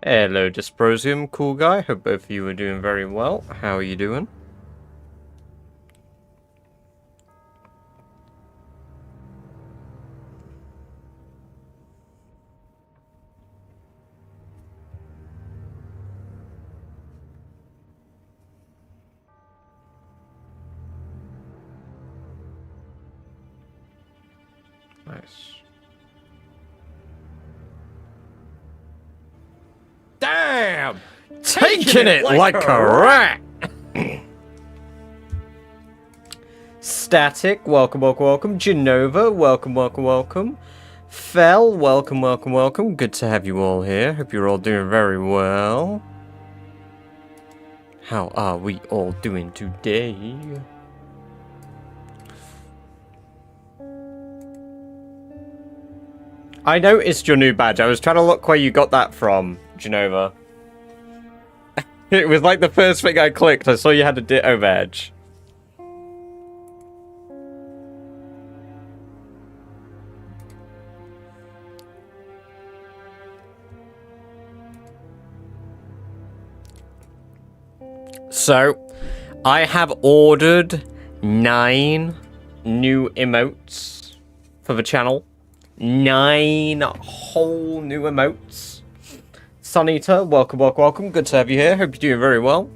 Hello, Dysprosium, cool guy. Hope both of you are doing very well. How are you doing? Nice. Damn! Taking it like a rat! Static, welcome. Genova, welcome. Fell, welcome. Good to have you all here. Hope you're all doing very well. How are we all doing today? I noticed your new badge. I was trying to look where you got that from, Genova. It was like the first thing I clicked. I saw you had a Ditto badge. So, I have ordered 9 new emotes for the channel. 9 whole new emotes. Sunita, welcome. Good to have you here. Hope you're doing very well.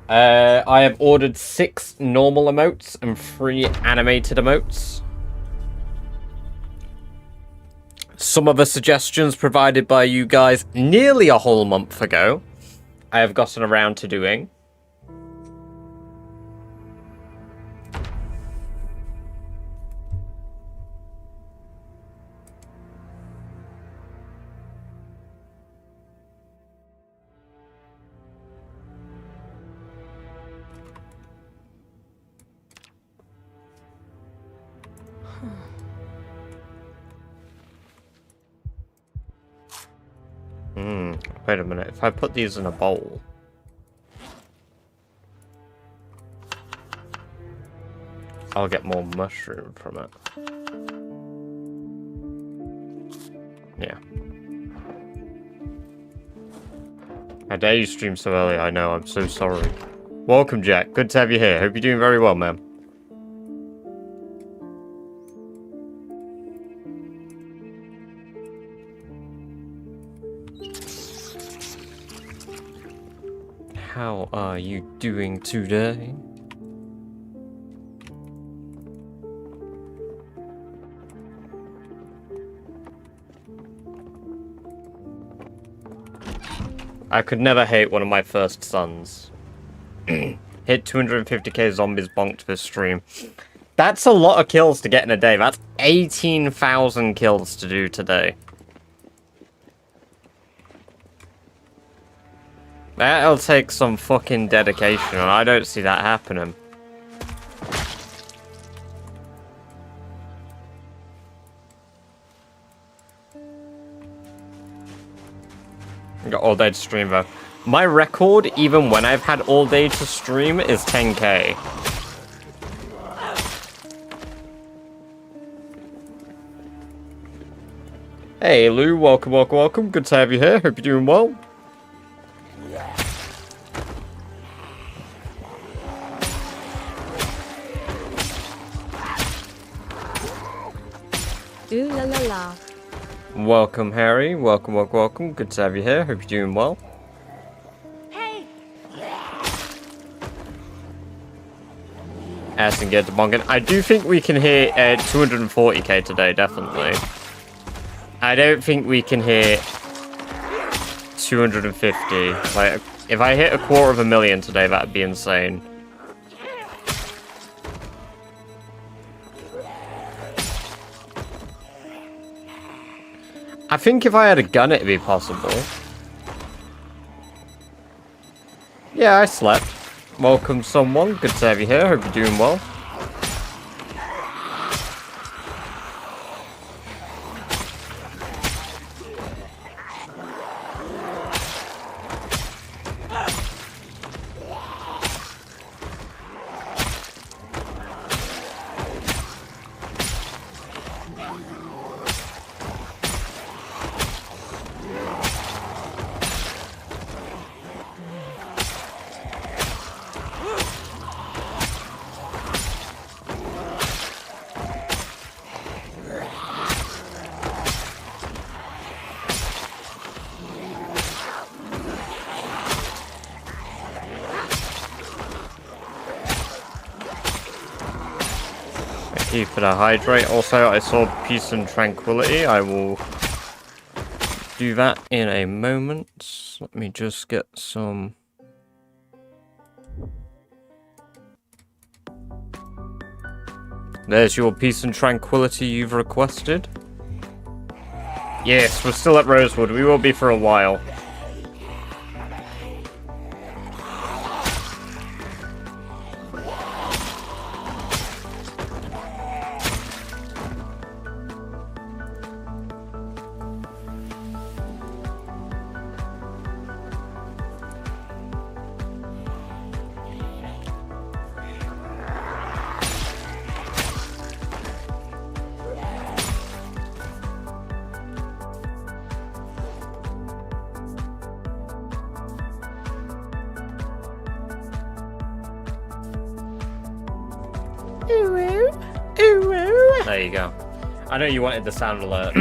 I have ordered 6 normal emotes and 3 animated emotes. Some of the suggestions provided by you guys nearly a whole month ago, I have gotten around to doing. Wait a minute, if I put these in a bowl... I'll get more mushroom from it. Yeah. How dare you stream so early, I know, I'm so sorry. Welcome, Jack. Good to have you here. Hope you're doing very well, man. How are you doing today? I could never hate one of my first sons. Hit 250k zombies bonked this stream. That's a lot of kills to get in a day. That's 18,000 kills to do today. That'll take some fucking dedication, and I don't see that happening. Got all day to stream though. My record, even when I've had all day to stream, is 10k. Hey Lou, welcome. Good to have you here. Hope you're doing well. Ooh la la la. Welcome, Harry. Welcome. Good to have you here. Hope you're doing well. Hey! Ass and get to bonking. I do think we can hit 240k today, definitely. I don't think we can hit 250. Like, if I hit 250,000 today, that'd be insane. I think if I had a gun, it'd be possible. Yeah, I slept. Welcome, someone. Good to have you here. Hope you're doing well. you for the hydrate. Also, I saw Peace and Tranquility. I will do that in a moment. Let me just get some... There's your Peace and Tranquility you've requested. Yes, we're still at Rosewood. We will be for a while. There you go. I know you wanted the sound alert.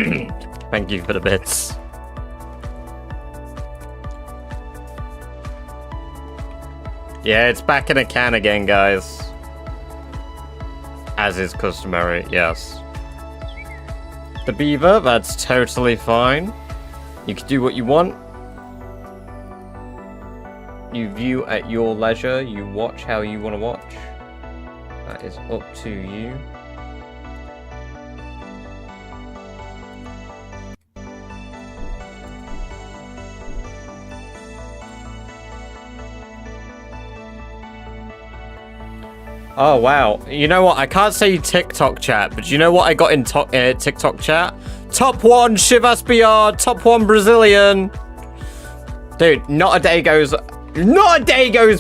Thank you for the bits. Yeah, it's back in a can again, guys. As is customary, yes. The beaver, that's totally fine. You can do what you want. You view at your leisure. You watch how you want to watch. That is up to you. Oh, wow. You know what? I can't say TikTok chat, but you know what I got in TikTok chat? Top 1 Chivas BR, top 1 Brazilian. Dude, not a day goes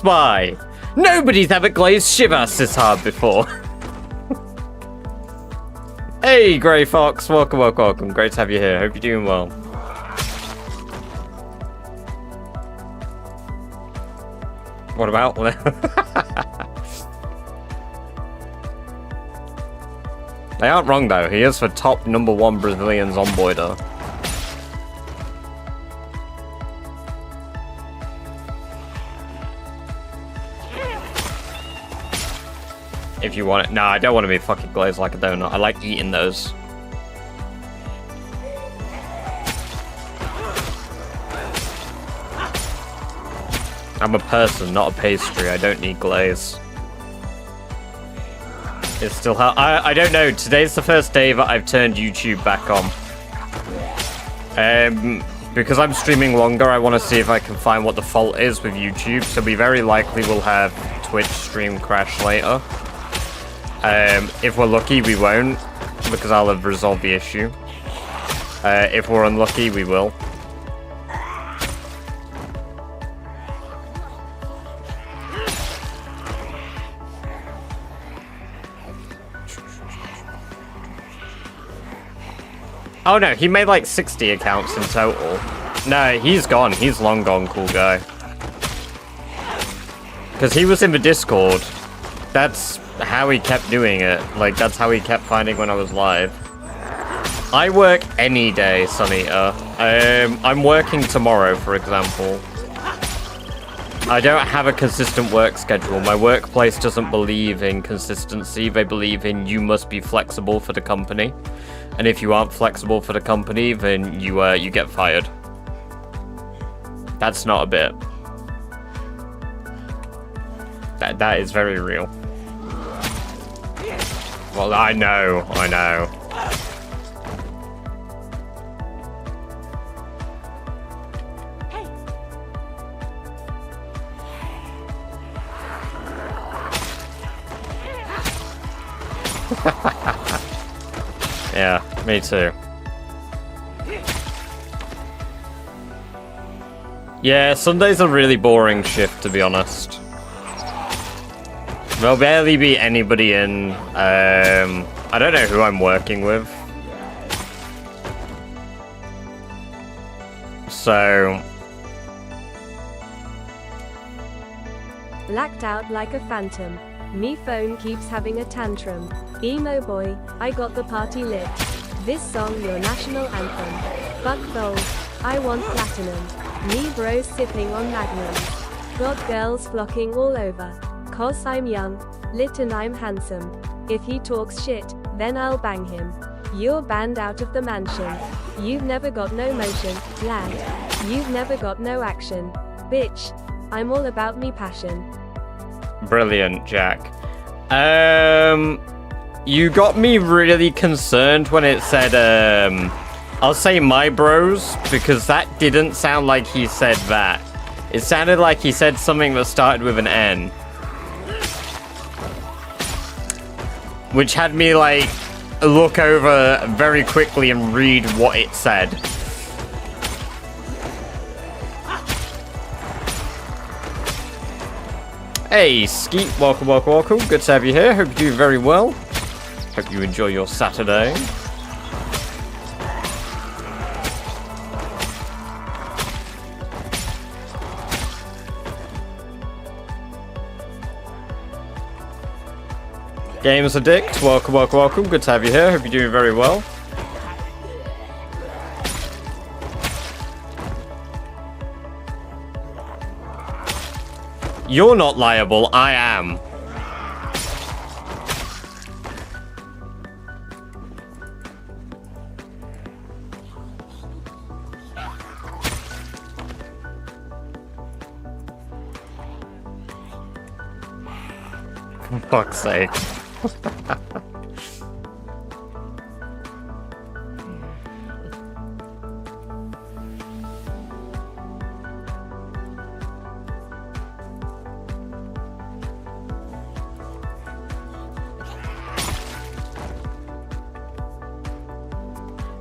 by. Nobody's ever glazed Chivas this hard before. Hey, Grey Fox. Welcome, welcome, welcome. Great to have you here. Hope you're doing well. What about? They aren't wrong though. He is for top #1 Brazilian Zomboider. If you want it. No, I don't want to be fucking glazed like a donut. I like eating those. I'm a person, not a pastry. I don't need glaze. It's still hard. I don't know. Today's the first day that I've turned YouTube back on. Because I'm streaming longer, I want to see if I can find what the fault is with YouTube. So we very likely will have Twitch stream crash later. If we're lucky, we won't, because I'll have resolved the issue. If we're unlucky, we will. Oh no, he made like 60 accounts in total. No, he's gone. He's long gone, cool guy. Because he was in the Discord. That's how he kept doing it. Like, that's how he kept finding when I was live. I work any day, Suneater. I'm working tomorrow, for example. I don't have a consistent work schedule. My workplace doesn't believe in consistency. They believe in you must be flexible for the company. And if you aren't flexible for the company, then you get fired. That's not a bit. That is very real. Well, I know. Yeah, me too. Yeah, Sunday's a really boring shift, to be honest. There'll barely be anybody in. I don't know who I'm working with. So... Blacked out like a phantom. Me phone keeps having a tantrum. Emo boy, I got the party lit. This song your national anthem. Fuck gold, I want platinum. Me bros sipping on magnums. Got girls flocking all over. Cause I'm young, lit and I'm handsome. If he talks shit, then I'll bang him. You're banned out of the mansion. You've never got no motion, lad. You've never got no action. Bitch. I'm all about me passion. Brilliant, Jack. You got me really concerned when it said, I'll say my bros, because that didn't sound like he said that. It sounded like he said something that started with an N. Which had me, like, look over very quickly and read what it said. Hey, Skeet, welcome, welcome, welcome. Good to have you here. Hope you do very well. Hope you enjoy your Saturday. Games Addict, welcome, welcome, welcome. Good to have you here. Hope you're doing very well. You're not liable, I am. For fuck's sake.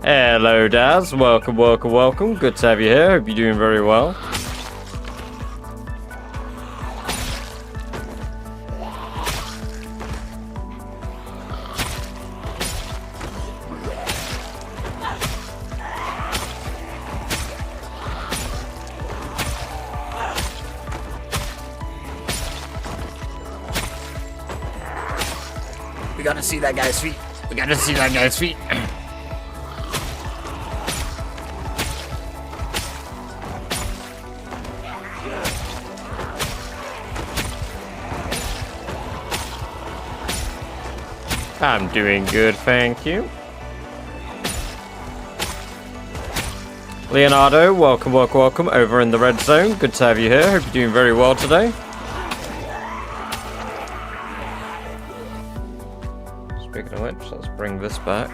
Hello, Daz. Welcome, welcome, welcome. Good to have you here. Hope you're doing very well. We gotta see that guy's feet. We gotta see that guy's feet. I'm doing good, thank you. Leonardo, welcome, welcome, welcome over in the red zone. Good to have you here. Hope you're doing very well today. Speaking of which, let's bring this back.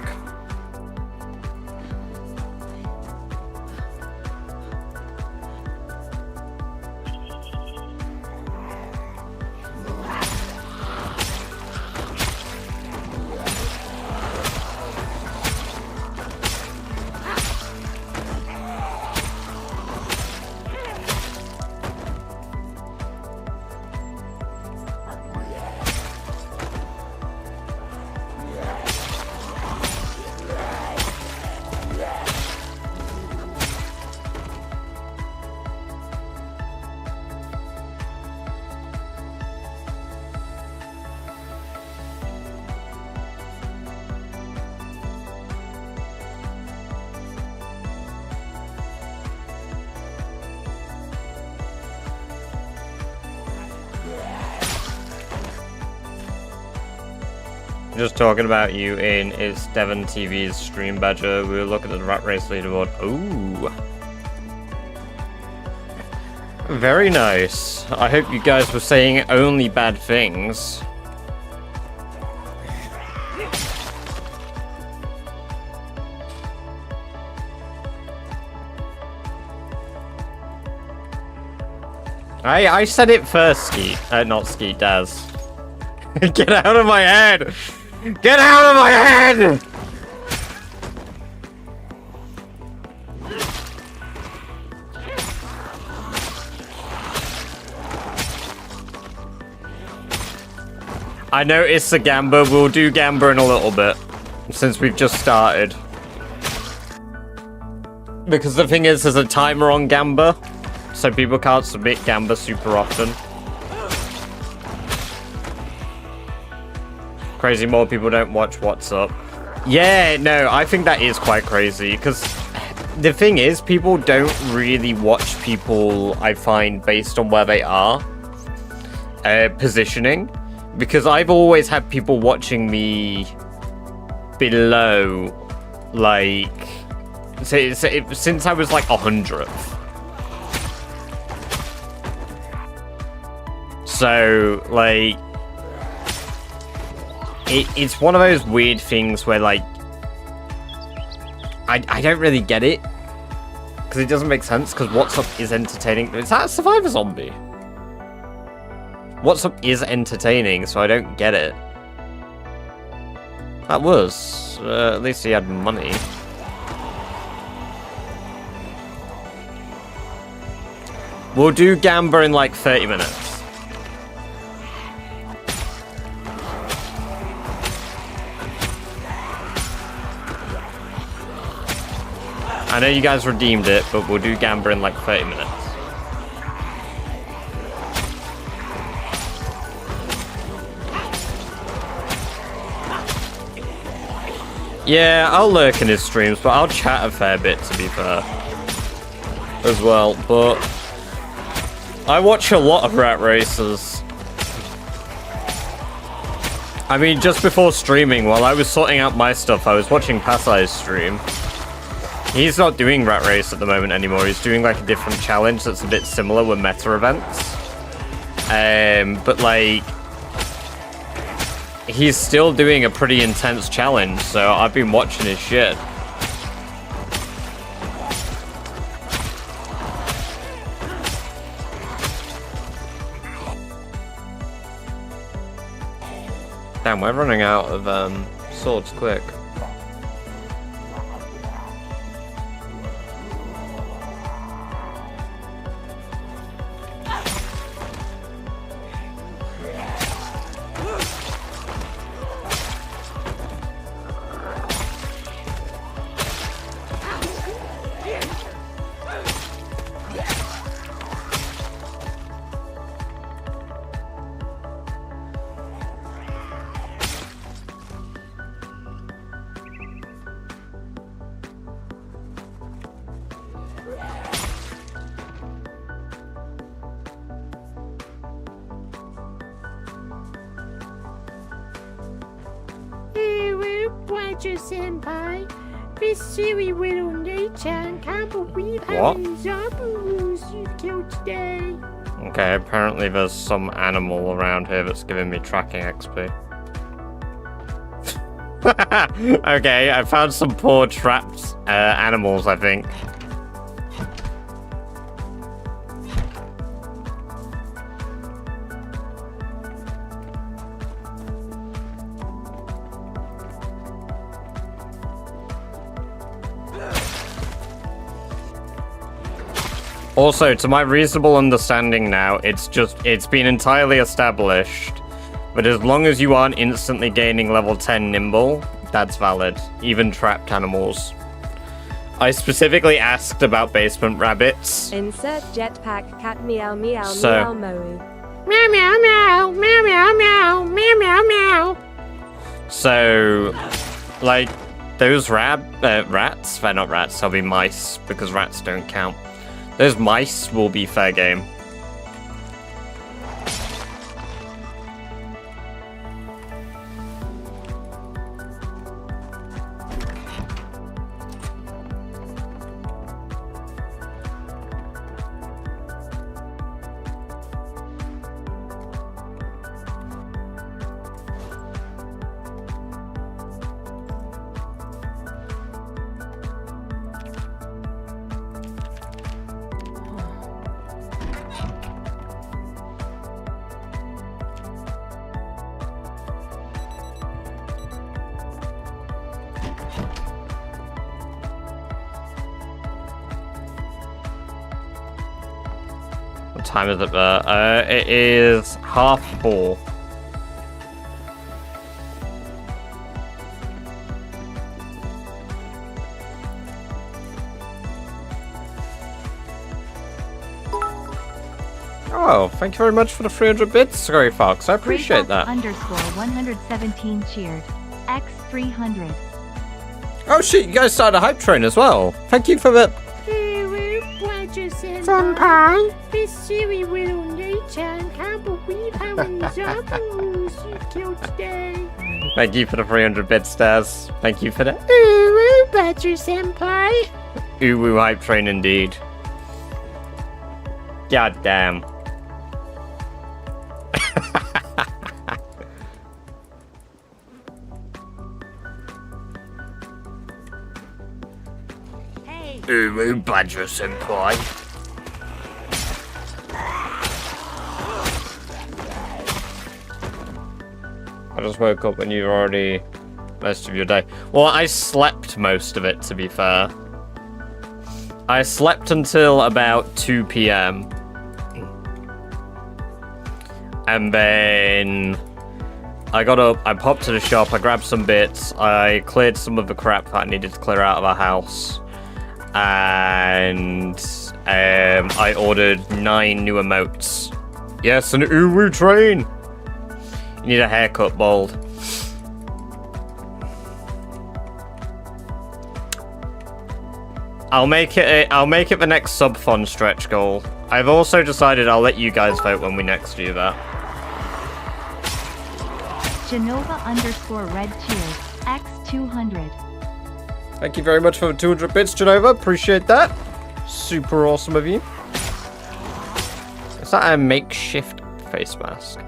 Just talking about you in It's Devon TV's stream badger. We were looking at the Rat Race leaderboard. Ooh. Very nice. I hope you guys were saying only bad things. I said it first, Skeet. Not Skeet, Daz. Get out of my head! Get out of my head! I noticed the Gamba. We'll do Gamba in a little bit, since we've just started. Because the thing is, there's a timer on Gamba, so people can't submit Gamba super often. Crazy more people don't watch What's Up. Yeah, no, I think that is quite crazy, because the thing is, people don't really watch people, I find, based on where they are positioning, because I've always had people watching me below, like, since I was like 100th. So, like, it's one of those weird things where, like, I don't really get it. Because it doesn't make sense, because What's Up is entertaining. Is that a Survivor Zombie? What's Up is entertaining, so I don't get it. That was. At least he had money. We'll do Gamba in like 30 minutes. I know you guys redeemed it, but we'll do Gamba in like 30 minutes. Yeah, I'll lurk in his streams, but I'll chat a fair bit, to be fair. As well, but I watch a lot of rat races. I mean, just before streaming, while I was sorting out my stuff, I was watching Pasai's stream. He's not doing Rat Race at the moment anymore. He's doing like a different challenge that's a bit similar with meta events. But like, he's still doing a pretty intense challenge, so I've been watching his shit. Damn, we're running out of swords quick. Senpai, this silly little nature can't believe how many zombies you've killed today. Okay, apparently there's some animal around here that's giving me tracking XP. Okay, I found some poor trapped animals, I think. Also, to my reasonable understanding now, it's been entirely established. But as long as you aren't instantly gaining level 10 nimble, that's valid. Even trapped animals. I specifically asked about basement rabbits. Insert jetpack cat meow meow So- meow moe. Meow meow meow meow meow meow meow meow meow. So, like, those rats, they're not rats, they'll be mice, because rats don't count. Those mice will be fair game. What time is it there? It is 4:30. Oh, thank you very much for the 300 bits, Scary Fox. I appreciate that. _117 cheered. X300. Oh shit, you guys started a hype train as well. Thank you for the... Senpai, this silly little nature can't believe how many zombies you killed today. Thank you for the 300 bit stars. Thank you for the Ooh, Badger Senpai. Uwu hype train indeed. God damn. Ooh, Badger Senpai. I just woke up and you've already most of your day. Well, I slept most of it, to be fair. I slept until about 2 p.m. And then I got up, I popped to the shop, I grabbed some bits, I cleared some of the crap that I needed to clear out of our house. And I ordered 9 new emotes. Yes, an Uwu train! You need a haircut, Bold. I'll make it the next sub-fun stretch goal. I've also decided I'll let you guys vote when we next do that. Genova_red cheers. X200. Thank you very much for the 200 bits, Genova. Appreciate that. Super awesome of you. Is that a makeshift face mask?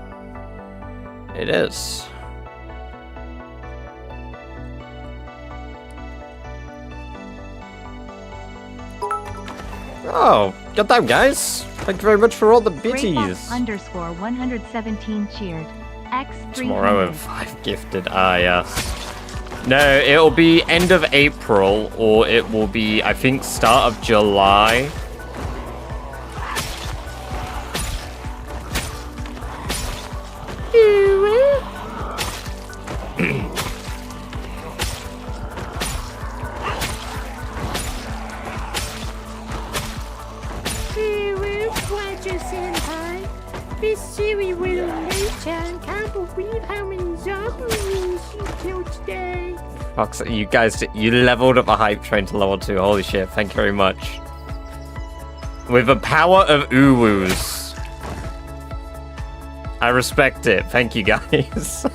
It is. Oh, goddamn, guys. Thank you very much for all the bitties. _117 cheered. X300. Tomorrow and 5 gifted. Ah, yes. No, it'll be end of April, or it will be, I think, start of July. Badger Senpai. This silly little Nate-chan can't believe how many zombies you killed today. Fox, you guys, you leveled up a hype train to level 2. Holy shit, thank you very much. With the power of Uwus. I respect it. Thank you, guys.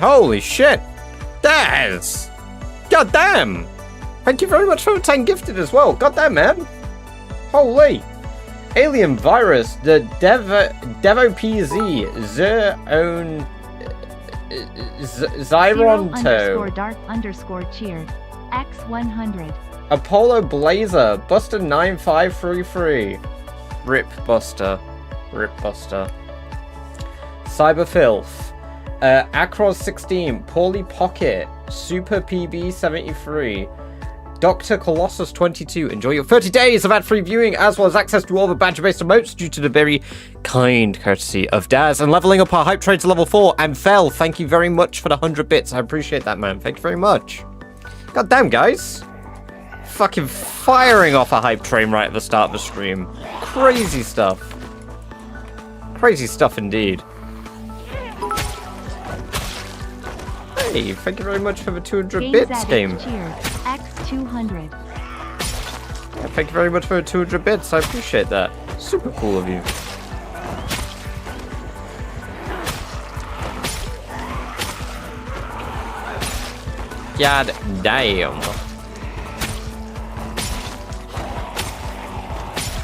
Holy shit! Daz! God damn! Thank you very much for the 10 gifted as well. God damn, man! Holy! Alien virus, the Devo PZ, Zyronto. _dark_cheered. X100. Apollo Blazer, Buster 9533. Rip Buster. Rip Buster. Cyber Filth. Acros 16, Paulie Pocket, Super PB 73, Dr. Colossus 22. Enjoy your 30 days of ad-free viewing, as well as access to all the badger-based emotes due to the very kind courtesy of Daz, and leveling up our hype train to level 4. And Fel, thank you very much for the 100 bits. I appreciate that, man. Thank you very much. God damn, guys. Fucking firing off a hype train right at the start of the stream. Crazy stuff. Crazy stuff indeed. Hey, thank you very much for the 200 bits game. X200. Yeah, thank you very much for the 200 bits. I appreciate that. Super cool of you. God damn.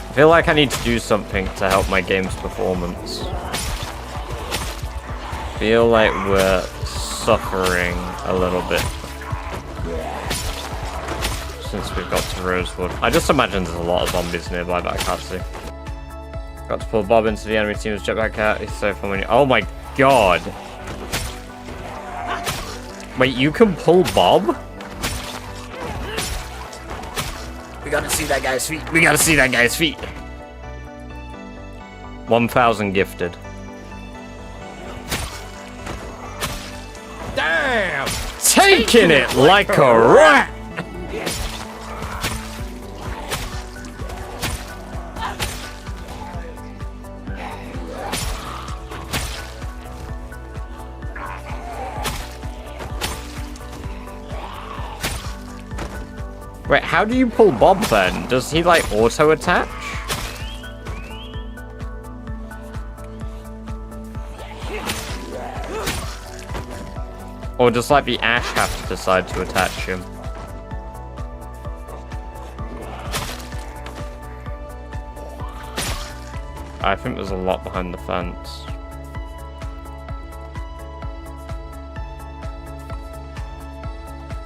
I feel like I need to do something to help my game's performance. I feel like we're suffering a little bit since we've got to Rosewood. I just imagine there's a lot of zombies nearby, but I can't see. Got to pull Bob into the enemy team's jetpack out. He's so fun when you... Oh my god! Wait, you can pull Bob? We gotta see that guy's feet. We gotta see that guy's feet. 1,000 gifted. Damn! Taking it like a rat! Wait, how do you pull Bob then? Does he like auto attach? Or does like the Ash have to decide to attach him? I think there's a lot behind the fence.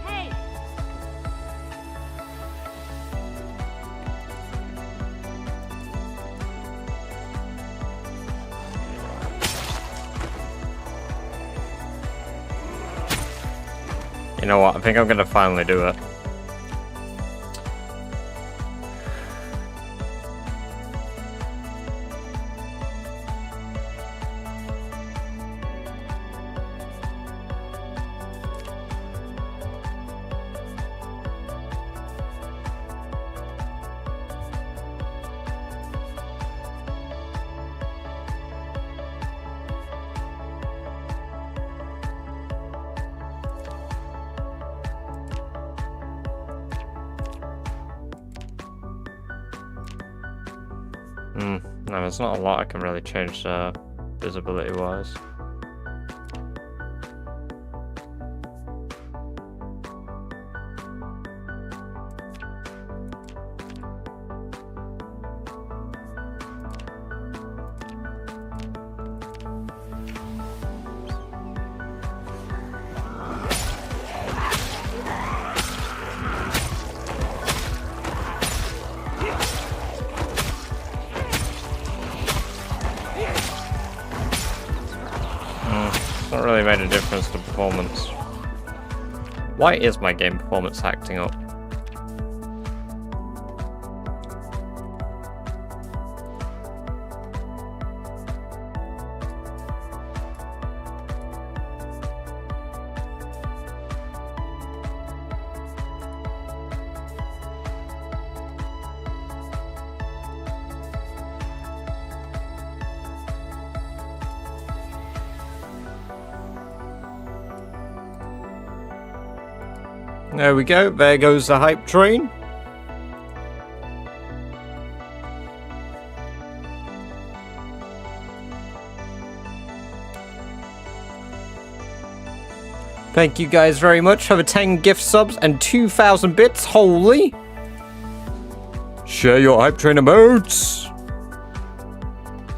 Hey! You know what? I think I'm gonna finally do it. No, there's not a lot I can really change visibility-wise. Not really made a difference to performance. Why is my game performance acting up? There we go, there goes the hype train. Thank you guys very much for the 10 gift subs and 2,000 bits, holy! Share your hype train emotes!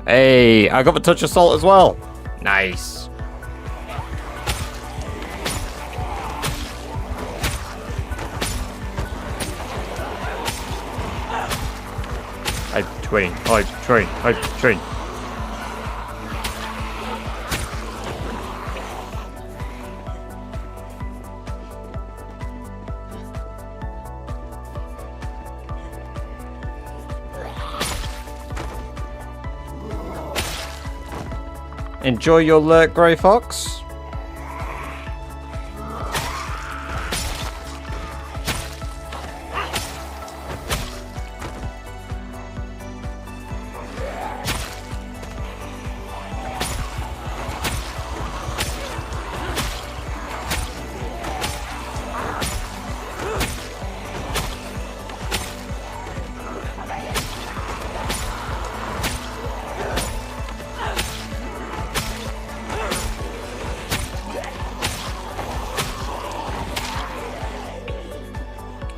Hey, I got the touch of salt as well. Nice. Hype train. Enjoy your lurk, Grey Fox.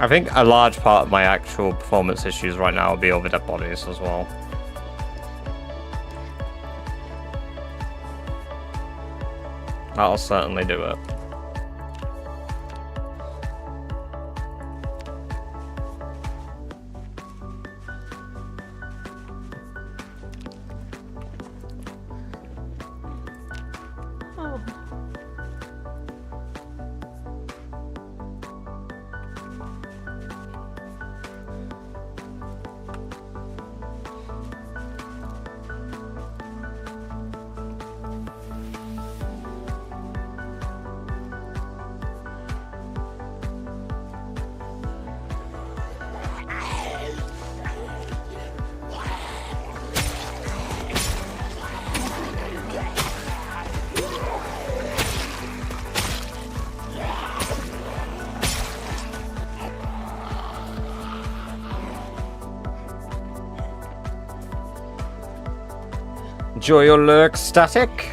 I think a large part of my actual performance issues right now will be over dead bodies as well. That'll certainly do it. Enjoy your lurk, Static.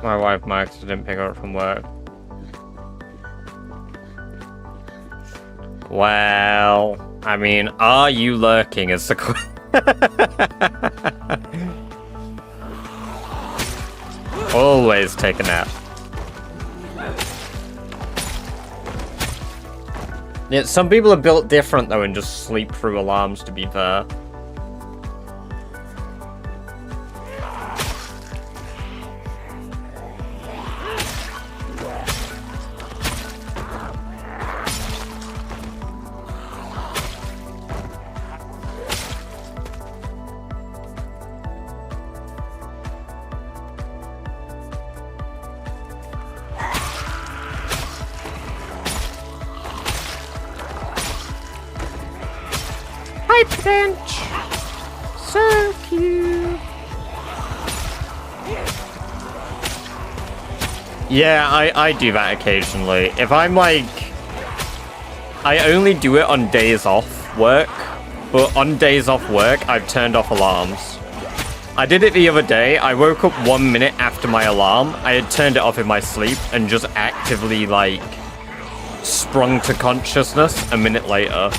My wife Max didn't pick her up from work. Well, I mean, are you lurking is the question. Always take a nap. Yeah, some people are built different though and just sleep through alarms, to be fair. Hi, Bench. So cute. Yeah, I do that occasionally. If I'm like... I only do it on days off work, but on days off work, I've turned off alarms. I did it the other day. I woke up 1 minute after my alarm. I had turned it off in my sleep and just actively, like, sprung to consciousness a minute later.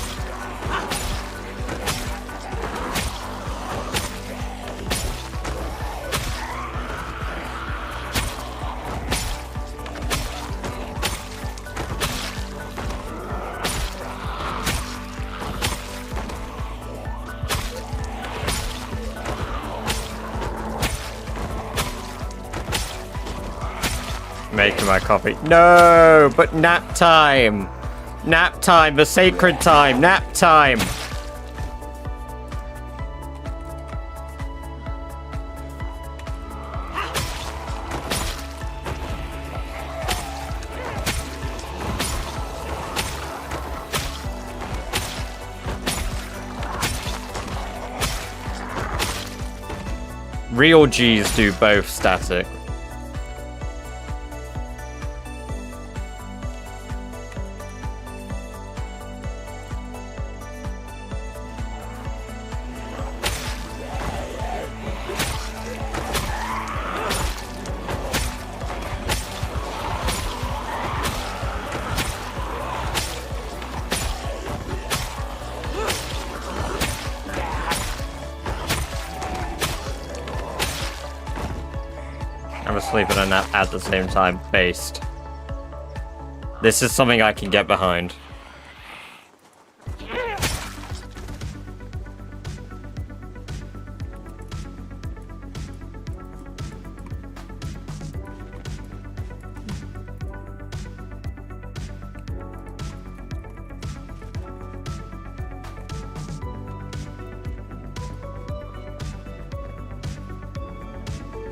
Making my coffee. No, but nap time. Nap time, the sacred time. Nap time. Real G's do both, Static. have a sleep and a nap at the same time. Based. This is something I can get behind.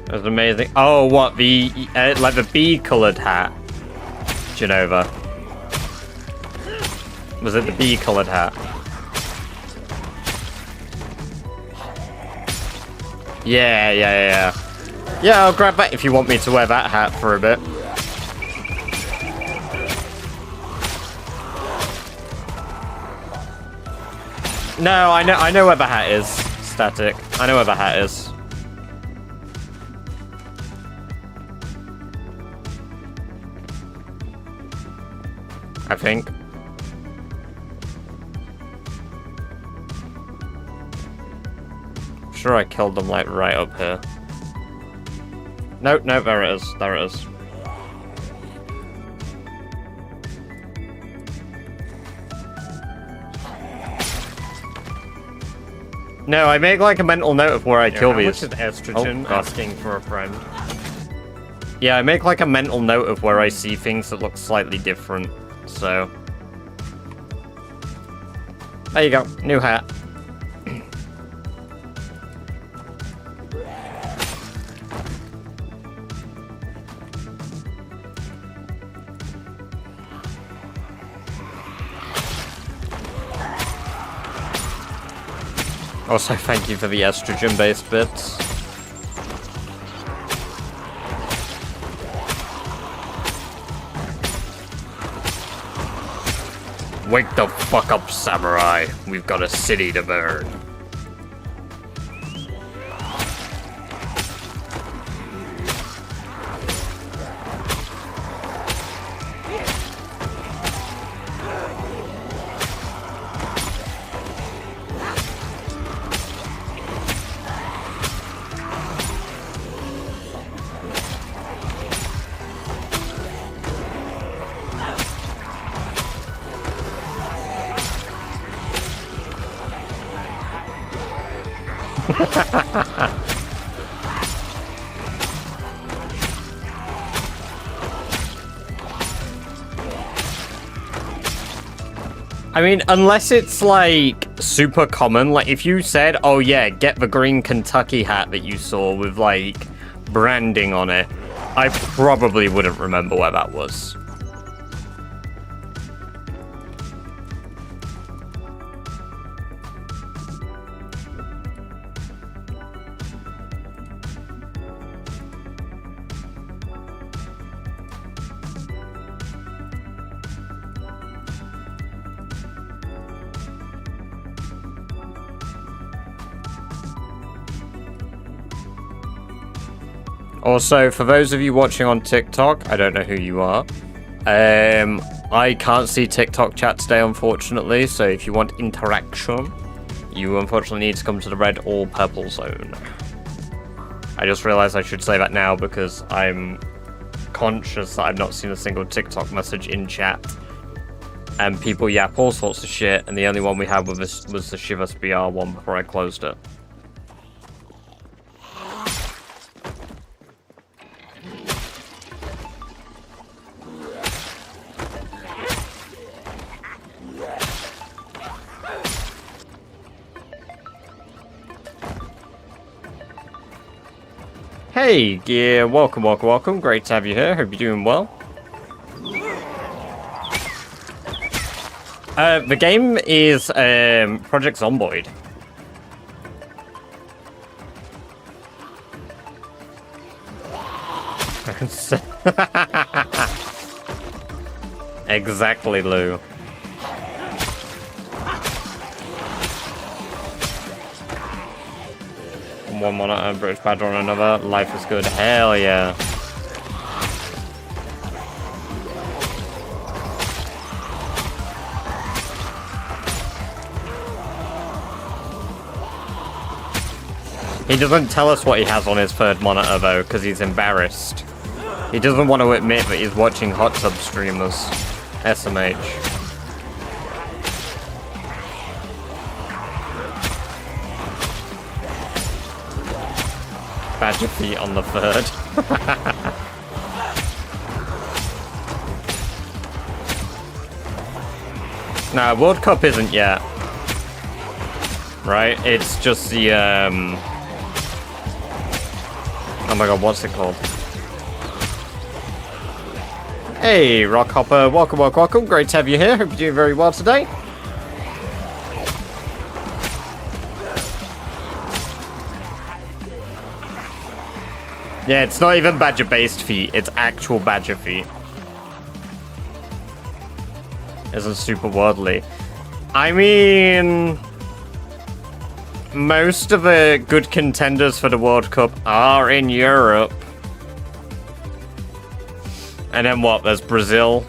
It was amazing. Oh, what? The, like the bee-coloured hat? Genova. Was it the bee-coloured hat? Yeah. Yeah, I'll grab that if you want me to wear that hat for a bit. No, I know where the hat is. Static. I know where the hat is. I think. I'm sure I killed them like right up here. No, there it is. There it is. No, I make like a mental note of where I kill these. How much is estrogen asking for a friend? Yeah, I make like a mental note of where I see things that look slightly different. So, there you go, new hat. Also, thank you for the estrogen-based bits. Wake the fuck up, samurai. We've got a city to burn. I mean, unless it's like super common, like if you said, oh yeah, get the green Kentucky hat that you saw with like branding on it, I probably wouldn't remember where that was. Also, for those of you watching on TikTok, I don't know who you are. I can't see TikTok chat today, unfortunately, so if you want interaction, you unfortunately need to come to the red or purple zone. I just realized I should say that now because I'm conscious that I've not seen a single TikTok message in chat. And people yap all sorts of shit, and the only one we had was the Shivas BR one before I closed it. Hey, yeah, welcome. Great to have you here. Hope you're doing well. The game is Project Zomboid. Exactly, Lou. One monitor, British badger on another. Life is good. Hell yeah. He doesn't tell us what he has on his third monitor though, because he's embarrassed. He doesn't want to admit that he's watching hot tub streamers. SMH. Badger feet on the third. Nah, World Cup isn't yet. Right? It's just the, oh my god, what's it called? Hey, Rockhopper, welcome, welcome, welcome. Great to have you here. Hope you're doing very well today. Yeah, it's not even badger-based feet. It's actual badger feet. Isn't super worldly. I mean, most of the good contenders for the World Cup are in Europe. And then what? There's Brazil.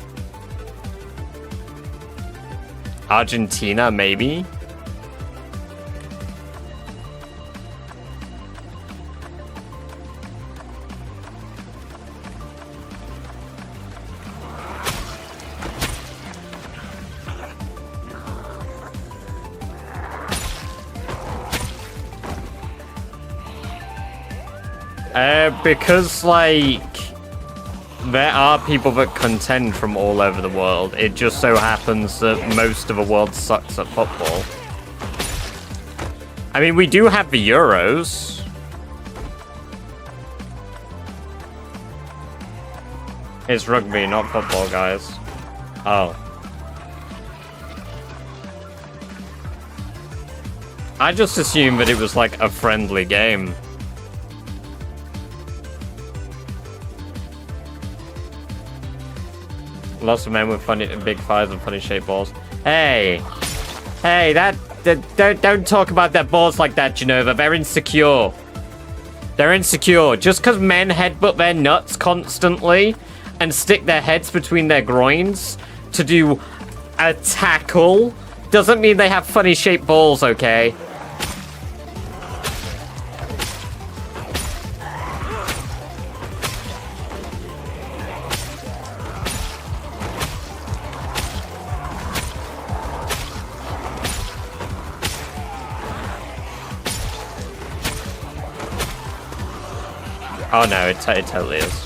Argentina, maybe? Because, like, there are people that contend from all over the world. It just so happens that most of the world sucks at football. I mean, we do have the Euros. It's rugby, not football, guys. Oh. I just assumed that it was, like, a friendly game. Lots of men with funny, big thighs and funny shaped balls. Hey, hey, don't talk about their balls like that, Genova. They're insecure. They're insecure. Just because men headbutt their nuts constantly and stick their heads between their groins to do a tackle doesn't mean they have funny shaped balls, okay? Oh no, it totally is.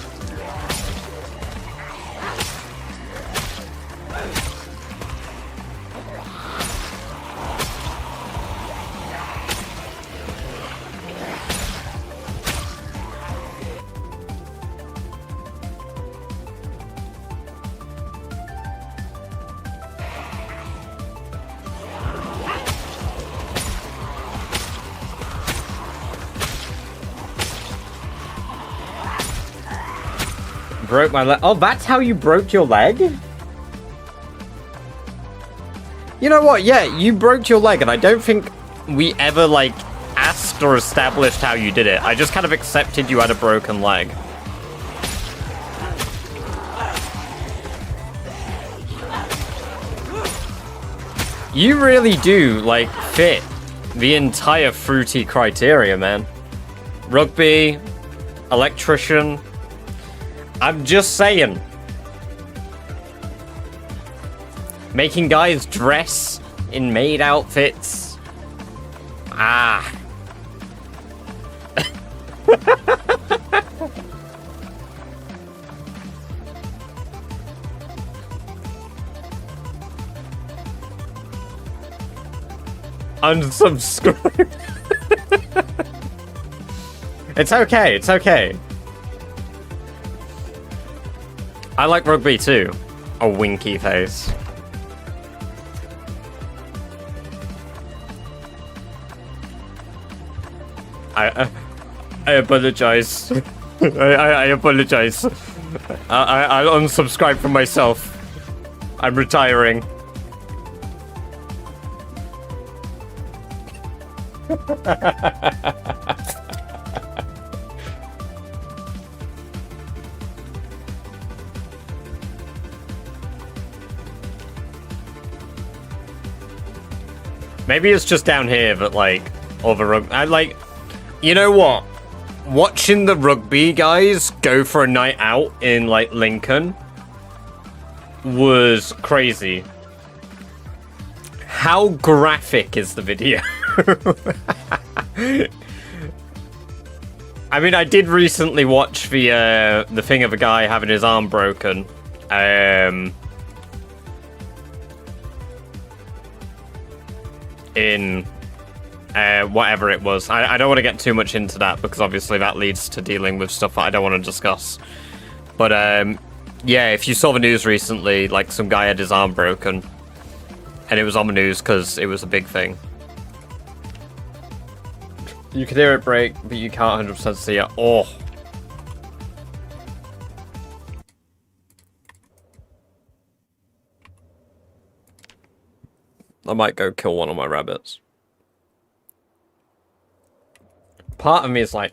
Broke my leg. Oh, that's how you broke your leg? You know what? Yeah, you broke your leg, and I don't think we ever, like, asked or established how you did it. I just kind of accepted you had a broken leg. You really do, like, fit the entire fruity criteria, man. Rugby, electrician. I'm just saying. Making guys dress in maid outfits. Ah. Unsubscribe. It's okay, it's okay. I like rugby too. A winky face. I apologize. I apologize. I'll unsubscribe from myself. I'm retiring. Maybe it's just down here that, like, all the You know what? Watching the rugby guys go for a night out in, like, Lincoln was crazy. How graphic is the video? I mean, I did recently watch the thing of a guy having his arm broken. In whatever it was. I don't want to get too much into that because obviously that leads to dealing with stuff that I don't want to discuss. But yeah, if you saw the news recently, like some guy had his arm broken. And it was on the news because it was a big thing. You can hear it break, but you can't 100% see it. Oh. I might go kill one of my rabbits. Part of me is like,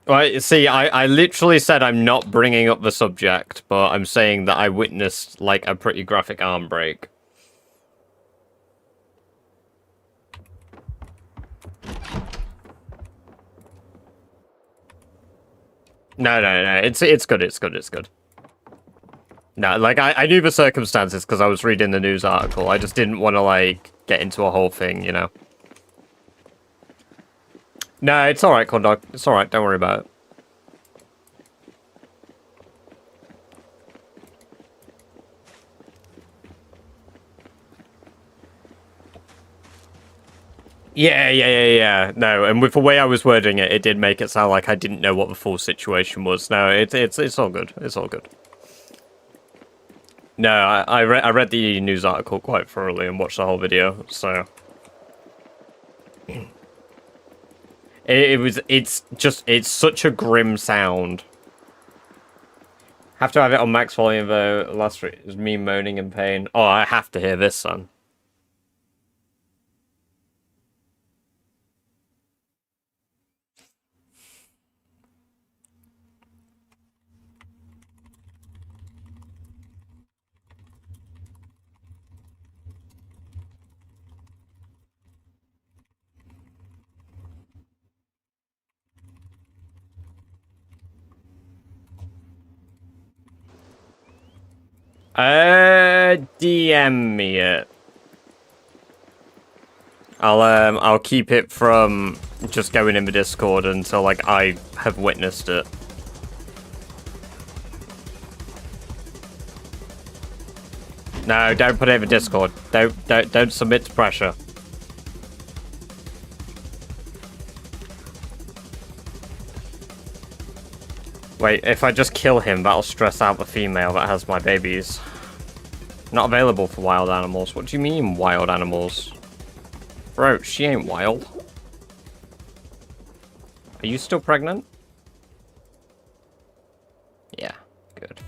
Right, see, I literally said I'm not bringing up the subject, but I'm saying that I witnessed, like, a pretty graphic arm break. No, it's good, it's good. No, like, I knew the circumstances because I was reading the news article. I just didn't want to, like, get into a whole thing, you know? No, it's alright, Condog. It's alright, don't worry about it. Yeah. No, and with the way I was wording it, it did make it sound like I didn't know what the full situation was. No, it's all good. It's all good. No, I read the news article quite thoroughly and watched the whole video, so it's such a grim sound. Have to have it on max volume though. Last week was me moaning in pain. Oh, I have to hear this, son. DM me it. I'll keep it from just going in the Discord until, like, I have witnessed it. No, don't put it in the Discord. Don't submit to pressure. Wait, if I just kill him, that'll stress out the female that has my babies. Not available for wild animals. What do you mean, wild animals? Bro, she ain't wild. Are you still pregnant? Yeah, good.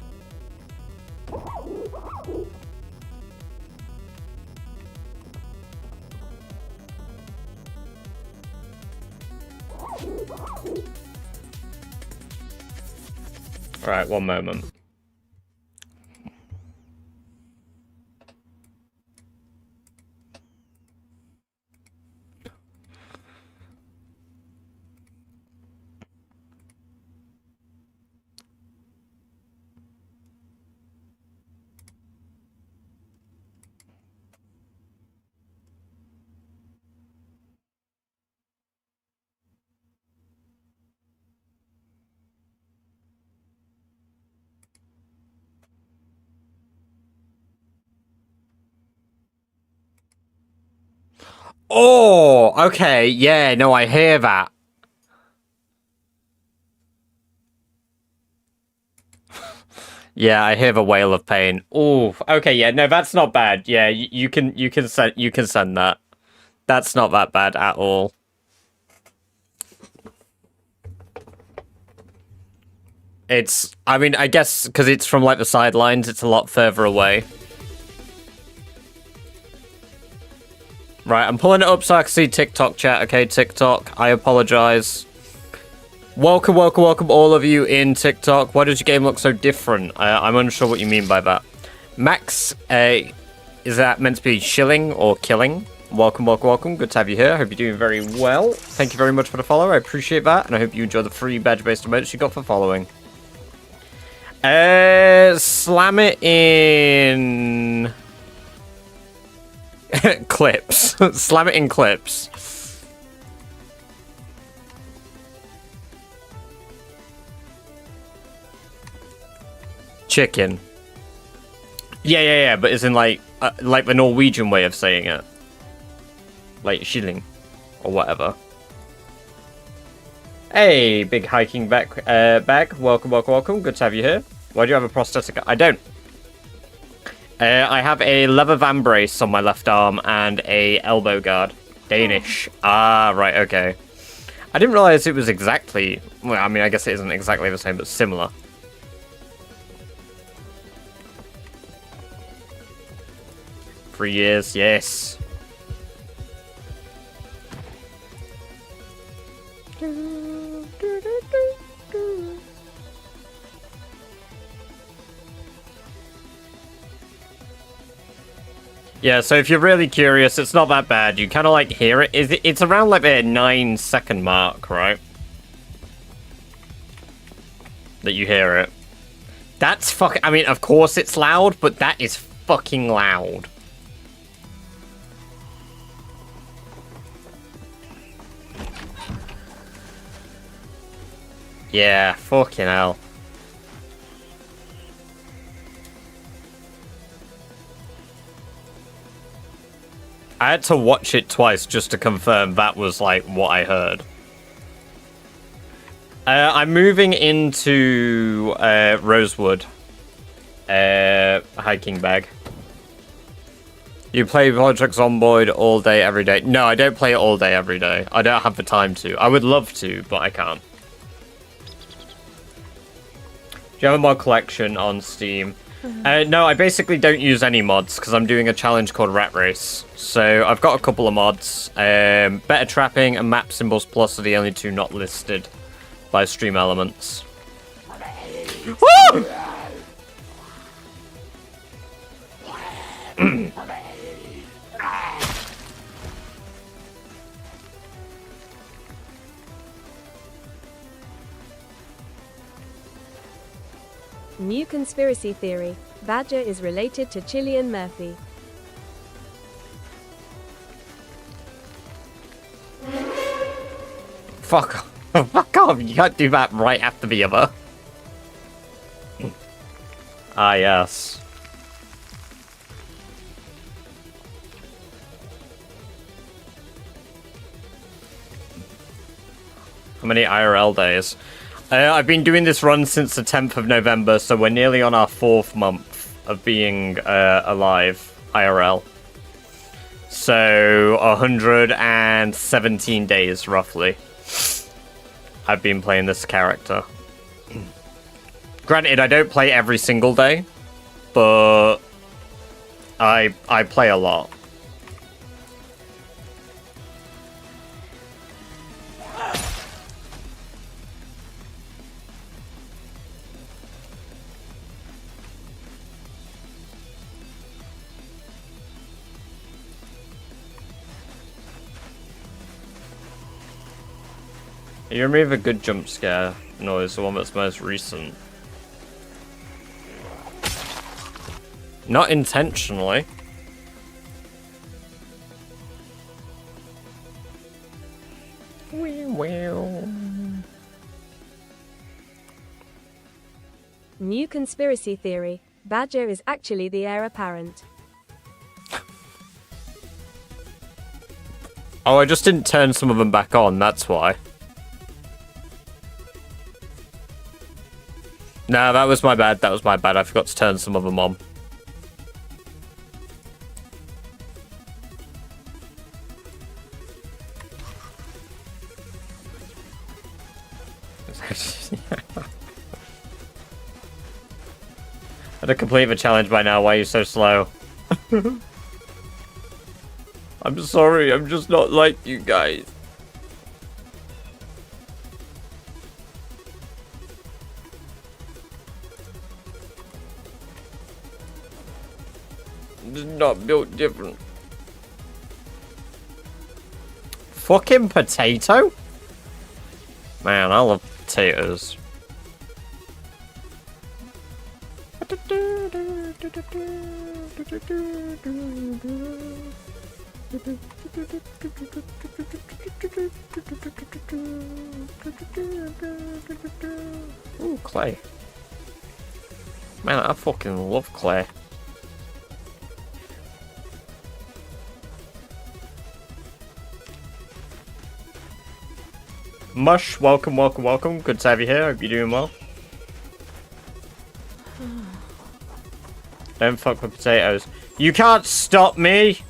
Alright, one moment. Oh, okay, yeah, no, I hear that. Yeah, I hear the wail of pain. Oh, okay, yeah, no, that's not bad. Yeah, you can send that. That's not that bad at all. I mean, I guess because it's from, like, the sidelines, it's a lot further away. Right, I'm pulling it up so I can see TikTok chat. Okay, TikTok, I apologize. Welcome all of you in TikTok. Why does your game look so different? I'm unsure what you mean by that. Max, is that meant to be shilling or killing? welcome, welcome, welcome. Good to have you here. I hope you're doing very well. Thank you very much for the follow. I appreciate that, and I hope you enjoy the free badge-based emotes you got for following. Slam it in clips. Slam it in clips. Chicken. Yeah, but it's in like the Norwegian way of saying it. Like shilling or whatever. Hey, big hiking back. Welcome, welcome, welcome. Good to have you here. Why do you have a prosthetic? I don't. I have a leather van brace on my left arm and a elbow guard. Danish. Ah, right, okay. I didn't realize it was exactly... Well, I mean, I guess it isn't exactly the same, but similar. 3 years, yes. Yeah, so if you're really curious, it's not that bad. You kind of like hear it. It's around like the 9-second mark, right? That you hear it. That's fucking... I mean, of course it's loud, but that is fucking loud. Yeah, fucking hell. I had to watch it twice just to confirm that was like what I heard. I'm moving into Rosewood hiking bag. You play Project Zomboid all day, every day? No, I don't play it all day, every day. I don't have the time to. I would love to, but I can't. Do you have a mod collection on Steam? No, I basically don't use any mods because I'm doing a challenge called Rat Race. So I've got a couple of mods. Better Trapping and Map Symbols Plus are the only two not listed by Stream Elements. New conspiracy theory. Badger is related to Cillian Murphy. Fuck off. Fuck off. You can't do that right after the other. Ah, yes. How many IRL days? I've been doing this run since the 10th of November, so we're nearly on our 4th month of being alive, IRL. So, 117 days, roughly. I've been playing this character. Granted, I don't play every single day, but I play a lot. You remove a good jump scare noise, the one that's most recent. Not intentionally. New conspiracy theory. Badger is actually the heir apparent. Oh, I just didn't turn some of them back on, that's why. No, that was my bad. That was my bad. I forgot to turn some of them on. I'd have completed the challenge by now. Why are you so slow? I'm sorry. I'm just not like you guys. Just not built different. fucking potato? Man, I love potatoes. Ooh, clay. Man, I fucking love clay. Mush, welcome, welcome, welcome. Good to have you here. Hope you're doing well. Don't fuck with potatoes. You can't stop me!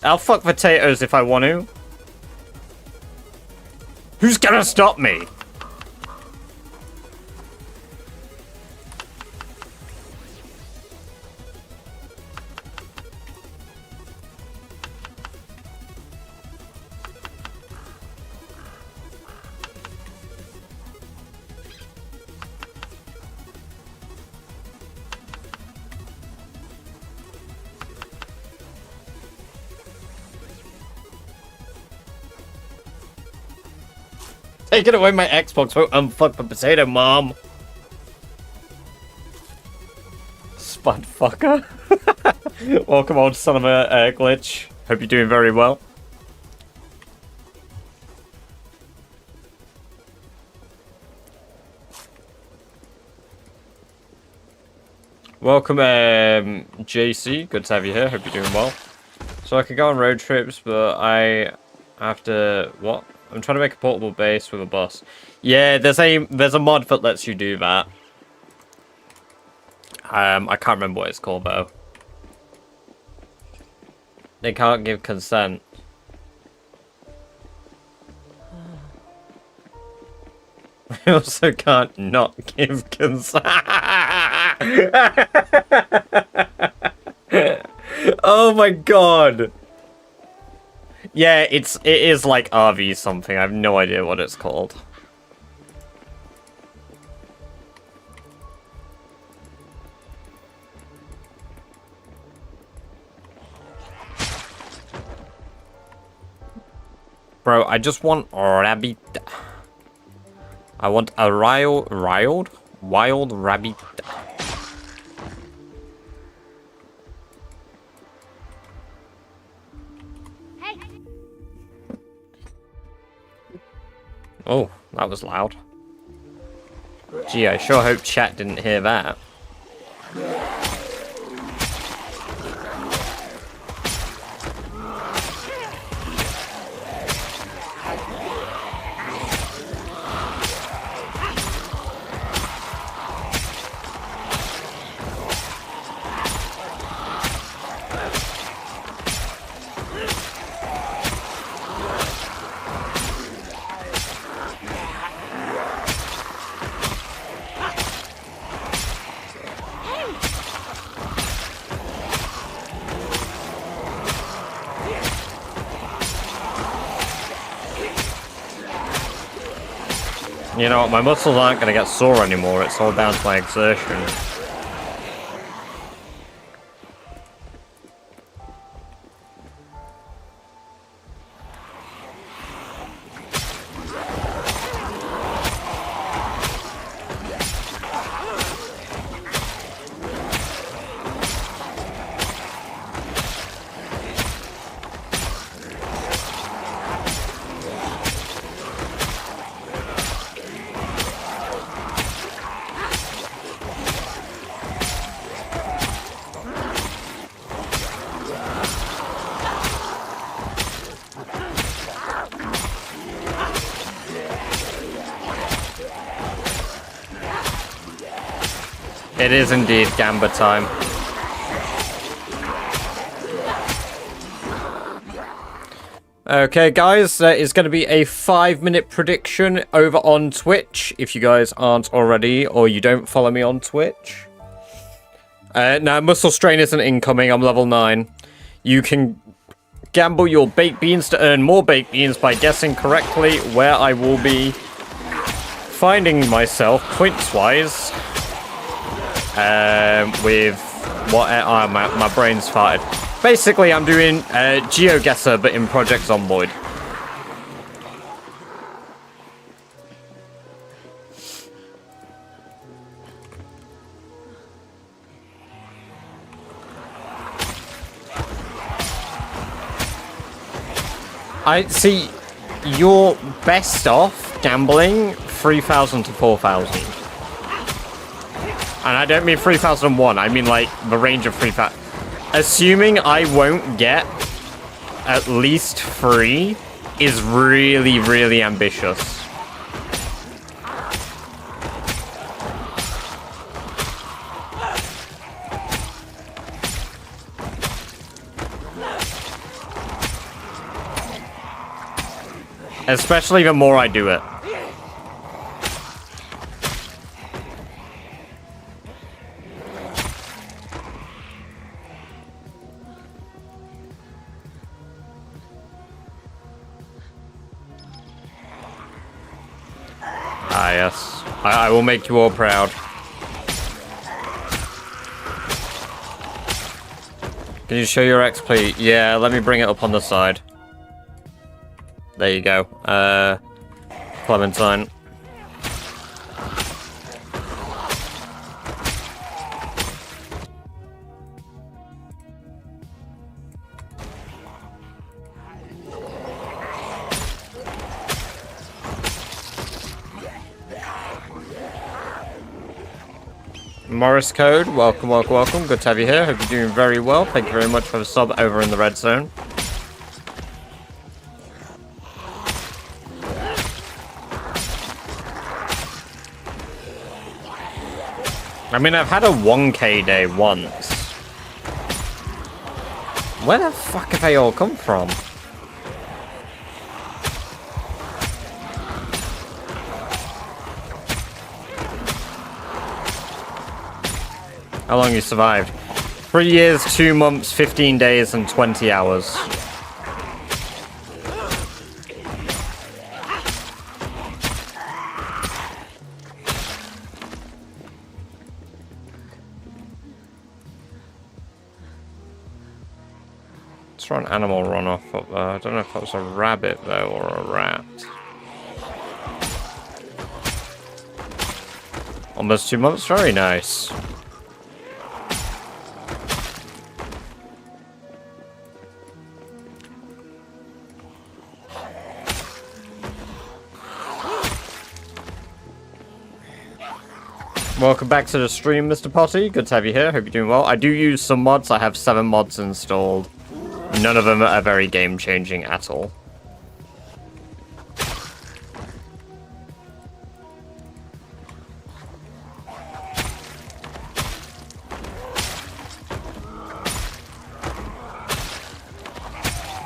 I'll fuck potatoes if I want to. Who's gonna stop me? Taking away my Xbox, won't unfuck the potato, mom. Spud fucker. Welcome on, son of a glitch. Hope you're doing very well. Welcome, JC. Good to have you here. Hope you're doing well. So I could go on road trips, but I have to... What? I'm trying to make a portable base with a bus. Yeah, there's a mod that lets you do that. I can't remember what it's called though. They can't give consent. I also can't not give consent. Oh my god. Yeah, it is like RV something. I have no idea what it's called. Bro, I just want a rabbit. I want a wild rabbit. Oh, that was loud. Gee, I sure hope chat didn't hear that. You know what, my muscles aren't going to get sore anymore, it's all down to my exertion. It is indeed Gamba time. Okay, guys, it's going to be a 5-minute prediction over on Twitch, if you guys aren't already, or you don't follow me on Twitch. Now, Muscle Strain isn't incoming, I'm level 9. You can gamble your baked beans to earn more baked beans by guessing correctly where I will be finding myself, points-wise. With what? My brain's farted. Basically, I'm doing GeoGuessr, but in Project Zomboid. I see. You're best off gambling 3,000 to 4,000. And I don't mean 3,001. I mean like the range of 3,000. Assuming I won't get at least 3 is really, really ambitious. Especially the more I do it. Ah, yes. I will make you all proud. Can you show your XP? Yeah, let me bring it up on the side. There you go. Clementine. Morris Code, welcome, welcome, welcome. Good to have you here. Hope you're doing very well. Thank you very much for the sub over in the red zone. I mean, I've had a 1k day once. Where the fuck have they all come from? How long you survived? 3 years, 2 months, 15 days, and 20 hours. Saw an animal run off up there. I don't know if that was a rabbit though or a rat. Almost 2 months, very nice. Welcome back to the stream, Mr. Potty. Good to have you here. Hope you're doing well. I do use some mods. I have 7 mods installed. None of them are very game-changing at all.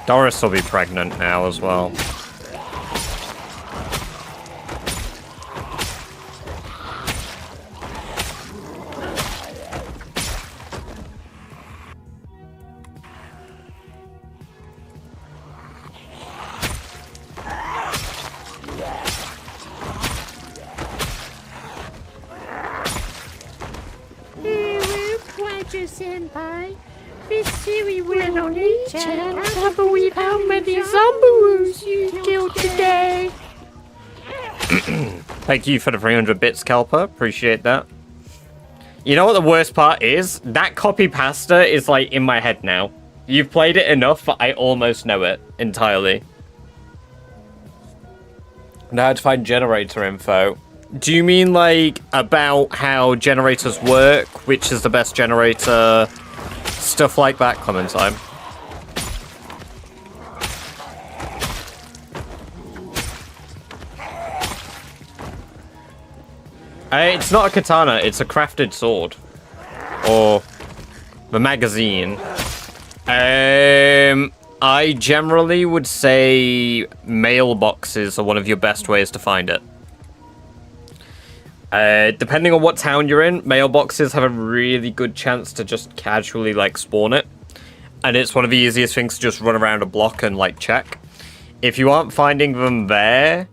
Doris will be pregnant now as well. Senpai, this series will only chat. I can't believe how many zombies you killed today. Thank you for the 300 bits, Kelper. Appreciate that. You know what the worst part is? That copy pasta is like in my head now. You've played it enough that I almost know it entirely. Now how to find generator info. Do you mean like about how generators work, which is the best generator, stuff like that, Clementine? It's not a katana, it's a crafted sword. Or the magazine. I generally would say mailboxes are one of your best ways to find it. Depending on what town you're in, mailboxes have a really good chance to just casually, like, spawn it. And it's one of the easiest things to just run around a block and, like, check. If you aren't finding them there,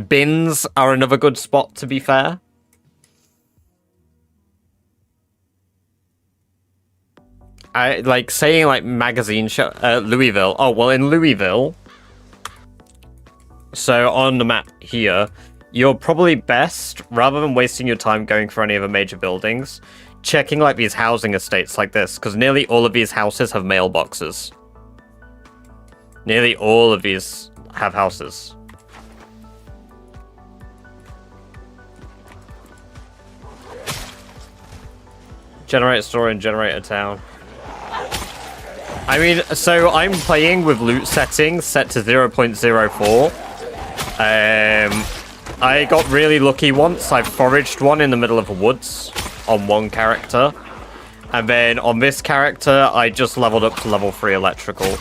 bins are another good spot, to be fair. I, like, saying, like, magazine show, Louisville. Oh, well, in Louisville... So, on the map here, you're probably best, rather than wasting your time going for any of the major buildings, checking like these housing estates like this, because nearly all of these houses have mailboxes. Nearly all of these have houses. Generate a story and generate a town. I mean, so I'm playing with loot settings set to 0.04. I got really lucky once. I foraged one in the middle of the woods on one character. And then on this character, I just leveled up to level 3 electrical.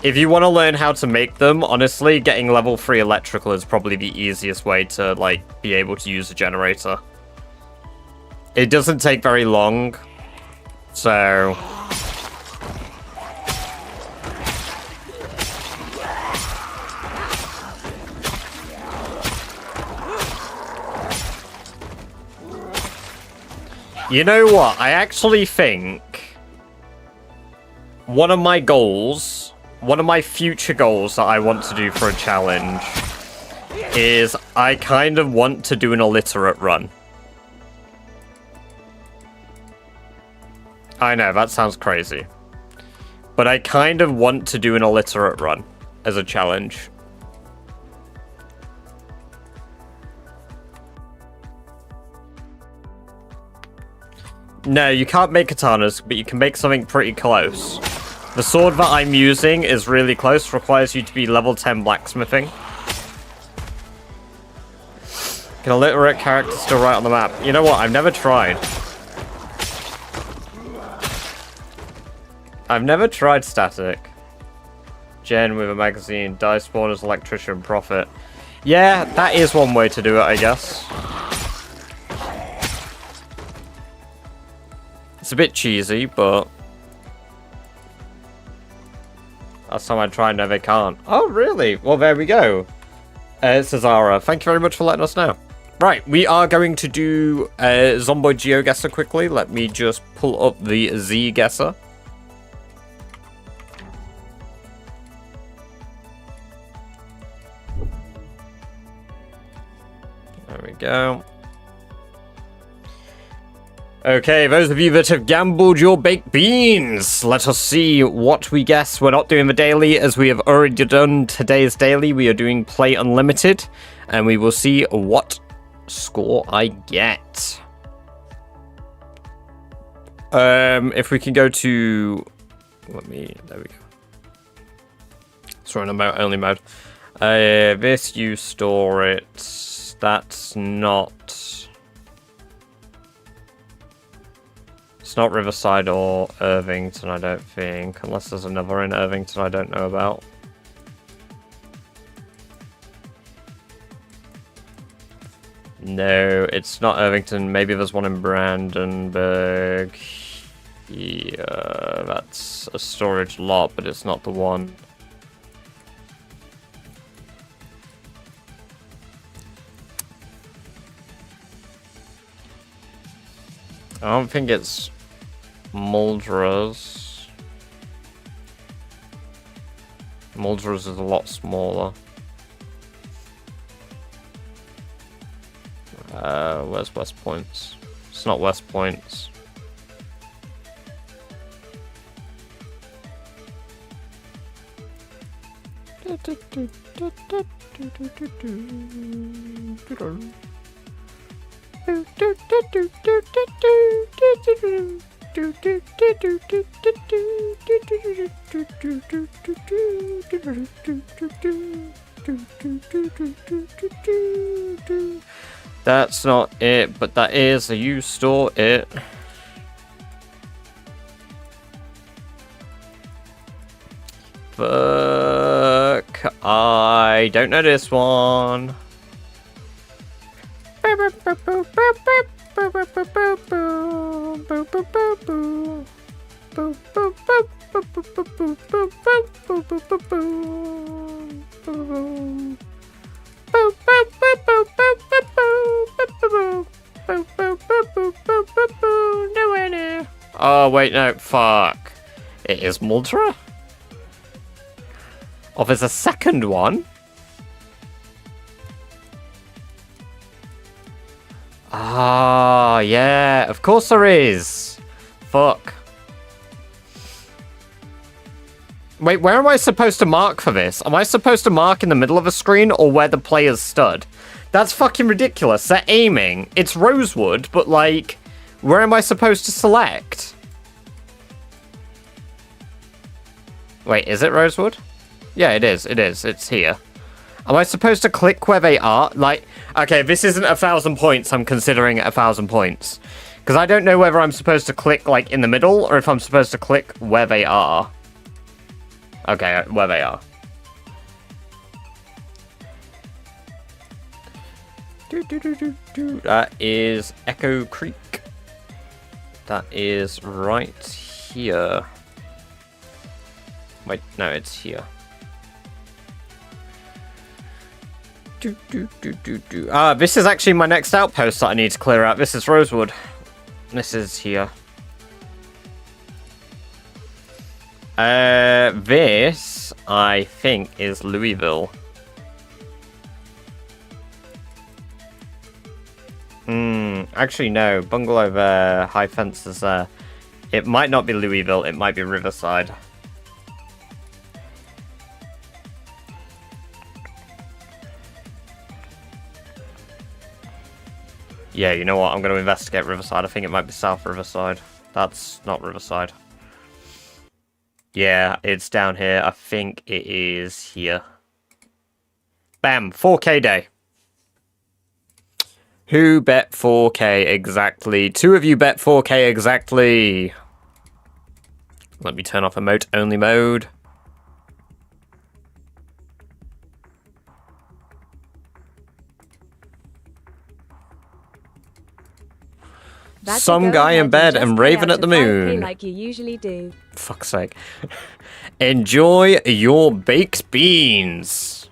If you want to learn how to make them, honestly, getting level 3 electrical is probably the easiest way to, like, be able to use a generator. It doesn't take very long, so... You know what? I actually think one of my goals, one of my future goals that I want to do for a challenge is I kind of want to do an illiterate run. I know, that sounds crazy. But I kind of want to do an illiterate run as a challenge. No, you can't make katanas, but you can make something pretty close. The sword that I'm using is really close, requires you to be level 10 blacksmithing. Can a literate character still write on the map? You know what, I've never tried. I've never tried static. Gen with a magazine, die spawners, electrician, profit. Yeah, that is one way to do it, I guess. It's a bit cheesy, but... last time I tried, no, they can't. Oh, really? Well, there we go. Cesara, thank you very much for letting us know. Right, we are going to do Zomboid GeoGuessr quickly. Let me just pull up the Z-Guesser. There we go. Okay, those of you that have gambled your baked beans, let us see what we guess. We're not doing the daily as we have already done today's daily. We are doing Play Unlimited, and we will see what score I get. If we can go to... there we go. Sorry, in a only mode. This, you store it. That's not... it's not Riverside or Irvington, I don't think. Unless there's another in Irvington I don't know about. No, it's not Irvington. Maybe there's one in Brandenburg. Yeah, that's a storage lot, but it's not the one. I don't think it's Muldra's. Muldra's is a lot smaller. Where's West Points? It's not West Points. That's not it, but that is a you store it. Fuck, I don't know this one. Oh, wait, no, fuck. It is Muldra? Oh, there's a second one? Ah, yeah, of course there is. Fuck. Wait, where am I supposed to mark for this? Am I supposed to mark in the middle of a screen or where the players stood? That's fucking ridiculous. They're aiming. It's Rosewood, but like, where am I supposed to select? Wait, is it Rosewood? Yeah, it is. It is. It's here. Am I supposed to click where they are? Like, okay, this isn't 1,000 points. I'm considering it 1,000 points. Because I don't know whether I'm supposed to click, like, in the middle, or if I'm supposed to click where they are. Okay, where they are. That is Echo Creek. That is right here. Wait, no, it's here. This is actually my next outpost that I need to clear out. This is Rosewood. This is here. This, I think, is Louisville. Actually, no. Bungalow there, high fences there. It might not be Louisville, it might be Riverside. Yeah, you know what? I'm going to investigate Riverside. I think it might be South Riverside. That's not Riverside. Yeah, it's down here. I think it is here. Bam! 4K day. Who bet 4K exactly? 2 of you bet 4K exactly. Let me turn off emote only mode. That's Some guy in bed and Raven at the moon. Like you usually do. Fuck's sake. Enjoy your baked beans.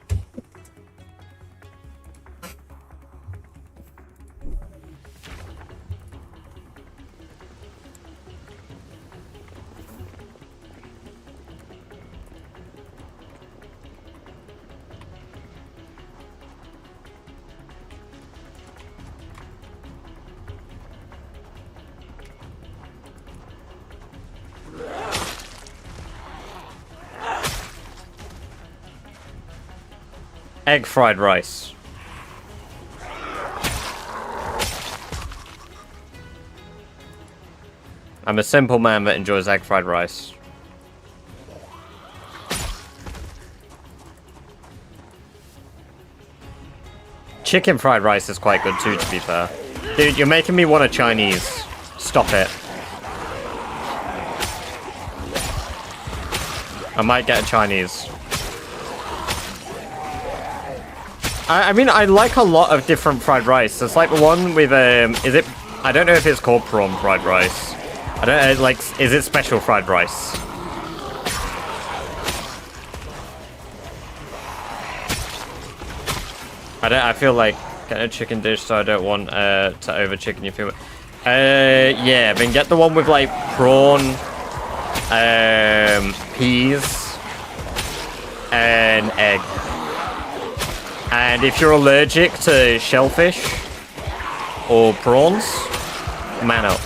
Egg fried rice. I'm a simple man that enjoys egg fried rice. Chicken fried rice is quite good too, to be fair. Dude, you're making me want a Chinese. Stop it. I might get a Chinese. I mean, I like a lot of different fried rice. It's like the one with, is it, I don't know if it's called prawn fried rice. I don't know, like, is it special fried rice? I feel like getting a chicken dish, so I don't want, to over chicken your food. Yeah, then get the one with, like, prawn, peas, and egg. And if you're allergic to shellfish or prawns, man up.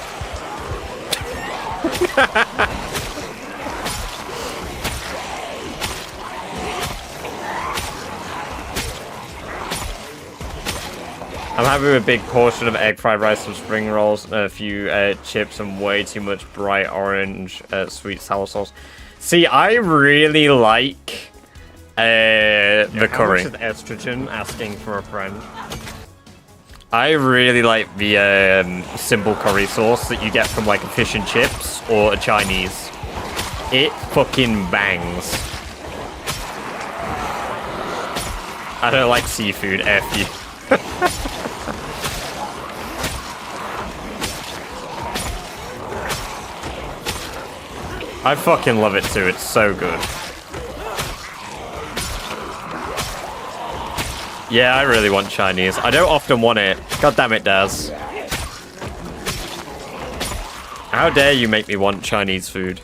I'm having a big portion of egg fried rice, some spring rolls, and a few chips, and way too much bright orange sweet sour sauce. See, I really like the curry. How much is estrogen? Asking for a friend. I really like the simple curry sauce that you get from like a fish and chips or a Chinese. It fucking bangs. I don't like seafood, F you. I fucking love it too, it's so good. Yeah, I really want Chinese. I don't often want it. God damn it, Daz. How dare you make me want Chinese food?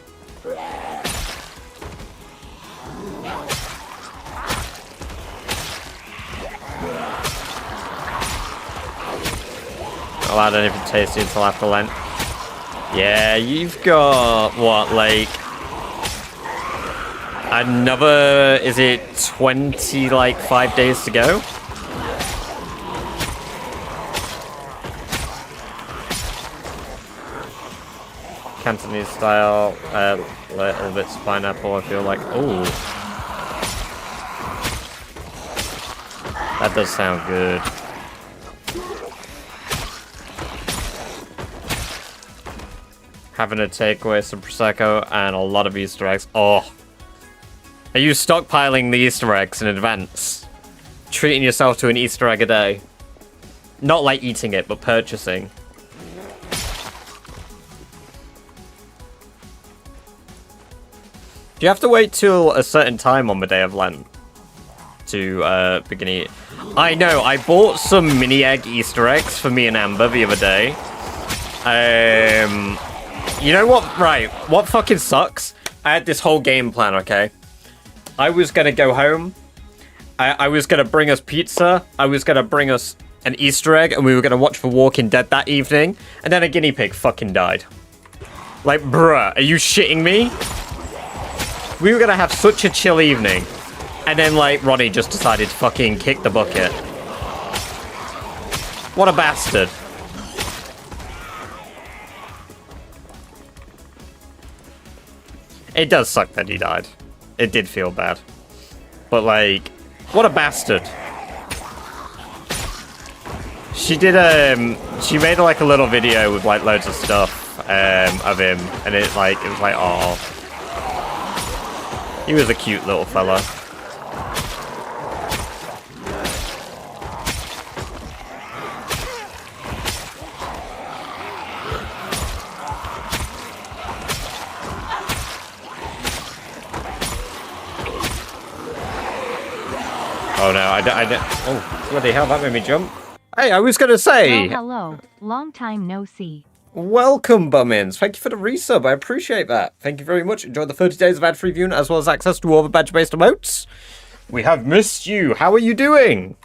allowed anything tasty until after Lent. Yeah, you've got, what, like... another, is it 20, like, 5 days to go? Cantonese style, little bits of pineapple, I feel like. Ooh. That does sound good. Having a takeaway, some Prosecco, and a lot of Easter eggs. Oh. Are you stockpiling the Easter eggs in advance? Treating yourself to an Easter egg a day? Not like eating it, but purchasing. Do you have to wait till a certain time on the day of Lent to begin eating? I know, I bought some mini egg Easter eggs for me and Amber the other day. You know what? Right, what fucking sucks? I had this whole game plan, okay? I was gonna go home. I was gonna bring us pizza. I was gonna bring us an Easter egg, and we were gonna watch The Walking Dead that evening. And then a guinea pig fucking died. Like, bruh, are you shitting me? We were gonna have such a chill evening. And then, like, Ronnie just decided to fucking kick the bucket. What a bastard. It does suck that he died. It did feel bad. But, like, what a bastard. She did, she made, like, a little video with, like, loads of stuff, of him. And it was like, oh. He was a cute little fella. Oh no, I don't. Oh, bloody hell, that made me jump. Hey, I was gonna say. Well, hello. Long time no see. Welcome, Bummins. Thank you for the resub. I appreciate that. Thank you very much. Enjoy the 30 days of ad-free viewing as well as access to all the badge-based emotes. We have missed you. How are you doing?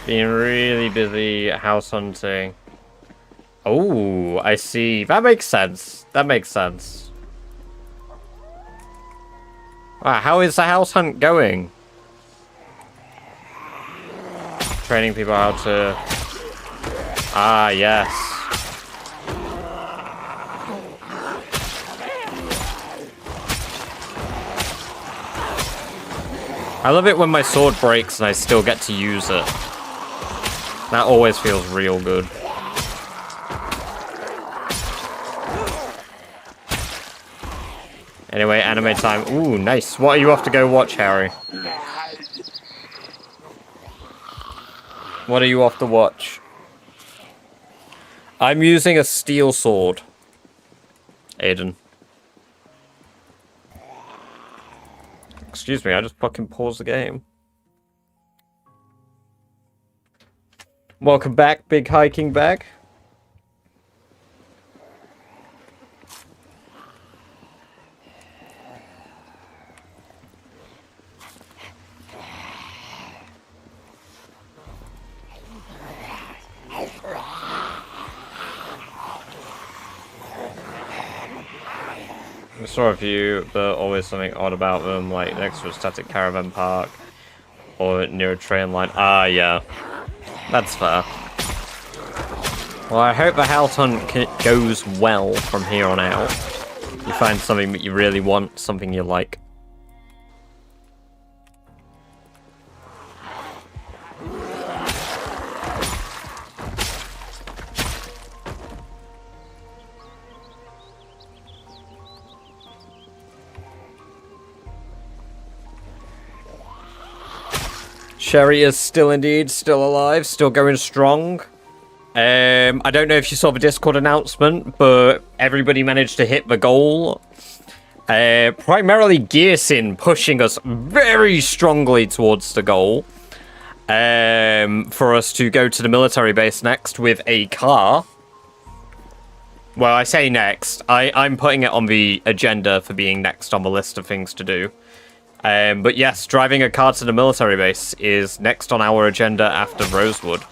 Being really busy house hunting. Oh, I see. That makes sense. That makes sense. Wow, how is the house hunt going? Training people how to... Ah, yes. I love it when my sword breaks and I still get to use it. That always feels real good. Anyway, anime time. Ooh, nice. What are you off to go watch, Harry? What are you off to watch? I'm using a steel sword. Aiden. Excuse me, I just fucking paused the game. Welcome back, big hiking bag. I saw a few, but always something odd about them, like next to a static caravan park or near a train line. Ah, yeah. That's fair. Well, I hope the house hunt goes well from here on out. You find something that you really want, something you like. Sherry is still indeed still alive, still going strong. I don't know if you saw the Discord announcement, but everybody managed to hit the goal. Primarily Gearsin pushing us very strongly towards the goal. For us to go to the military base next with a car. Well, I say next. I'm putting it on the agenda for being next on the list of things to do. But yes, driving a car to the military base is next on our agenda after Rosewood.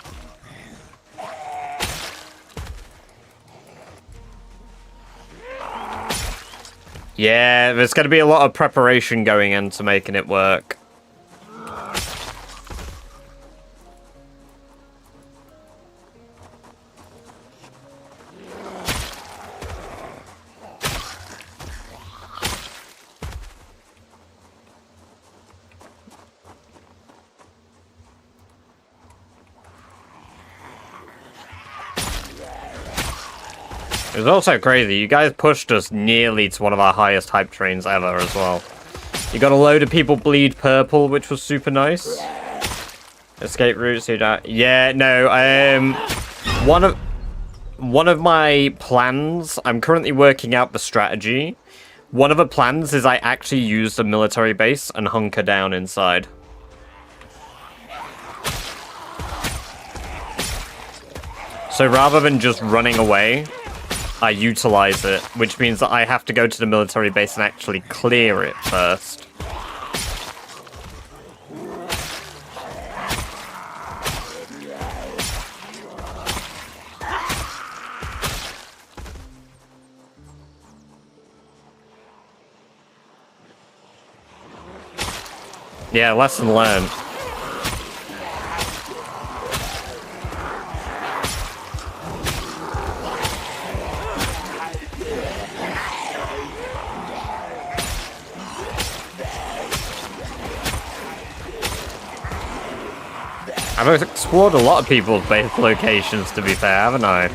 Yeah, there's going to be a lot of preparation going into making it work. It was also crazy. You guys pushed us nearly to one of our highest hype trains ever as well. You got a load of people bleed purple, which was super nice. Escape routes, yeah, no, one of my plans, I'm currently working out the strategy. One of the plans is I actually use the military base and hunker down inside. So rather than just running away, I utilize it, which means that I have to go to the military base and actually clear it first. Yeah, lesson learned. I've explored a lot of people's base locations, to be fair, haven't I?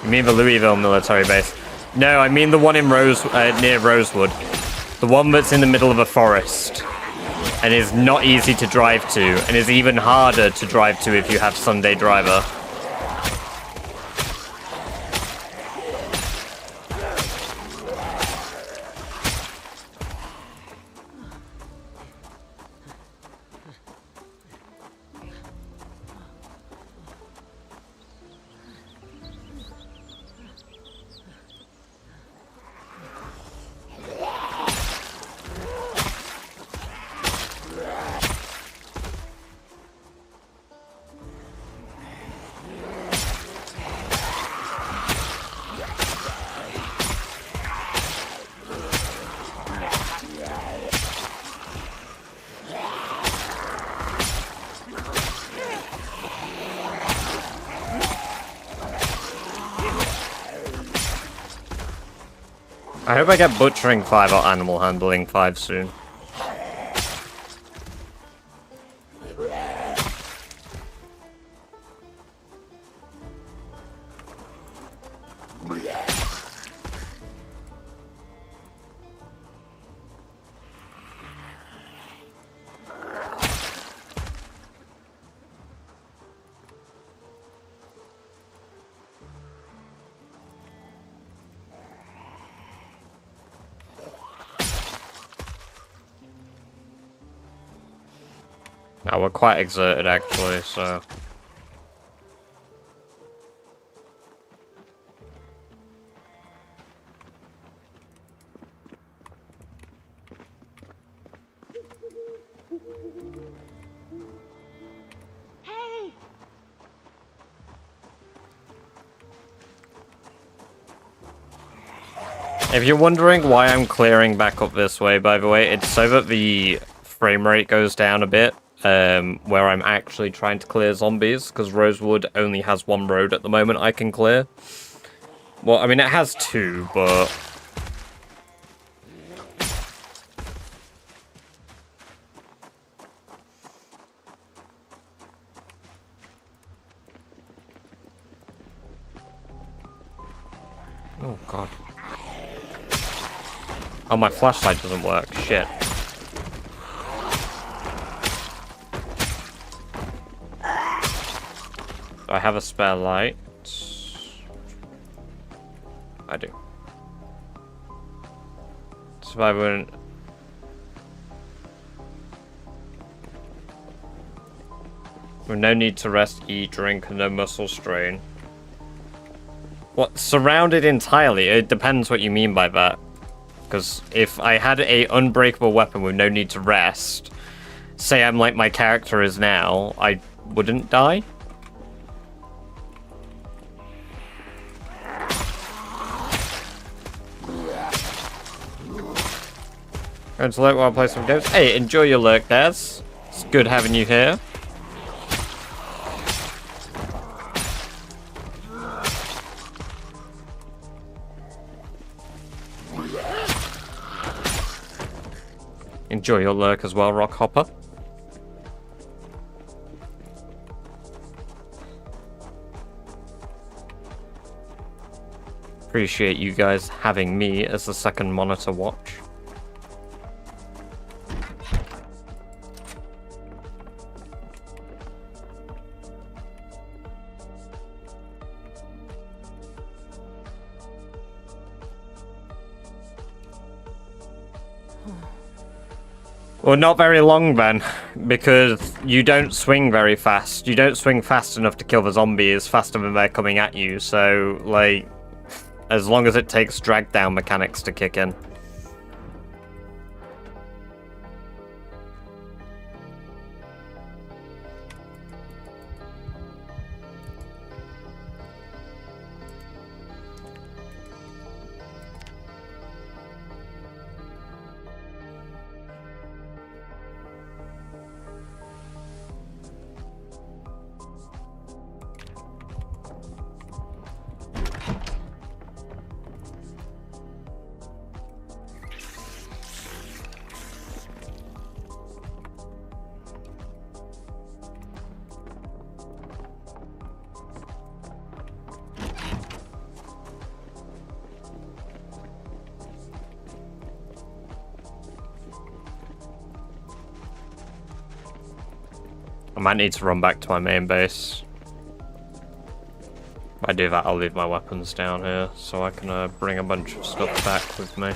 You mean the Louisville military base? No, I mean the one in near Rosewood. The one that's in the middle of a forest. And is not easy to drive to, and is even harder to drive to if you have Sunday Driver. I hope I get Butchering 5 or Animal Handling 5 soon. Now we're quite exerted actually, so... If you're wondering why I'm clearing back up this way, by the way, it's so that the frame rate goes down a bit, where I'm actually trying to clear zombies, because Rosewood only has one road at the moment I can clear. Well, I mean, it has two, but... Oh, God. Oh, my flashlight doesn't work. Shit. Do I have a spare light? I do. Survivor. With no need to rest, eat, drink, and no muscle strain. What? Surrounded entirely? It depends what you mean by that. Because if I had a unbreakable weapon with no need to rest, say I'm like my character is now, I wouldn't die. Going to lurk while I play some games. Hey, enjoy your lurk, Des. It's good having you here. Enjoy your lurk as well, Rockhopper. Appreciate you guys having me as the second monitor watch. Well, not very long then, because you don't swing very fast. You don't swing fast enough to kill the zombies faster than they're coming at you, so, like, as long as it takes drag down mechanics to kick in. I might need to run back to my main base. If I do that, I'll leave my weapons down here, so I can bring a bunch of stuff back with me.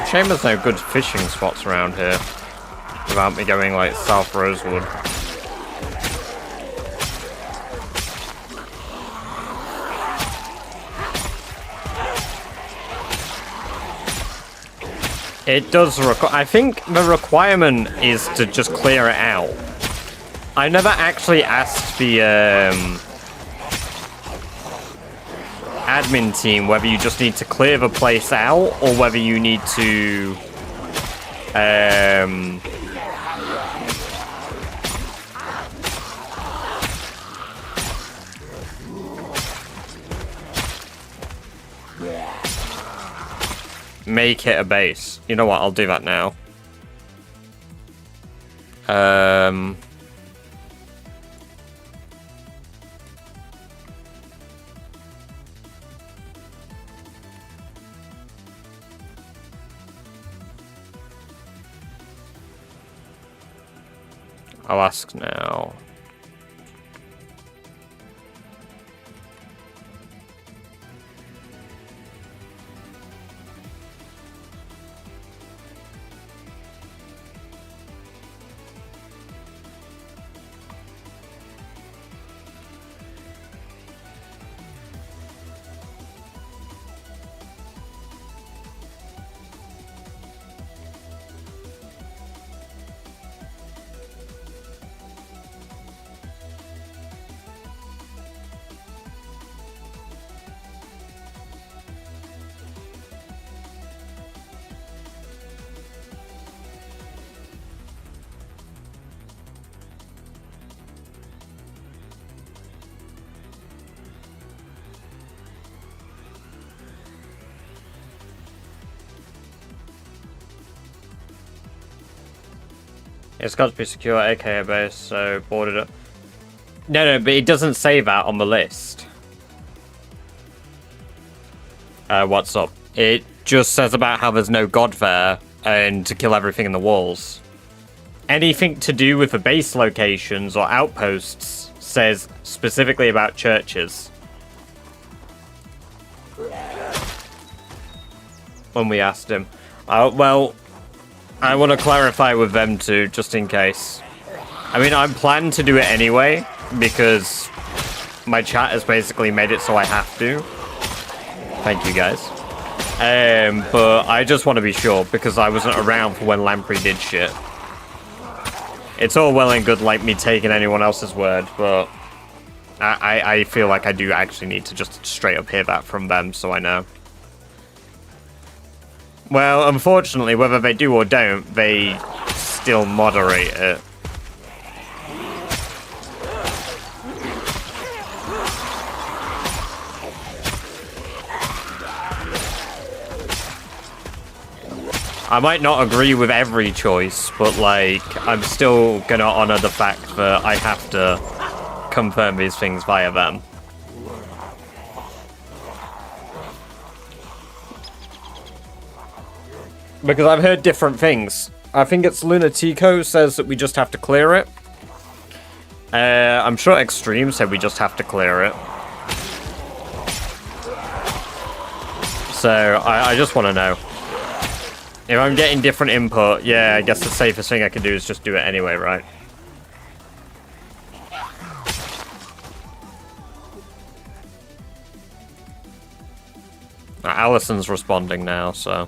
Shame there's no good fishing spots around here without me going like South Rosewood. It does I think the requirement is to just clear it out. I never actually asked the admin team whether you just need to clear the place out or whether you need to make it a base. You know what, I'll do that now. I'll ask now. It's got to be secure, aka base, so boarded it. No, but it doesn't say that on the list. What's up? It just says about how there's no god there and to kill everything in the walls. Anything to do with the base locations or outposts says specifically about churches. When we asked him. Well, I want to clarify with them too, just in case. I mean, I'm planning to do it anyway, because my chat has basically made it so I have to. Thank you, guys. But I just want to be sure, because I wasn't around for when Lamprey did shit. It's all well and good, like, me taking anyone else's word, but I feel like I do actually need to just straight up hear that from them, so I know. Well, unfortunately, whether they do or don't, they still moderate it. I might not agree with every choice, but, like, I'm still gonna honor the fact that I have to confirm these things via them. Because I've heard different things. I think it's Lunatico says that we just have to clear it. I'm sure Extreme said we just have to clear it. So, I just want to know. If I'm getting different input, yeah, I guess the safest thing I can do is just do it anyway, right? Allison's responding now, so...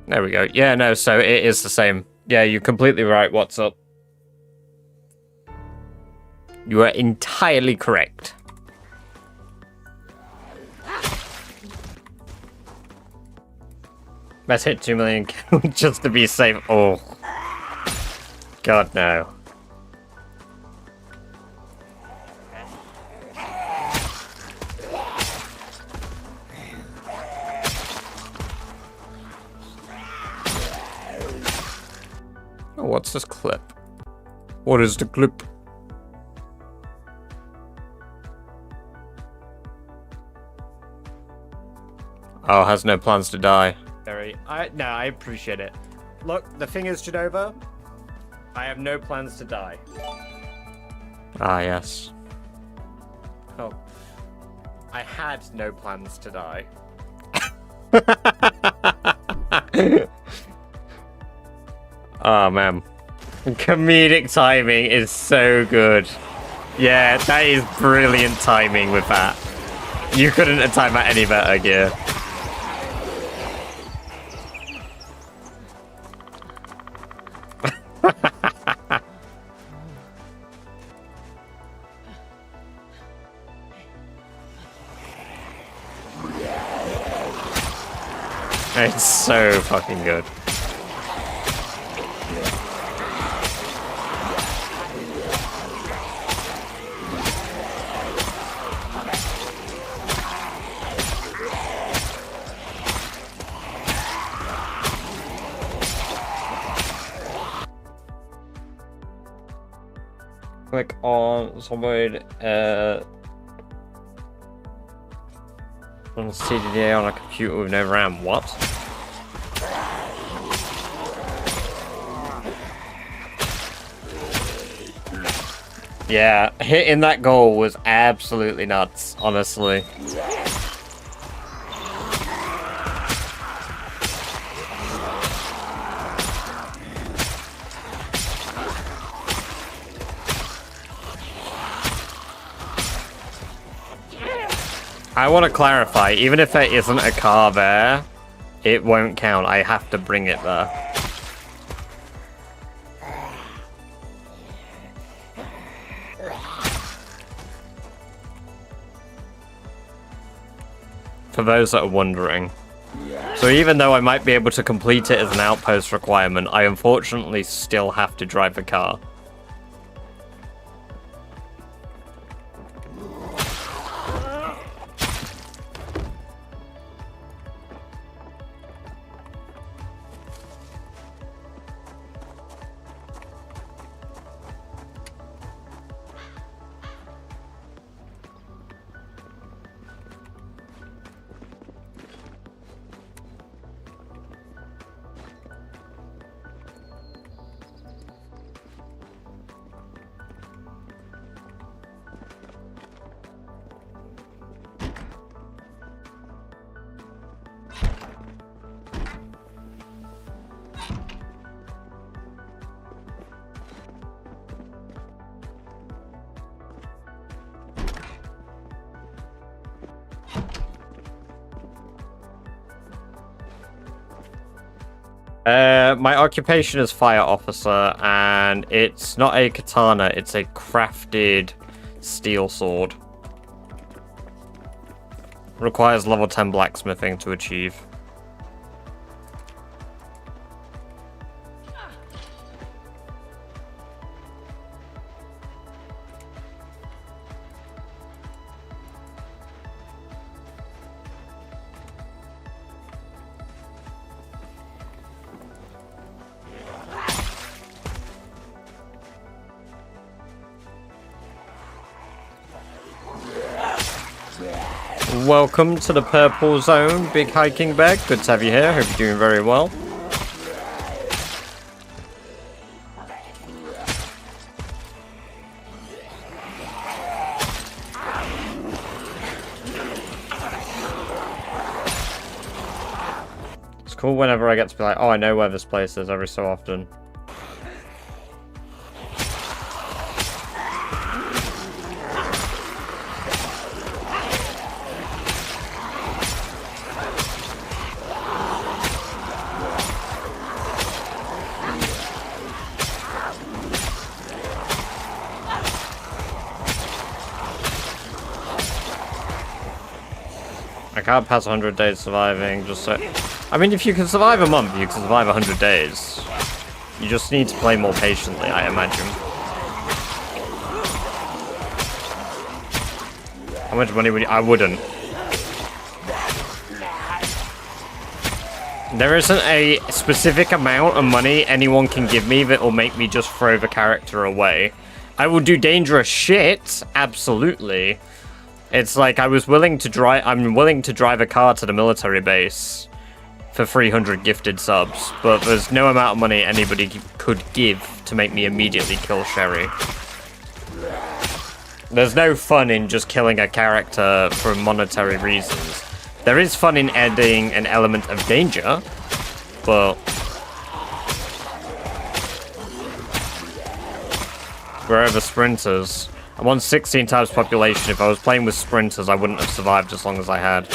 There we go. Yeah, no, so it is the same. Yeah, you're completely right. What's up? You are entirely correct. Let's hit 2 million just to be safe. Oh. God, no. What's this clip? What is the clip? Oh, has no plans to die. No, I appreciate it. Look, the thing is, Genova, I have no plans to die. Ah, yes. Oh. I had no plans to die. Oh, man. Comedic timing is so good. Yeah, that is brilliant timing with that. You couldn't have timed that any better, Gear. It's so fucking good. Click on somebody on CDDA on a computer with no RAM. What? Yeah, hitting that goal was absolutely nuts, honestly. I want to clarify, even if there isn't a car there, it won't count. I have to bring it there. For those that are wondering. So even though I might be able to complete it as an outpost requirement, I unfortunately still have to drive a car. My occupation is fire officer, and it's not a katana, it's a crafted steel sword. Requires level 10 blacksmithing to achieve. Welcome to the purple zone, Big Hiking Bag. Good to have you here. Hope you're doing very well. It's cool whenever I get to be like, oh, I know where this place is every so often. I can't pass 100 days surviving, just so... I mean, if you can survive a month, you can survive 100 days. You just need to play more patiently, I imagine. How much money would you... I wouldn't. There isn't a specific amount of money anyone can give me that will make me just throw the character away. I will do dangerous shit, absolutely. It's like I'm willing to drive a car to the military base for 300 gifted subs, but there's no amount of money anybody could give to make me immediately kill Sherry. There's no fun in just killing a character for monetary reasons. There is fun in adding an element of danger, but... Where are the sprinters? I'm on 16 times population. If I was playing with sprinters, I wouldn't have survived as long as I had.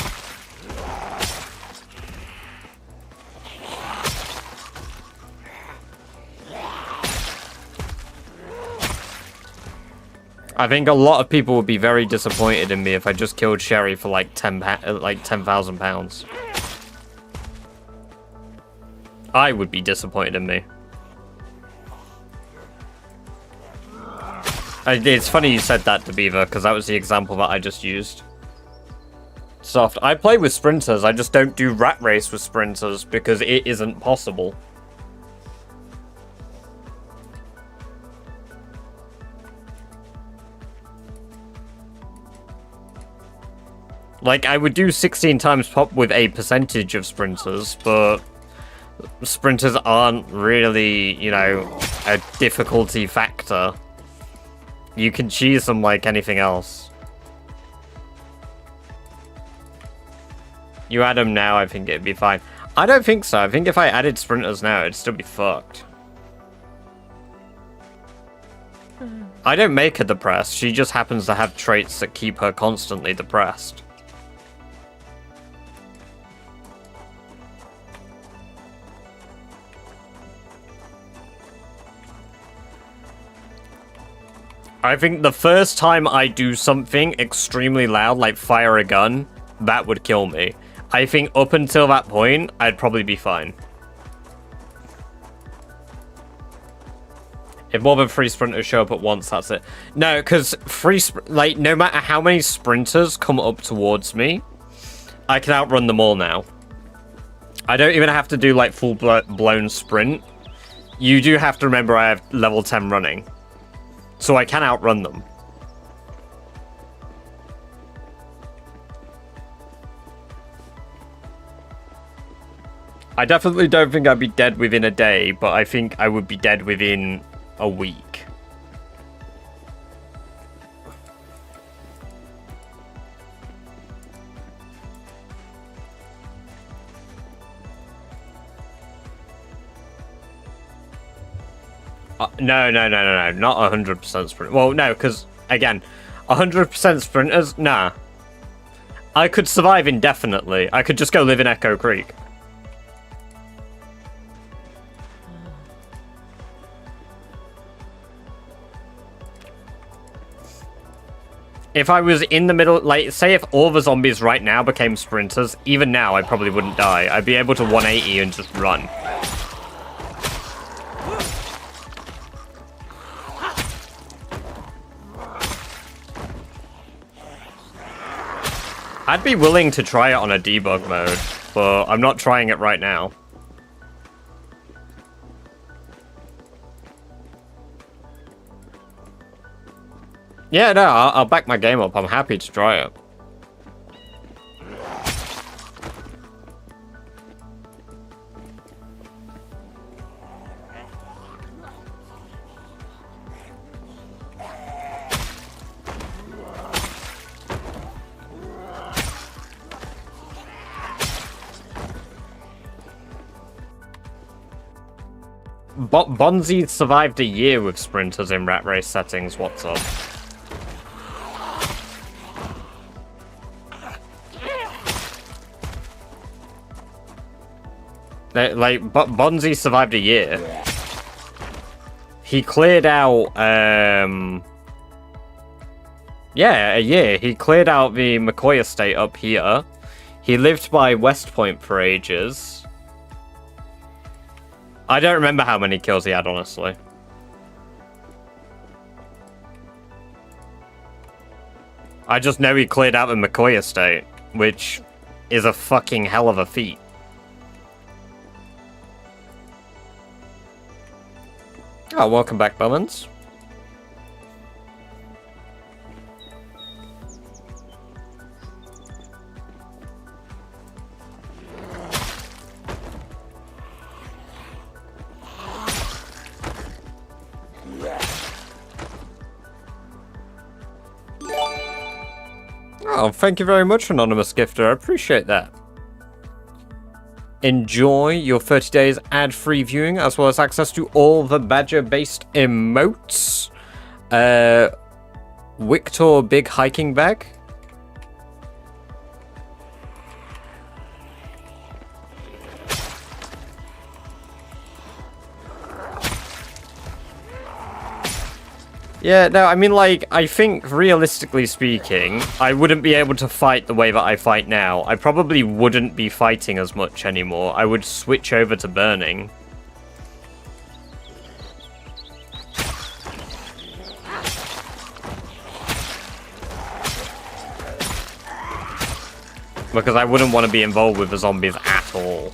I think a lot of people would be very disappointed in me if I just killed Sherry for like 10,000 pounds. I would be disappointed in me. It's funny you said that, DeBeaver, because that was the example that I just used. Soft. I play with sprinters, I just don't do rat race with sprinters because it isn't possible. Like, I would do 16 times pop with a percentage of sprinters, but sprinters aren't really, you know, a difficulty factor. You can cheese them like anything else. You add them now, I think it'd be fine. I don't think so. I think if I added sprinters now, it'd still be fucked. I don't make her depressed. She just happens to have traits that keep her constantly depressed. I think the first time I do something extremely loud, like fire a gun, that would kill me. I think up until that point, I'd probably be fine. If more than 3 sprinters show up at once, that's it. No, because like, no matter how many sprinters come up towards me, I can outrun them all now. I don't even have to do, like, full-blown sprint. You do have to remember I have level 10 running. So I can outrun them. I definitely don't think I'd be dead within a day, but I think I would be dead within a week. No, not 100% sprint. Well, no, because, again, 100% sprinters, nah. I could survive indefinitely. I could just go live in Echo Creek. If I was in the middle, like, say if all the zombies right now became sprinters, even now I probably wouldn't die. I'd be able to 180 and just run. I'd be willing to try it on a debug mode, but I'm not trying it right now. Yeah, no, I'll back my game up. I'm happy to try it. Bonzi survived a year with sprinters in rat race settings. What's up? Like, Bonzi survived a year. He cleared out, yeah, a year. He cleared out the McCoy estate up here. He lived by West Point for ages. I don't remember how many kills he had, honestly. I just know he cleared out the McCoy estate, which is a fucking hell of a feat. Oh, welcome back, Bummons. Oh, thank you very much, Anonymous Gifter. I appreciate that. Enjoy your 30 days ad-free viewing, as well as access to all the Badger-based emotes. Victor Big Hiking Bag. Yeah, no, I mean, like, I think, realistically speaking, I wouldn't be able to fight the way that I fight now. I probably wouldn't be fighting as much anymore. I would switch over to burning. Because I wouldn't want to be involved with the zombies at all.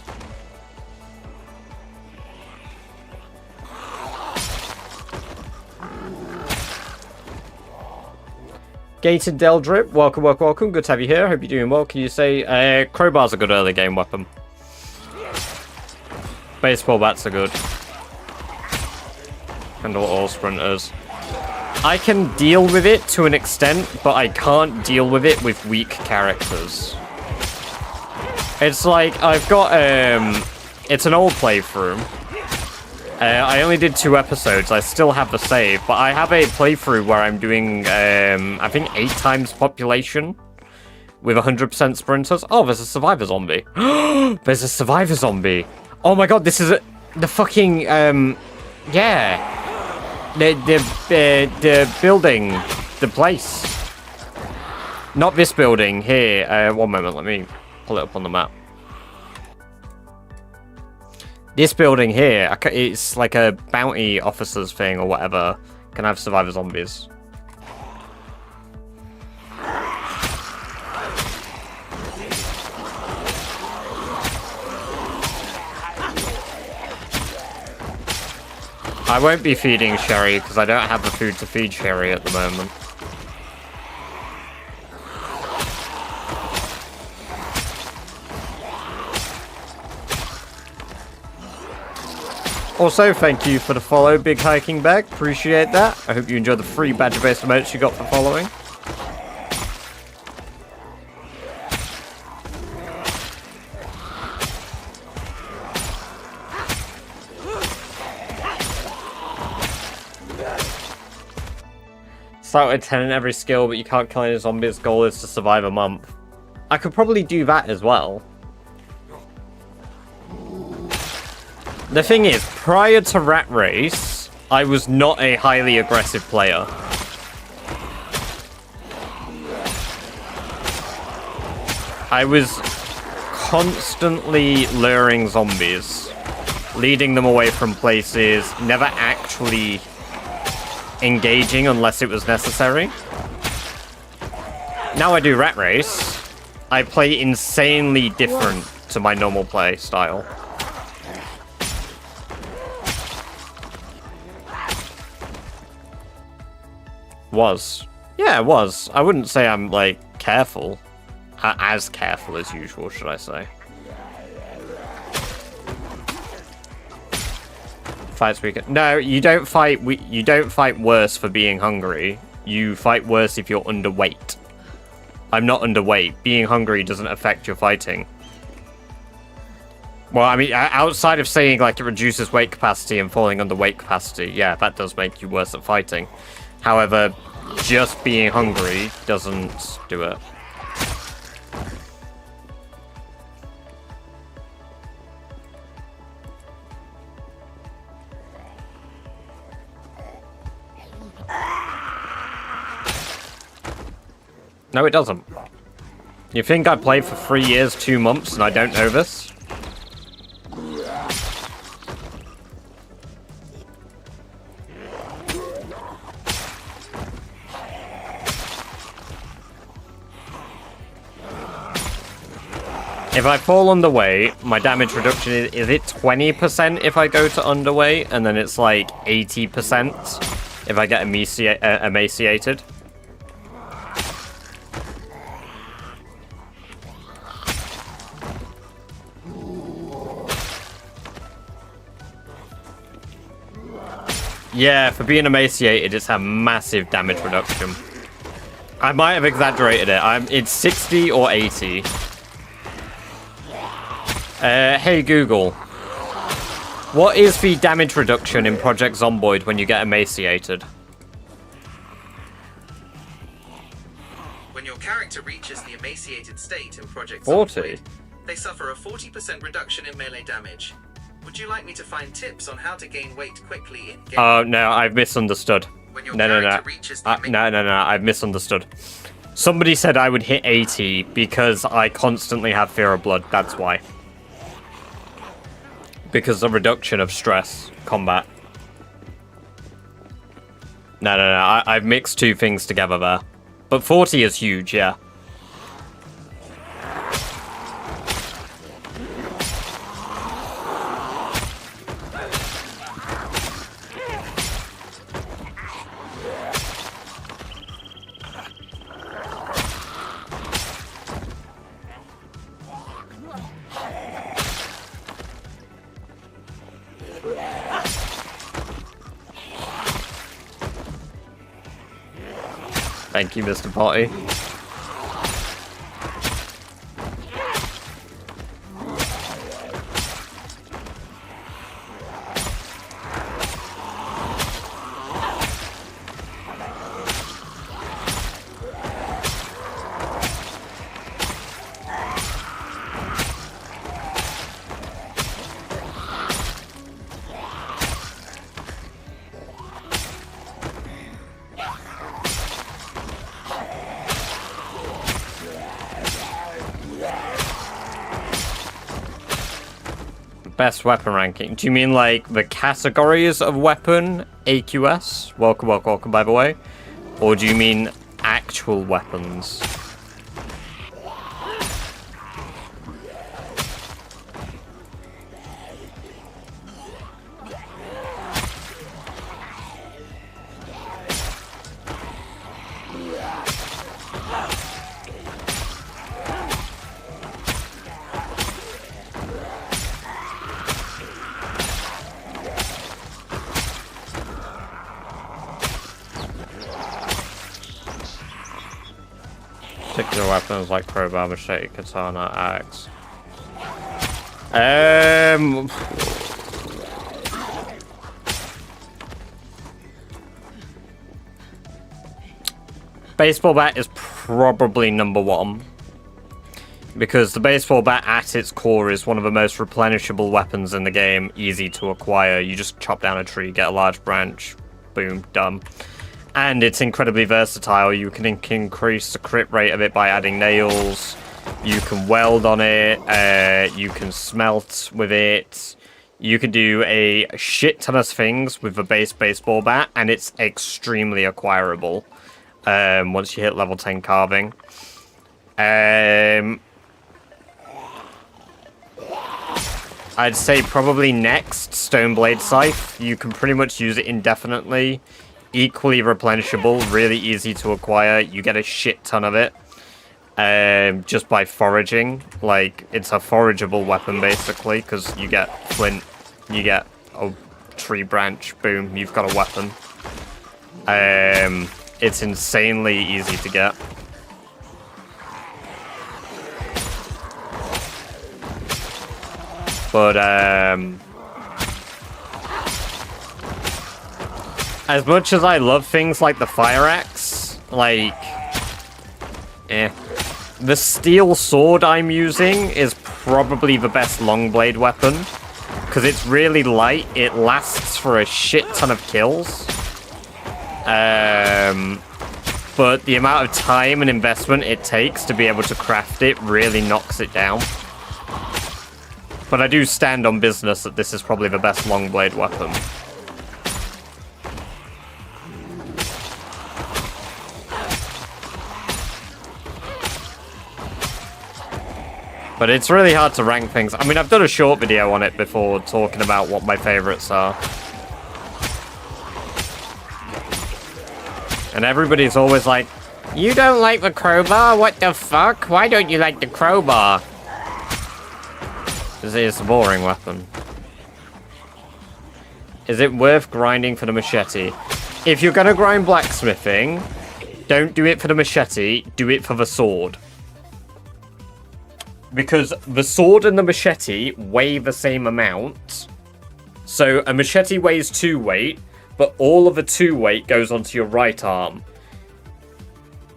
Gated Del Drip, welcome, welcome, welcome. Good to have you here. Hope you're doing well. Can you say crowbar's a good early game weapon? Baseball bats are good. Handle all sprinters. I can deal with it to an extent, but I can't deal with it with weak characters. It's like I've got it's an old playthrough. I only did 2 episodes. I still have the save, but I have a playthrough where I'm doing, I think 8 times population with 100% sprinters. Oh, there's a survivor zombie. There's a survivor zombie. Oh my god, this is the fucking, yeah. The building, the place. Not this building, here. One moment, let me pull it up on the map. This building here, it's like a bounty officers thing or whatever. Can have survivor zombies. I won't be feeding Sherry because I don't have the food to feed Sherry at the moment. Also, thank you for the follow, Big Hiking Bag. Appreciate that. I hope you enjoyed the free badger-based emotes you got for following. Start with 10 in every skill, but you can't kill any zombies. Goal is to survive a month. I could probably do that as well. The thing is, prior to Rat Race, I was not a highly aggressive player. I was constantly luring zombies, leading them away from places, never actually engaging unless it was necessary. Now I do Rat Race. I play insanely different to my normal play style. Was. Yeah, it was. I wouldn't say I'm, like, careful. As careful as usual, should I say. Fights weaker. No, you don't fight. You don't fight worse for being hungry. You fight worse if you're underweight. I'm not underweight. Being hungry doesn't affect your fighting. Well, I mean, outside of saying like it reduces weight capacity and falling under weight capacity, yeah, that does make you worse at fighting. However, just being hungry doesn't do it. No, it doesn't. You think I played for 3 years, 2 months, and I don't know this? If I fall underweight, my damage reduction is it 20% if I go to underweight, and then it's like 80% if I get emaciated? Yeah, for being emaciated, it's a massive damage reduction. I might have exaggerated it. It's 60 or 80. Hey Google, what is the damage reduction in Project Zomboid when you get emaciated? When your character reaches the emaciated state in Project 40. Zomboid, they suffer a 40% reduction in melee damage. Would you like me to find tips on how to gain weight quickly in game? Oh, no, I've misunderstood. When your No, character reaches the no, I've misunderstood. Somebody said I would hit 80 because I constantly have fear of blood, that's why. Because of reduction of stress combat. No, I've mixed two things together there. But 40 is huge, yeah. Thank you, Mr. Potty. Best weapon ranking. Do you mean like the categories of weapon? AQS? Welcome, welcome, welcome, by the way. Or do you mean actual weapons? Particular weapons like crowbar, machete, katana, axe. Baseball bat is probably number one. Because the baseball bat at its core is one of the most replenishable weapons in the game, easy to acquire. You just chop down a tree, get a large branch, boom, done. And it's incredibly versatile. You can increase the crit rate of it by adding nails. You can weld on it. You can smelt with it. You can do a shit ton of things with the base baseball bat, and it's extremely acquirable once you hit level 10 carving. I'd say probably next, Stone Blade Scythe. You can pretty much use it indefinitely. Equally replenishable, really easy to acquire. You get a shit ton of it just by foraging. Like, it's a forageable weapon, basically, because you get flint, you get a tree branch, boom, you've got a weapon. It's insanely easy to get. But, as much as I love things like the fire axe, like, the steel sword I'm using is probably the best long blade weapon, because it's really light, it lasts for a shit ton of kills, but the amount of time and investment it takes to be able to craft it really knocks it down. But I do stand on business that this is probably the best long blade weapon. But it's really hard to rank things. I mean, I've done a short video on it before talking about what my favorites are. And everybody's always like, you don't like the crowbar? What the fuck? Why don't you like the crowbar? Because it is a boring weapon. Is it worth grinding for the machete? If you're gonna grind blacksmithing, don't do it for the machete, do it for the sword. Because the sword and the machete weigh the same amount. So a machete weighs 2 weight, but all of the 2 weight goes onto your right arm.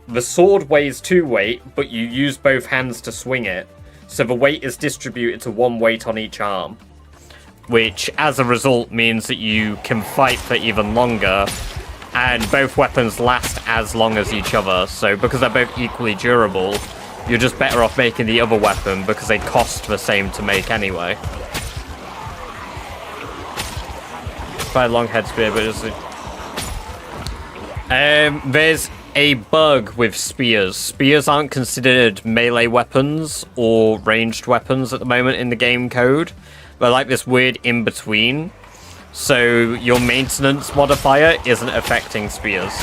The sword weighs 2 weight, but you use both hands to swing it. So the weight is distributed to 1 weight on each arm. Which, as a result, means that you can fight for even longer. And both weapons last as long as each other. So because they're both equally durable, you're just better off making the other weapon because they cost the same to make anyway. By a long head spear, but it's there's a bug with spears. Spears aren't considered melee weapons or ranged weapons at the moment in the game code. They're like this weird in-between. So your maintenance modifier isn't affecting spears.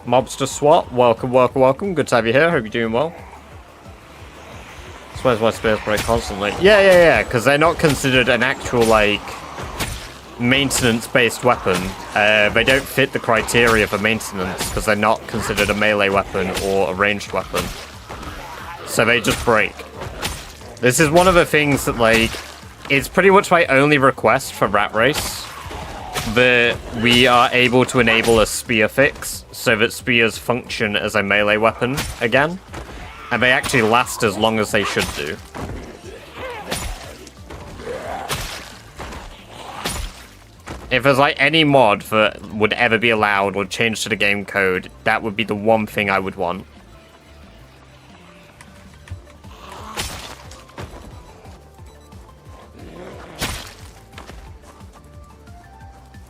Mobster SWAT, welcome, welcome, welcome. Good to have you here. Hope you're doing well. Swears my spears break constantly. Yeah, because they're not considered an actual, like, maintenance-based weapon. They don't fit the criteria for maintenance because they're not considered a melee weapon or a ranged weapon. So they just break. This is one of the things that, like, it's pretty much my only request for Rat Race. That we are able to enable a spear fix so that spears function as a melee weapon again. And they actually last as long as they should do. If there's like any mod that would ever be allowed or changed to the game code, that would be the one thing I would want.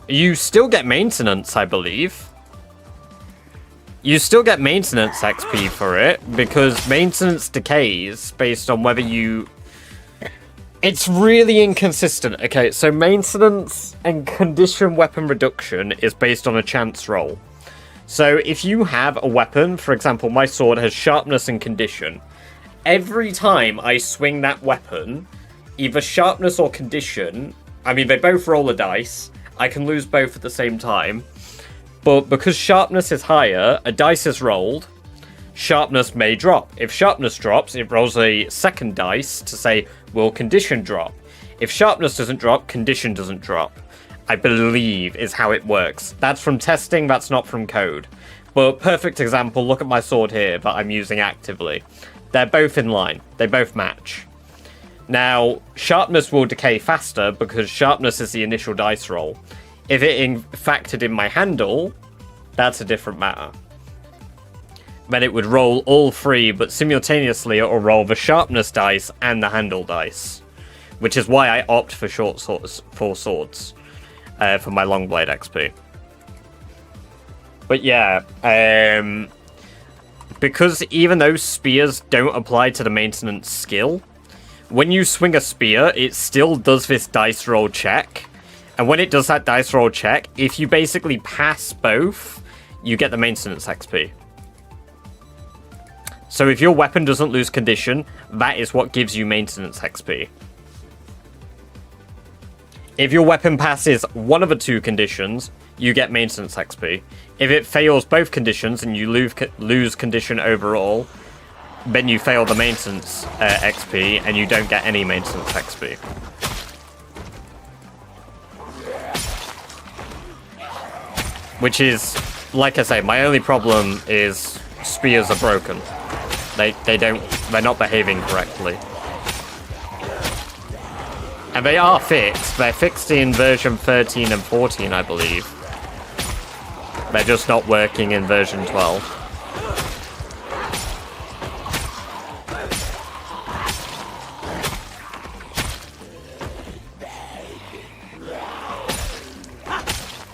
You still get maintenance, I believe. You still get maintenance XP for it, because maintenance decays based on whether you... It's really inconsistent. Okay, so maintenance and condition weapon reduction is based on a chance roll. So if you have a weapon, for example, my sword has sharpness and condition. Every time I swing that weapon, either sharpness or condition, I mean, they both roll a dice. I can lose both at the same time. But because sharpness is higher, a dice is rolled. Sharpness may drop. If sharpness drops, it rolls a second dice to say, will condition drop? If sharpness doesn't drop, condition doesn't drop. I believe is how it works. That's from testing, that's not from code. But perfect example, look at my sword here that I'm using actively. They're both in line. They both match. Now, sharpness will decay faster because sharpness is the initial dice roll. If it factored in my handle, that's a different matter. Then it would roll all three, but simultaneously it will roll the sharpness dice and the handle dice. Which is why I opt for short swords, for my long blade XP. But yeah, because even though spears don't apply to the maintenance skill, when you swing a spear, it still does this dice roll check. And when it does that dice roll check, if you basically pass both, you get the maintenance XP. So if your weapon doesn't lose condition, that is what gives you maintenance XP. If your weapon passes one of the two conditions, you get maintenance XP. If it fails both conditions and you lose condition overall, then you fail the maintenance XP and you don't get any maintenance XP. Which is, like I say, my only problem is spears are broken. They're not behaving correctly. And they are fixed. They're fixed in version 13 and 14, I believe. They're just not working in version 12.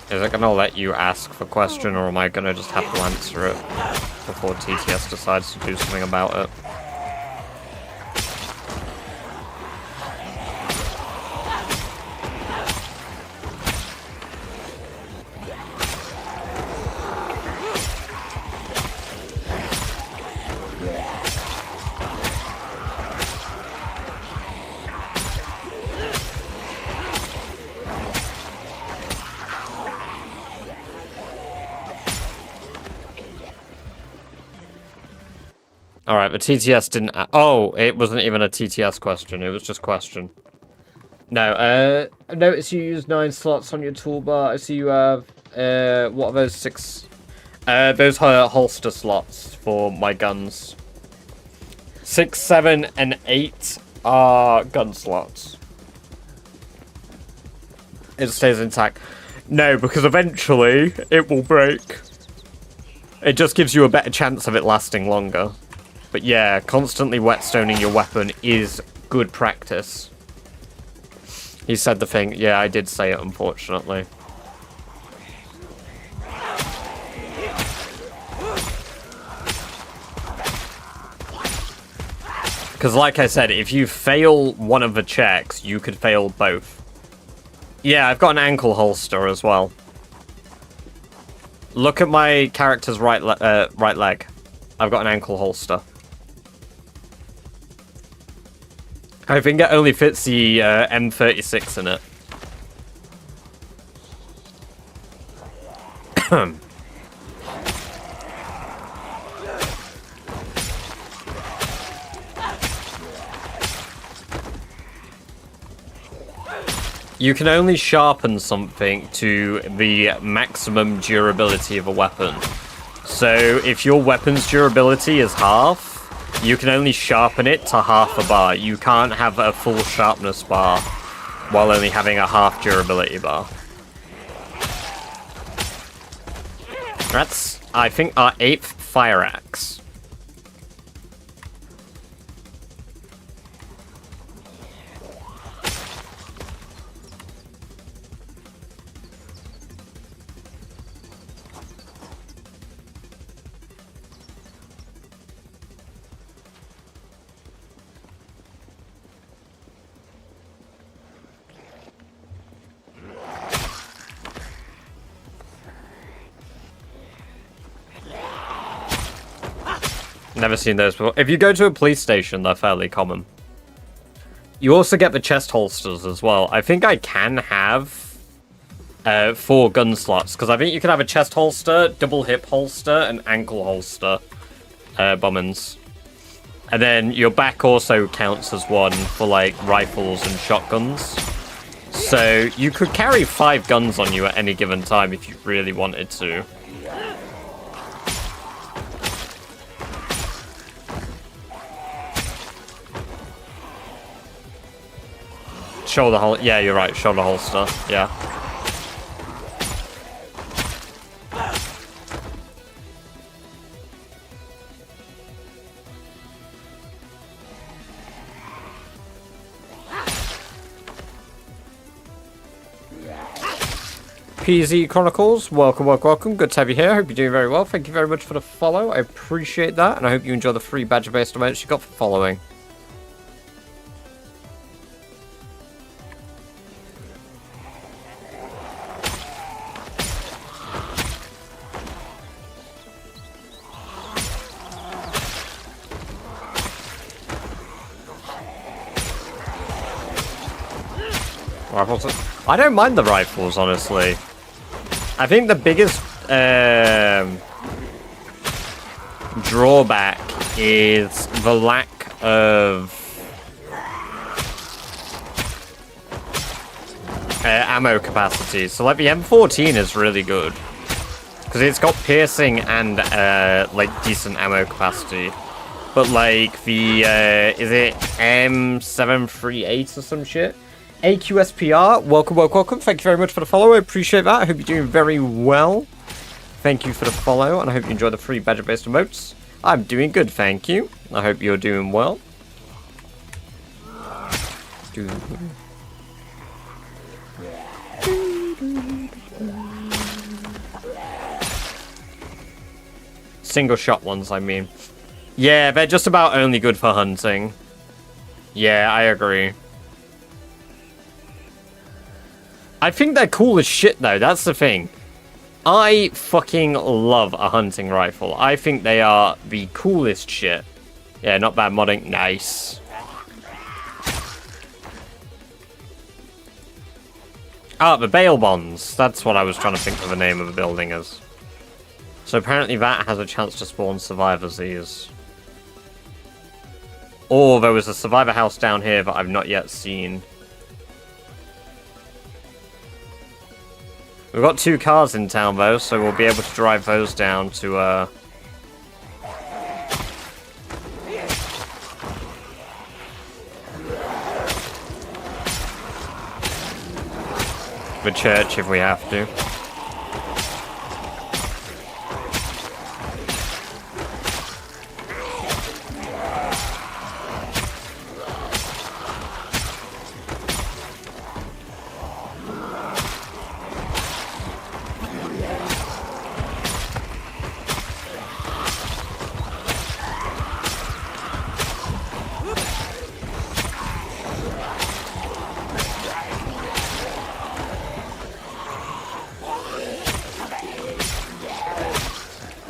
Is it gonna let you ask the question, or am I gonna just have to answer it before TTS decides to do something about it? Alright, the TTS didn't... Oh, it wasn't even a TTS question. It was just question. No, I noticed you use 9 slots on your toolbar. I see you have... what are those 6... those are holster slots for my guns. 6, 7, and 8 are gun slots. It stays intact. No, because eventually it will break. It just gives you a better chance of it lasting longer. But yeah, constantly whetstoning your weapon is good practice. He said the thing. Yeah, I did say it, unfortunately. Because like I said, if you fail one of the checks, you could fail both. Yeah, I've got an ankle holster as well. Look at my character's right leg. I've got an ankle holster. I think it only fits the M36 in it. You can only sharpen something to the maximum durability of a weapon. So if your weapon's durability is half, you can only sharpen it to half a bar. You can't have a full sharpness bar while only having a half durability bar. That's, I think, our 8th fire axe. Never seen those before. If you go to a police station, they're fairly common. You also get the chest holsters as well. I think I can have 4 gun slots, because I think you can have a chest holster, double hip holster, and ankle holster bombings. And then your back also counts as one for like rifles and shotguns. So you could carry 5 guns on you at any given time if you really wanted to. Shoulder holster. Yeah, you're right. Shoulder holster. Yeah. PZ Chronicles, welcome, welcome, welcome. Good to have you here. Hope you're doing very well. Thank you very much for the follow. I appreciate that, and I hope you enjoy the free badger-based events you got for following. Rifles. I don't mind the rifles, honestly. I think the biggest drawback is the lack of ammo capacity. So, like, the M14 is really good because it's got piercing and like decent ammo capacity. But like the is it M738 or some shit? AQSPR, welcome, welcome, welcome. Thank you very much for the follow. I appreciate that. I hope you're doing very well. Thank you for the follow, and I hope you enjoy the free badger-based emotes. I'm doing good, thank you. I hope you're doing well. Single shot ones, I mean. Yeah, they're just about only good for hunting. Yeah, I agree. I think they're cool as shit, though. That's the thing. I fucking love a hunting rifle. I think they are the coolest shit. Yeah, not bad modding. Nice. Ah, the bail bonds. That's what I was trying to think of the name of the building as. So apparently that has a chance to spawn survivors these. Or there was a survivor house down here that I've not yet seen. We've got 2 cars in town, though, so we'll be able to drive those down to, the church if we have to.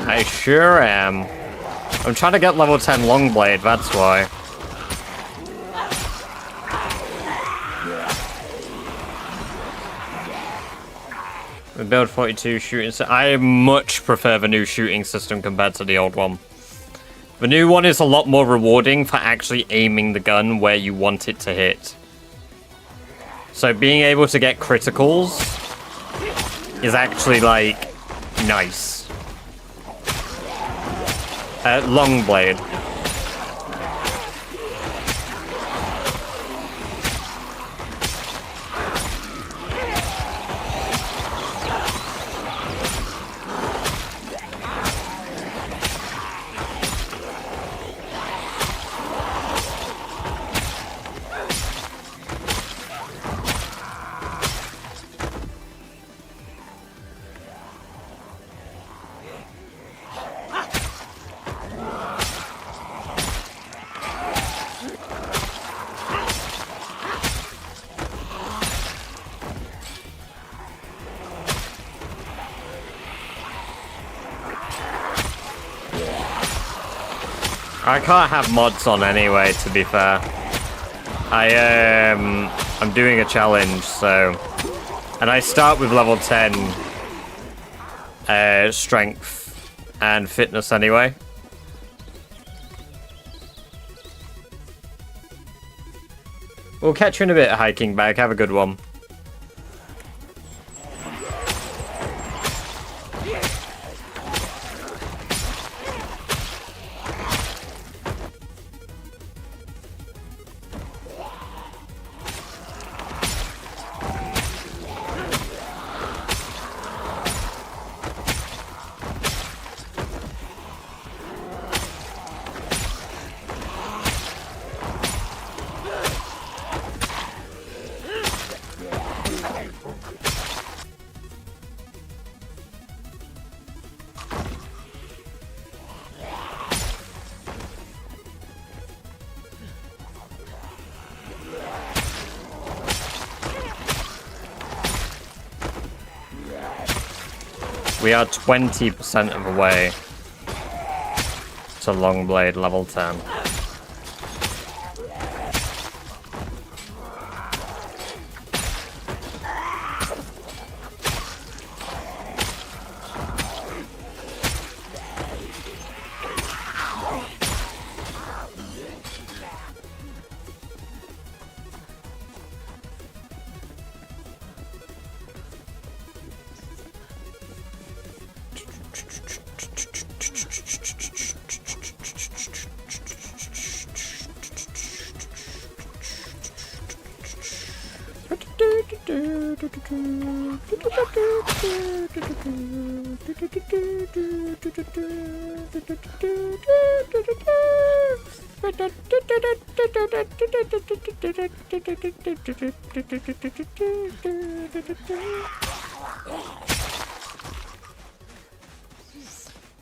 I sure am. I'm trying to get level 10 Longblade, that's why. The build 42 shooting system. I much prefer the new shooting system compared to the old one. The new one is a lot more rewarding for actually aiming the gun where you want it to hit. So being able to get criticals is actually, like, nice. Longblade. I can't have mods on anyway, to be fair. I'm doing a challenge, so... And I start with level 10 strength and fitness anyway. We'll catch you in a bit, hiking bag. Have a good one. We are 20% of the way to Longblade level 10.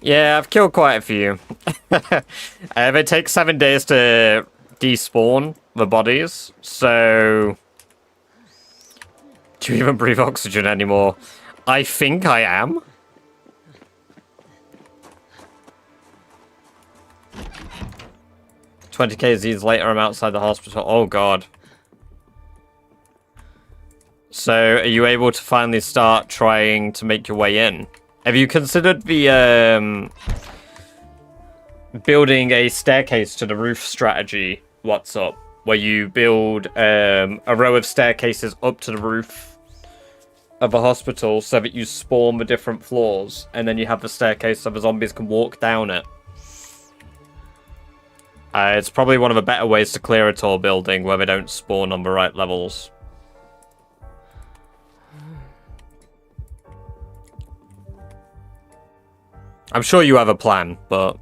Yeah, I've killed quite a few. They take 7 days to despawn the bodies, so... Do you even breathe oxygen anymore? I think I am. $20,000 later, I'm outside the hospital. Oh, God. So, are you able to finally start trying to make your way in? Have you considered the, building a staircase to the roof strategy? What's up? Where you build, a row of staircases up to the roof of a hospital so that you spawn the different floors, and then you have the staircase so the zombies can walk down it. It's probably one of the better ways to clear a tall building where they don't spawn on the right levels. I'm sure you have a plan, but...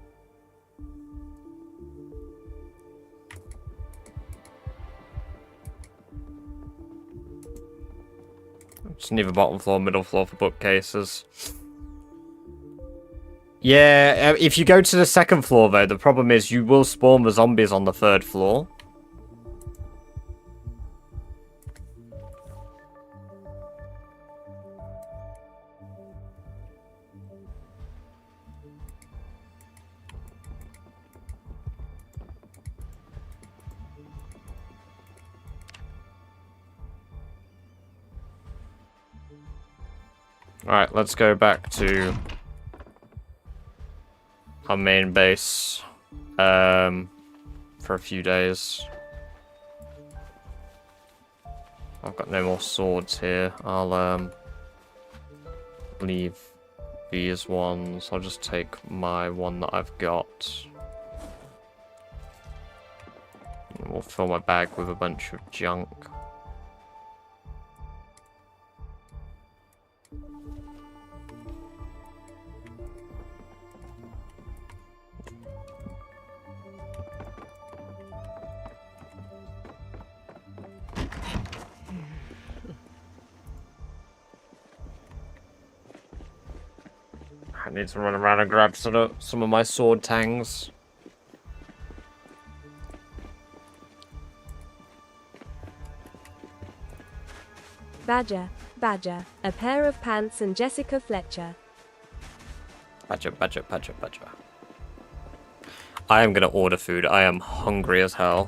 Just neither bottom floor, middle floor for bookcases. Yeah, if you go to the second floor, though, the problem is you will spawn the zombies on the third floor. Alright, let's go back to our main base for a few days. I've got no more swords here. I'll leave these ones. I'll just take my one that I've got. And we'll fill my bag with a bunch of junk. I need to run around and grab some of my sword tangs. Badger, Badger, a pair of pants and Jessica Fletcher. Badger, Badger, Badger, Badger. I am gonna order food. I am hungry as hell.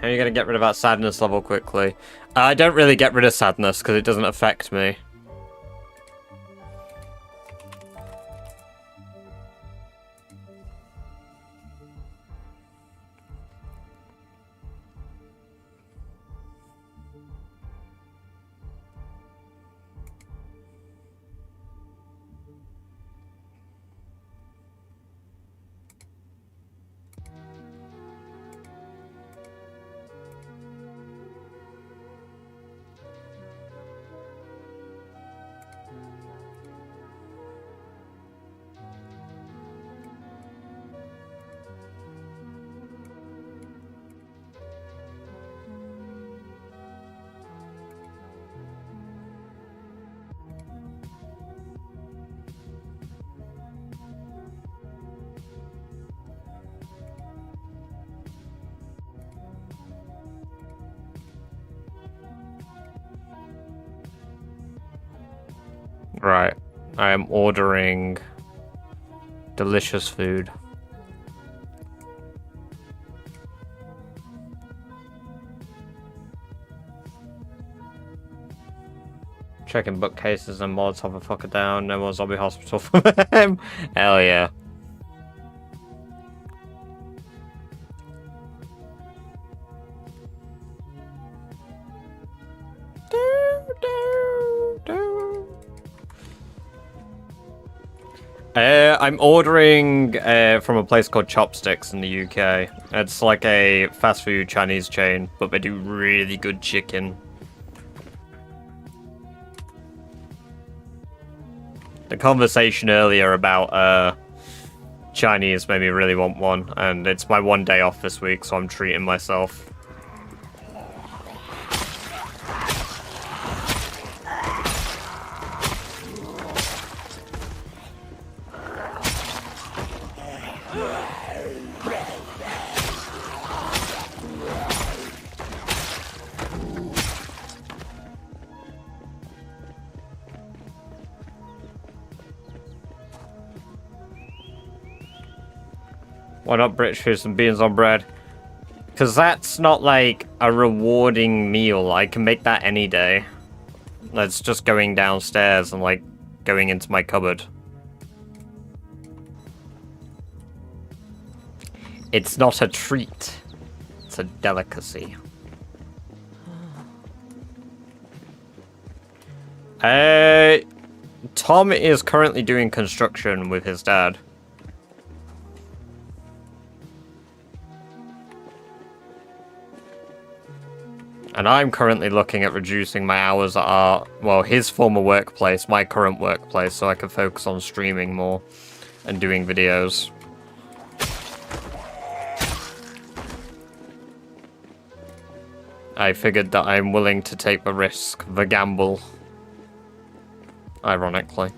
How are you gonna get rid of that sadness level quickly? I don't really get rid of sadness because it doesn't affect me. Right. I am ordering delicious food. Checking bookcases and mods, have a fucker down. No more zombie hospital for them. Hell yeah. I'm ordering from a place called Chopsticks in the UK. It's like a fast food Chinese chain, but they do really good chicken. The conversation earlier about Chinese made me really want one, and it's my one day off this week, so I'm treating myself. Why not British fish and beans on bread? Because that's not like a rewarding meal. I can make that any day. That's just going downstairs and like going into my cupboard. It's not a treat. It's a delicacy. Tom is currently doing construction with his dad. And I'm currently looking at reducing my hours at our, well, his former workplace, my current workplace, so I can focus on streaming more and doing videos. I figured that I'm willing to take the risk, the gamble. Ironically.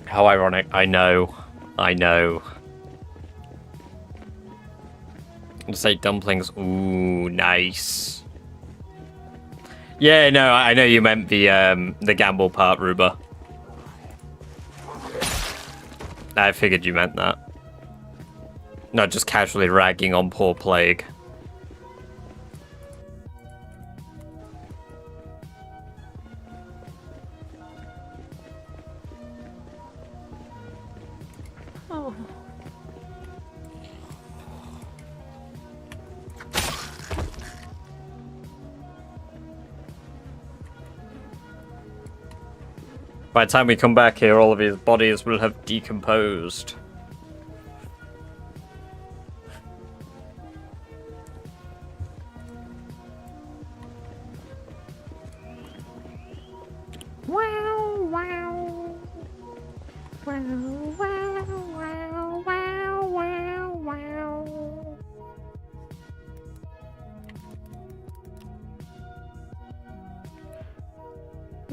How ironic. I know. I know. Just say dumplings. Ooh, nice. Yeah, no, I know you meant the gamble part, Ruba. I figured you meant that. Not just casually ragging on poor Plague. Oh. By the time we come back here, all of his bodies will have decomposed. Wow, wow. Wow, wow, wow, wow, wow, wow.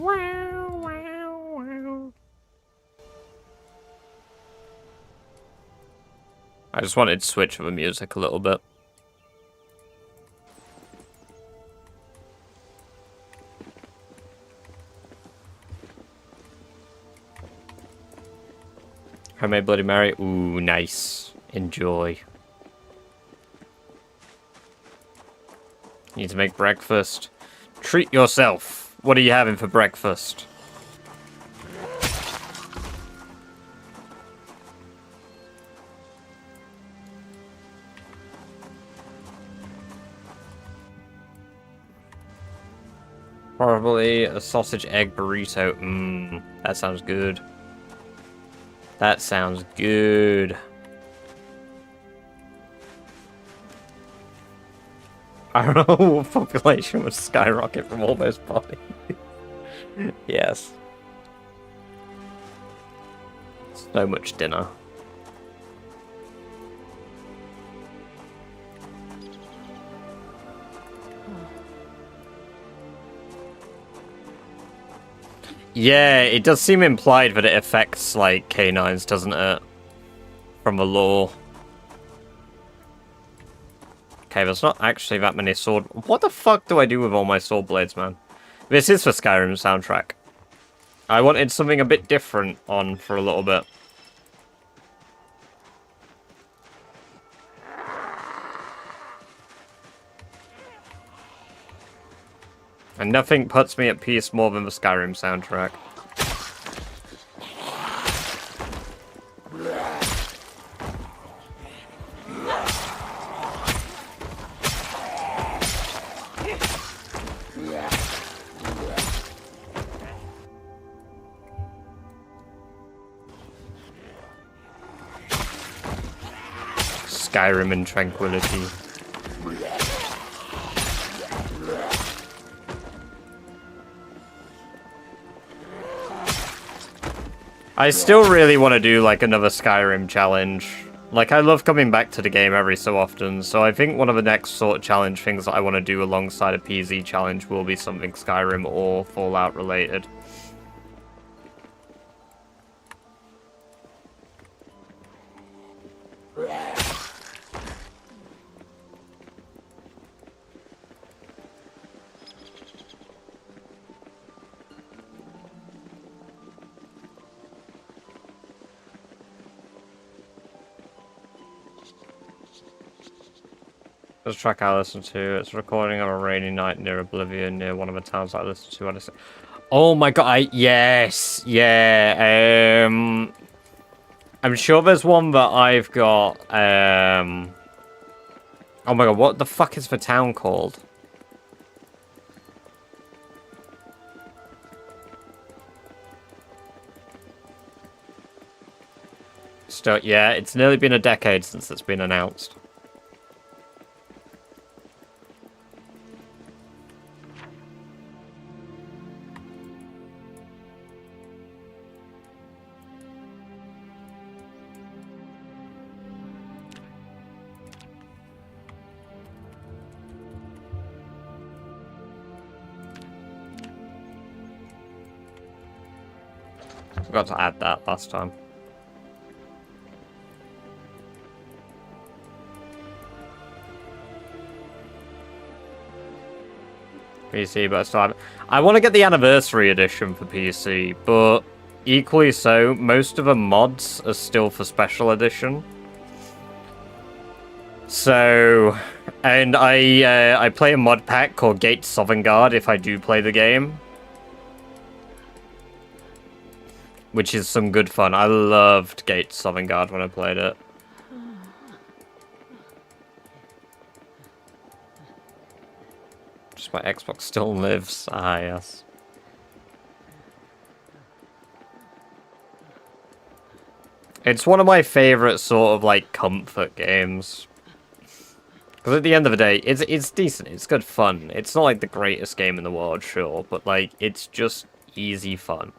Wow, wow, wow. I just wanted to switch up the music a little bit. Homemade Bloody Mary. Ooh, nice. Enjoy. Need to make breakfast. Treat yourself. What are you having for breakfast? Probably a sausage egg burrito. Mmm, that sounds good. That sounds good. I don't know what population would skyrocket from all those bodies. Yes. So much dinner. Yeah, it does seem implied that it affects, like, canines, doesn't it? From the lore. Okay, there's not actually that many sword... What the fuck do I do with all my sword blades, man? This is for Skyrim soundtrack. I wanted something a bit different on for a little bit. And nothing puts me at peace more than the Skyrim soundtrack. Skyrim and tranquility. I still really want to do, like, another Skyrim challenge. Like, I love coming back to the game every so often, so I think one of the next sort of challenge things that I want to do alongside a PZ challenge will be something Skyrim or Fallout related. There's a track I listen to. It's a recording of a rainy night near Oblivion, near one of the towns I listen to. Oh my god, yes, yeah, I'm sure there's one that I've got, oh my god, what the fuck is the town called? Still, yeah, it's nearly been a decade since it's been announced. Forgot to add that last time. PC, but I still haven't. I want to get the anniversary edition for PC, but equally so, most of the mods are still for special edition. So, and I play a mod pack called Gates Sovngarde if I do play the game. Which is some good fun. I loved Gates Sovngarde when I played it. Just my Xbox still lives. Ah, yes. It's one of my favorite sort of, like, comfort games. Because at the end of the day, it's decent. It's good fun. It's not, like, the greatest game in the world, sure. But, like, it's just easy fun.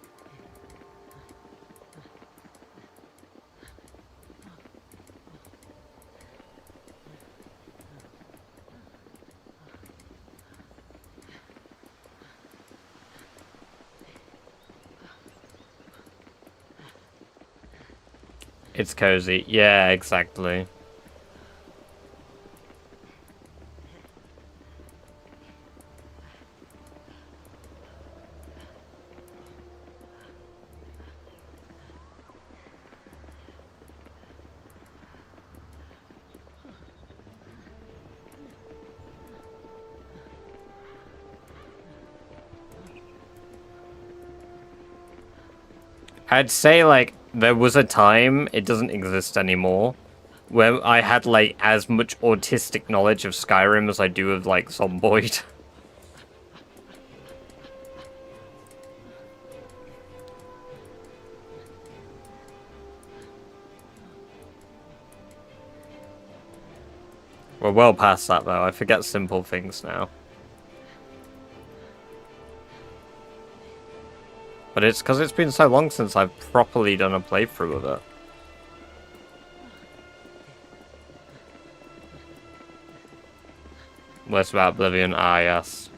It's cozy. Yeah, exactly. I'd say, like, there was a time, it doesn't exist anymore, where I had, like, as much autistic knowledge of Skyrim as I do of, like, Zomboid. We're well past that, though. I forget simple things now. But it's because it's been so long since I've properly done a playthrough of it. Where's about Oblivion? Ah, yes.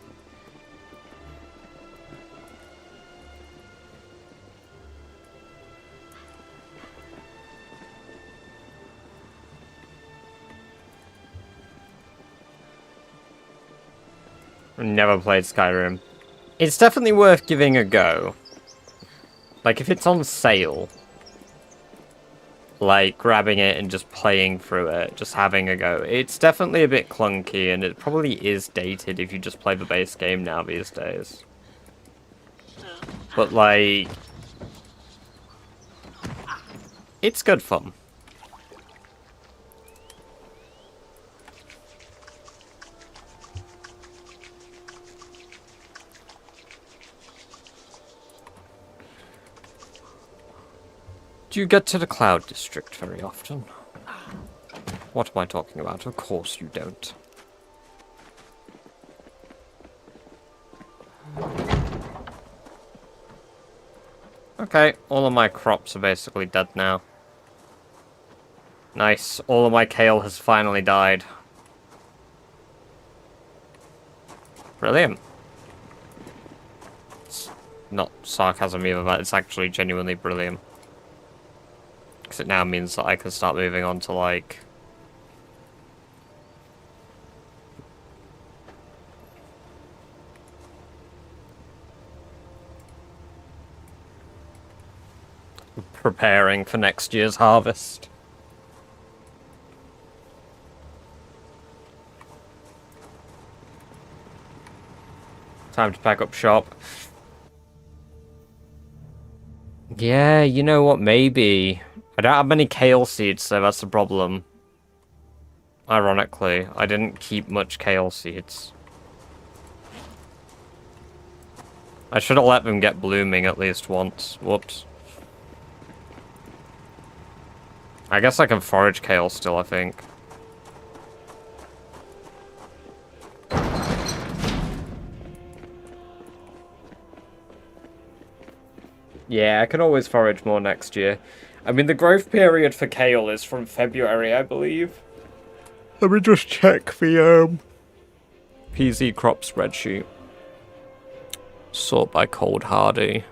Never played Skyrim. It's definitely worth giving a go. Like, if it's on sale, like, grabbing it and just playing through it, just having a go. It's definitely a bit clunky, and it probably is dated if you just play the base game now these days. But, like, it's good fun. Do you get to the Cloud District very often? What am I talking about? Of course you don't. Okay, all of my crops are basically dead now. Nice, all of my kale has finally died. Brilliant. It's not sarcasm either, that it's actually genuinely brilliant. Because it now means that I can start moving on to, like... preparing for next year's harvest. Time to pack up shop. Yeah, you know what, maybe. I don't have many kale seeds, so that's the problem. Ironically, I didn't keep much kale seeds. I should have let them get blooming at least once. Whoops. I guess I can forage kale still, I think. Yeah, I can always forage more next year. I mean, the growth period for kale is from February, I believe. Let me just check the, PZ crop spreadsheet. Sort by cold hardy.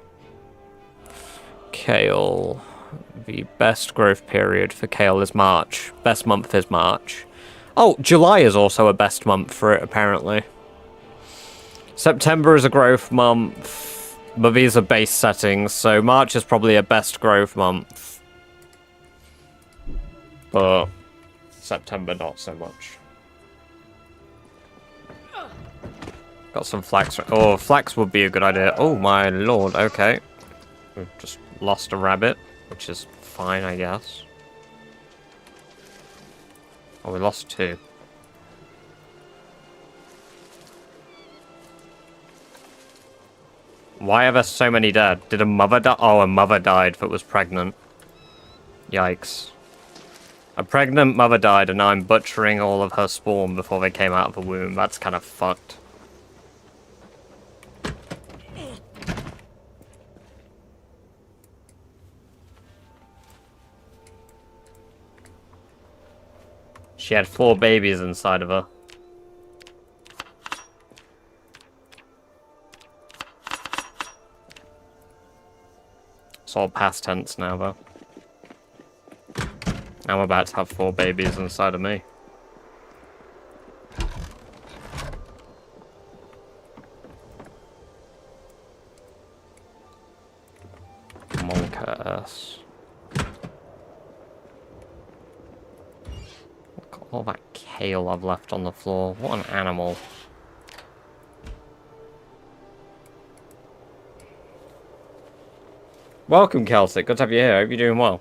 Kale. The best growth period for kale is March. Best month is March. Oh, July is also a best month for it, apparently. September is a growth month, but these are base settings, so March is probably a best growth month. But September, not so much. Got some flax. Oh, flax would be a good idea. Oh, my lord. Okay. We've just lost a rabbit, which is fine, I guess. Oh, we lost two. Why are there so many dead? Did a mother die? Oh, a mother died that was pregnant. Yikes. A pregnant mother died, and now I'm butchering all of her spawn before they came out of the womb. That's kind of fucked. She had 4 babies inside of her. It's all past tense now, though. I'm about to have 4 babies inside of me. Monkass. Look at all that kale I've left on the floor. What an animal. Welcome, Celtic. Good to have you here. Hope you're doing well.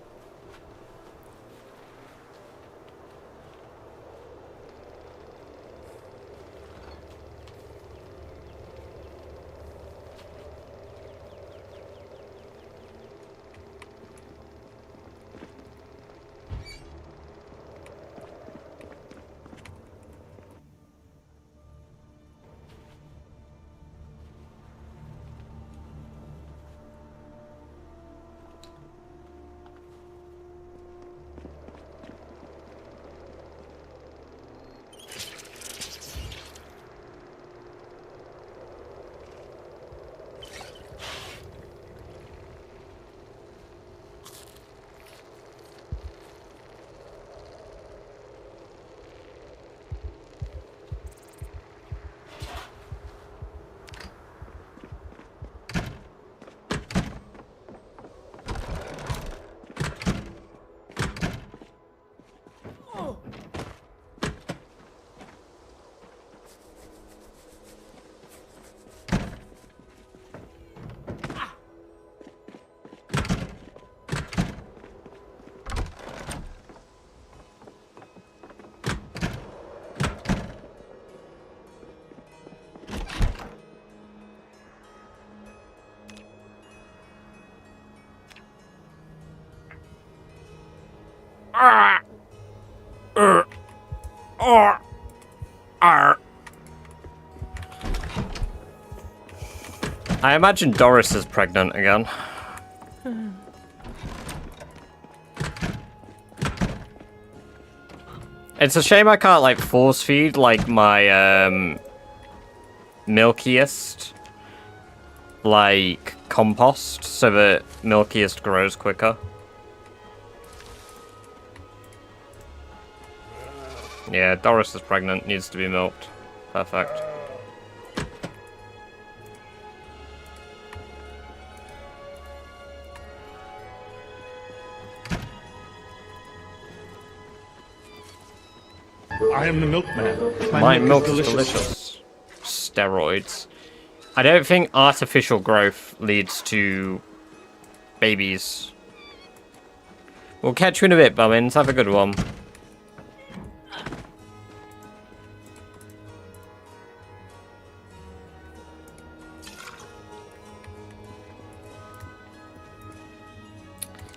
I imagine Doris is pregnant again. It's a shame I can't, like, force feed, like, my, milkiest, like, compost, so that milkiest grows quicker. Yeah, Doris is pregnant, needs to be milked. Perfect. I am the milkman. My milk is delicious. Steroids. I don't think artificial growth leads to babies. We'll catch you in a bit, Bummins. Have a good one.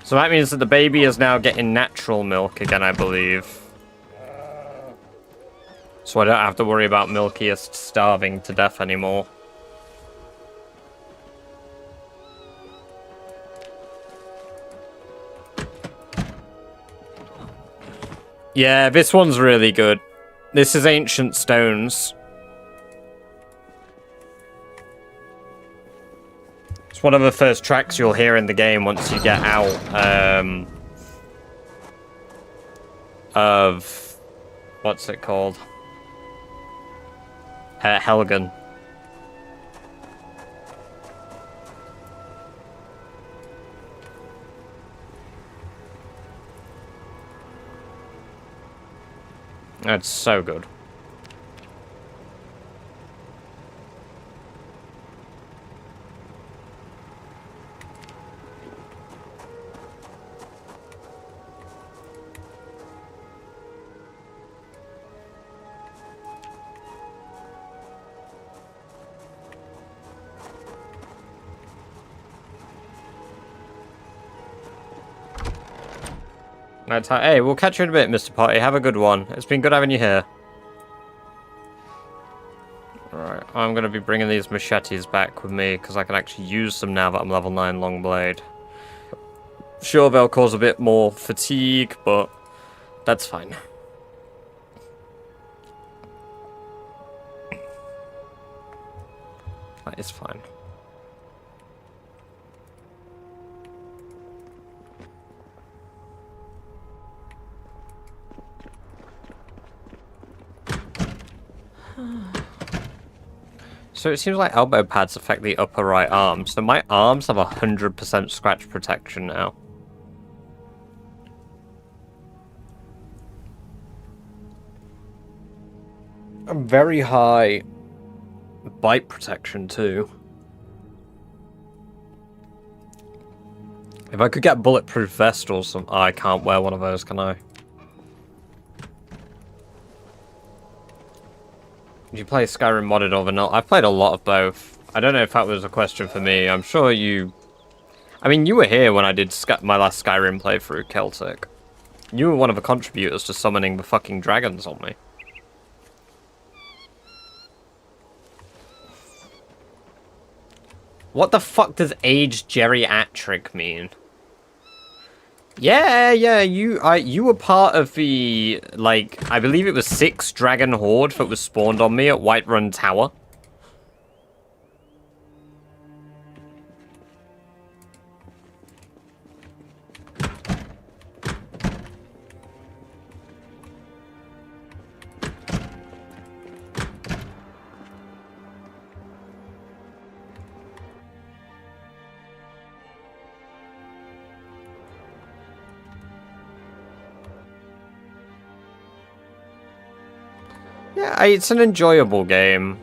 So that means that the baby is now getting natural milk again, I believe. So I don't have to worry about milkiest starving to death anymore. Yeah, this one's really good. This is Ancient Stones. It's one of the first tracks you'll hear in the game once you get out of... what's it called? Helgen. That's so good. Hey, we'll catch you in a bit, Mr. Potty. Have a good one. It's been good having you here. Alright, I'm going to be bringing these machetes back with me, because I can actually use them now that I'm level 9 Longblade. Sure, they'll cause a bit more fatigue, but that's fine. That is fine. So it seems like elbow pads affect the upper right arm. So my arms have 100% scratch protection now. And very high bite protection too. If I could get a bulletproof vest or some... Oh, I can't wear one of those, can I? Did you play Skyrim modded or vanilla? I've played a lot of both. I don't know if that was a question for me. I'm sure you... I mean, you were here when I did my last Skyrim playthrough, Celtic. You were one of the contributors to summoning the fucking dragons on me. What the fuck does age geriatric mean? Yeah, you were part of the, like, I believe it was 6 dragon horde that was spawned on me at Whiterun Tower. Yeah, it's an enjoyable game.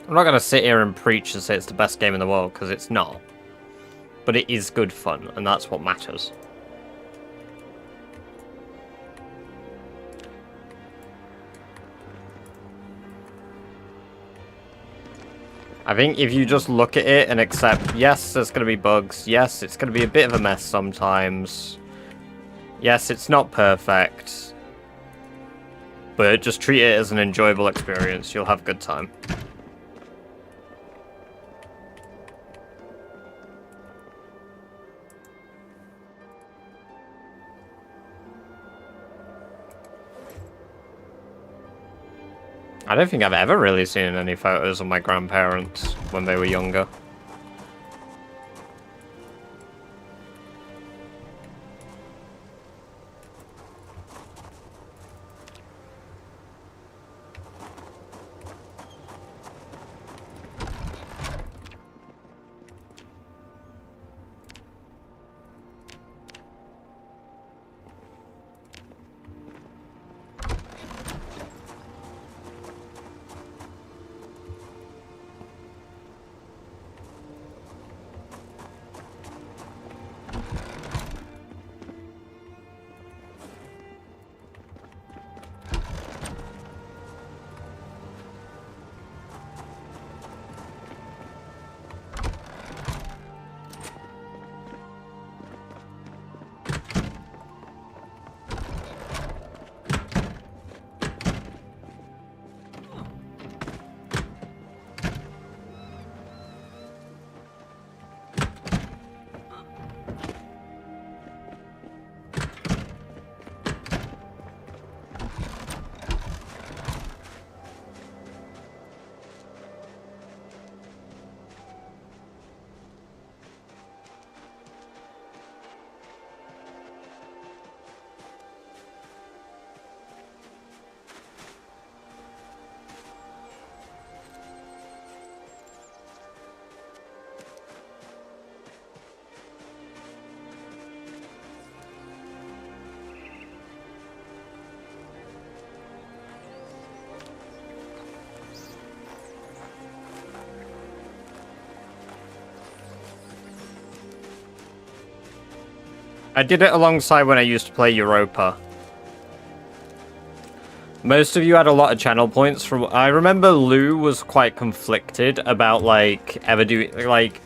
I'm not going to sit here and preach and say it's the best game in the world, because it's not. But it is good fun, and that's what matters. I think if you just look at it and accept, yes, there's going to be bugs. Yes, it's going to be a bit of a mess sometimes. Yes, it's not perfect. But just treat it as an enjoyable experience. You'll have a good time. I don't think I've ever really seen any photos of my grandparents when they were younger. I did it alongside when I used to play Europa. Most of you had a lot of channel points from... I remember Lou was quite conflicted about, like, ever doing... Like,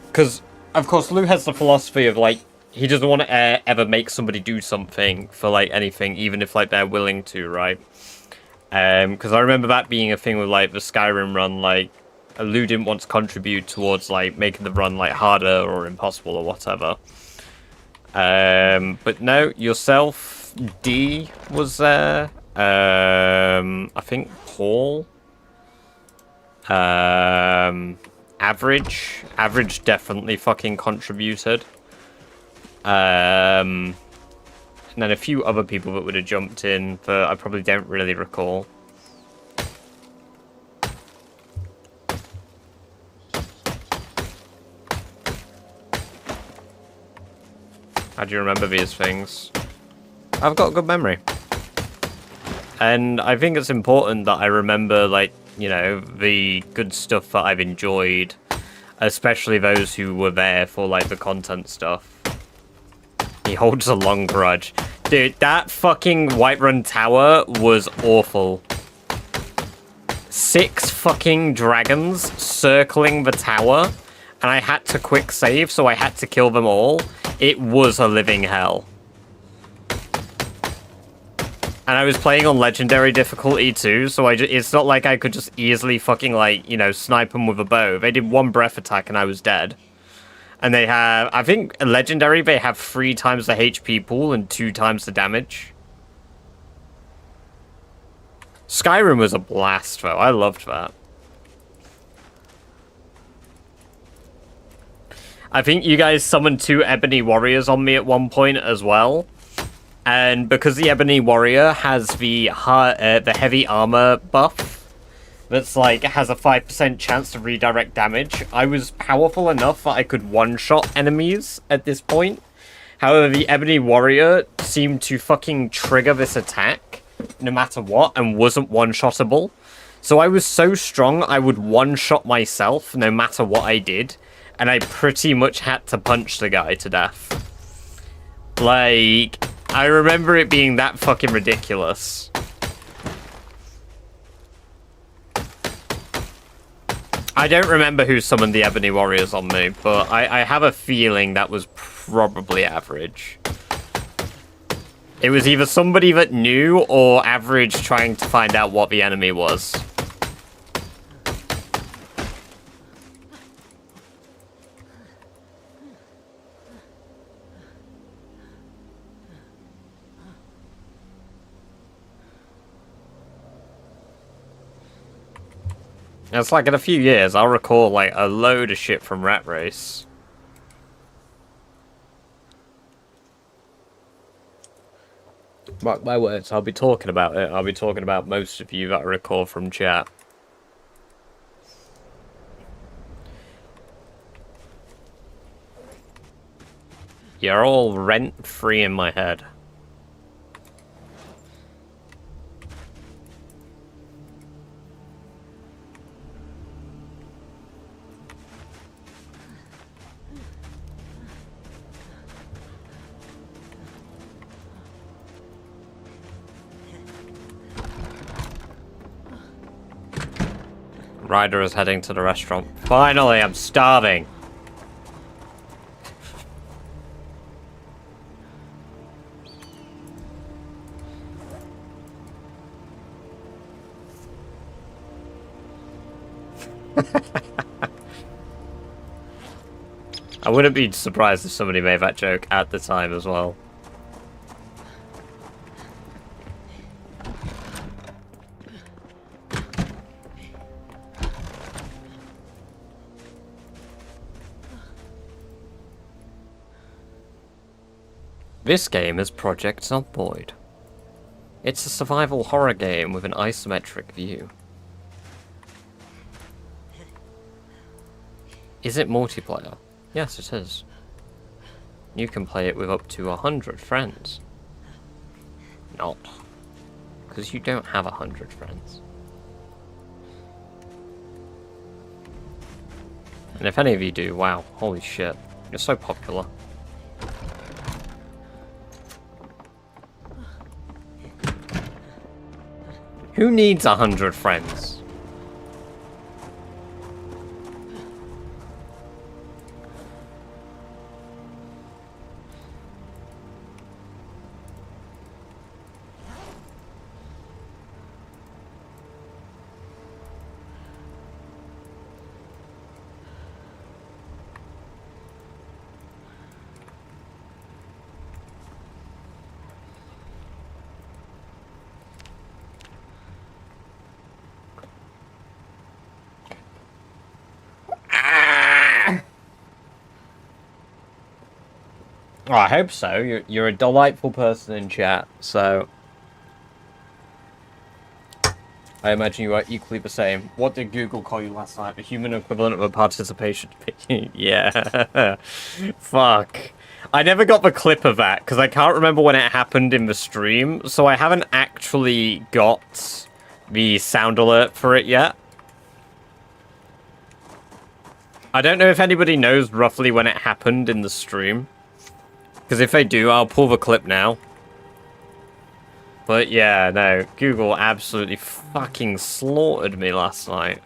because, of course, Lou has the philosophy of, like, he doesn't want to ever make somebody do something for, like, anything, even if, like, they're willing to, right? Because I remember that being a thing with, like, the Skyrim run, like, Lou didn't want to contribute towards, like, making the run, like, harder or impossible or whatever. But no, yourself, D was there. I think Paul. Average definitely fucking contributed. And then a few other people that would have jumped in that I probably don't really recall. How do you remember these things? I've got a good memory. And I think it's important that I remember, like, you know, the good stuff that I've enjoyed. Especially those who were there for, like, the content stuff. He holds a long grudge. Dude, that fucking Whiterun Tower was awful. 6 fucking dragons circling the tower. And I had to quick save, so I had to kill them all. It was a living hell. And I was playing on legendary difficulty too, so it's not like I could just easily fucking, like, you know, snipe them with a bow. They did 1 breath attack and I was dead. And they have, I think, legendary, they have 3 times the HP pool and 2 times the damage. Skyrim was a blast, though. I loved that. I think you guys summoned 2 Ebony Warriors on me at one point as well. And because the Ebony Warrior has the heavy armor buff, that's like, has a 5% chance to redirect damage, I was powerful enough that I could one-shot enemies at this point. However, the Ebony Warrior seemed to fucking trigger this attack, no matter what, and wasn't one-shottable. So I was so strong, I would one-shot myself, no matter what I did, and I pretty much had to punch the guy to death. Like, I remember it being that fucking ridiculous. I don't remember who summoned the Ebony Warriors on me, but I have a feeling that was probably average. It was either somebody that knew or average trying to find out what the enemy was. It's like in a few years, I'll recall like a load of shit from Rat Race. Mark my words, I'll be talking about it. I'll be talking about most of you that I recall from chat. You're all rent-free in my head. Ryder is heading to the restaurant. Finally, I'm starving. I wouldn't be surprised if somebody made that joke at the time as well. This game is Project Zomboid. It's a survival horror game with an isometric view. Is it multiplayer? Yes, it is. You can play it with up to 100 friends. Not. Because you don't have 100 friends. And if any of you do, wow, holy shit. You're so popular. Who needs 100 friends? Oh, I hope so. You're a delightful person in chat, so I imagine you are equally the same. What did Google call you last night? The human equivalent of a participation. Yeah. Fuck. I never got the clip of that because I can't remember when it happened in the stream, so I haven't actually got the sound alert for it yet. I don't know if anybody knows roughly when it happened in the stream. Because if they do, I'll pull the clip now. But yeah, no, Google absolutely fucking slaughtered me last night.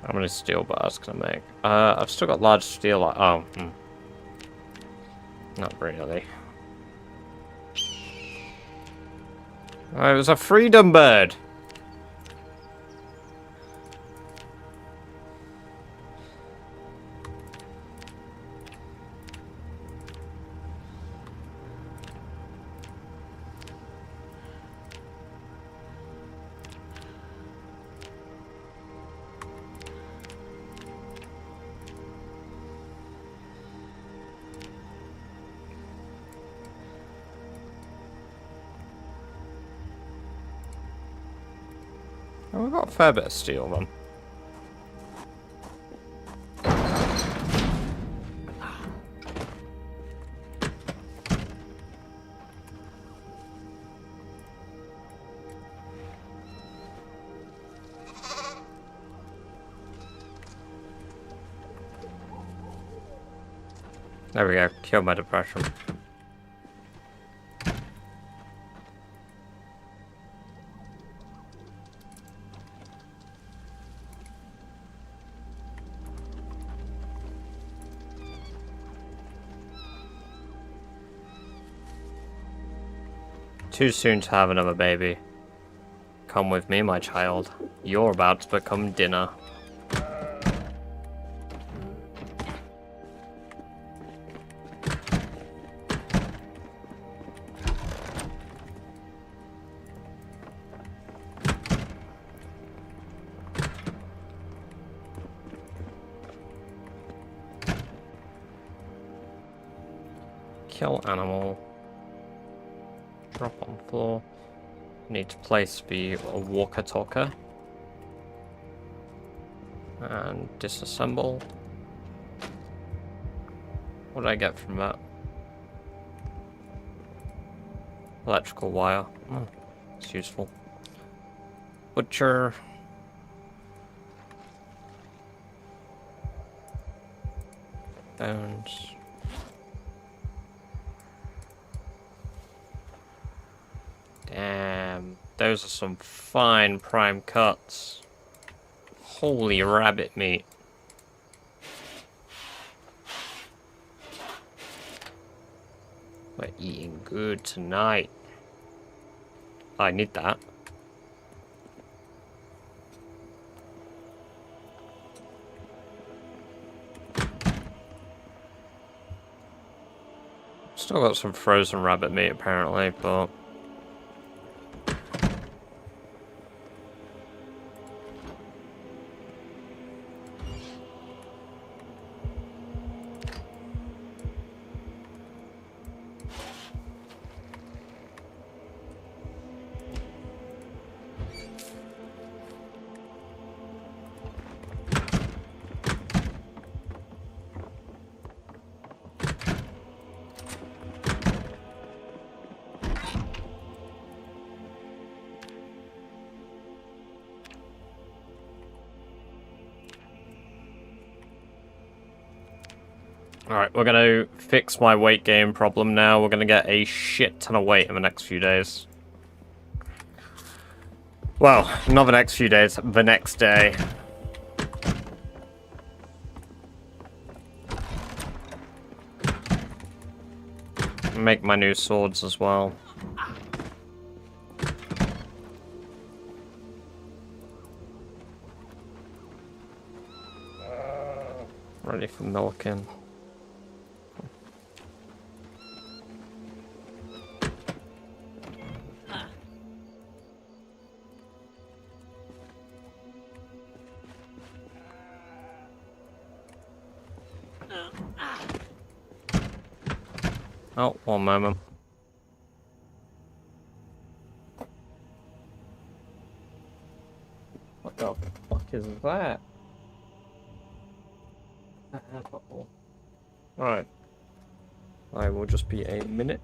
How many steel bars can I make? I've still got large steel. Oh, not really. Oh, it was a freedom bird. Oh, we've got a fair bit of steel, then. There we go. Killed my depression. Too soon to have another baby. Come with me, my child. You're about to become dinner. Kill animal. Drop on floor. Need to place the walker talker. And disassemble. What did I get from that? Electrical wire. Oh, it's useful. Butcher. Bones. Damn, those are some fine prime cuts. Holy rabbit meat. We're eating good tonight. I need that. Still got some frozen rabbit meat apparently, but alright, we're gonna fix my weight gain problem now. We're gonna get a shit ton of weight in the next few days. Well, not the next few days, the next day. Make my new swords as well. Ready for milking. Oh, one moment. What the fuck is that? Right. I will just be a minute.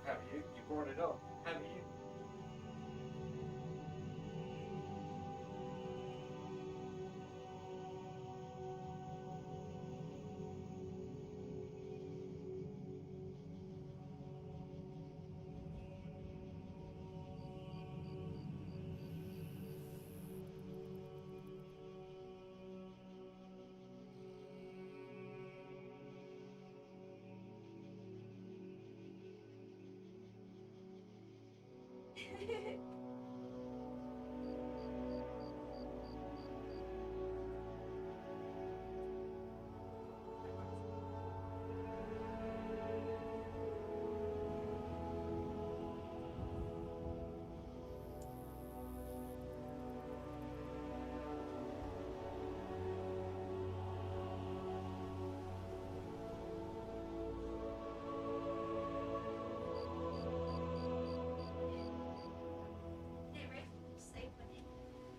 Have you? You brought it up, have you?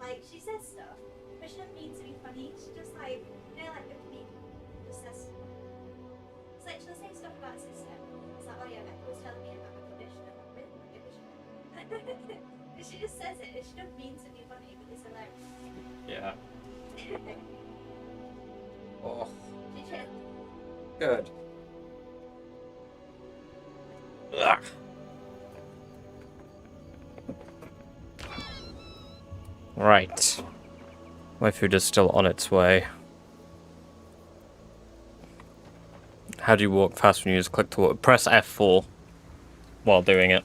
Like, she says stuff, but she doesn't mean to be funny. She just, like, you know, like, the comedian just says stuff. It's like, she'll say stuff about her sister. It's like, oh yeah, Becca was telling me about my condition. I'm like, really? What condition? But she just says it, and she doesn't mean to be funny, but it's hilarious. Yeah. Oh, She just, good. Ugh. Right. My food is still on its way. How do you walk fast when you just click to walk? Press F4 while doing it.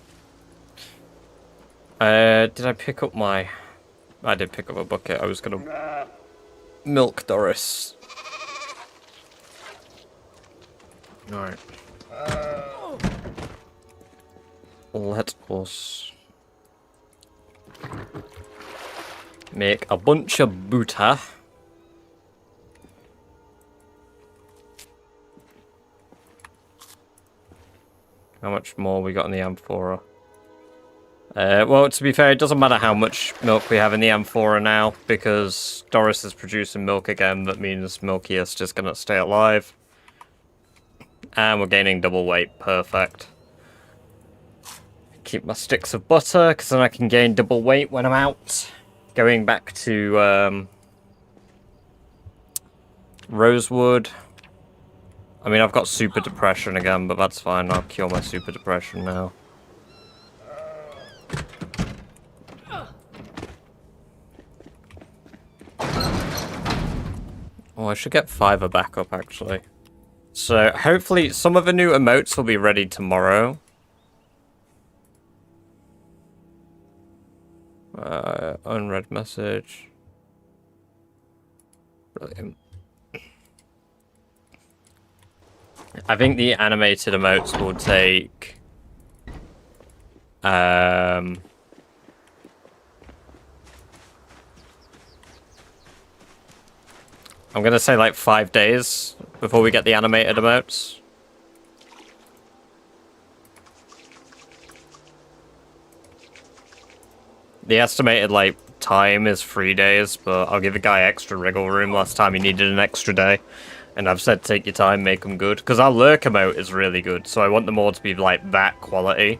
Did I pick up my... I did pick up a bucket. I was gonna milk Doris. Alright. Let us make a bunch of butter. How much more we got in the amphora? Well, to be fair, it doesn't matter how much milk we have in the amphora now, because Doris is producing milk again. That means Milkiest is gonna stay alive. And we're gaining double weight. Perfect. Keep my sticks of butter, because then I can gain double weight when I'm out. Going back to Rosewood. I mean, I've got super depression again, but that's fine. I'll cure my super depression now. Oh, I should get Fiverr back up, actually. So, hopefully, some of the new emotes will be ready tomorrow. Unread message. Brilliant. I think the animated emotes will take... I'm gonna say like 5 days before we get the animated emotes. The estimated like time is 3 days, but I'll give the guy extra wriggle room. Last time he needed an extra day. And I've said take your time, make them good. Because our lurk emote is really good, so I want them all to be like that quality.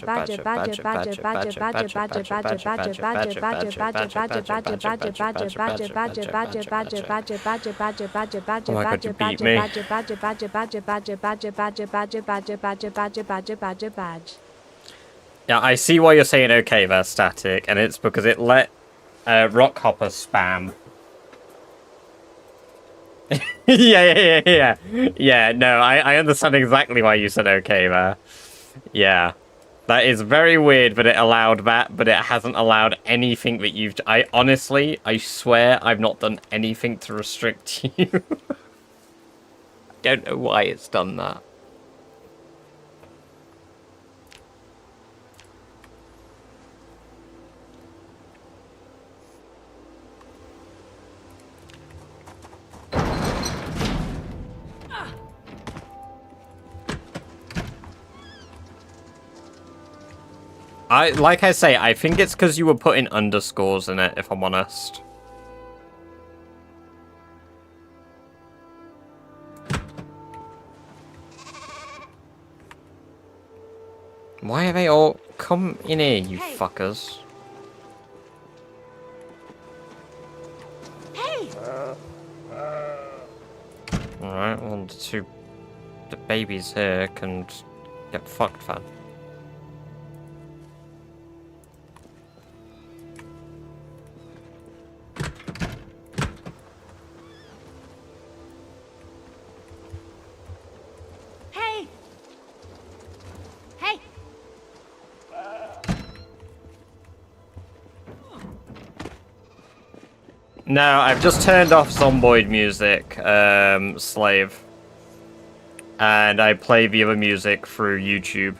God, you beat me. Yeah, I see why you're saying okay there, Static, and it's because it let Rockhopper spam. Yeah, no, I understand exactly why you said okay there. Yeah. That is very weird that it allowed that, but it hasn't allowed anything that you've... I swear I've not done anything to restrict you. Don't know why it's done that. Like I say, I think it's because you were putting underscores in it, if I'm honest. Why are they all... Come in here, you fuckers. Hey! Alright, well, the babies here can get fucked, fam. No, I've just turned off Zomboid music, Slave. And I play the other music through YouTube.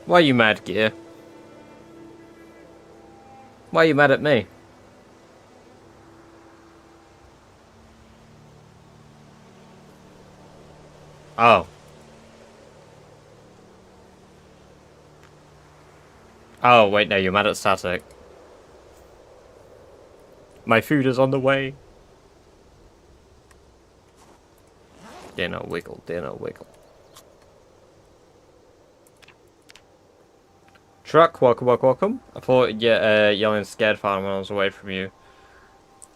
Why are you mad, Gear? Why are you mad at me? Oh. Oh, wait, no, you're mad at Static. My food is on the way. Dinner wiggle, dinner wiggle. Truck, welcome, welcome, welcome. I thought yelling scared farm when I was away from you.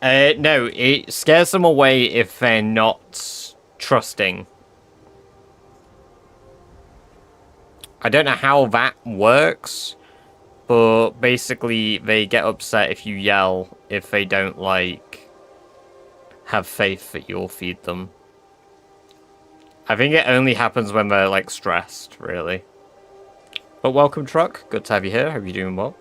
No, it scares them away if they're not trusting. I don't know how that works, but basically they get upset if you yell if they don't, like, have faith that you'll feed them. I think it only happens when they're, like, stressed, really. But welcome, Truck. Good to have you here. Hope you're doing well.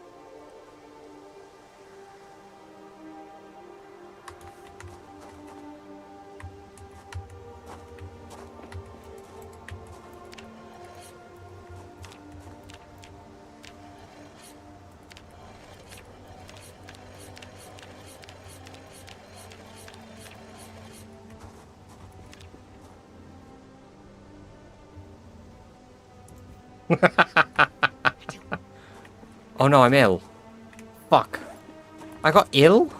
Oh no, I'm ill. Fuck. I got ill?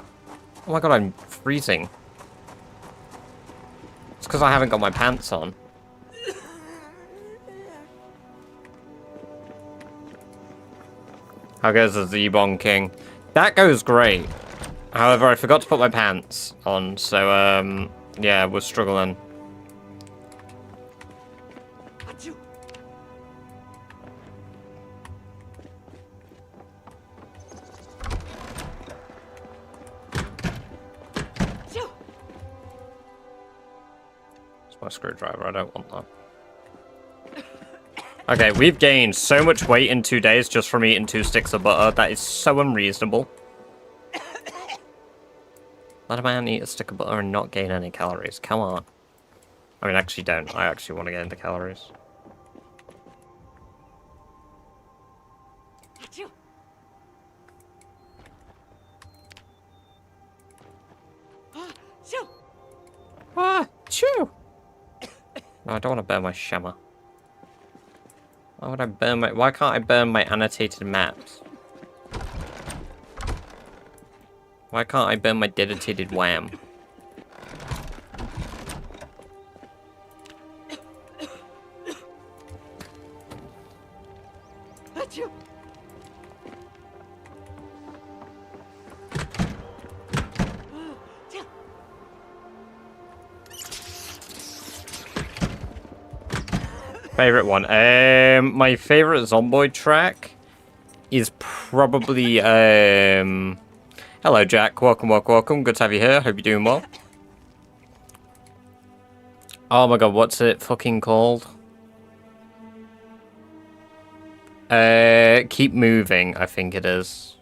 Oh my god, I'm freezing. It's because I haven't got my pants on. How goes the Z-Bong King? That goes great. However, I forgot to put my pants on, so, yeah, we're struggling. My screwdriver, I don't want that. Okay, we've gained so much weight in 2 days just from eating 2 sticks of butter. That is so unreasonable. Let a man eat a stick of butter and not gain any calories. Come on. I mean, actually don't. I actually want to get into calories. Ah, chew! No, I don't want to burn my shimmer. Why would I burn my... Why can't I burn my annotated maps? Why can't I burn my dedicated wham? Favorite one. My favorite Zomboid track is probably hello Jack, welcome, welcome, welcome. Good to have you here. Hope you're doing well. Oh my god, what's it fucking called? Keep Moving, I think it is.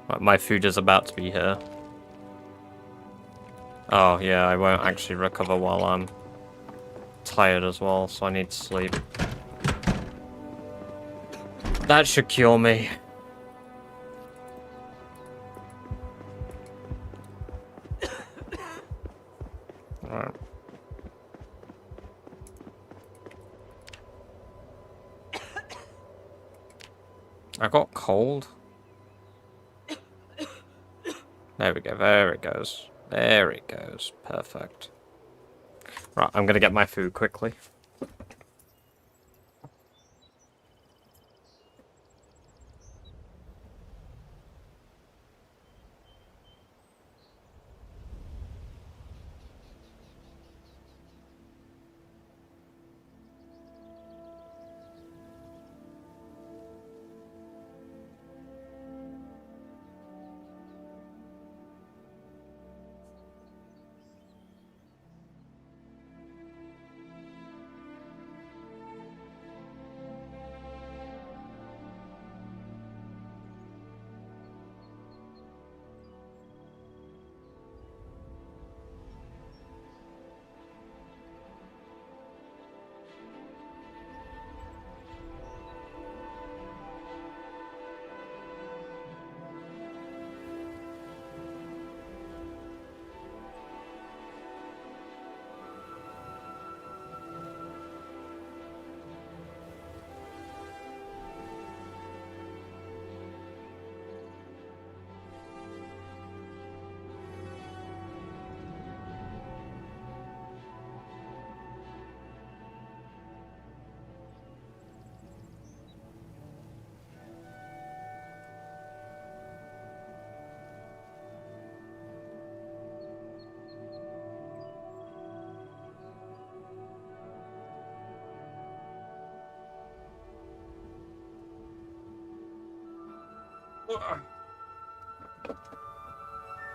Right, my food is about to be here. Oh yeah, I won't actually recover while I'm tired as well, so I need to sleep. That should cure me. Alright. I got cold. There we go, there it goes. There it goes. Perfect. Right, I'm gonna get my food quickly.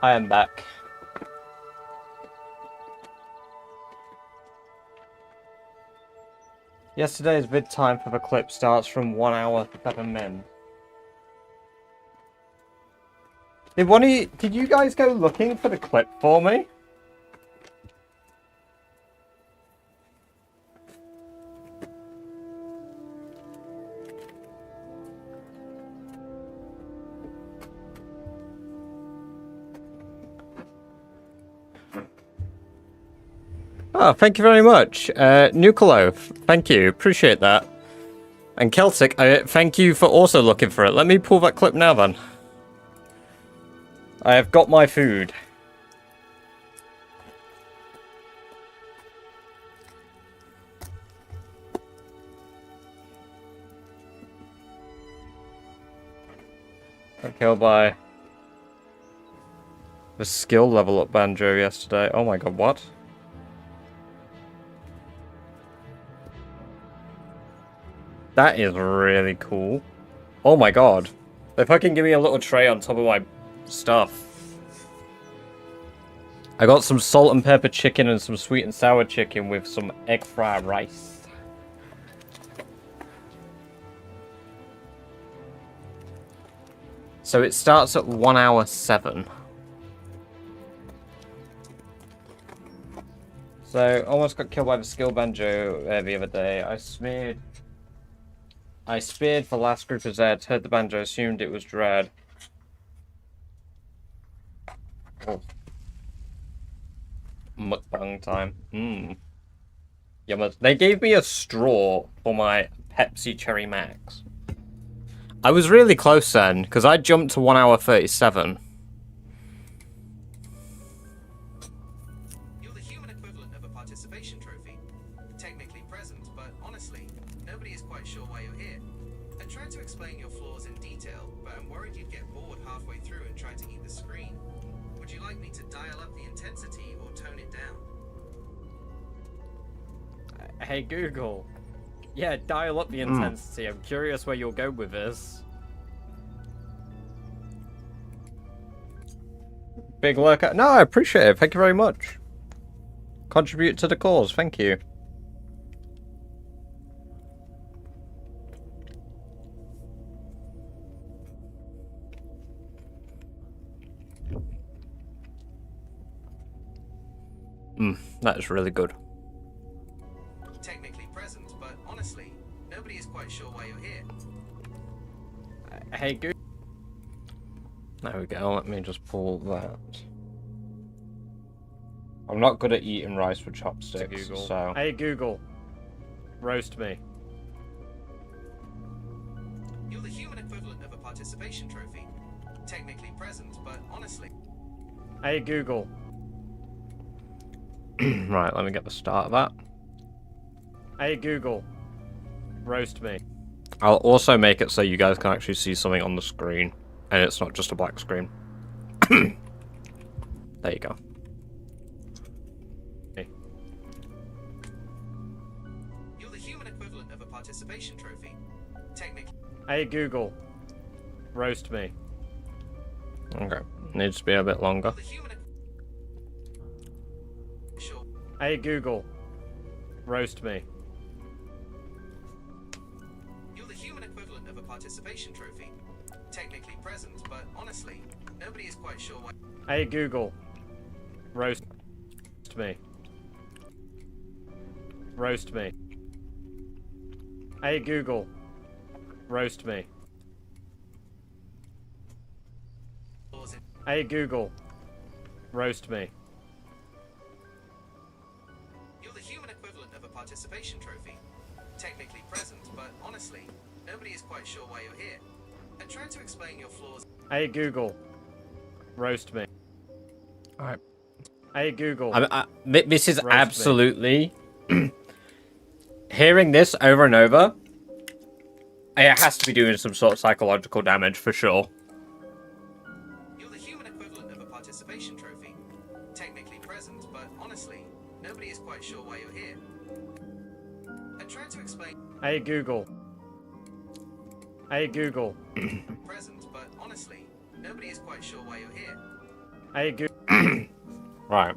I am back. Yesterday's vid time for the clip starts from 1 hour 7 min. Did you guys go looking for the clip for me? Oh, thank you very much. Nucolo, thank you. Appreciate that. And Celtic, thank you for also looking for it. Let me pull that clip now, then. I have got my food. Got killed by the skill level up banjo yesterday. Oh my god, what? That is really cool. Oh my god. They fucking give me a little tray on top of my stuff. I got some salt and pepper chicken and some sweet and sour chicken with some egg fried rice. So it starts at 1 hour 7. So almost got killed by the skill banjo the other day. I speared the last group of Zeds, heard the banjo, assumed it was Dread. Oh. Mukbang time. Mmm. Yum. They gave me a straw for my Pepsi Cherry Max. I was really close then, because I jumped to 1 hour 37. You're the human equivalent of a participation trophy. Technically present, but honestly, nobody is quite sure why you're here. I tried to explain your flaws in detail, but I'm worried you'd get bored halfway through and try to eat the screen. Would you like me to dial up the intensity or tone it down? Hey Google. Yeah, dial up the intensity. I'm curious where you'll go with this. Big lurker. No, I appreciate it. Thank you very much. Contribute to the cause. Thank you. That is really good. Technically present, but honestly, nobody is quite sure why you're here. Hey Google. There we go. Let me just pull that. I'm not good at eating rice with chopsticks, so... Hey Google. Roast me. You're the human equivalent of a participation trophy. Technically present, but honestly... Hey Google. Right, let me get the start of that. Hey Google. Roast me. I'll also make it so you guys can actually see something on the screen. And it's not just a black screen. There you go. Hey. You're the human equivalent of a participation trophy. Technically... Hey Google. Roast me. Okay. Needs to be a bit longer. Sure. Hey Google. Roast me. You're the human equivalent of a participation trophy. Technically present, but honestly, nobody is quite sure why... Hey Google. Roast me. Roast me. Hey Google. Roast me. Hey Google. Roast me. You're the human equivalent of a participation trophy. Technically present, but honestly, nobody is quite sure why you're here. I tried to explain your flaws. Hey Google. Roast me. Alright. Hey Google. This is roast absolutely... Hearing this over and over, it has to be doing some sort of psychological damage for sure. You're the human equivalent of a participation trophy. Technically present, but honestly, nobody is quite sure why you're here. I tried to explain... Hey Google. Hey Google. Present, but honestly, nobody is quite sure why you're here. Hey Google. Right.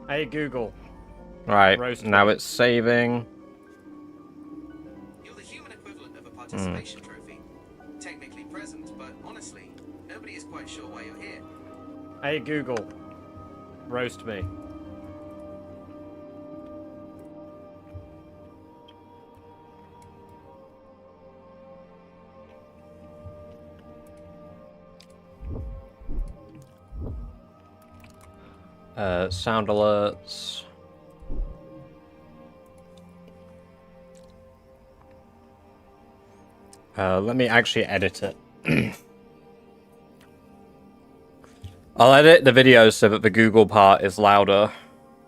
Hey Google. Right, now it's saving. You're the human equivalent of a participation trophy. Technically present, but honestly, nobody is quite sure why you're here. Hey Google. Roast me. Sound alerts. Let me actually edit it. I'll edit the video so that the Google part is louder,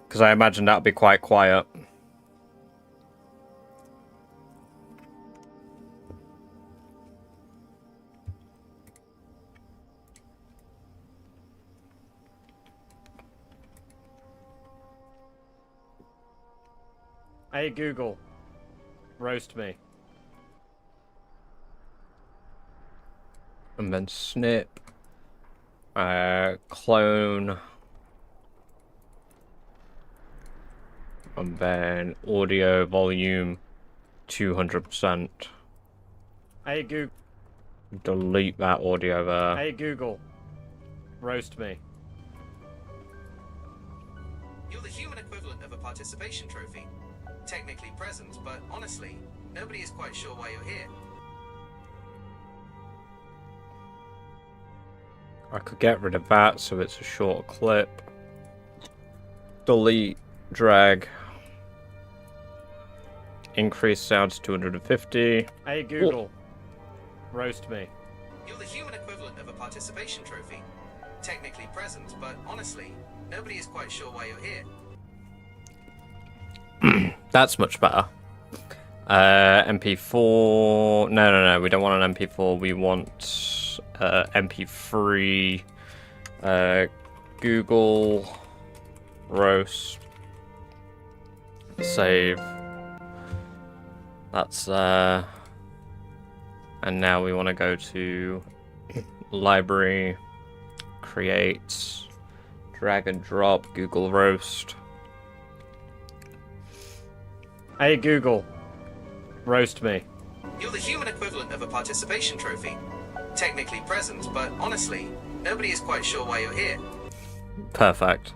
because I imagine that'll be quite quiet. Hey Google, roast me. And then snip, clone, and then audio volume 200%. Hey Google. Delete that audio there. Hey Google, roast me. You're the human equivalent of a participation trophy. Technically present, but honestly, nobody is quite sure why you're here. I could get rid of that so it's a short clip. Delete, drag. Increase sound to 250. Hey Google, roast me. You're the human equivalent of a participation trophy. Technically present, but honestly, nobody is quite sure why you're here. That's much better. MP4. No. We don't want an MP4. We want MP3. Google roast. Save. That's and now we want to go to library, create, drag and drop, Google roast. Hey Google, roast me. You're the human equivalent of a participation trophy. Technically present, but honestly, nobody is quite sure why you're here. Perfect.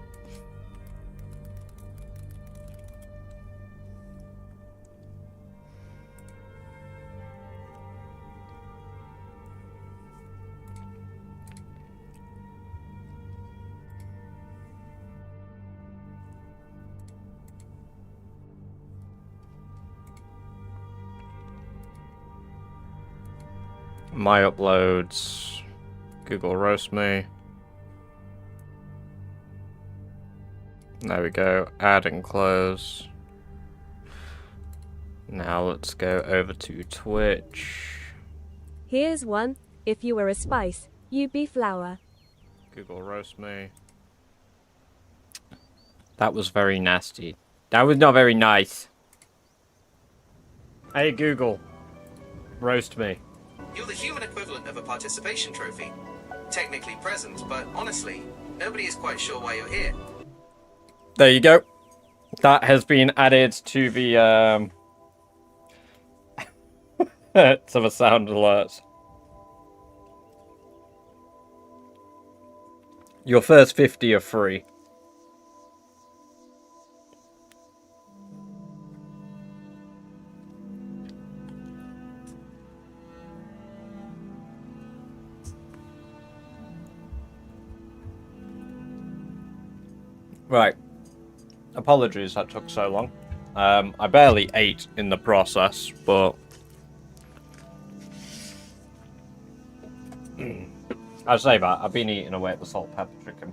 My uploads, Google roast me. There we go, add and close. Now let's go over to Twitch. Here's one. If you were a spice, you'd be flour. Google roast me. That was very nasty. That was not very nice. Hey Google, roast me. You're the human equivalent of a participation trophy. Technically present, but honestly, nobody is quite sure why you're here. There you go. That has been added to the to the sound alerts. Your first 50 are free. Right. Apologies that took so long. I barely ate in the process, but I say that, I've been eating away at the salt pepper chicken.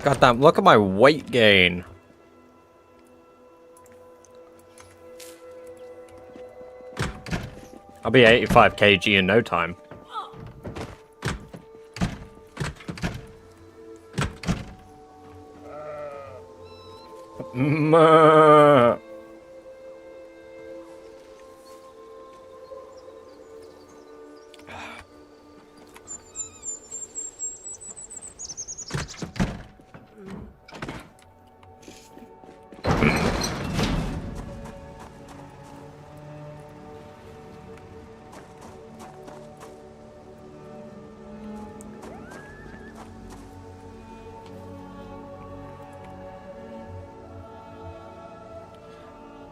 Goddamn, look at my weight gain. I'll be 85 kg in no time.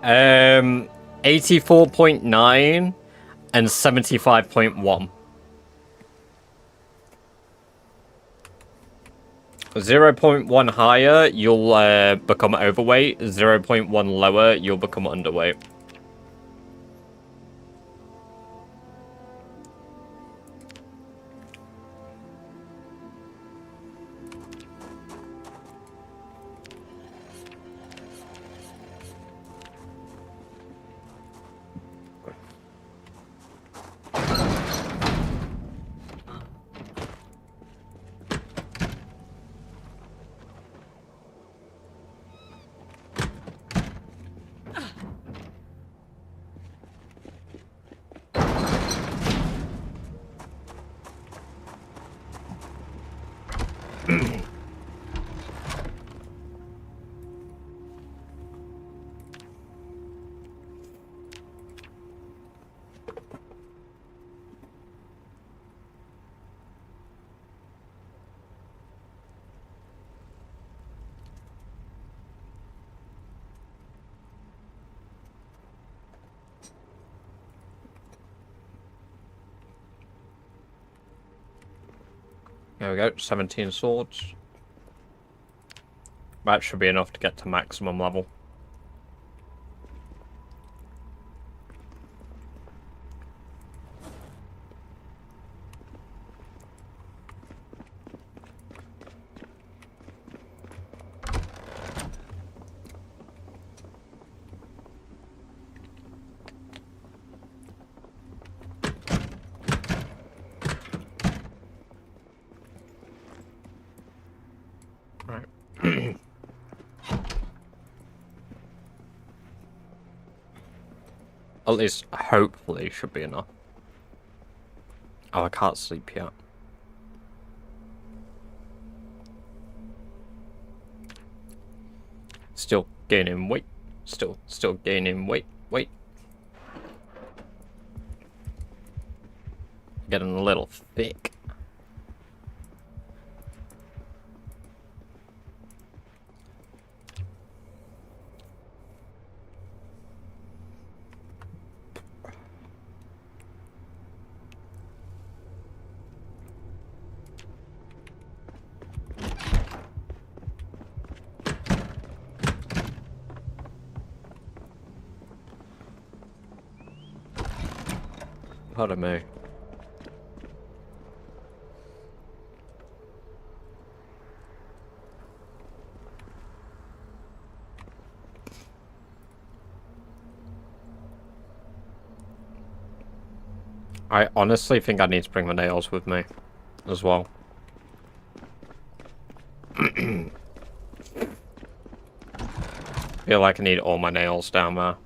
Um, 84.9 and 75.1. 0.1 higher, you'll become overweight. 0.1 lower, you'll become underweight. There we go, 17 swords. That should be enough to get to maximum level. At least, hopefully, should be enough. Oh, I can't sleep yet. Still gaining weight. Still gaining weight. Weight. Getting a little thick. Pardon me. I honestly think I need to bring my nails with me as well. Feel like I need all my nails down there.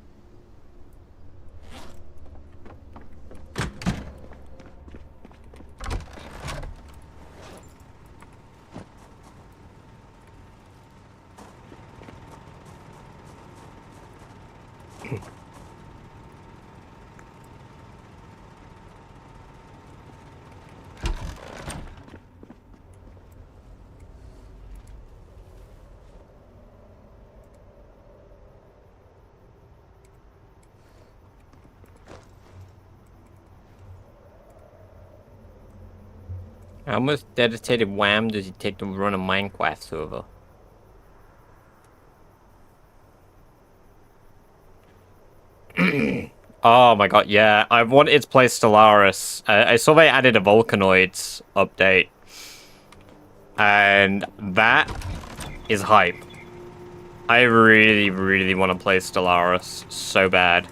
How much dedicated wham does it take to run a Minecraft server? Oh my god, yeah. I wanted to play Stellaris. I saw they added a Volcanoids update. And that is hype. I really, really want to play Stellaris so bad.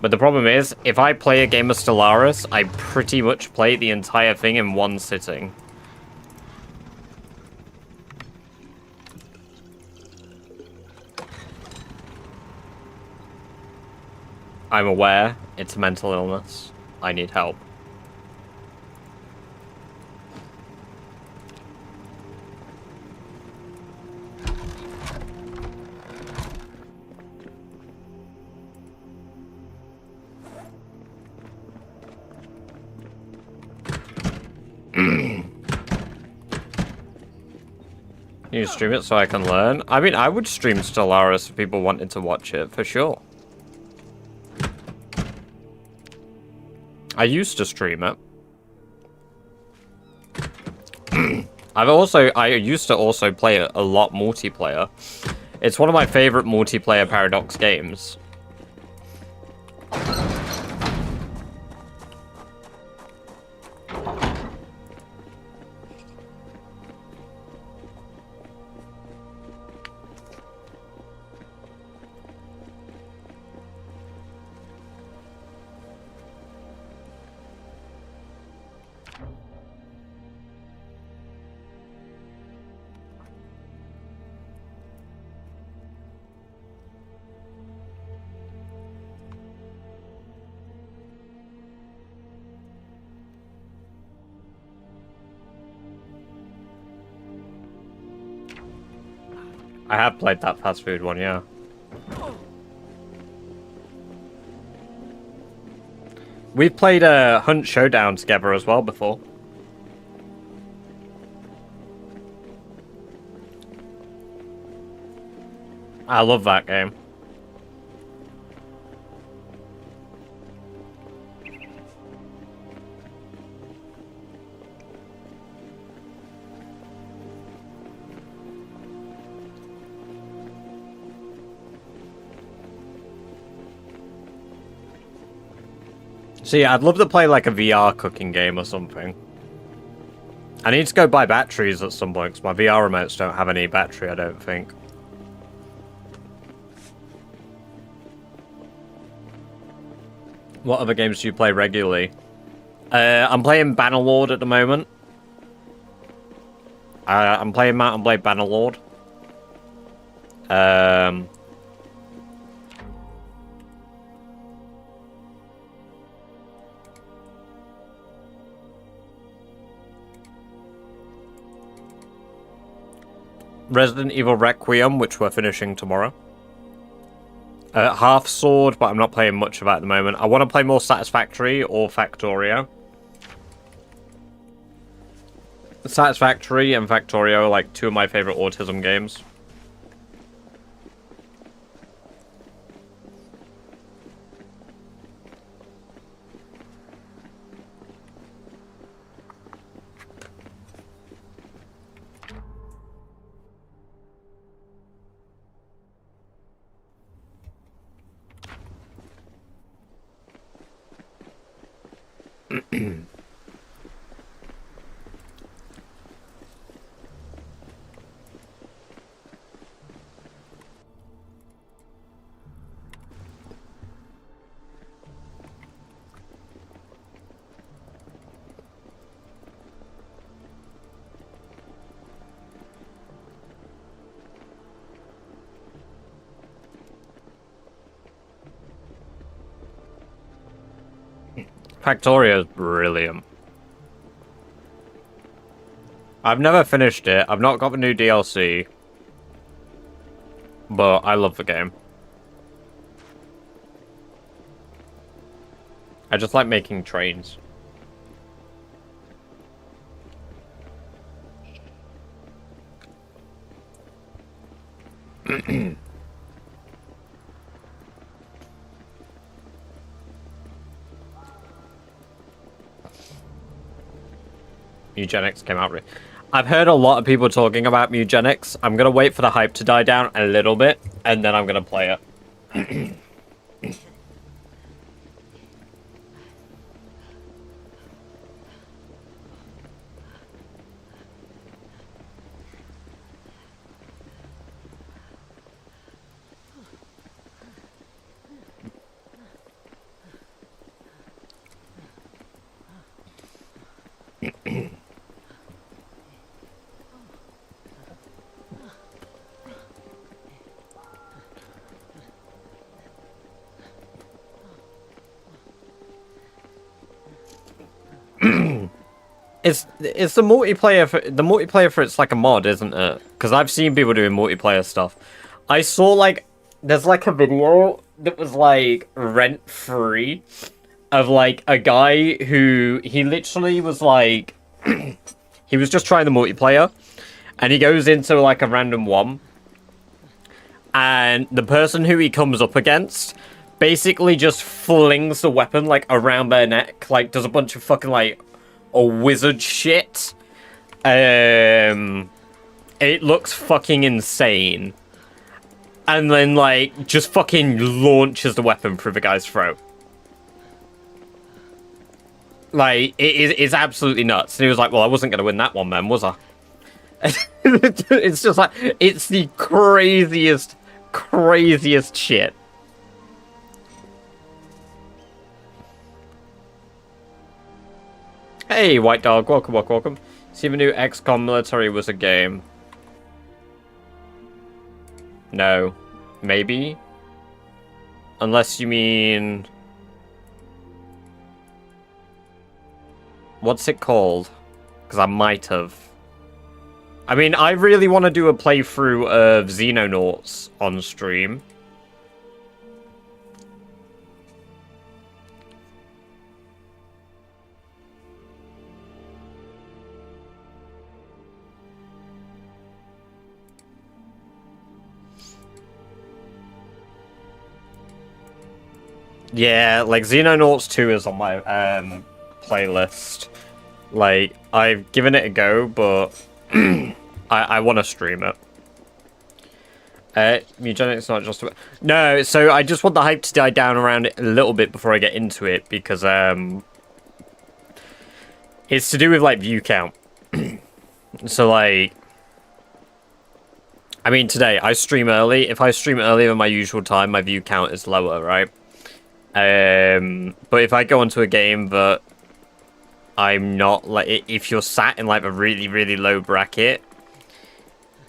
But the problem is, if I play a game of Stellaris, I pretty much play the entire thing in one sitting. I'm aware it's a mental illness. I need help. You stream it so I can learn? I mean, I would stream Stellaris if people wanted to watch it, for sure. I used to stream it. I used to also play a lot multiplayer. It's one of my favorite multiplayer Paradox games. I have played that fast food one, yeah. We've played a Hunt Showdown together as well before. I love that game. So yeah, I'd love to play like a VR cooking game or something. I need to go buy batteries at some point, because my VR remotes don't have any battery, I don't think. What other games do you play regularly? I'm playing Bannerlord at the moment. I'm playing Mount and Blade Bannerlord. Resident Evil Requiem, which we're finishing tomorrow. Half Sword, but I'm not playing much of that at the moment. I want to play more Satisfactory or Factorio. Satisfactory and Factorio are like two of my favorite autism games. Factorio is brilliant. I've never finished it. I've not got the new DLC. But I love the game. I just like making trains. Eugenics came out. I've heard a lot of people talking about Eugenics. I'm going to wait for the hype to die down a little bit, and then I'm going to play it. It's the multiplayer for it's like a mod, isn't it? Because I've seen people doing multiplayer stuff. I saw like there's like a video that was like rent free of like a guy who he literally was like he was just trying the multiplayer and he goes into like a random one and the person who he comes up against basically just flings the weapon like around their neck, like does a bunch of fucking like a wizard shit. It looks fucking insane. And then like just fucking launches the weapon through the guy's throat. Like it's absolutely nuts. And he was like, well, I wasn't gonna win that one then, was I? It's just like it's the craziest shit. Hey, White Dog, welcome. See, the new XCOM military was a game. No. Maybe? Unless you mean... What's it called? Because I might have. I mean, I really want to do a playthrough of Xenonauts on stream. Yeah, like Xenonauts 2 is on my playlist. Like, I've given it a go, but I want to stream it. Eugenics not just... No, so I just want the hype to die down around it a little bit before I get into it, because, it's to do with, like, view count. So, like... I mean, today, I stream early. If I stream earlier than my usual time, my view count is lower, right? But if I go into a game that I'm not, like... If you're sat in, like, a really, really low bracket...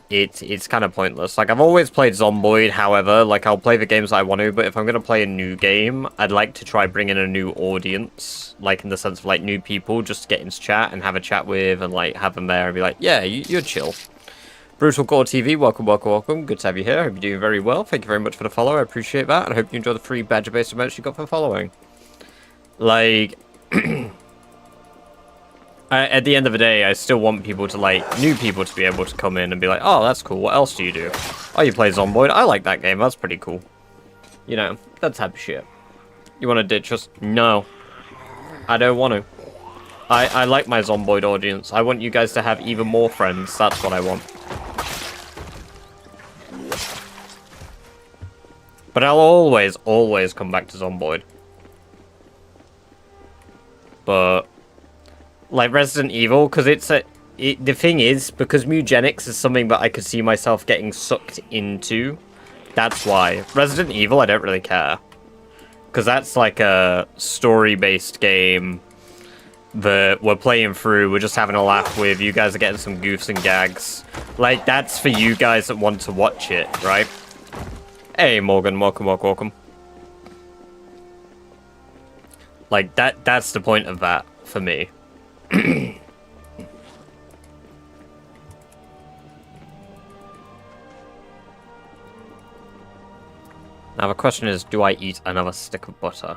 It's kind of pointless. Like, I've always played Zomboid, however, like, I'll play the games that I want to, but if I'm going to play a new game, I'd like to try bring in a new audience, like, in the sense of, like, new people, just to get into chat and have a chat with, and, like, have them there and be like, yeah, you're chill. Brutal Gore TV, welcome, welcome, welcome. Good to have you here. Hope you're doing very well. Thank you very much for the follow. I appreciate that, and I hope you enjoy the free badger-based emotes you got for following. Like... at the end of the day, I still want people to, like, new people to be able to come in and be like, oh, that's cool, what else do you do? Oh, you play Zomboid? I like that game, that's pretty cool. You know, that type of shit. You want to ditch us? No. I don't want to. I like my Zomboid audience. I want you guys to have even more friends, that's what I want. But I'll always, always come back to Zomboid. But... like Resident Evil, because the thing is, because Mugenics is something that I could see myself getting sucked into, that's why. Resident Evil, I don't really care. Because that's like a story-based game that we're playing through, we're just having a laugh with, you guys are getting some goofs and gags. Like, that's for you guys that want to watch it, right? Hey, Morgan, welcome, welcome, welcome. Like, that's the point of that, for me. Now the question is, do I eat another stick of butter?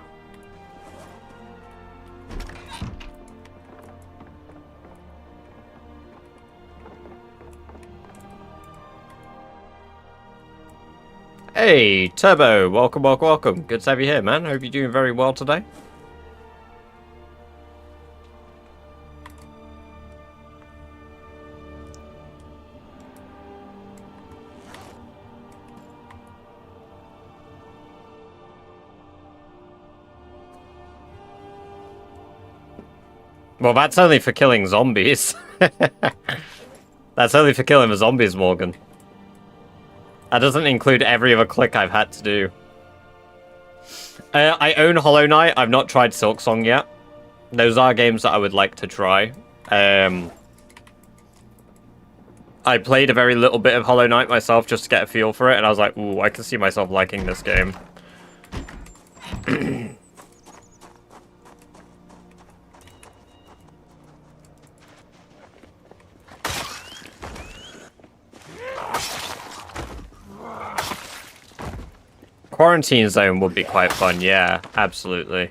Hey, Turbo, welcome, welcome, welcome. Good to have you here, man. Hope you're doing very well today. Well, that's only for killing zombies. That's only for killing the zombies, Morgan. That doesn't include every other click I've had to do. I own Hollow Knight. I've not tried Silksong yet. Those are games that I would like to try. I played a very little bit of Hollow Knight myself just to get a feel for it, and I was like, ooh, I can see myself liking this game. Quarantine Zone would be quite fun, yeah, absolutely.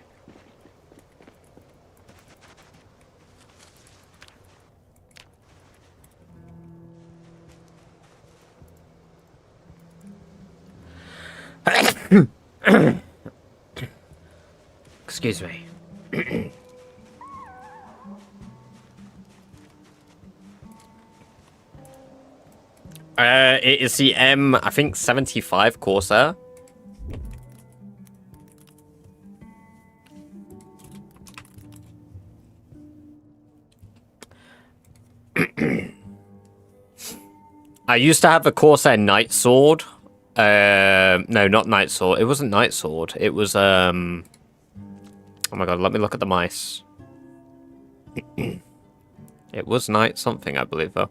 Excuse me. It is the I think 75 Corsair. I used to have a Corsair Night Sword. No, not Night Sword. It wasn't Night Sword. It was, oh my god, let me look at the mice. It was Night something, I believe, though.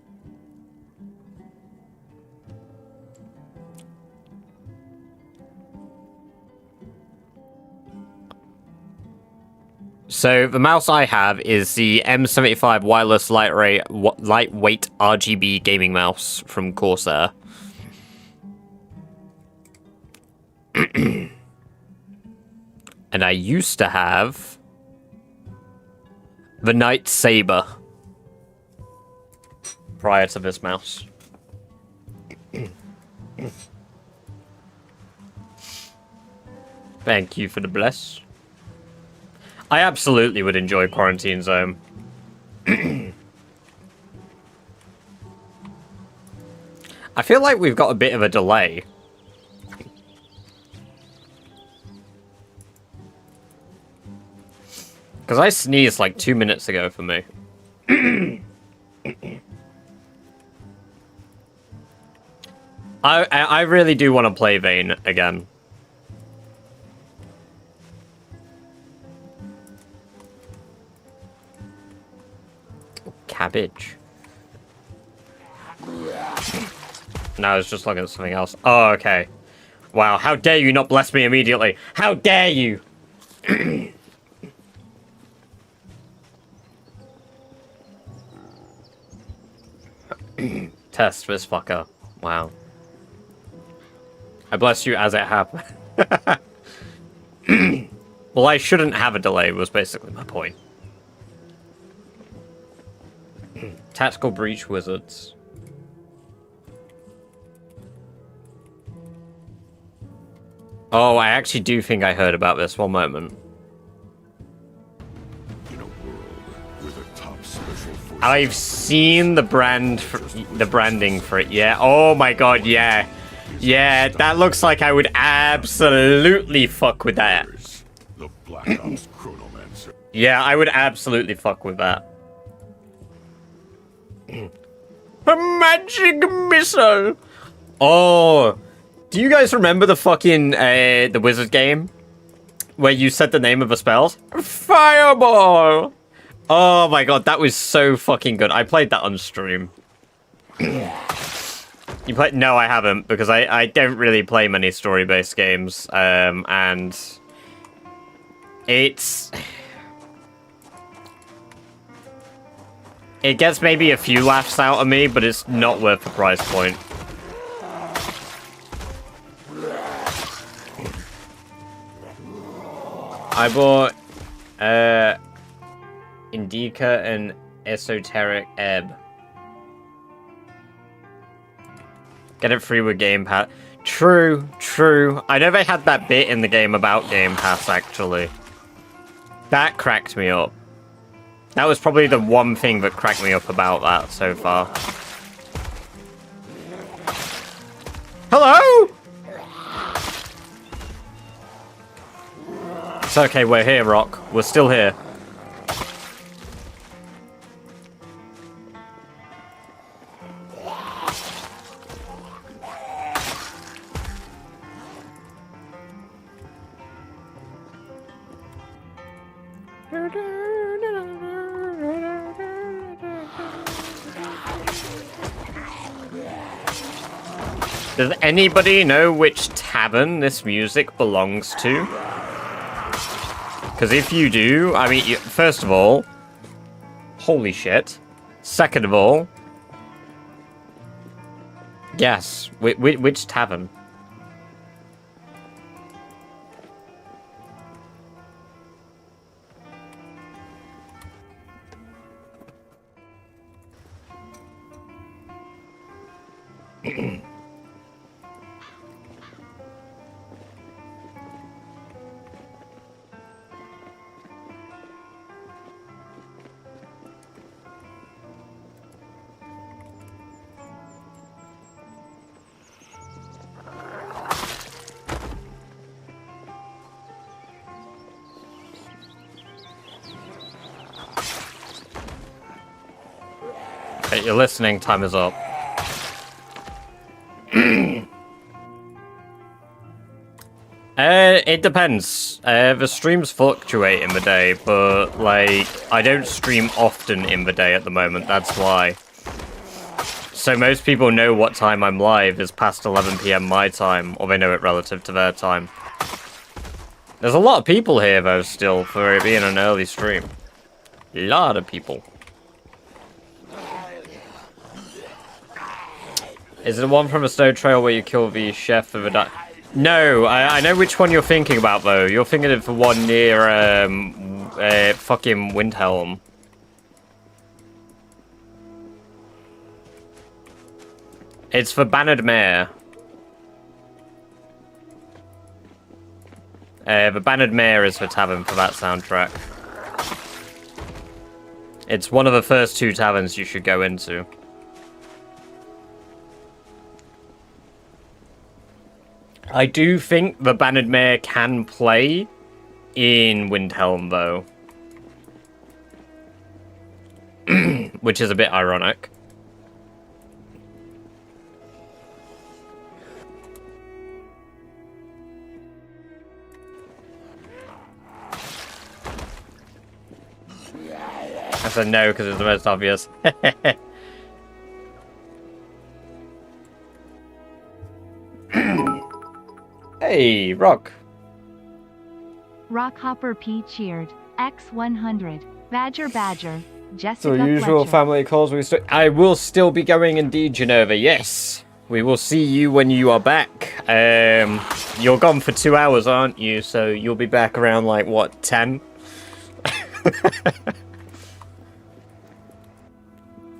So, the mouse I have is the M75 wireless lightweight RGB gaming mouse from Corsair. And I used to have the Night Saber prior to this mouse. Thank you for the bless. I absolutely would enjoy Quarantine Zone. I feel like we've got a bit of a delay. Because I sneezed like 2 minutes ago for me. I really do want to play Vayne again. Cabbage. No, I was just looking at something else. Oh, okay. Wow, how dare you not bless me immediately? How dare you? Test this fucker. Wow. I bless you as it happened. Well, I shouldn't have a delay was basically my point. Tactical Breach Wizards. Oh, I actually do think I heard about this. One moment. In a world with a top special forces I've seen the branding for it. Yeah. Oh my god. Yeah. Yeah. That looks like I would absolutely fuck with that. the Black Ops Chronomancer. Yeah, I would absolutely fuck with that. A magic missile. Oh. Do you guys remember the fucking the wizard game where you said the name of the spells? Fireball. Oh my god, that was so fucking good. I played that on stream. You played? No, I haven't because I don't really play many story-based games. And it gets maybe a few laughs out of me, but it's not worth the price point. I bought Indica and Esoteric Ebb. Get it free with Game Pass. True, true. I know they had that bit in the game about Game Pass, actually. That cracked me up. That was probably the one thing that cracked me up about that so far. Hello? It's okay, we're here, Rock. We're still here. Does anybody know which tavern this music belongs to? Because if you do, I mean, first of all, holy shit. Second of all, yes, which tavern? Hey, you're listening, time is up. It depends. The streams fluctuate in the day, but, like, I don't stream often in the day at the moment, that's why. So most people know what time I'm live is past 11 PM my time, or they know it relative to their time. There's a lot of people here, though, still, for it being an early stream. A lot of people. Is it the one from a snow trail where you kill the chef of a No, I know which one you're thinking about, though. You're thinking of the one near, fucking Windhelm. It's for Bannered Mare. The Bannered Mare is the tavern for that soundtrack. It's one of the first two taverns you should go into. I do think the Bannered Mare can play in Windhelm, though. which is a bit ironic. I said no because it's the most obvious. Hey, Rock. Rockhopper P cheered. X100. Badger Badger. Jessica So usual Fletcher. family calls. I will still be going indeed, Genova. Yes. We will see you when you are back. You're gone for 2 hours, aren't you? So you'll be back around like what, 10?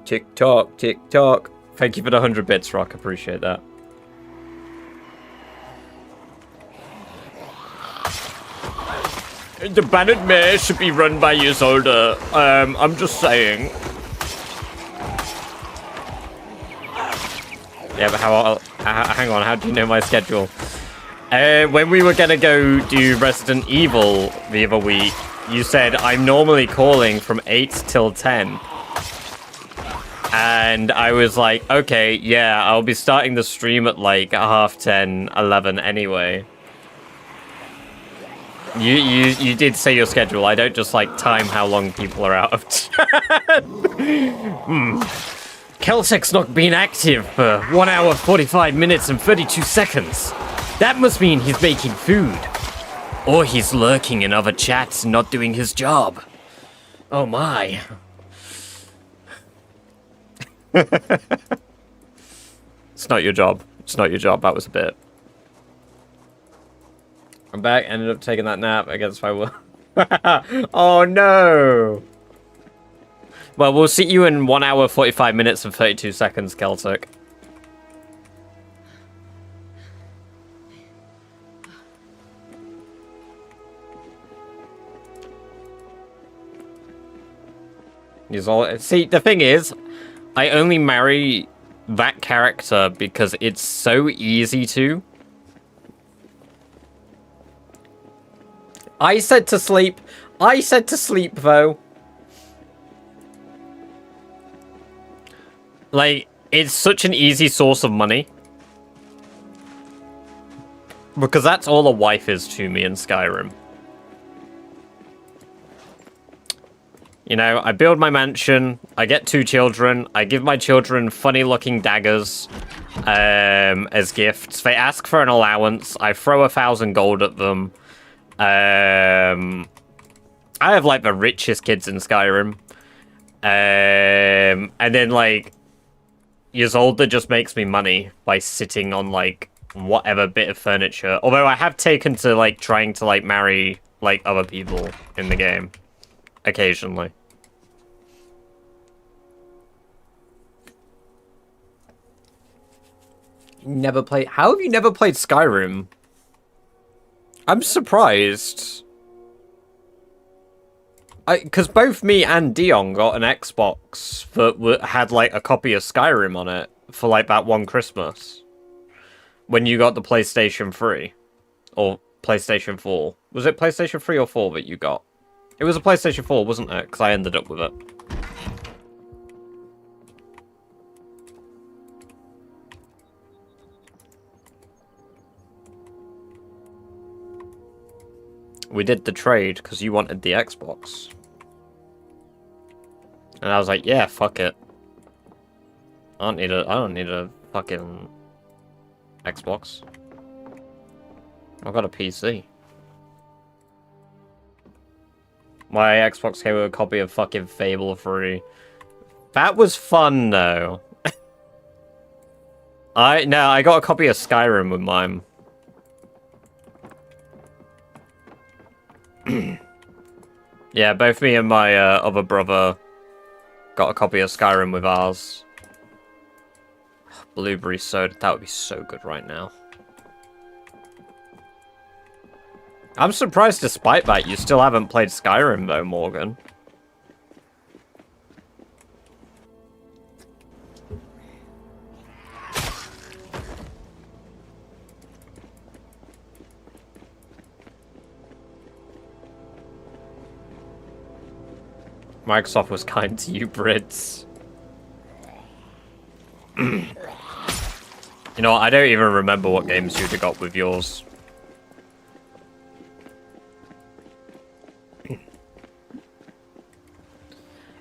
Tick tock, tick tock. Thank you for the 100 bits, Rock. Appreciate that. The Bannered Mare should be run by years older. I'm just saying. Yeah, but hang on, how do you know my schedule? When we were gonna go do Resident Evil the other week, you said I'm normally calling from 8 till 10. And I was like, okay, yeah, I'll be starting the stream at like 10:30, 11 anyway. You did say your schedule. I don't just like time how long people are out of chat. Celtic's not been active for 1 hour, 45 minutes and 32 seconds. That must mean he's making food. Or he's lurking in other chats and not doing his job. Oh my. It's not your job. It's not your job. That was a bit. I'm back. Ended up taking that nap against my will. Oh no. Well, we'll see you in 1 hour, 45 minutes and 32 seconds, Celtic. See, the thing is, I only marry that character because it's so easy to. I said to sleep, though. Like, it's such an easy source of money. Because that's all a wife is to me in Skyrim. You know, I build my mansion, I get 2 children, I give my children funny-looking daggers as gifts. They ask for an allowance, I throw 1,000 gold at them. I have, like, the richest kids in Skyrim. And then, like, Ysolda just makes me money by sitting on, like, whatever bit of furniture. Although I have taken to, like, trying to, like, marry, like, other people in the game. Occasionally. Never played... How have you never played Skyrim? I'm surprised. Because both me and Dion got an Xbox that had, like, a copy of Skyrim on it for, like, that one Christmas. When you got the PlayStation 3. Or PlayStation 4. Was it PlayStation 3 or 4 that you got? It was a PlayStation 4, wasn't it? Because I ended up with it. We did the trade because you wanted the Xbox. And I was like, yeah, fuck it. I don't need a fucking Xbox. I've got a PC. My Xbox came with a copy of fucking Fable 3. That was fun, though. I got a copy of Skyrim with mine. Yeah, both me and my other brother got a copy of Skyrim with ours. Blueberry soda, that would be so good right now. I'm surprised despite that you still haven't played Skyrim though, Morgan. Microsoft was kind to you, Brits. You know, I don't even remember what games you'd have got with yours.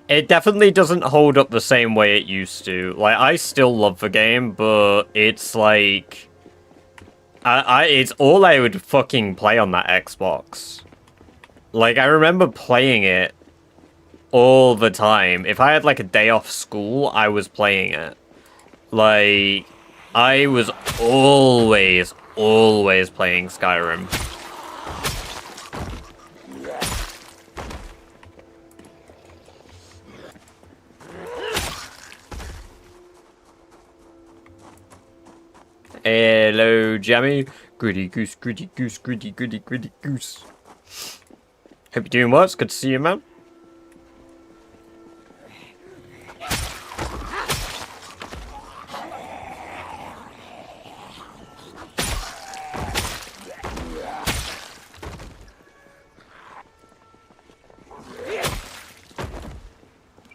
It definitely doesn't hold up the same way it used to. Like, I still love the game, but it's like... it's all I would fucking play on that Xbox. Like, I remember playing it all the time. If I had, like, a day off school, I was playing it. Like, I was always playing Skyrim. Hello, Jammy. Gritty goose, gritty goose, gritty, gritty, gritty goose. Hope you're doing well. It's good to see you, man.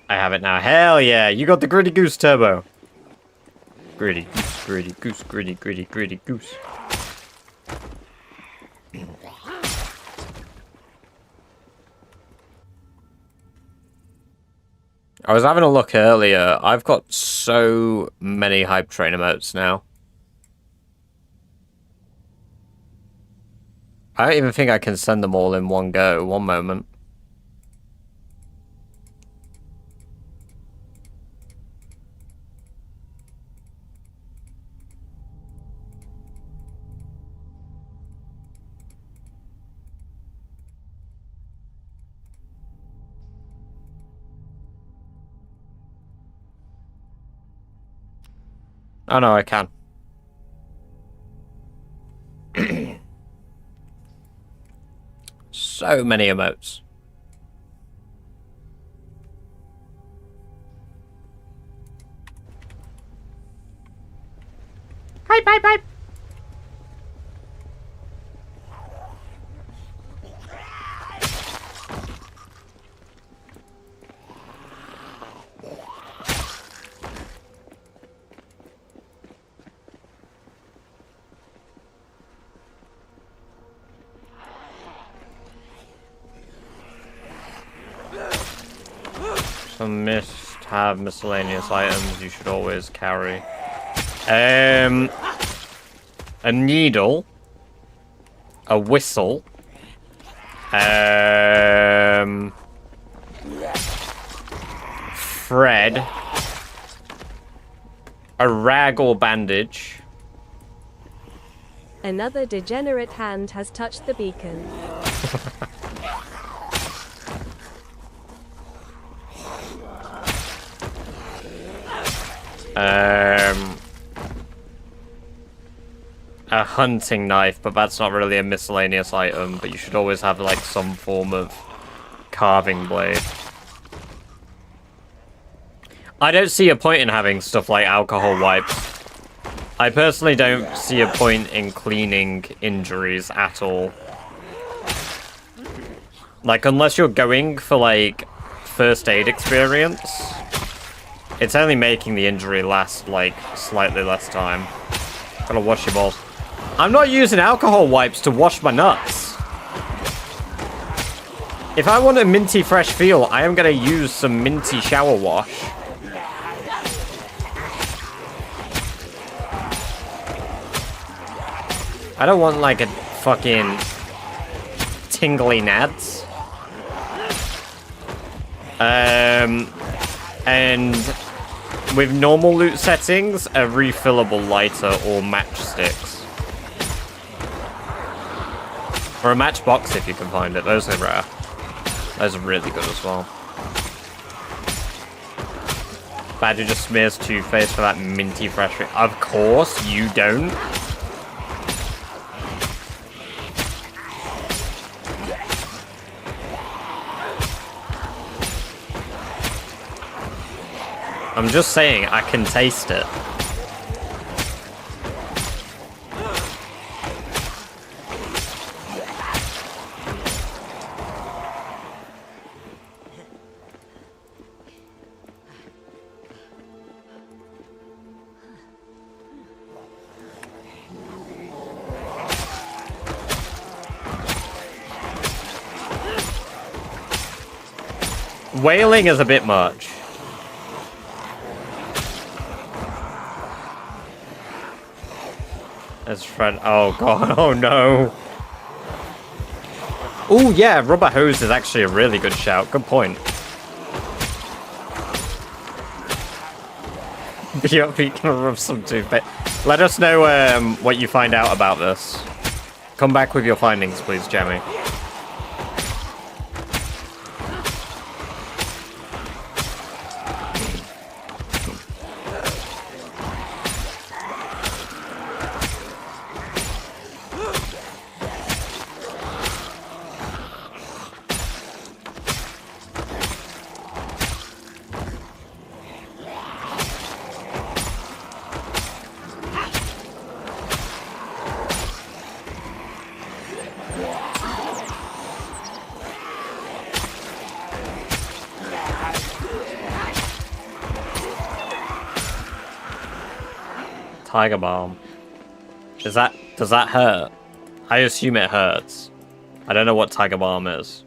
I have it now. Hell yeah, you got the gritty goose turbo. Gritty goose, gritty goose, gritty, gritty, gritty goose. I was having a look earlier. I've got so many hype train emotes now. I don't even think I can send them all in one go. One moment. Oh no, I can. So many emotes. Hype, hype, hype. Some must-have miscellaneous items you should always carry. A needle. A whistle. Thread. A rag or bandage. Another degenerate hand has touched the beacon. A hunting knife, but that's not really a miscellaneous item, but you should always have, like, some form of carving blade. I don't see a point in having stuff like alcohol wipes. I personally don't see a point in cleaning injuries at all. Like, unless you're going for, like, first aid experience, it's only making the injury last, like, slightly less time. Gotta wash your balls. I'm not using alcohol wipes to wash my nuts. If I want a minty fresh feel, I am gonna use some minty shower wash. I don't want, like, a fucking tingly nads. And with normal loot settings, a refillable lighter or matchsticks. Or a matchbox if you can find it. Those are rare. Those are really good as well. Badger just smears toothpaste for that minty fresh. Of course, you don't. I'm just saying, I can taste it. Wailing is a bit much. As Fred. Oh god. Oh no. Oh yeah, rubber hose is actually a really good shout. Good point. BRB can rub some toothpaste. Let us know what you find out about this. Come back with your findings, please, Jamie. Tiger Balm. Does that hurt? I assume it hurts. I don't know what Tiger Balm is.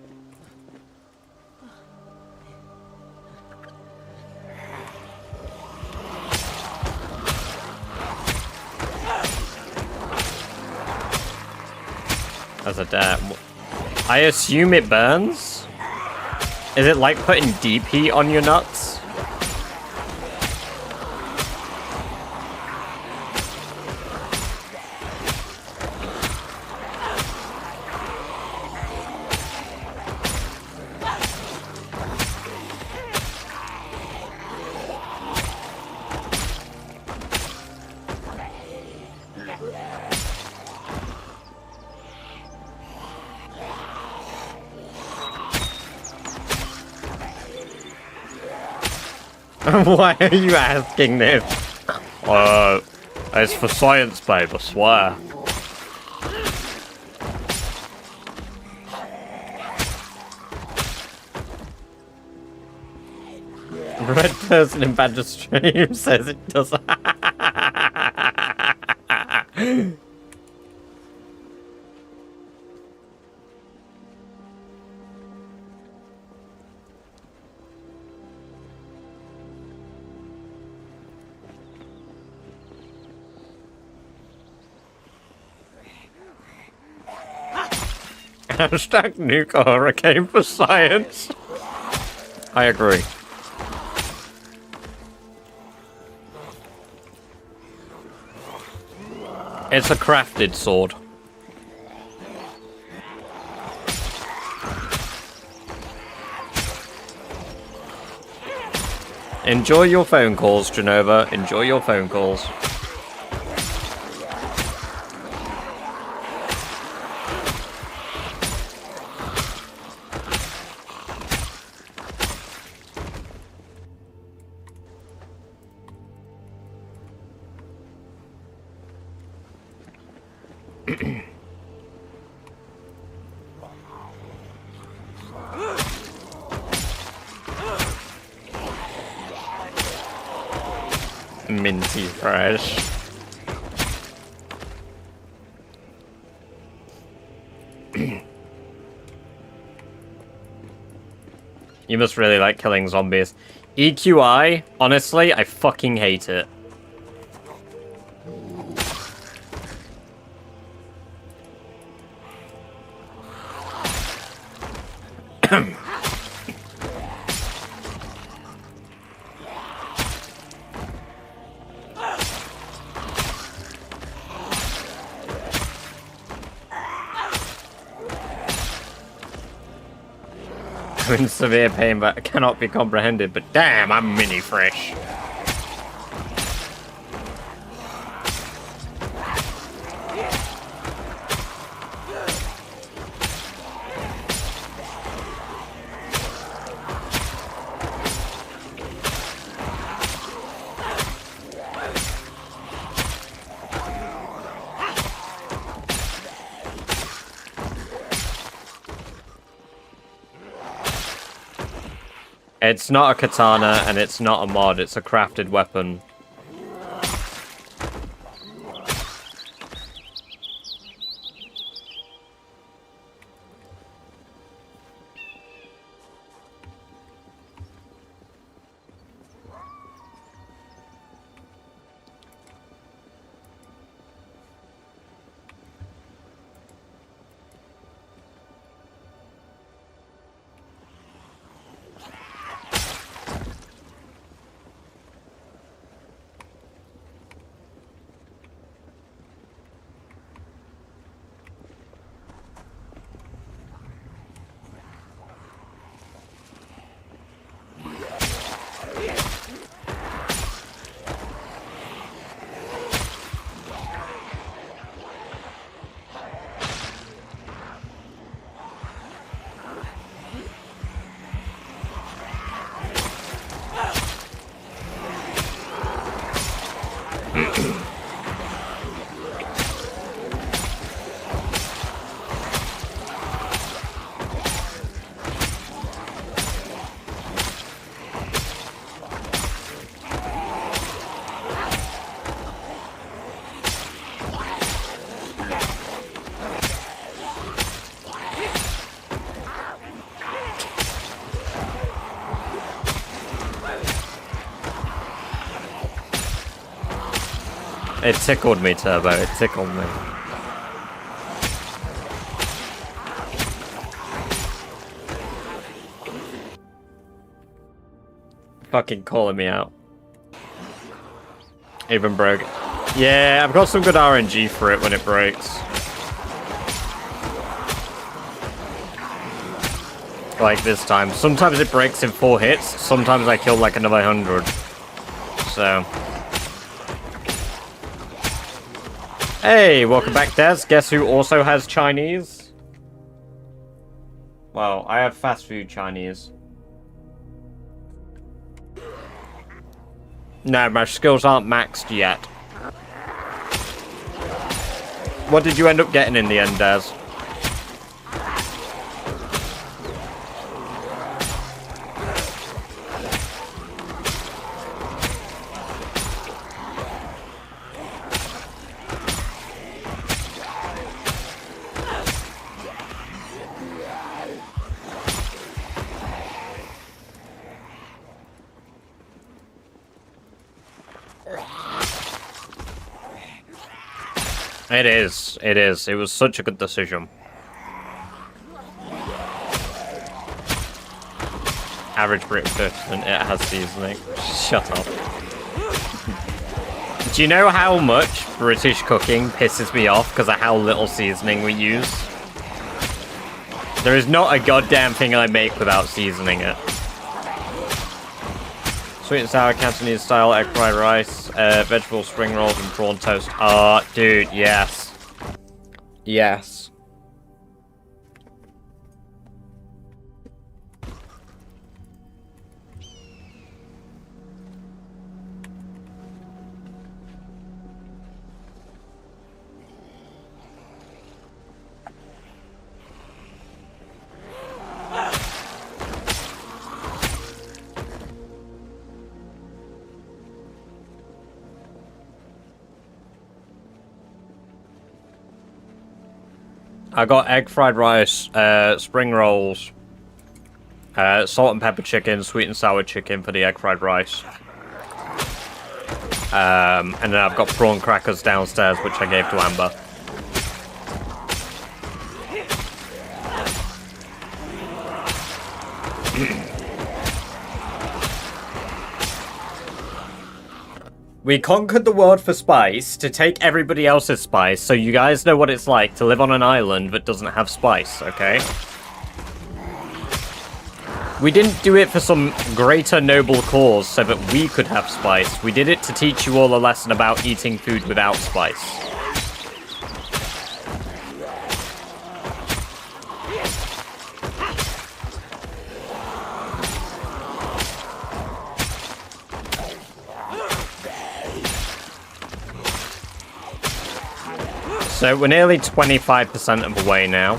As a dab. I assume it burns? Is it like putting deep heat on your nuts? Why are you asking this? It's for science, babe, I swear. Red person in Badger stream says it does. Hashtag nuke a hurricane for science. I agree. It's a crafted sword. Enjoy your phone calls, Genova. Enjoy your phone calls. Minty fresh. You must really like killing zombies. EQI, honestly, I fucking hate it. I'm in severe pain, but cannot be comprehended. But damn, I'm mini fresh. It's not a katana, and it's not a mod, it's a crafted weapon. It tickled me, Turbo. It tickled me. Fucking calling me out. Even broke. Yeah, I've got some good RNG for it when it breaks. Like this time. Sometimes it breaks in 4 hits. Sometimes I kill like another 100. So. Hey, welcome back, Des. Guess who also has Chinese? Well, I have fast food Chinese. No, my skills aren't maxed yet. What did you end up getting in the end, Des? It is. It is. It was such a good decision. Average breakfast and it has seasoning. Shut up. Do you know how much British cooking pisses me off because of how little seasoning we use? There is not a goddamn thing I make without seasoning it. Sweet and sour Cantonese style egg fried rice, vegetable spring rolls and prawn toast. Ah, dude, yes. Yes. I got egg fried rice, spring rolls, salt and pepper chicken, sweet and sour chicken for the egg fried rice. And then I've got prawn crackers downstairs, which I gave to Amber. We conquered the world for spice to take everybody else's spice, so you guys know what it's like to live on an island that doesn't have spice, okay? We didn't do it for some greater noble cause so that we could have spice. We did it to teach you all a lesson about eating food without spice. So we're nearly 25% of the way now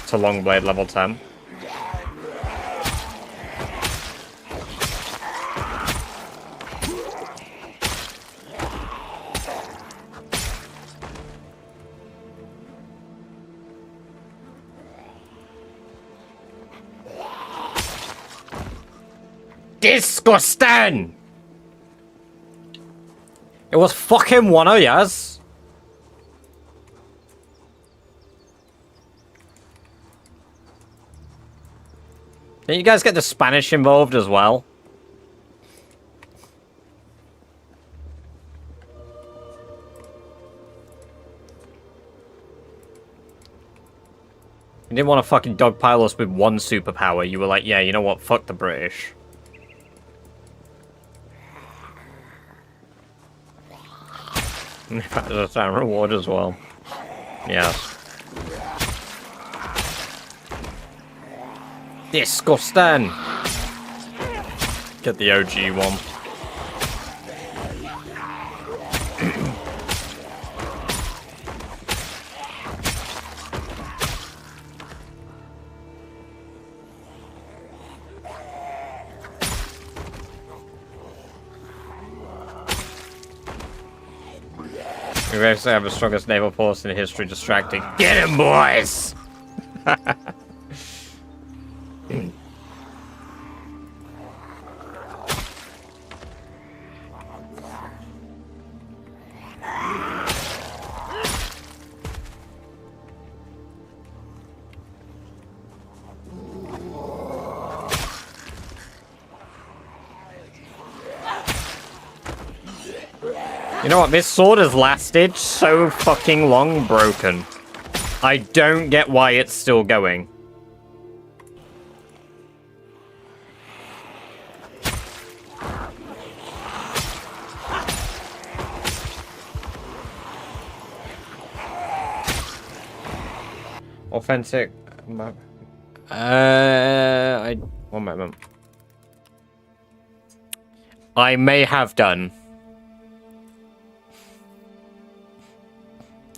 to Longblade level 10. Disgusting! It was fucking one of yours. Didn't you guys get the Spanish involved as well? You didn't want to fucking dogpile us with one superpower. You were like, yeah, you know what? Fuck the British. In fact, that's our reward as well. Yes. Disgusting! Get the OG one. We basically have the strongest naval force in history, distracting. Get him, boys! You know what? This sword has lasted so fucking long broken. I don't get why it's still going. Authentic. One moment. I may have done.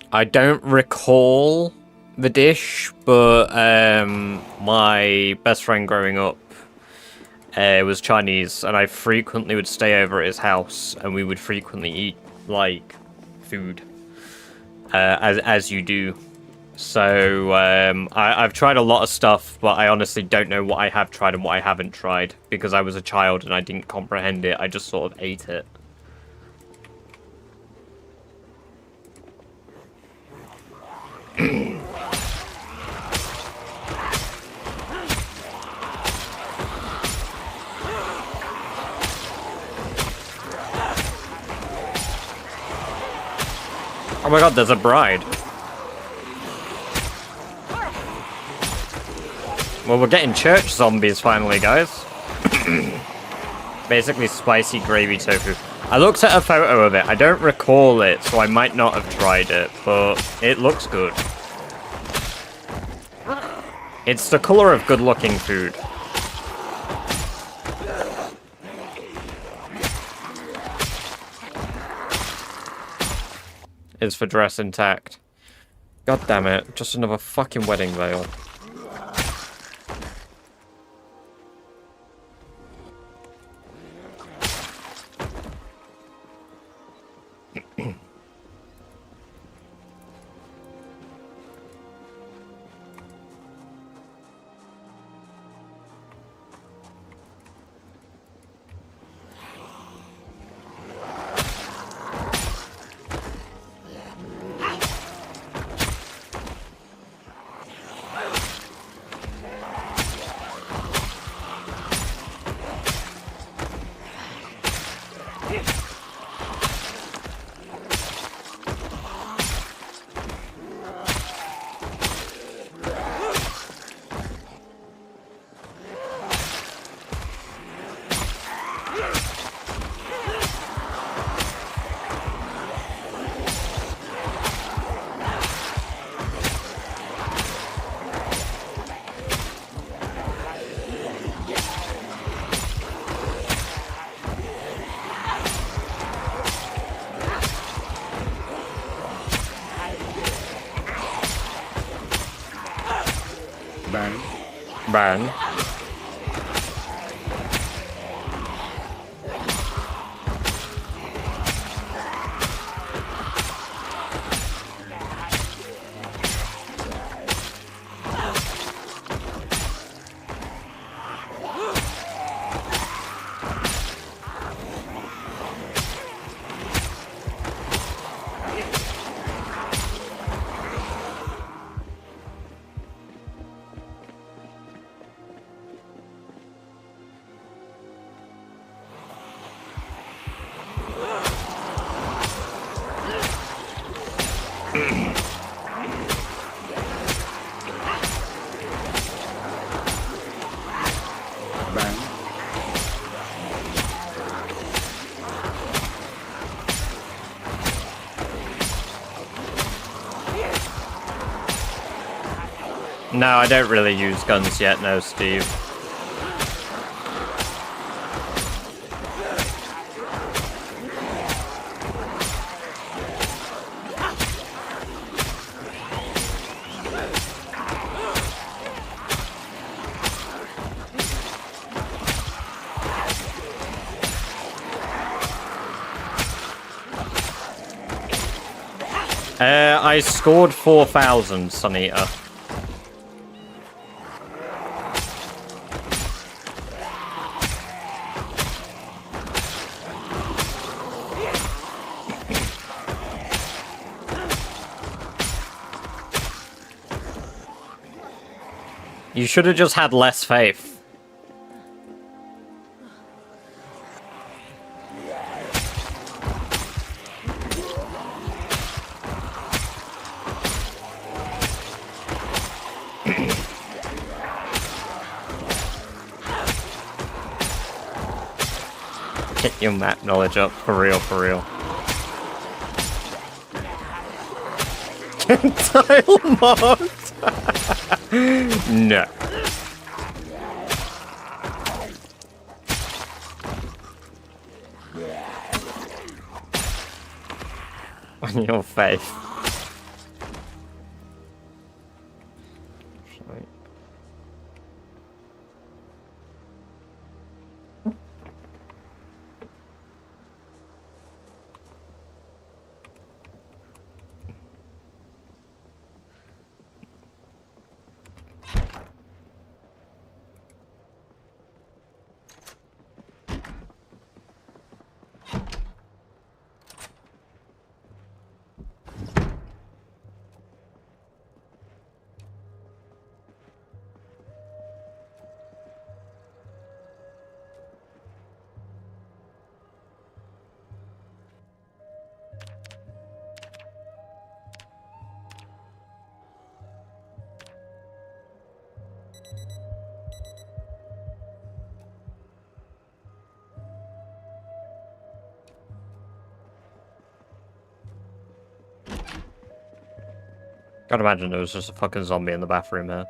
I don't recall the dish, but my best friend growing up was Chinese, and I frequently would stay over at his house, and we would frequently eat like food, as you do. So I've tried a lot of stuff, but I honestly don't know what I have tried and what I haven't tried because I was a child and I didn't comprehend it. I just sort of ate it. Oh my god, there's a bride. Well, we're getting church zombies finally, guys. Basically spicy gravy tofu. I looked at a photo of it. I don't recall it, so I might not have tried it, but it looks good. It's the color of good-looking food. Is for dress intact. God damn it. Just another fucking wedding veil. Burn. No, I don't really use guns yet, no, Steve. I scored 4,000, Sun Eater. You should have just had less faith. Get your map knowledge up, for real, for real. Tile mod! No. On your face. Gotta imagine there was just a fucking zombie in the bathroom here.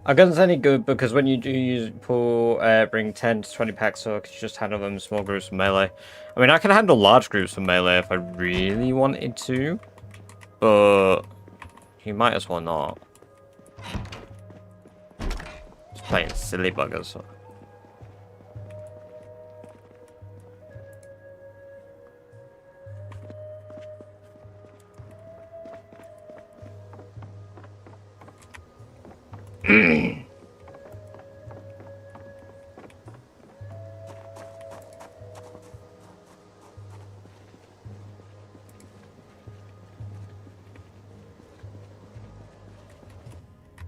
Are guns any good? Because when you do use bring 10 to 20 packs, so could you just handle them in small groups of melee? I mean, I can handle large groups of melee if I really wanted to, but you might as well not. Just playing silly buggers.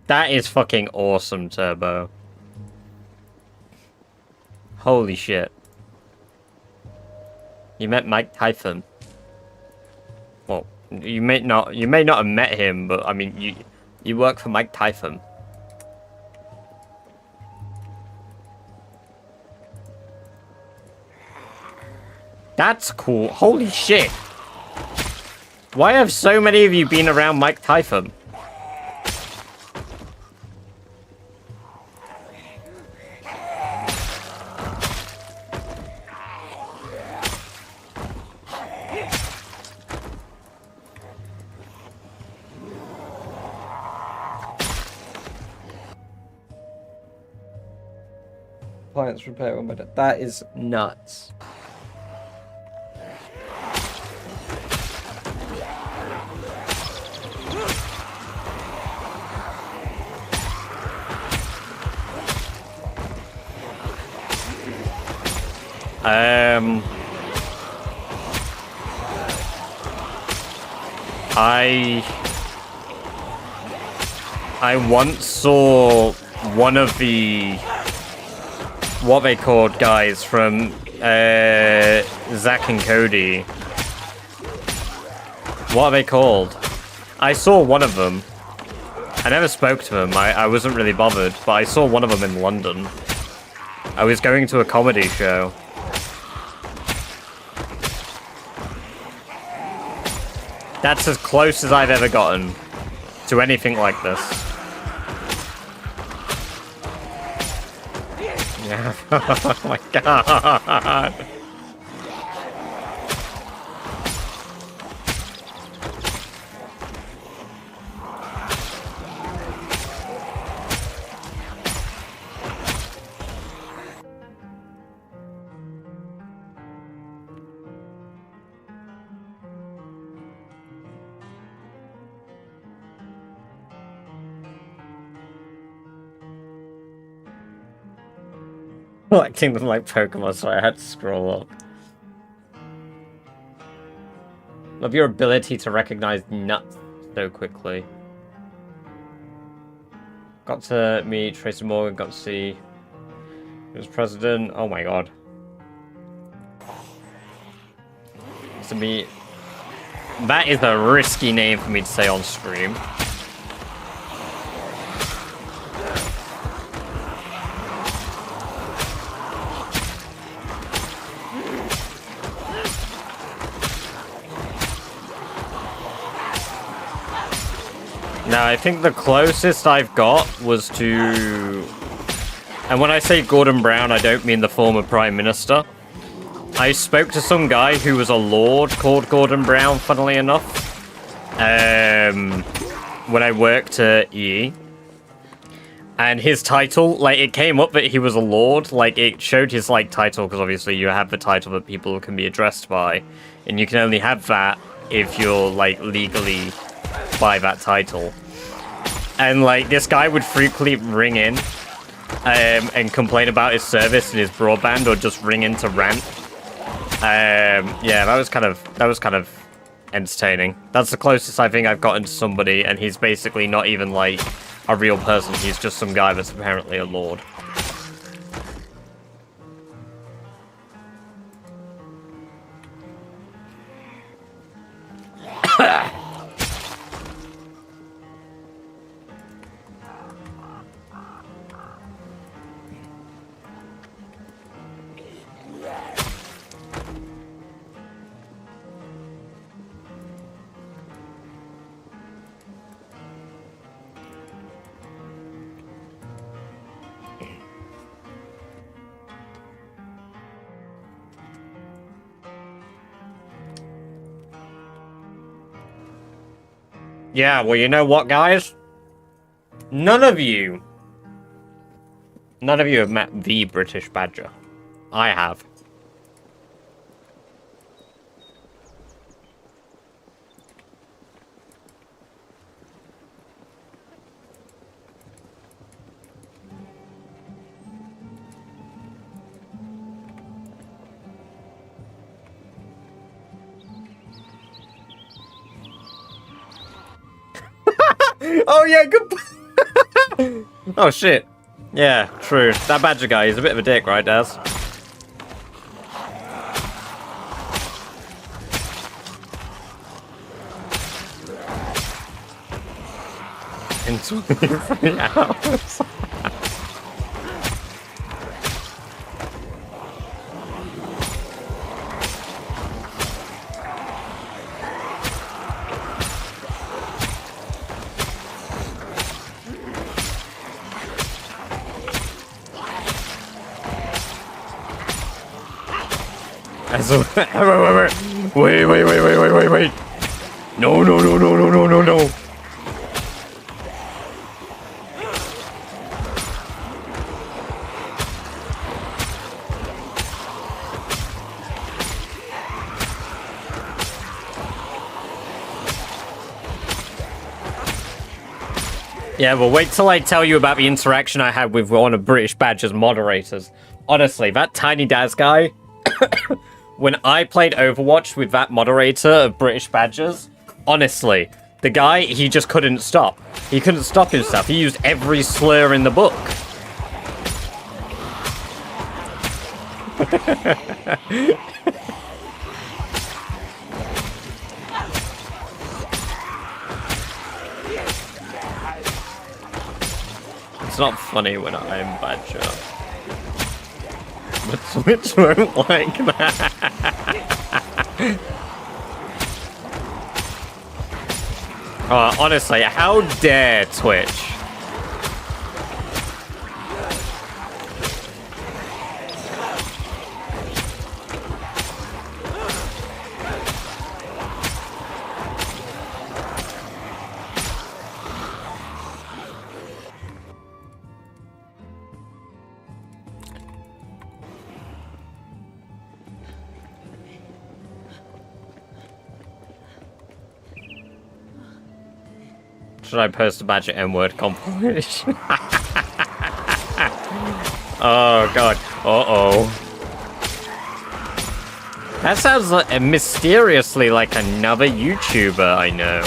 That is fucking awesome, Turbo. Holy shit. You met Mike Tyson. Well, you may not have met him, but I mean you work for Mike Tyson. That's cool. Holy shit. Why have so many of you been around Mike Tyson? Appliance repair on my desk. That is nuts. I once saw one of the what they called guys from Zack and Cody. What are they called? I saw one of them. I never spoke to them. I wasn't really bothered, but I saw one of them in London. I was going to a comedy show. That's as close as I've ever gotten to anything like this. Yeah. Oh my god. Collecting them like Pokemon, so I had to scroll up. Love your ability to recognize nuts so quickly. Got to meet Tracy Morgan, got to see he was president. Oh my god. To meet. That is a risky name for me to say on stream. No, I think the closest I've got was to... And when I say Gordon Brown, I don't mean the former Prime Minister. I spoke to some guy who was a lord called Gordon Brown, funnily enough. When I worked at EE. And his title, like, it came up that he was a lord. Like, it showed his, like, title, because obviously you have the title that people can be addressed by. And you can only have that if you're, like, legally by that title. And, like, this guy would frequently ring in and complain about his service and his broadband, or just ring in to rant. Yeah, that was kind of entertaining. That's the closest I think I've gotten to somebody, and he's basically not even, like, a real person. He's just some guy that's apparently a lord. Yeah, well, you know what, guys? None of you have met the British Badger. I have. Oh yeah, good. Oh shit. Yeah, true. That Badger guy is a bit of a dick, right, Daz? In 23 hours. Wait. No. Yeah, well, wait till I tell you about the interaction I had with one of British Badger's moderators. Honestly, that Tiny Daz guy... When I played Overwatch with that moderator of British Badgers, honestly, the guy, he just couldn't stop. He couldn't stop himself. He used every slur in the book. It's not funny when I'm Badger. But Switch won't like that. Honestly, how dare Twitch? Should I post a Badger N-word compilation? Oh god. Uh-oh. That sounds like, mysteriously like another YouTuber I know.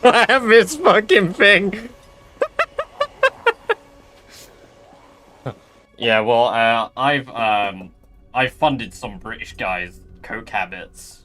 I have this fucking thing. Yeah, well, I've funded some British guys' coke habits.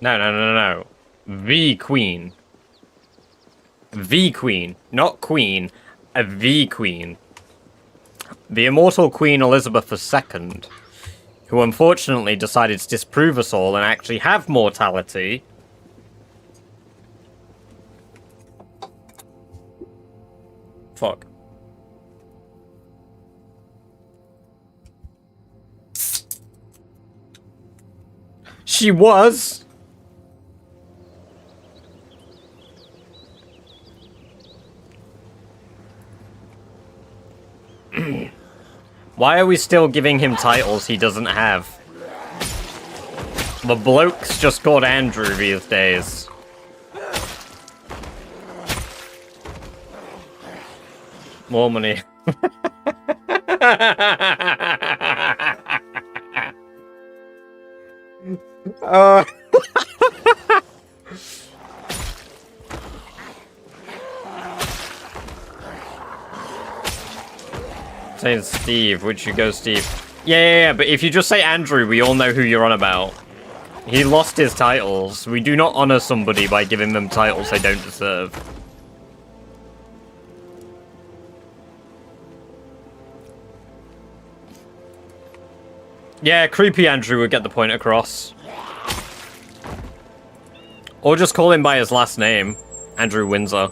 No. The Queen. The Queen. Not Queen. The Queen. The immortal Queen Elizabeth II, who unfortunately decided to disprove us all and actually have mortality. Fuck. She was. Why are we still giving him titles he doesn't have? The bloke's just called Andrew these days. More money. Saying Steve, would you go Steve? Yeah, but if you just say Andrew, we all know who you're on about. He lost his titles. We do not honor somebody by giving them titles they don't deserve. Yeah, creepy Andrew would get the point across. Or just call him by his last name, Andrew Windsor.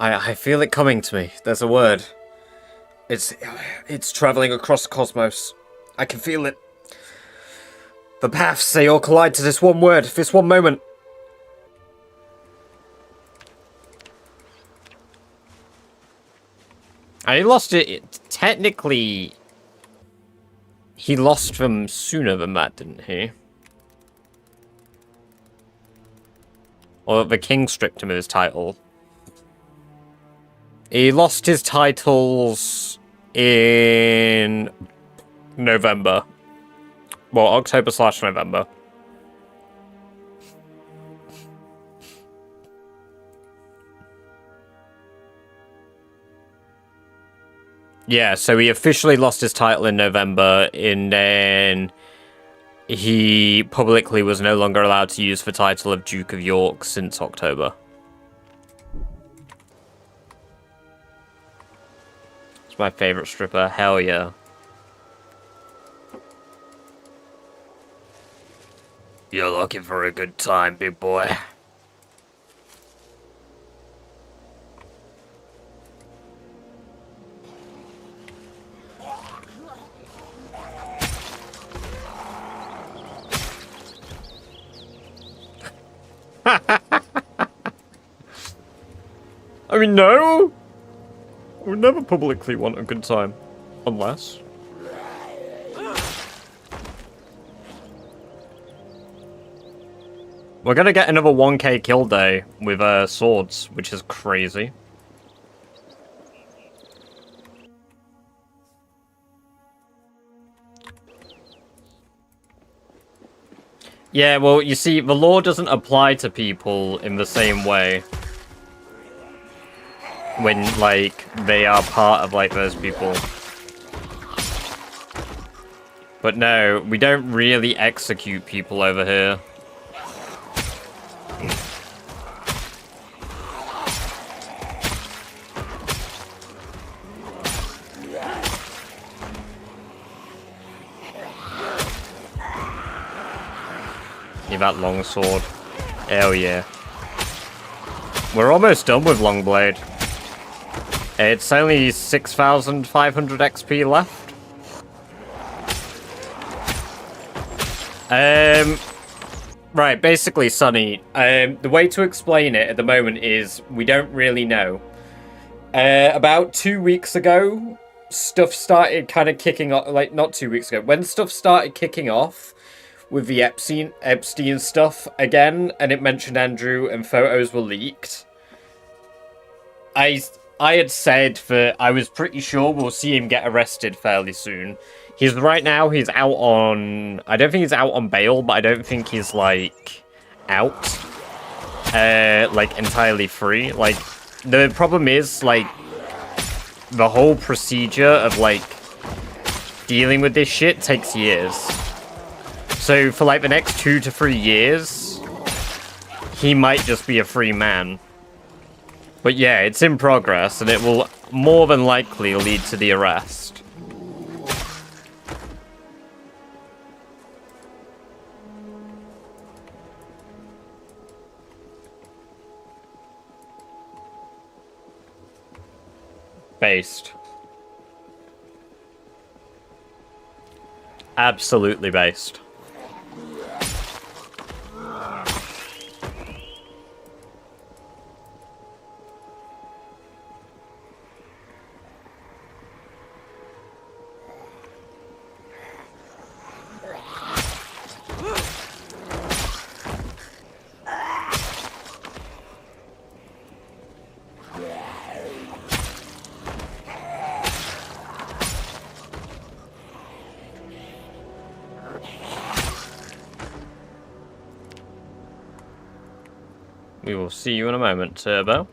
I feel it coming to me. There's a word. It's traveling across the cosmos. I can feel it. The paths, they all collide to this one word, this one moment. I lost it. Technically, he lost them sooner than that, didn't he? Or the king stripped him of his title. He lost his titles in November. Well, October/November. Yeah, so he officially lost his title in November, and then he publicly was no longer allowed to use the title of Duke of York since October. It's my favorite stripper, hell yeah. You're looking for a good time, big boy. I mean, no! I would never publicly want a good time. Unless... We're gonna get another 1k kill day with swords, which is crazy. Yeah, well, you see, the law doesn't apply to people in the same way. When, like, they are part of, like, those people. But no, we don't really execute people over here. Need that long sword. Hell yeah. We're almost done with Longblade. It's only 6,500 XP left. Right, basically, Sonny, the way to explain it at the moment is we don't really know. About 2 weeks ago, stuff started kind of kicking off, like, not 2 weeks ago, when stuff started kicking off with the Epstein stuff again, and it mentioned Andrew and photos were leaked, I had said that I was pretty sure we'll see him get arrested fairly soon. Right now, he's out on... I don't think he's out on bail, but I don't think he's, like, out. Like, entirely free. Like, the problem is, like, the whole procedure of, like, dealing with this shit takes years. So, for, like, the next 2 to 3 years, he might just be a free man. But yeah, it's in progress, and it will more than likely lead to the arrest. Based. Absolutely based. We will see you in a moment, Turbo.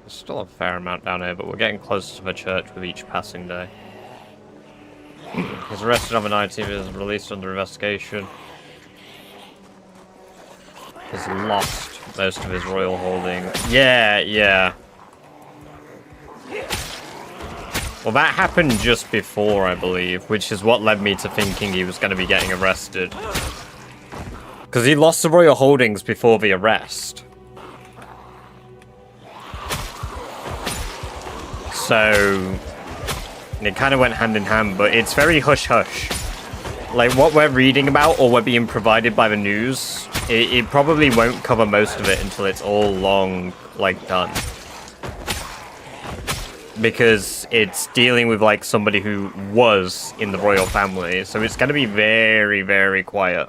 There's still a fair amount down here, but we're getting closer to the church with each passing day. He's arrested on the 19th, is released under investigation. He's lost most of his royal holding. Yeah. Well, that happened just before, I believe, which is what led me to thinking he was going to be getting arrested. Because he lost the royal holdings before the arrest. So, it kind of went hand in hand, but it's very hush-hush. Like, what we're reading about, or we're being provided by the news, it probably won't cover most of it until it's all long, like, done. Because it's dealing with, like, somebody who was in the royal family. So it's going to be very, very quiet.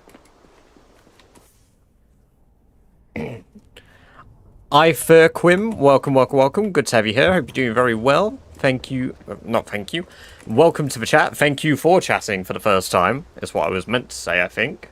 Ifurquim, welcome. Good to have you here. Hope you're doing very well. Thank you. Not thank you. Welcome to the chat. Thank you for chatting for the first time. Is what I was meant to say, I think.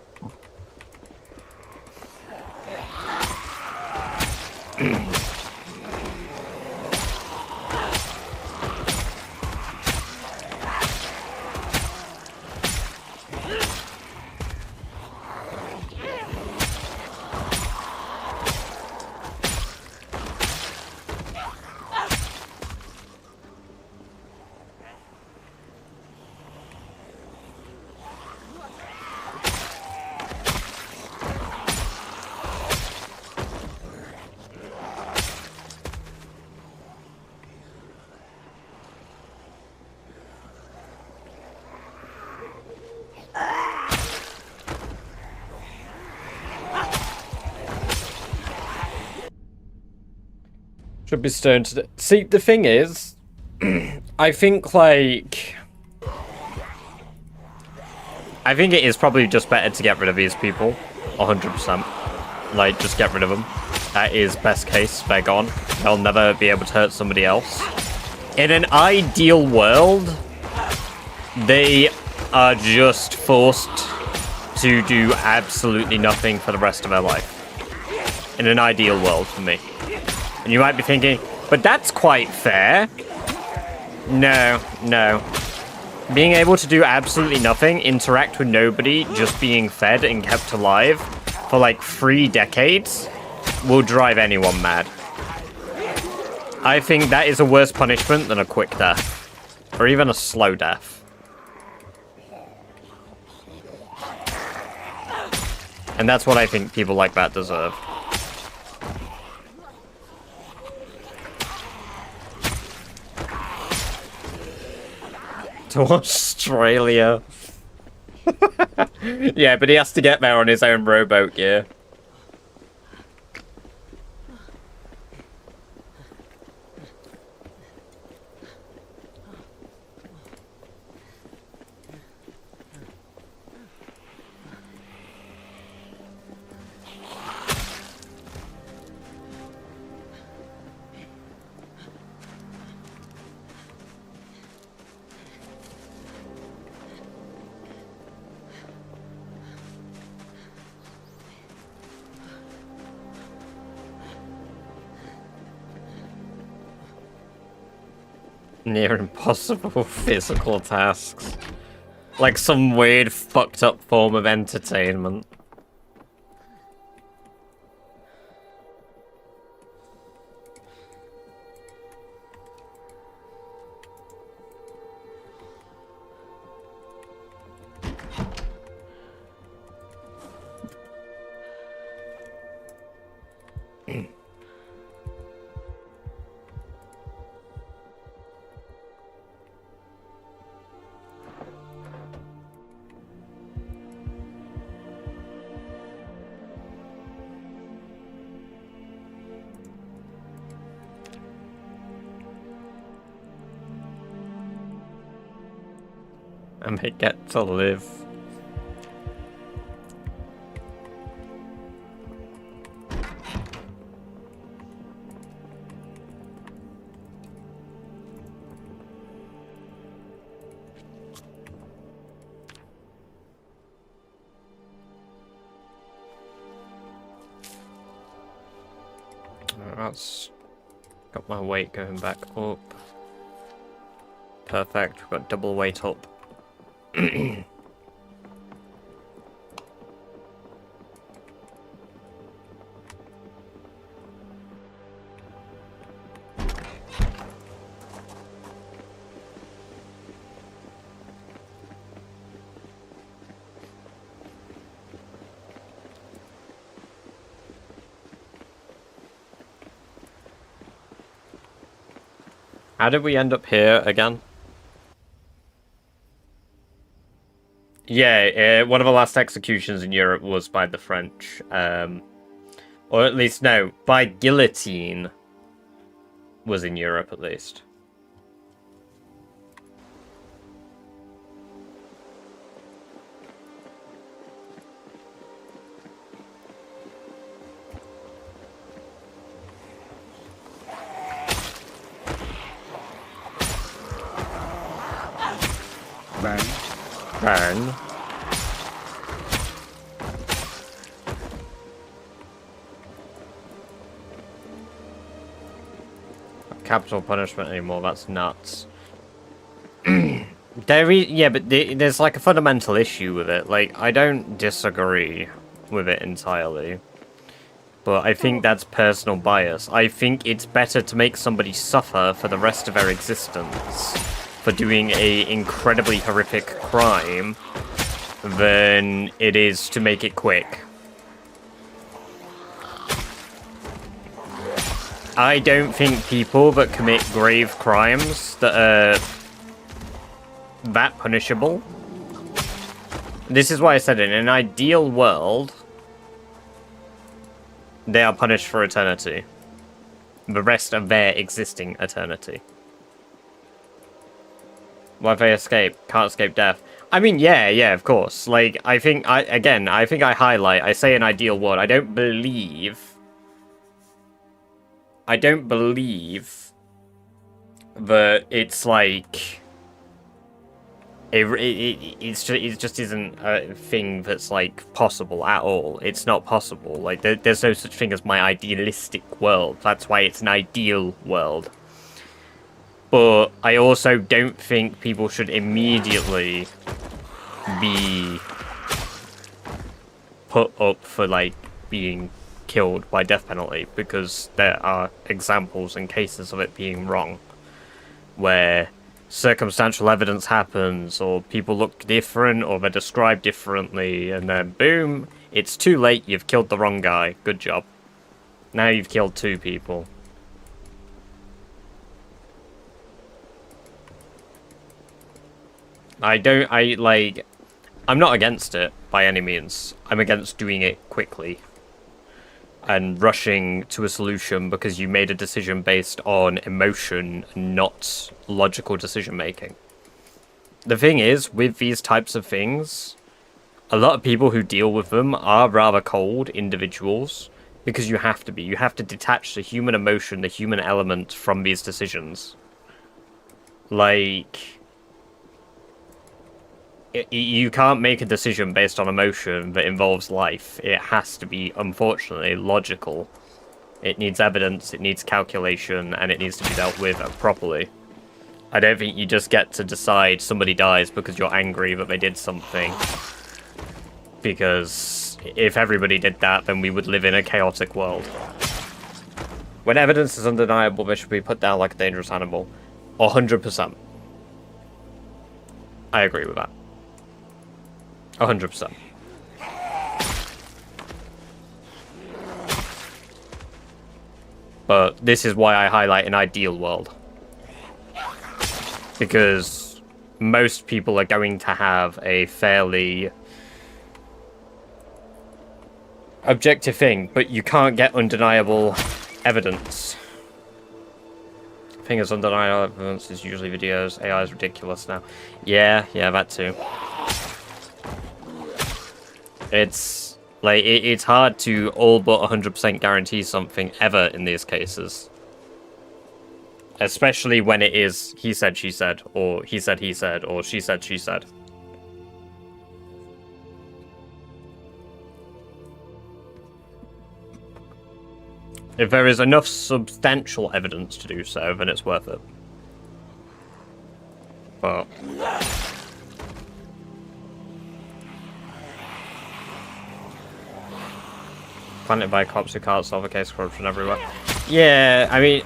Should be stoned today. See, the thing is, I think, like... I think it is probably just better to get rid of these people. 100%. Like, just get rid of them. That is best case. They're gone. They'll never be able to hurt somebody else. In an ideal world, they are just forced to do absolutely nothing for the rest of their life. In an ideal world for me. And you might be thinking, but that's quite fair. No, no. Being able to do absolutely nothing, interact with nobody, just being fed and kept alive for like 3 decades will drive anyone mad. I think that is a worse punishment than a quick death. Or even a slow death. And that's what I think people like that deserve. To Australia. Yeah, but he has to get there on his own rowboat gear. Near impossible physical tasks. Like some weird fucked up form of entertainment. And they get to live. That's got my weight going back up. Perfect, we've got double weight up. How did we end up here again? Yeah, one of the last executions in Europe was by the French. Or at least, no, by guillotine was in Europe at least. Burn. Capital punishment anymore, that's nuts. Yeah, but there's like a fundamental issue with it. Like, I don't disagree with it entirely. But I think that's personal bias. I think it's better to make somebody suffer for the rest of their existence for doing a incredibly horrific crime than it is to make it quick. I don't think people that commit grave crimes that are that punishable. This is why I said in an ideal world, they are punished for eternity. the rest of their existing eternity. Why have they escape? Can't escape death. I mean, yeah, of course. Like, I think I highlight, I say an ideal world. I don't believe that it's like... It just isn't a thing that's, like, possible at all. It's not possible. Like, there's no such thing as my idealistic world. That's why it's an ideal world. But I also don't think people should immediately be put up for, like, being killed by death penalty, because there are examples and cases of it being wrong, where circumstantial evidence happens, or people look different, or they're described differently, and then boom, it's too late, you've killed the wrong guy. Good job. Now you've killed 2 people. I'm not against it by any means. I'm against doing it quickly and rushing to a solution because you made a decision based on emotion, not logical decision making. The thing is, with these types of things, a lot of people who deal with them are rather cold individuals, because you have to be. You have to detach the human emotion, the human element from these decisions. Like, you can't make a decision based on emotion that involves life. It has to be, unfortunately, logical. It needs evidence, it needs calculation, and it needs to be dealt with properly. I don't think you just get to decide somebody dies because you're angry that they did something. Because if everybody did that, then we would live in a chaotic world. When evidence is undeniable, they should be put down like a dangerous animal. 100%. I agree with that. 100%. But this is why I highlight an ideal world. Because most people are going to have a fairly objective thing, but you can't get undeniable evidence. The thing is, undeniable evidence is usually videos. AI is ridiculous now. Yeah, that too. It's like it's hard to all but 100% guarantee something ever in these cases, especially when it is he said, she said, or he said, or she said, she said. If there is enough substantial evidence to do so, then it's worth it. But planted by cops who can't solve a case, corruption everywhere. Yeah, I mean,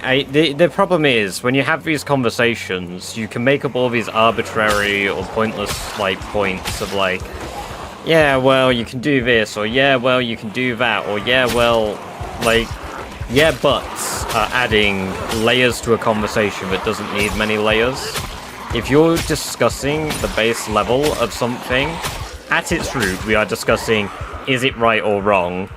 the problem is, when you have these conversations, you can make up all these arbitrary or pointless, like, points of, like, yeah, well, you can do this, or yeah, well, you can do that, or yeah, well, like, yeah, buts are adding layers to a conversation that doesn't need many layers. If you're discussing the base level of something, at its root, we are discussing, is it right or wrong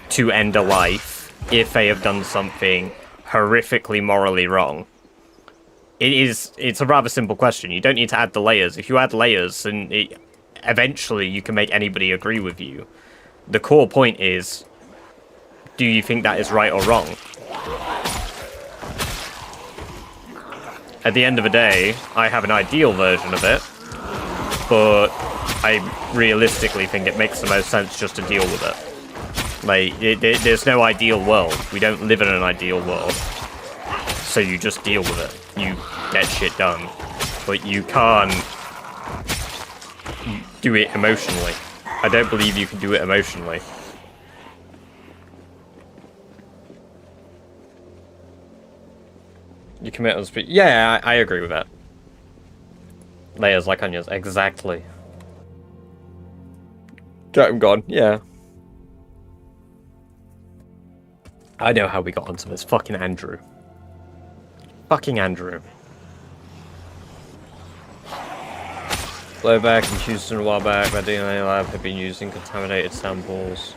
to end a life if they have done something horrifically morally wrong? It's a rather simple question. You don't need to add the layers. If you add layers, then eventually you can make anybody agree with you. The core point is, do you think that is right or wrong? At the end of the day, I have an ideal version of it, but I realistically think it makes the most sense just to deal with it. Like, there's no ideal world. We don't live in an ideal world. So you just deal with it. You get shit done. But you can't do it emotionally. I don't believe you can do it emotionally. You commit on speed. Yeah, I agree with that. Layers like onions. Exactly. I'm gone. Yeah. I know how we got onto this. Fucking Andrew. Fucking Andrew. Blowback in Houston a while back. Their DNA lab had been using contaminated samples.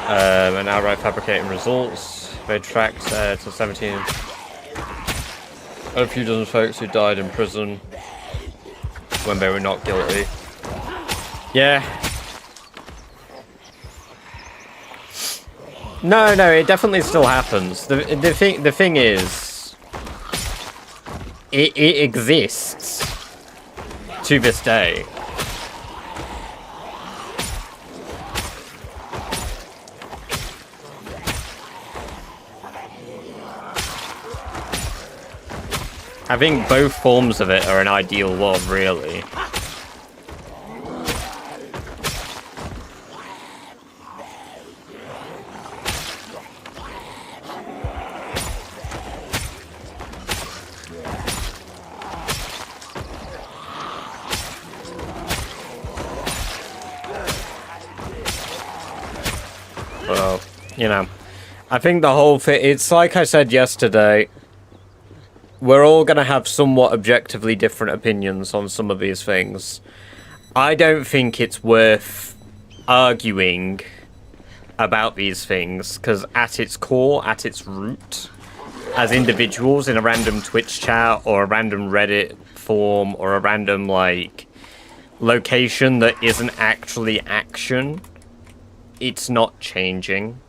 And outright fabricating results. They tracked to 17. A few dozen folks who died in prison when they were not guilty. Yeah. No, it definitely still happens. The thing is, it exists to this day. Having both forms of it are an ideal one, really. Well, you know, I think the whole thing, it's like I said yesterday, we're all going to have somewhat objectively different opinions on some of these things. I don't think it's worth arguing about these things, because at its core, at its root, as individuals in a random Twitch chat or a random Reddit forum or a random, like, location that isn't actually action, it's not changing.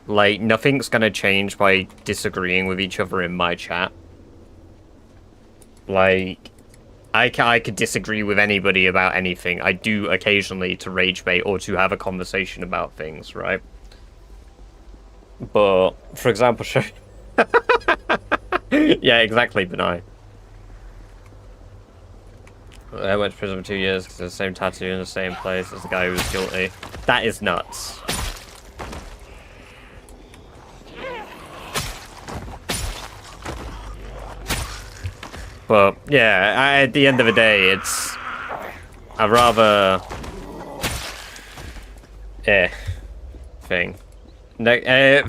Like, nothing's going to change by disagreeing with each other in my chat. Like, I could disagree with anybody about anything. I do occasionally to rage bait or to have a conversation about things, right? But, for example, yeah, exactly, Benai. I went to prison for 2 years because the same tattoo in the same place as the guy who was guilty. That is nuts. But, yeah, at the end of the day, it's a rather... thing.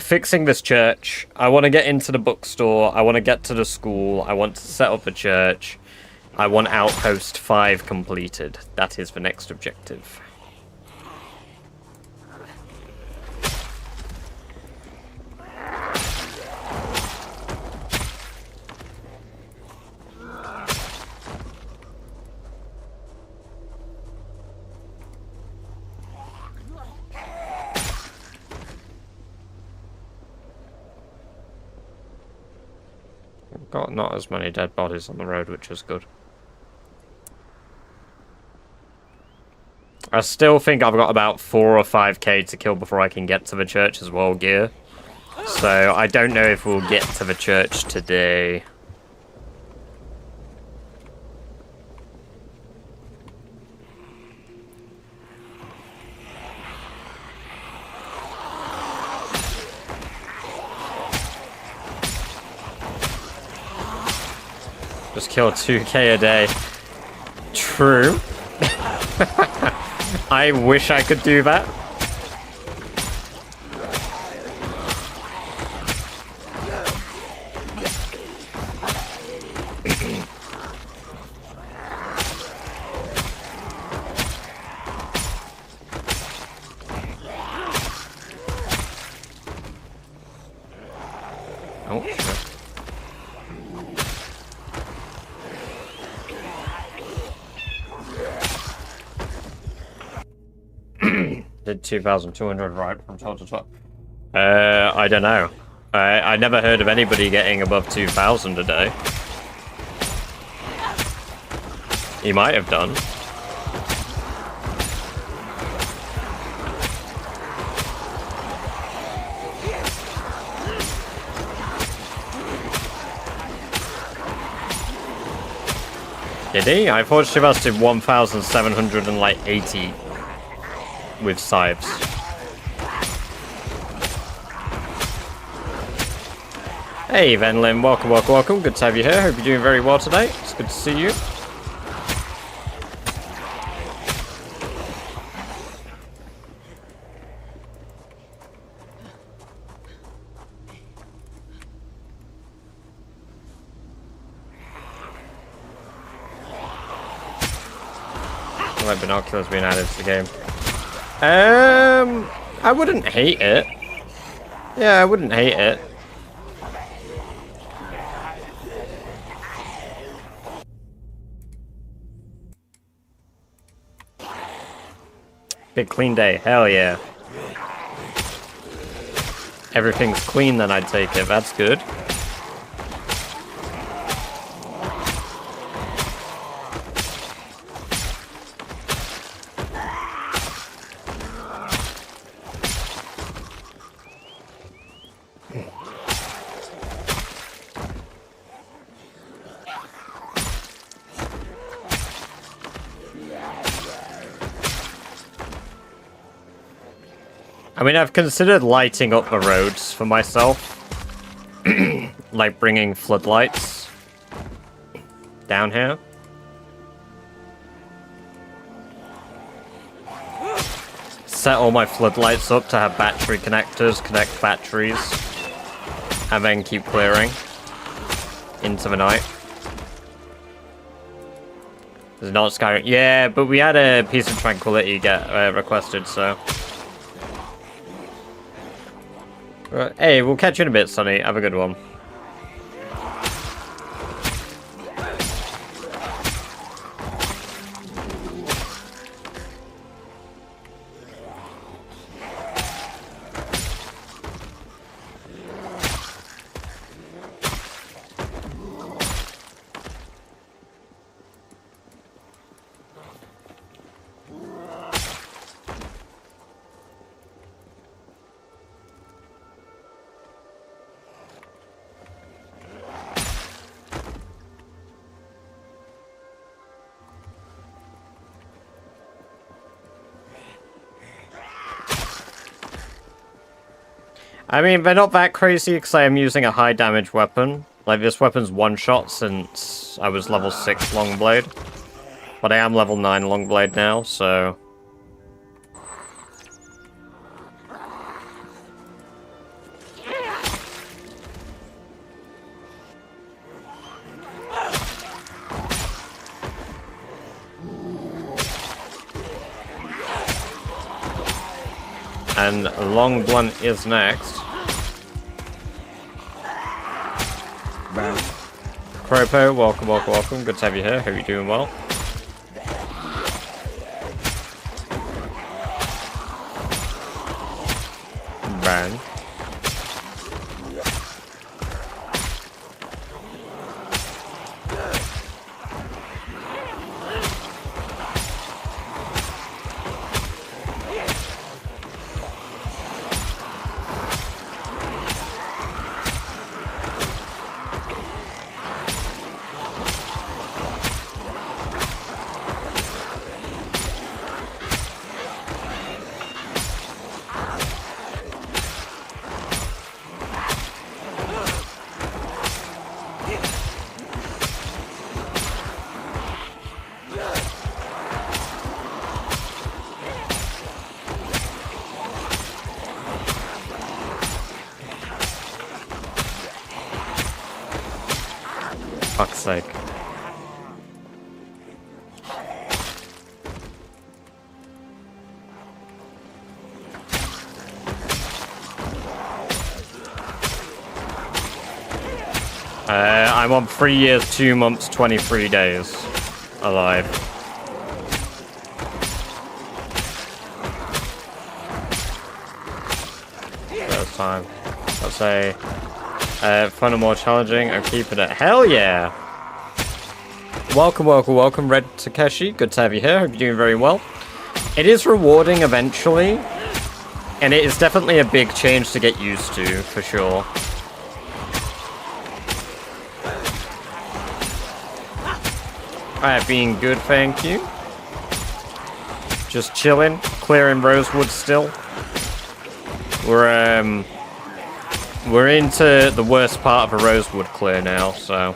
Fixing this church. I want to get into the bookstore. I want to get to the school. I want to set up a church. I want Outpost 5 completed. That is the next objective. Got not as many dead bodies on the road, which is good. I still think I've got about 4 or 5k to kill before I can get to the church as well, gear. So I don't know if we'll get to the church today. Just kill 2k a day. True. I wish I could do that. Oh, shit. Did 2,200 right from top to top? I don't know. I never heard of anybody getting above 2,000 a day. He might have done. Did he? I thought Shivas did 1,780 with scythes. Hey Venlin, welcome, welcome, welcome. Good to have you here. Hope you're doing very well today. It's good to see you. Like binoculars being added to the game. I wouldn't hate it. Yeah, I wouldn't hate it. Big clean day, hell yeah. Everything's clean, then I'd take it. That's good. I mean, I've considered lighting up the roads for myself. Like bringing floodlights down here. Set all my floodlights up to have battery connectors, connect batteries, and then keep clearing into the night. There's not Skyrim. Yeah, but we had a Peace and Tranquility get requested, so... Hey, we'll catch you in a bit, Sonny. Have a good one. I mean, they're not that crazy because I am using a high damage weapon. Like, this weapon's one-shot since I was level 6 Longblade. But I am level 9 Longblade now, so... And Long Blunt is next. Bam. Cropo, welcome, welcome, welcome. Good to have you here. Hope you're doing well. Bang. Fuck's sake. I'm on 3 years, 2 months, 23 days alive. First time. Let's say fun and more challenging. I'm keeping it. Hell yeah! Welcome, welcome, welcome, Red Takeshi. Good to have you here. Hope you're doing very well. It is rewarding eventually, and it is definitely a big change to get used to, for sure. Alright, being good, thank you. Just chilling, clearing Rosewood still. We're into the worst part of a Rosewood clear now, so...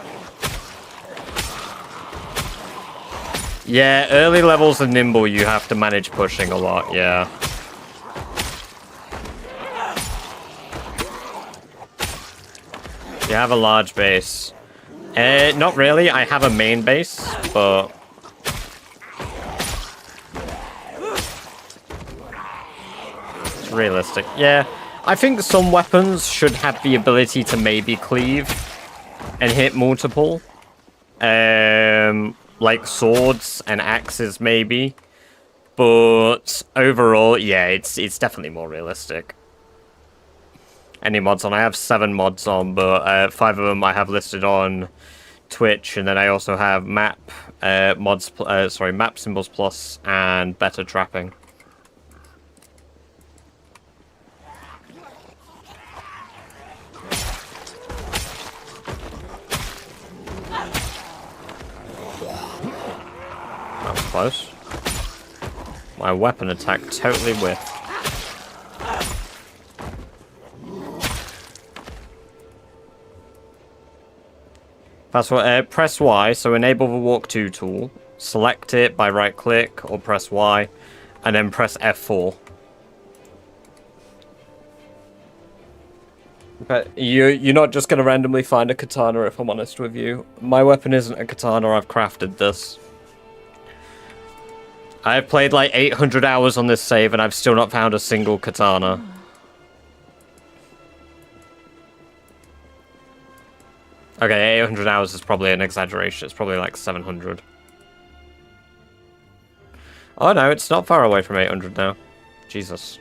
Yeah, early levels of Nimble, you have to manage pushing a lot, yeah. You have a large base. Not really, I have a main base, but... It's realistic. Yeah, I think some weapons should have the ability to maybe cleave and hit multiple. Like swords and axes maybe. But overall, yeah, it's definitely more realistic. Any mods on? I have 7 mods on, but 5 of them I have listed on Twitch, and then I also have map map symbols plus and better trapping. That was close. My weapon attack totally whiffed. That's what, press Y, so enable the walk to tool. Select it by right click or press Y, and then press F4. But you're not just going to randomly find a katana, if I'm honest with you. My weapon isn't a katana, I've crafted this. I've played like 800 hours on this save and I've still not found a single katana. Okay, 800 hours is probably an exaggeration. It's probably like 700. Oh no, it's not far away from 800 now. Jesus.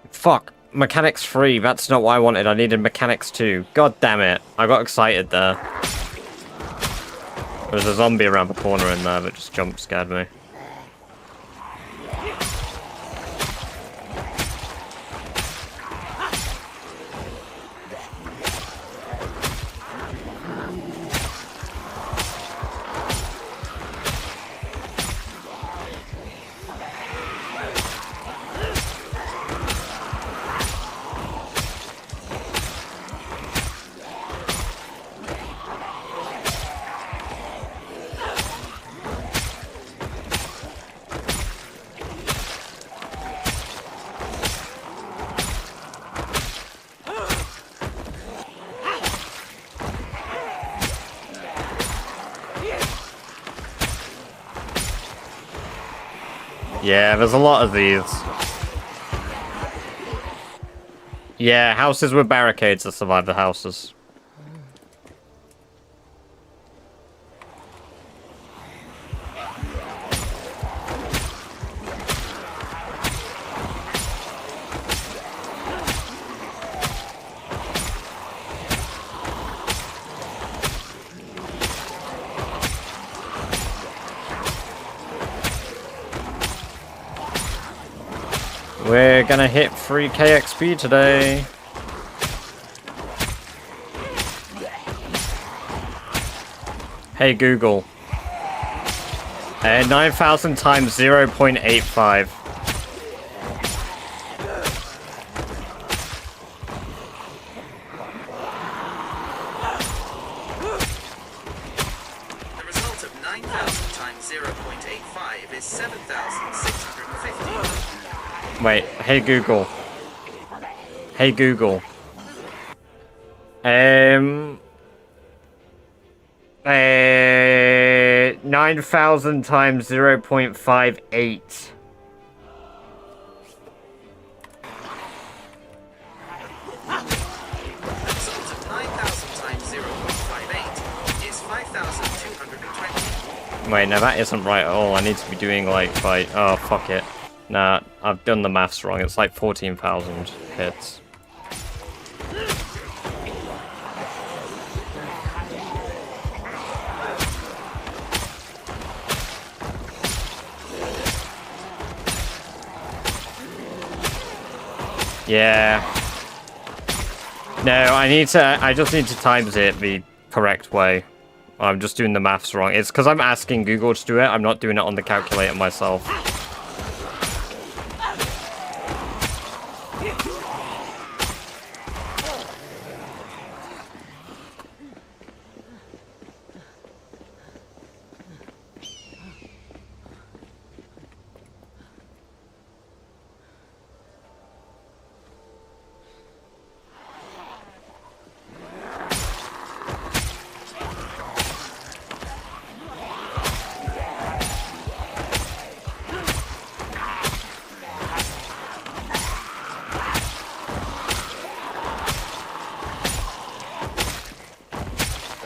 Fuck. Mechanics 3. That's not what I wanted. I needed Mechanics 2. God damn it. I got excited there. There was a zombie around the corner in there that just jump scared me. Yeah, there's a lot of these. Yeah, houses with barricades that survive the houses. We're gonna hit 3k XP today. Hey Google. 9,000 times 0.85. The result of 9,000 times 0.85 is 7,650. Wait, hey Google. Hey Google. 9,000 times 0.58. Wait, no, that isn't right at all. I need to be doing like oh, fuck it. Nah, I've done the maths wrong. It's like 14,000 hits. Yeah. No, I just need to times it the correct way. I'm just doing the maths wrong. It's because I'm asking Google to do it. I'm not doing it on the calculator myself.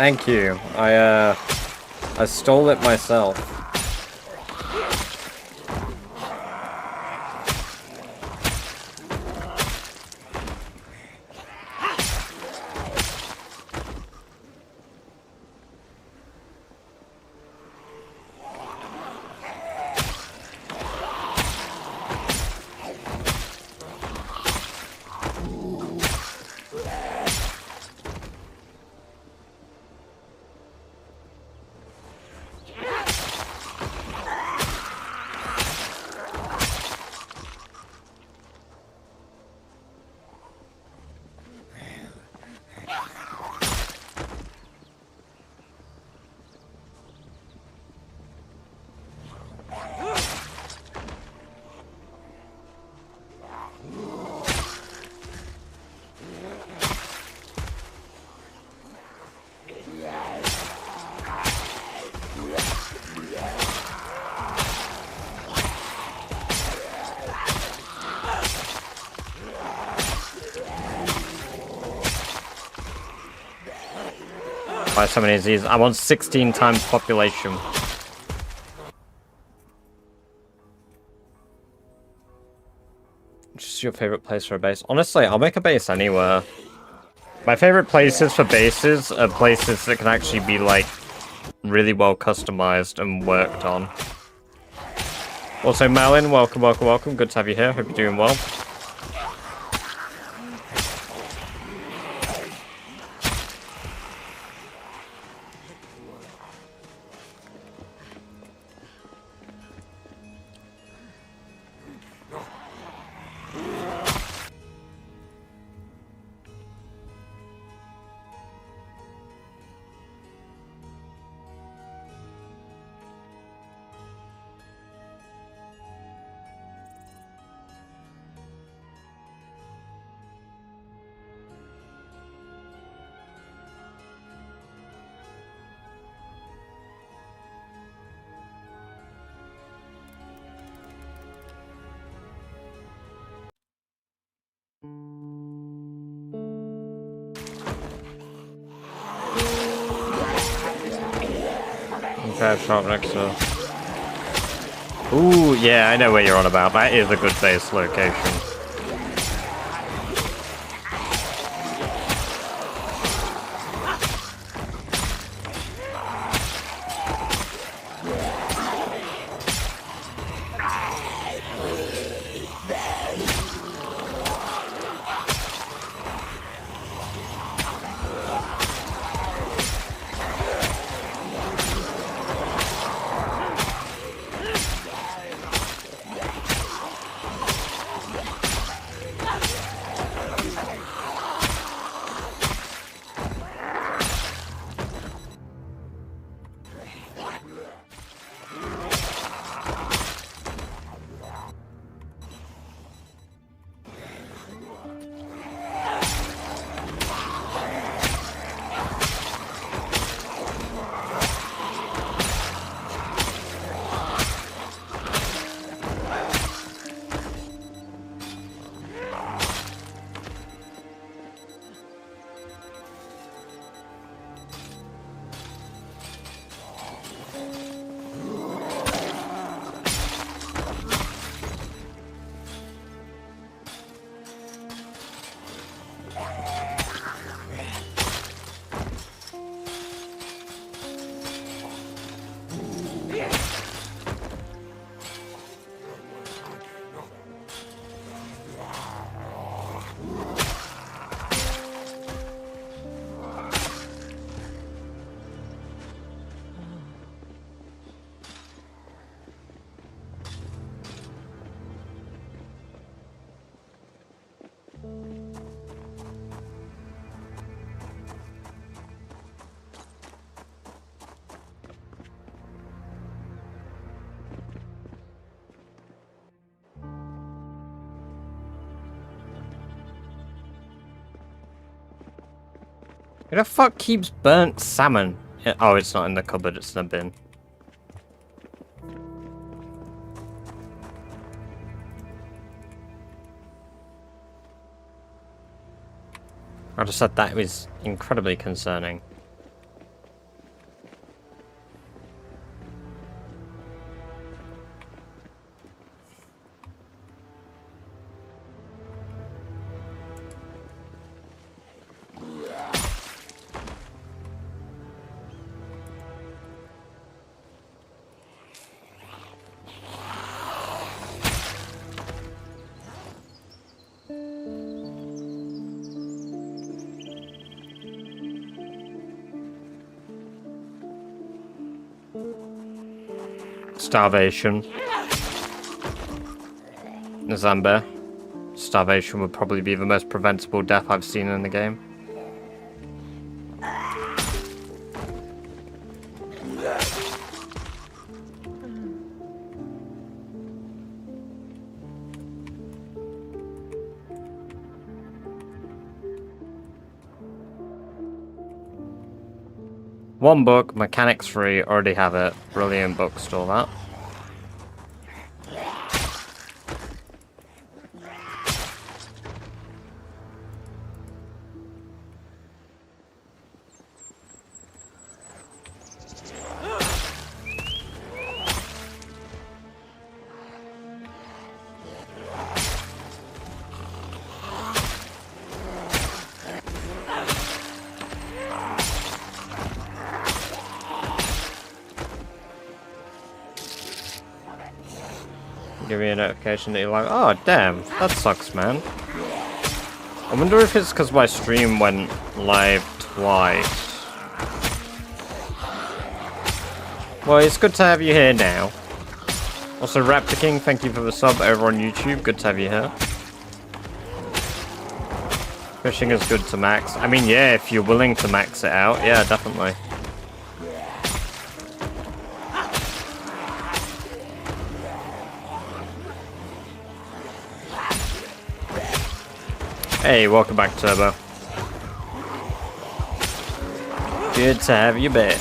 Thank you. I stole it myself. By so many of these, I'm on 16 times population. Which is your favorite place for a base? Honestly, I'll make a base anywhere. My favorite places for bases are places that can actually be, like, really well customized and worked on. Also, Malin, welcome, welcome, welcome. Good to have you here. Hope you're doing well. Okay, shop next to... Ooh, yeah, I know what you're on about. That is a good base location. Who the fuck keeps burnt salmon? Oh, it's not in the cupboard, it's in the bin. I just said that was incredibly concerning. Starvation. Zambia. Starvation would probably be the most preventable death I've seen in the game. One book, Mechanics 3, already have it. Brilliant book, store that. Give me a notification that you're like, oh damn, that sucks, man. I wonder if it's because my stream went live twice. Well, it's good to have you here now. Also, Raptor King, thank you for the sub over on YouTube. Good to have you here. Fishing is good to max. I mean, yeah, if you're willing to max it out, yeah, definitely. Hey, welcome back, Turbo. Good to have you back.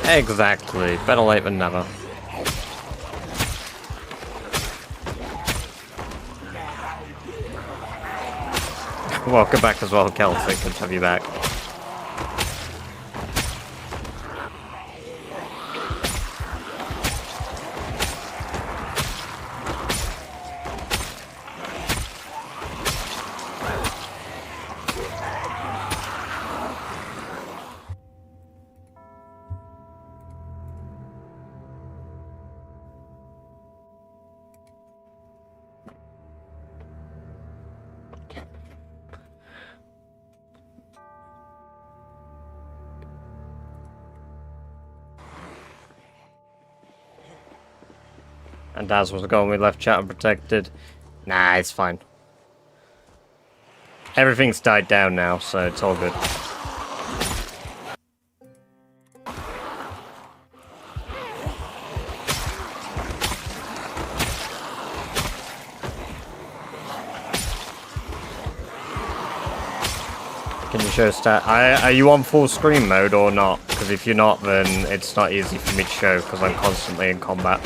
Exactly. Better late than never. Welcome back as well, Kelsey. Good to have you back. And Daz was gone, we left chat unprotected. Nah, it's fine. Everything's died down now, so it's all good. Can you show stat? Are you on full screen mode or not? Because if you're not, then it's not easy for me to show because I'm constantly in combat.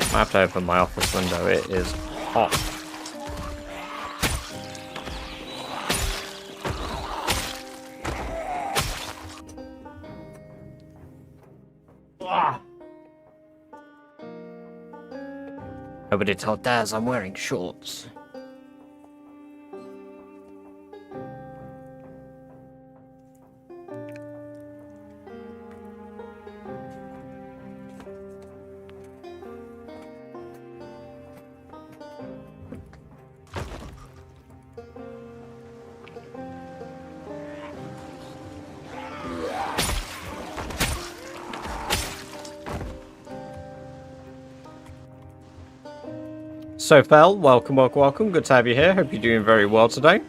I have to open my office window, it is hot. Nobody told Daz I'm wearing shorts. Sofel, welcome, welcome, welcome. Good to have you here. Hope you're doing very well today.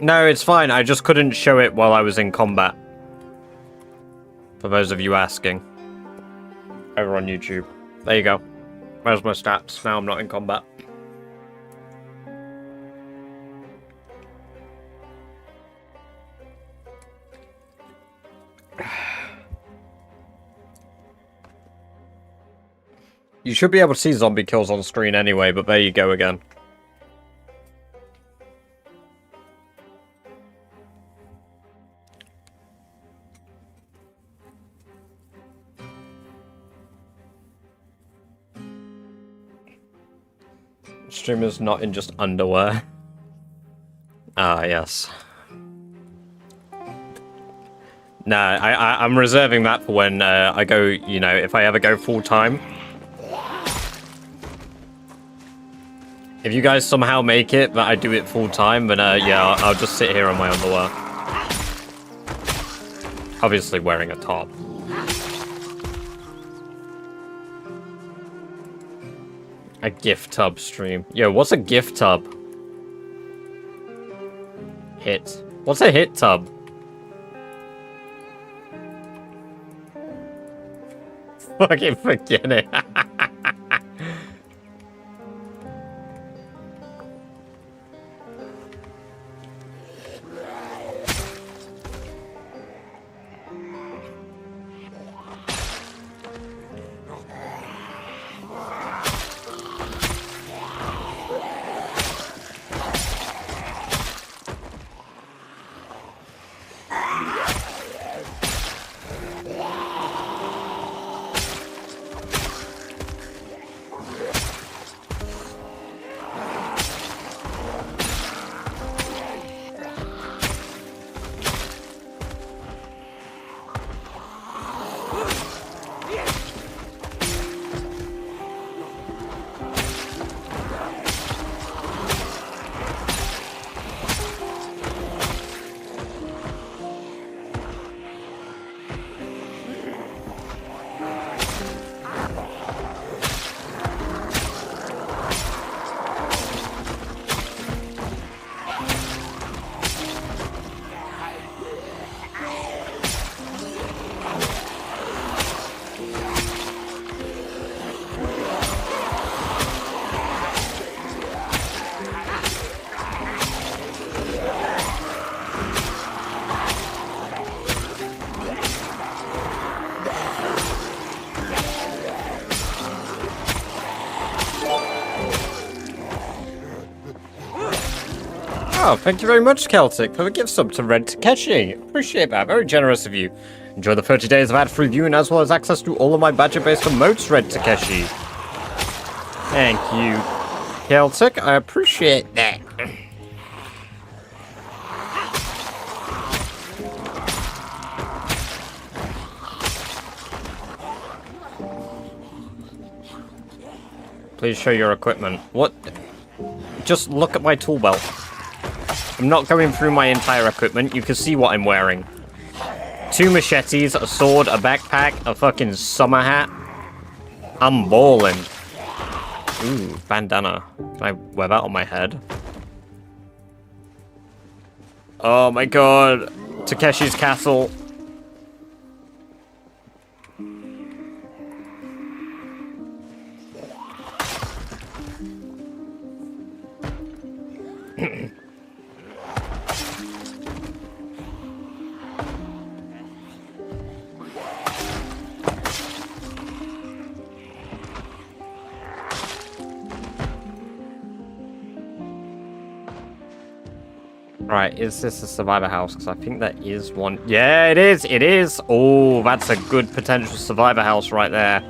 No, it's fine. I just couldn't show it while I was in combat. For those of you asking. Over on YouTube. There you go. Where's my stats? Now I'm not in combat. You should be able to see zombie kills on screen anyway, but there you go again. Streamer's not in just underwear. Ah, yes. No, I'm reserving that for when I go, you know, if I ever go full-time. If you guys somehow make it that I do it full-time, then yeah, I'll just sit here on my underwear. Obviously wearing a top. A gift tub stream. Yo, what's a gift tub? Hit. What's a hit tub? Fucking forget it. Oh, thank you very much, Celtic, for the gift sub to Red Takeshi. Appreciate that. Very generous of you. Enjoy the 30 days of ad-free viewing as well as access to all of my badger-based emotes, Red Takeshi. Thank you, Celtic. I appreciate that. Please show your equipment. What? Just look at my tool belt. I'm not going through my entire equipment. You can see what I'm wearing. 2 machetes, a sword, a backpack, a fucking summer hat. I'm balling. Ooh, bandana. Can I wear that on my head? Oh my god. Takeshi's castle. Right, is this a survivor house? Because I think that is one. Yeah, it is. It is. Oh, that's a good potential survivor house right there.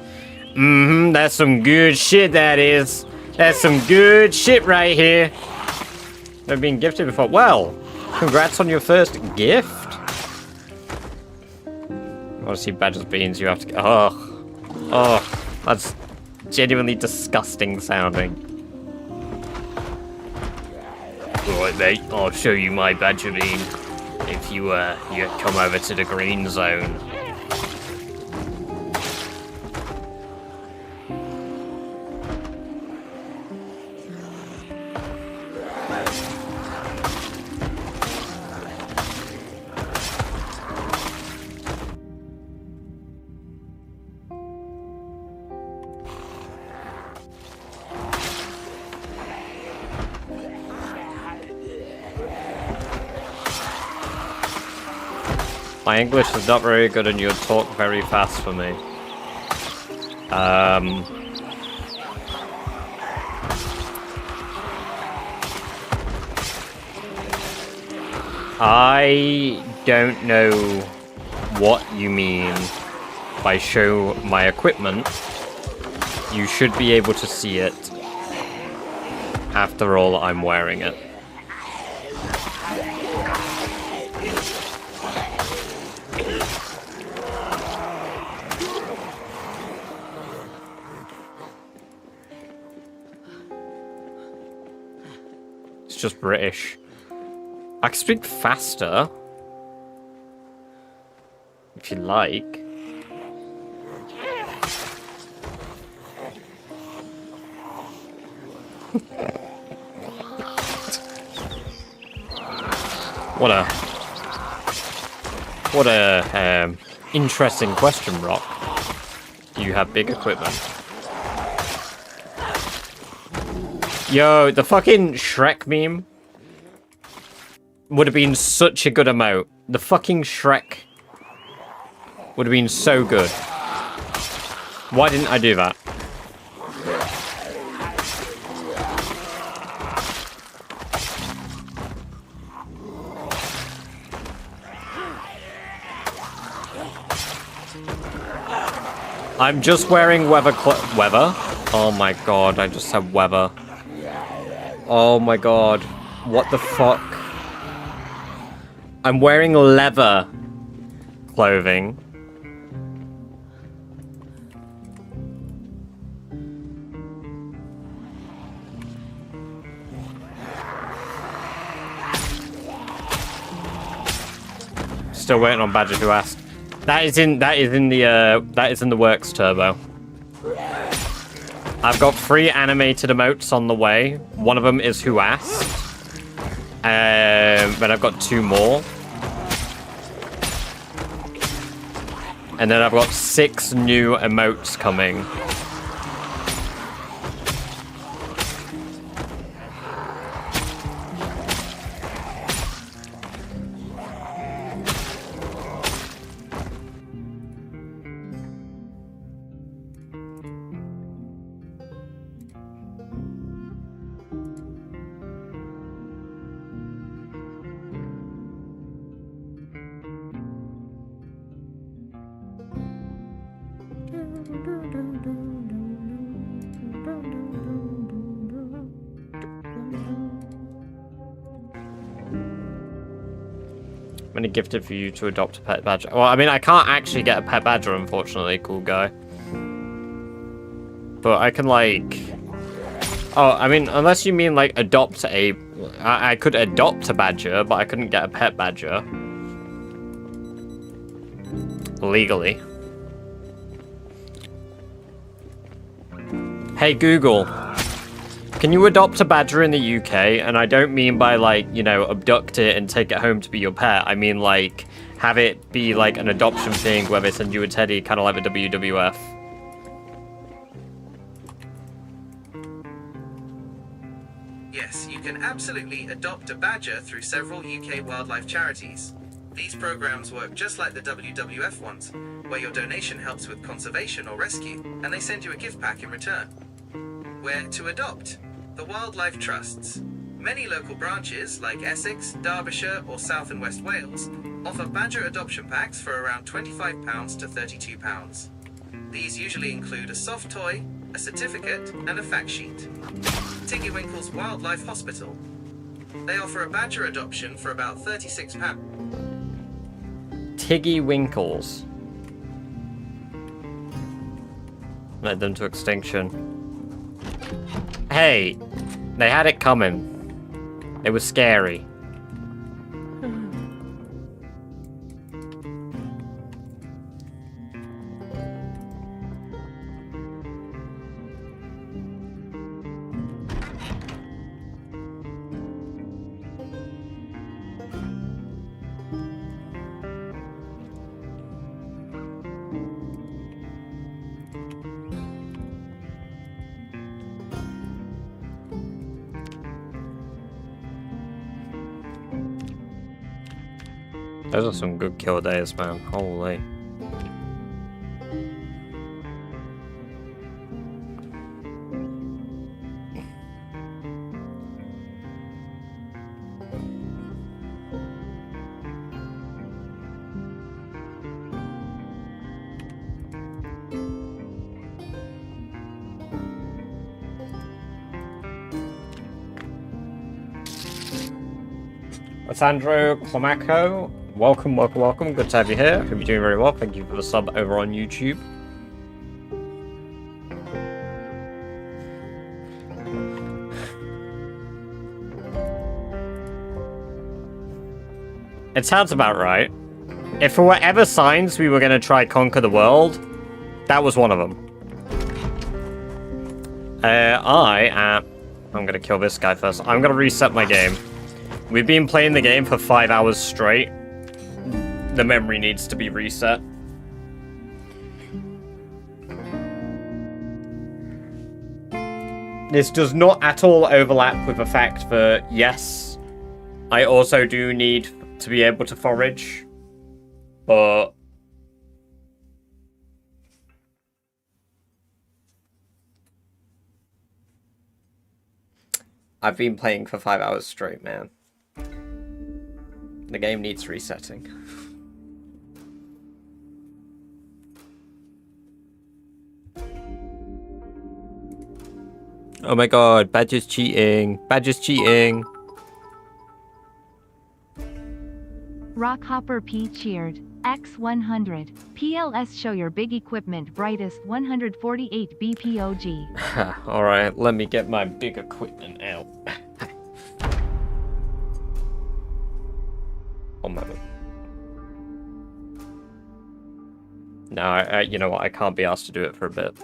Mm-hmm. That's some good shit, that is. That's some good shit right here. They've been gifted before. Well, congrats on your first gift. I want to see badger's beans. You have to. Oh. Oh. That's genuinely disgusting sounding. Alright, mate, I'll show you my badger bean if you come over to the green zone. My English is not very good and you talk very fast for me. I don't know what you mean by show my equipment. You should be able to see it. After all, I'm wearing it. It's just British. I can speak faster. If you like. What a interesting question, Rock. Do you have big equipment? Yo, the fucking Shrek meme would have been such a good emote. The fucking Shrek would have been so good. Why didn't I do that? I'm just wearing weather. Oh my god, I just said weather. Oh my god. What the fuck? I'm wearing leather clothing. Still waiting on Badger to ask. That is in the works, Turbo. I've got 3 animated emotes on the way. One of them is Who Asked. But I've got 2 more. And then I've got 6 new emotes coming. I'm gonna gift it for you to adopt a pet badger. Well, I mean, I can't actually get a pet badger, unfortunately, cool guy. But I can, like... Oh, I mean, unless you mean, like, adopt a... I could adopt a badger, but I couldn't get a pet badger. Legally. Hey, Google. Can you adopt a badger in the UK? And I don't mean by, like, you know, abduct it and take it home to be your pet. I mean, like, have it be, like, an adoption thing where they send you a teddy, kind of like the WWF. Yes, you can absolutely adopt a badger through several UK wildlife charities. These programs work just like the WWF ones, where your donation helps with conservation or rescue, and they send you a gift pack in return. Where to adopt? The Wildlife Trusts. Many local branches, like Essex, Derbyshire, or South and West Wales, offer badger adoption packs for around £25 to £32. These usually include a soft toy, a certificate, and a fact sheet. Tiggy Winkle's Wildlife Hospital. They offer a badger adoption for about £36. Tiggy Winkles. Led them to extinction. Hey, they had it coming. It was scary. Those are some good kill days, man. Holy. Sandro Clemaco, welcome, welcome, welcome. Good to have you here. Hope you're doing very well. Thank you for the sub over on YouTube. It sounds about right. If for whatever signs we were going to try conquer the world, that was one of them. I'm going to kill this guy first. I'm going to reset my game. We've been playing the game for 5 hours straight. The memory needs to be reset. This does not at all overlap with the fact that, yes, I also do need to be able to forage, but I've been playing for 5 hours straight, man. The game needs resetting. Oh my god, Badger's cheating. Badger's cheating. Rockhopper P cheered. X100. PLS show your big equipment brightest 148 BPOG. Alright, let me get my big equipment out. One moment. No, you know what? I can't be asked to do it for a bit.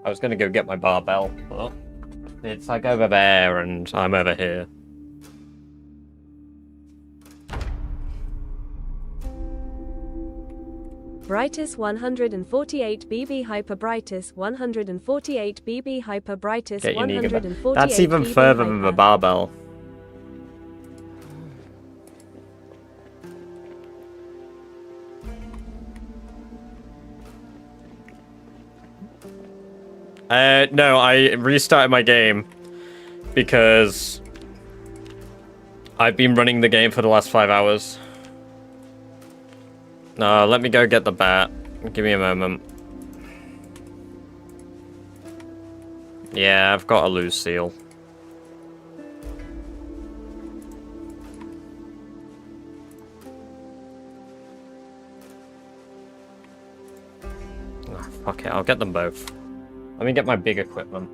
I was going to go get my barbell, but it's like over there and I'm over here. Brightest 148 BB hyper brightest 148 BB hyper brightest Get your Niga 148 back. That's even BB further than the hyper. barbell. No, I restarted my game because I've been running the game for the last 5 hours. No, let me go get the bat. Give me a moment. Yeah, I've got a loose seal. Oh, fuck it, I'll get them both. Let me get my big equipment.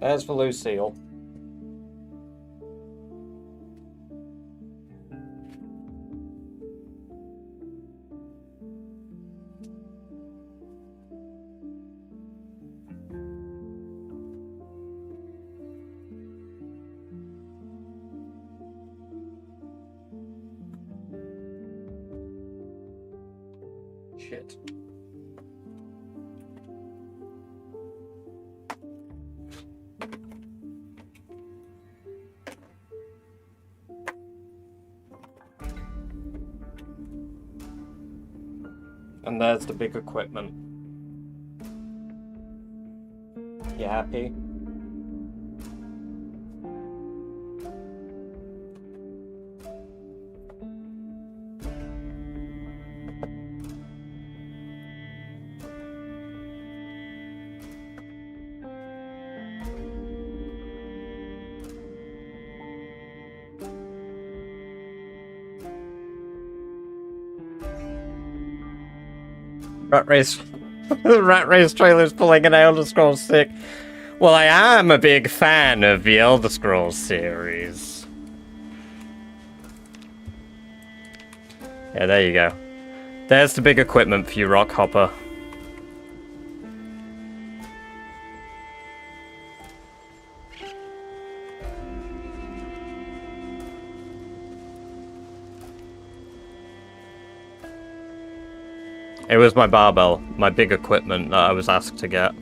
There's the Lucille. Shit. And there's the big equipment. You happy? Rat Race. The Rat Race trailer's pulling an Elder Scrolls 6. Well, I am a big fan of the Elder Scrolls series. Yeah, there you go. There's the big equipment for you, Rockhopper. It was my barbell, my big equipment that I was asked to get.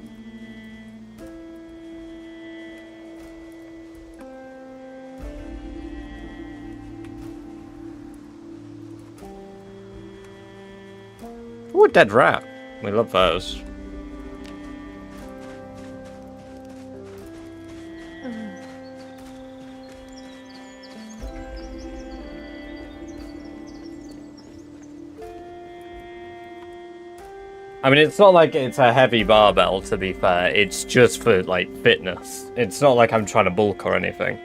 Ooh, dead rat. We love those. I mean, it's not like it's a heavy barbell, to be fair. It's just for, like, fitness. It's not like I'm trying to bulk or anything.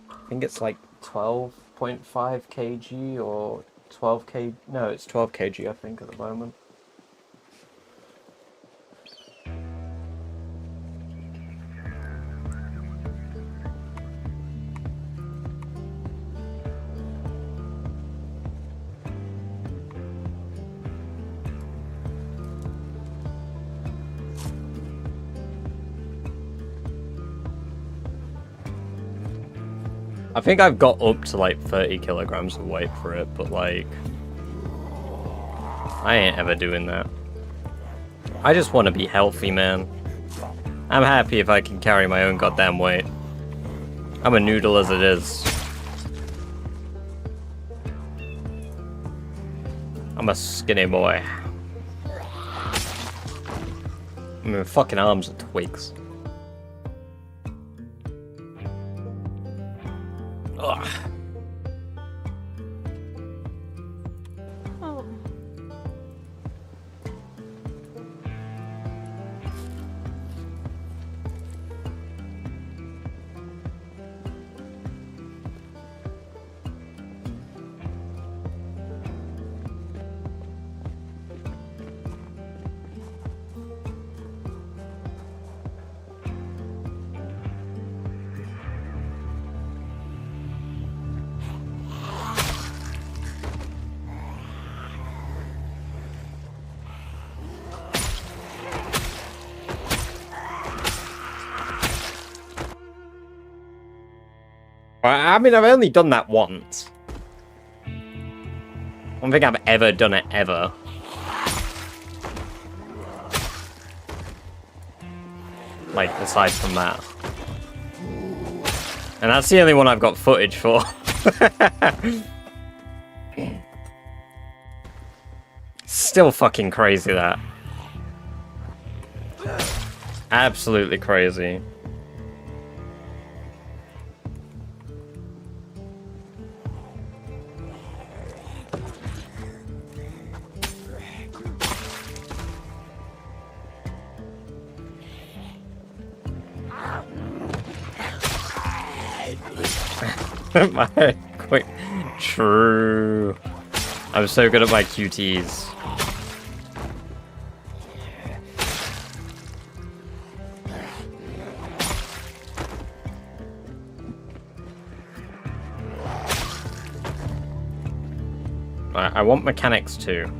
I think it's like 12.5 kg or 12 kg. No, it's 12 kg, I think, at the moment. I think I've got up to like 30 kilograms of weight for it, but like, I ain't ever doing that. I just want to be healthy, man. I'm happy if I can carry my own goddamn weight. I'm a noodle as it is. I'm a skinny boy. I mean, fucking arms are twigs. Ugh. Oh. I mean, I've only done that once. I don't think I've ever done it, ever. Like, aside from that. And that's the only one I've got footage for. Still fucking crazy, that. Absolutely crazy. My quick, true. I'm so good at my QTs. I want mechanics too.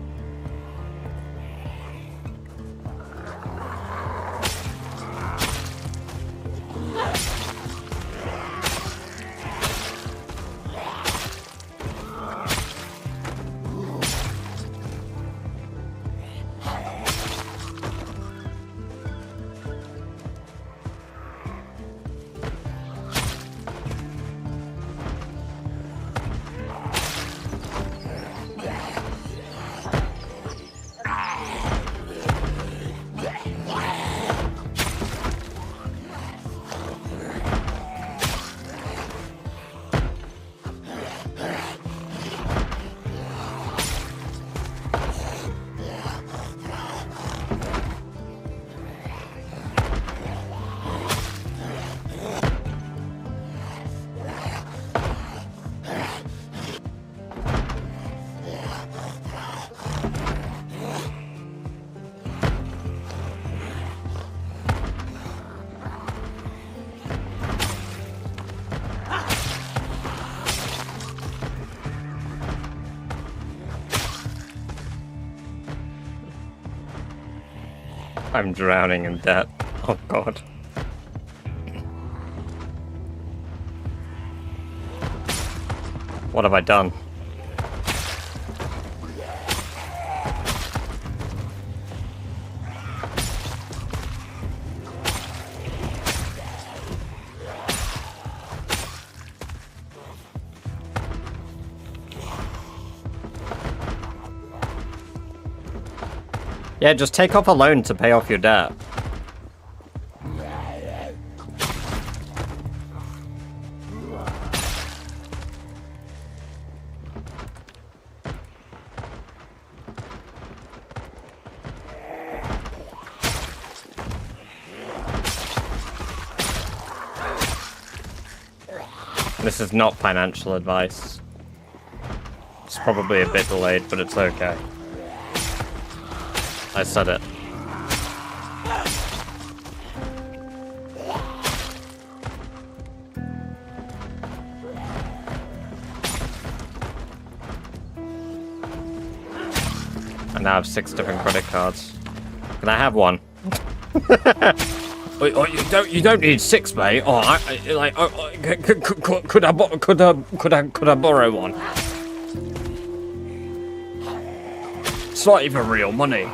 I'm drowning in debt. Oh god. What have I done? Yeah, just take off a loan to pay off your debt. This is not financial advice. It's probably a bit delayed, but it's okay. I said it. I now have 6 different credit cards. Can I have one? Oh, you don't need 6, mate. Oh, could I borrow one? It's not even real money.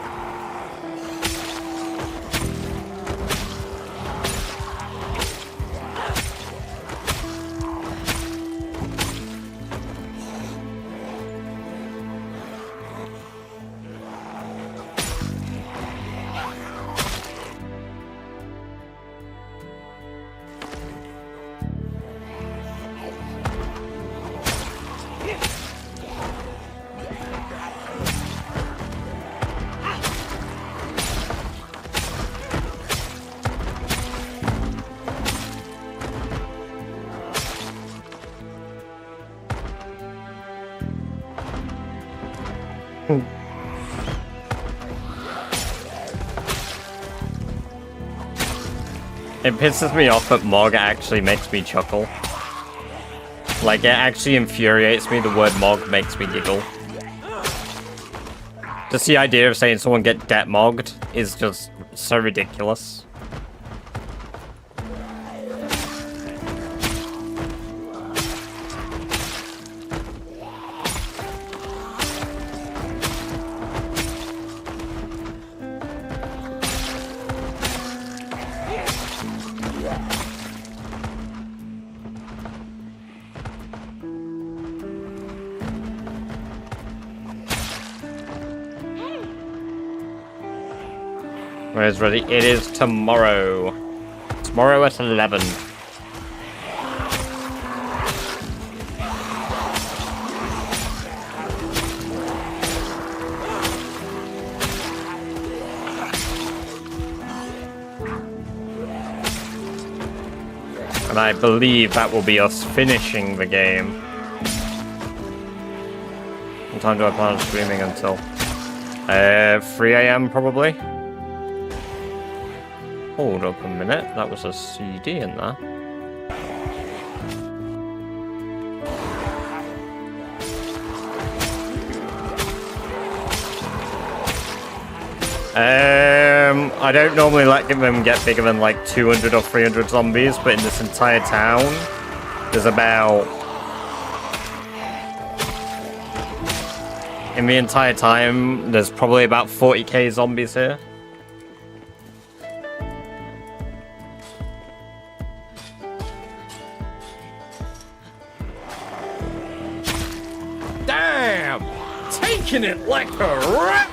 It pisses me off that Mog actually makes me chuckle. Like, it actually infuriates me. The word Mog makes me giggle. Just the idea of saying someone get debt mogged is just so ridiculous. Where's ready? It is tomorrow. Tomorrow at 11. And I believe that will be us finishing the game. What time do I plan on streaming until? 3 AM probably. Hold up a minute, that was a CD in there. I don't normally let them get bigger than like 200 or 300 zombies, but in this entire town, there's about... In the entire time, there's probably about 40k zombies here. Damn! Taking it like a rat!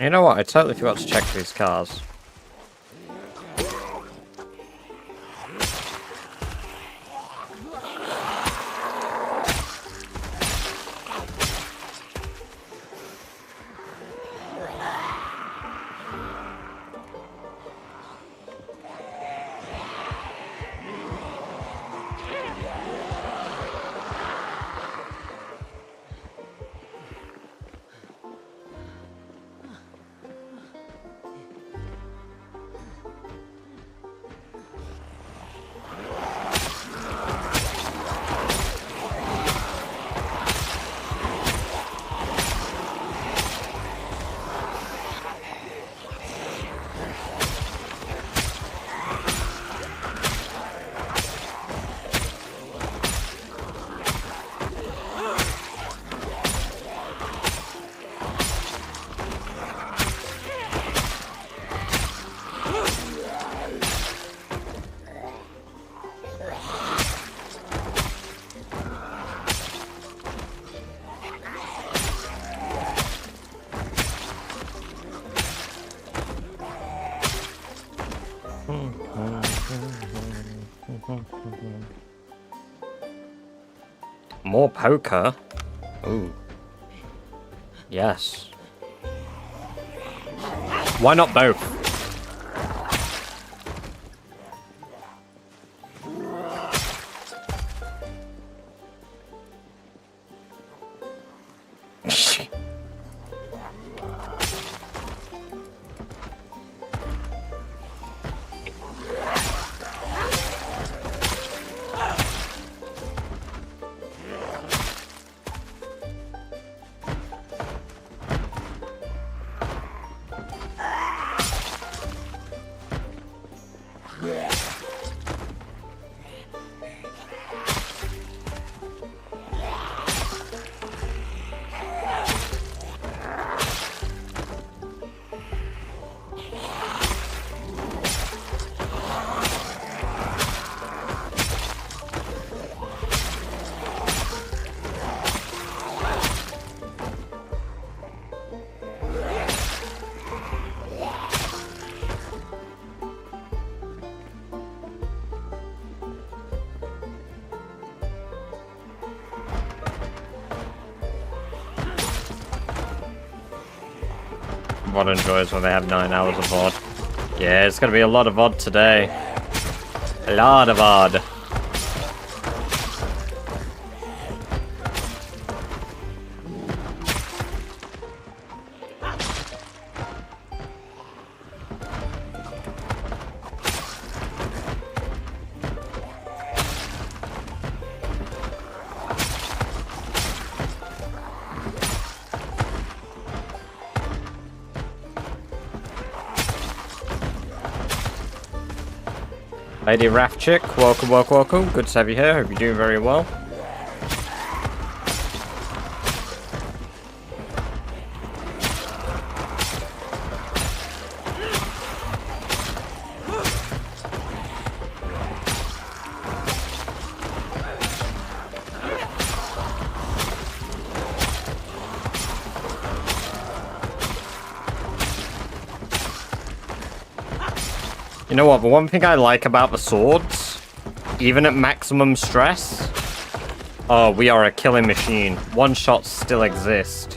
You know what? I totally forgot to check these cars. More poker? Ooh. Yes. Why not both? VOD enjoys when they have 9 hours of VOD. Yeah, it's gonna be a lot of VOD today. A lot of VOD. Lady Raftchick, welcome, welcome, welcome. Good to have you here. Hope you're doing very well. You know what, the one thing I like about the swords, even at maximum stress, oh, we are a killing machine. One-shots still exist.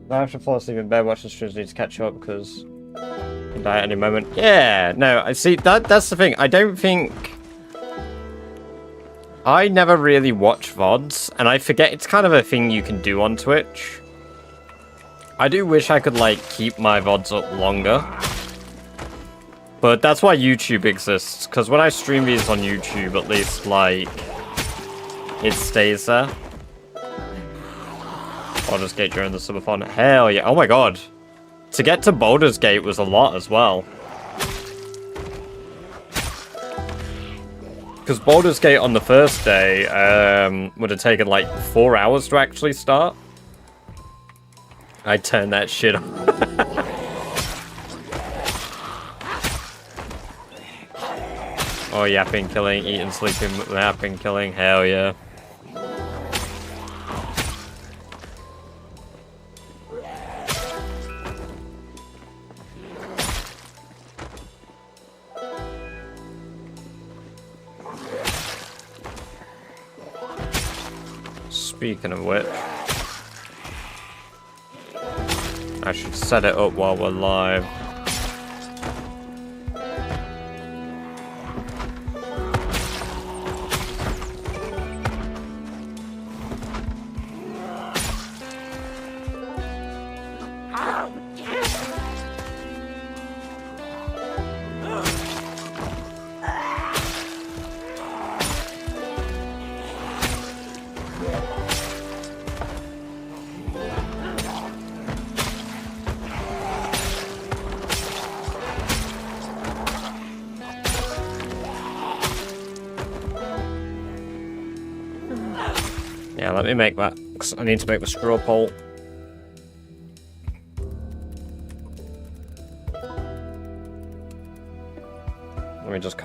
I have to fall asleep in bed, watch the streams, need to catch up because I die at any moment. Yeah, no, I see, that's the thing. I don't think... I never really watch VODs, and I forget it's kind of a thing you can do on Twitch. I do wish I could, like, keep my VODs up longer. But that's why YouTube exists, because when I stream these on YouTube, at least, like, it stays there. Baldur's Gate during the subathon. Hell yeah. Oh my god. To get to Baldur's Gate was a lot as well. Because Baldur's Gate on the first day would have taken like 4 hours to actually start. I turned that shit on. Oh, yapping, killing, eating, sleeping, napping, killing. Hell yeah. Speaking of which, I should set it up while we're live. Yeah, let me make that, because I need to make the straw poll. Let me just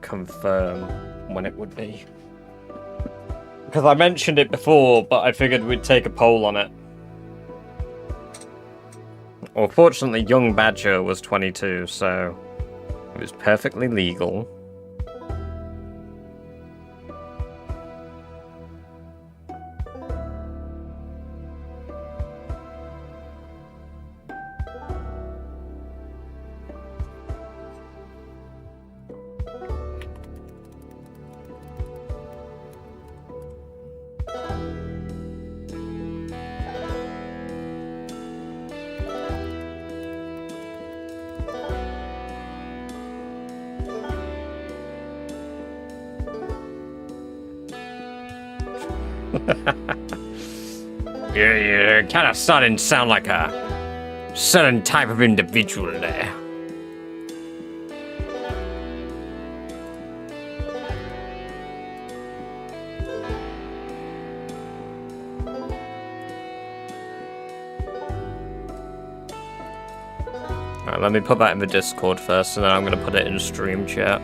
confirm when it would be. Because I mentioned it before, but I figured we'd take a poll on it. Unfortunately, Young Badger was 22, so it was perfectly legal. You're kind of starting to sound like a certain type of individual there. Alright, let me put that in the Discord first, and then I'm going to put it in stream chat.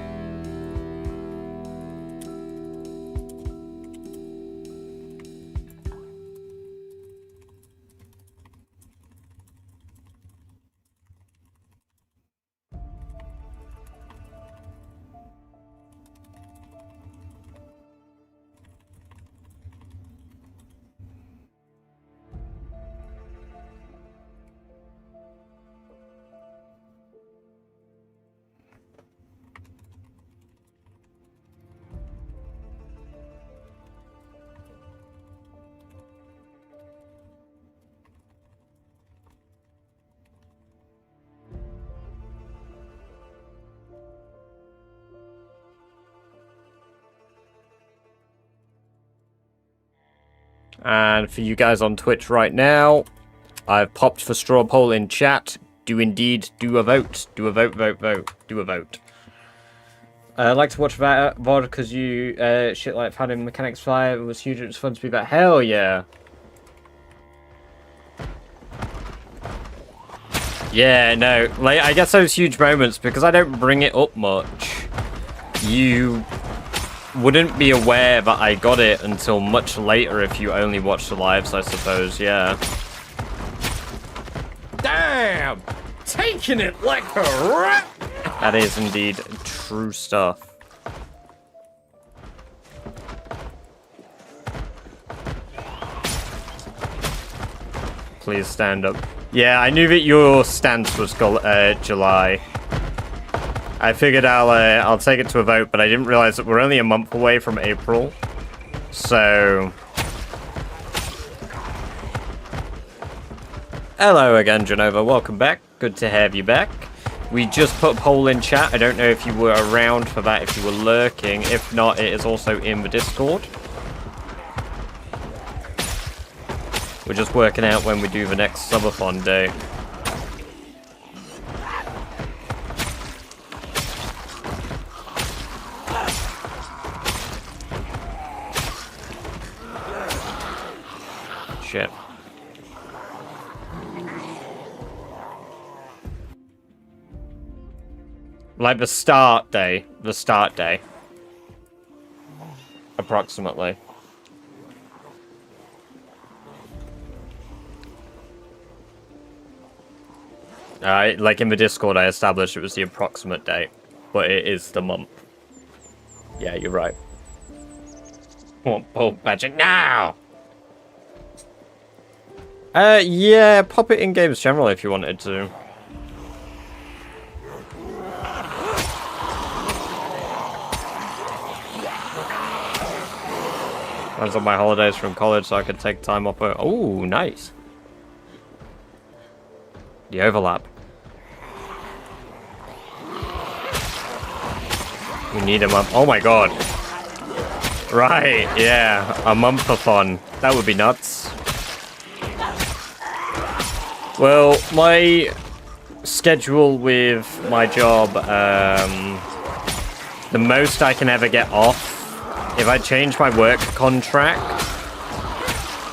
And for you guys on Twitch right now, I've popped for straw poll in chat. Do indeed do a vote. Do a vote, vote, vote. Do a vote. I like to watch VOD because you shit like Founding Mechanics 5. It was huge. It was fun to be back. Hell yeah. Yeah, no. Like, I guess those huge moments, because I don't bring it up much, you wouldn't be aware that I got it until much later if you only watch the lives, I suppose, yeah. Damn! Taking it like a rat! That is indeed true stuff. Please stand up. Yeah, I knew that your stance was July. I figured I'll take it to a vote, but I didn't realize that we're only a month away from April. So... Hello again, Genova. Welcome back. Good to have you back. We just put a poll in chat. I don't know if you were around for that, if you were lurking. If not, it is also in the Discord. We're just working out when we do the next subathon day. Shit. Like the start day. The start day. Approximately. Like in the Discord, I established it was the approximate date, but it is the month. Yeah, you're right. Oh, magic now! Yeah, pop it in games general if you wanted to. I was on my holidays from college, so I could take time off. Oh, nice. The overlap. We need a month. Oh my god. Right, yeah. A month-a-thon. That would be nuts. Well, my schedule with my job, the most I can ever get off, if I change my work contract,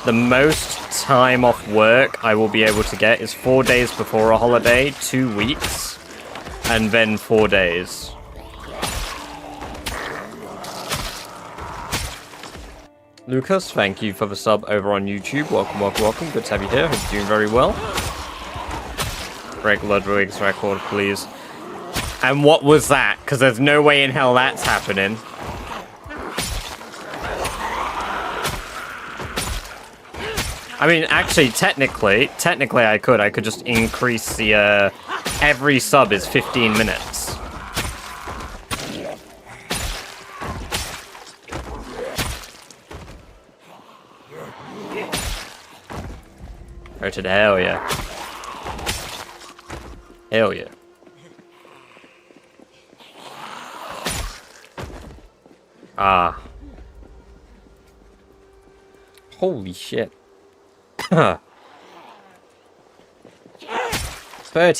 the most time off work I will be able to get is 4 days before a holiday, 2 weeks, and then 4 days. Lucas, thank you for the sub over on YouTube. Welcome, welcome, welcome. Good to have you here. Hope you're doing very well. Break Ludwig's record, please. And what was that? Because there's no way in hell that's happening. I mean, actually, technically I could just increase the, every sub is 15 minutes. Go to the hell yeah. Hell yeah. Ah. Holy shit. 30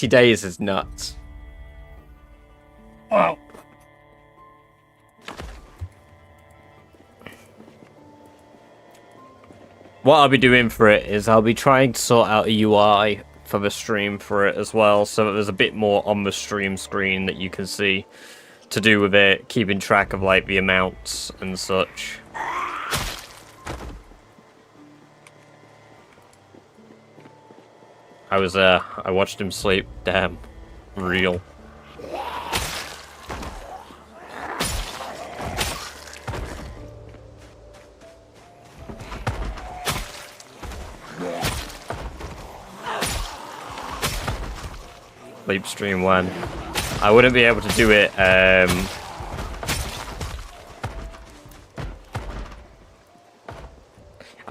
days is nuts. Wow. What I'll be doing for it is I'll be trying to sort out a UI for the stream for it as well, so that there's a bit more on the stream screen that you can see to do with it, keeping track of like the amounts and such. I was there. I watched him sleep. Damn. Real. Sleep stream 1. I wouldn't be able to do it, I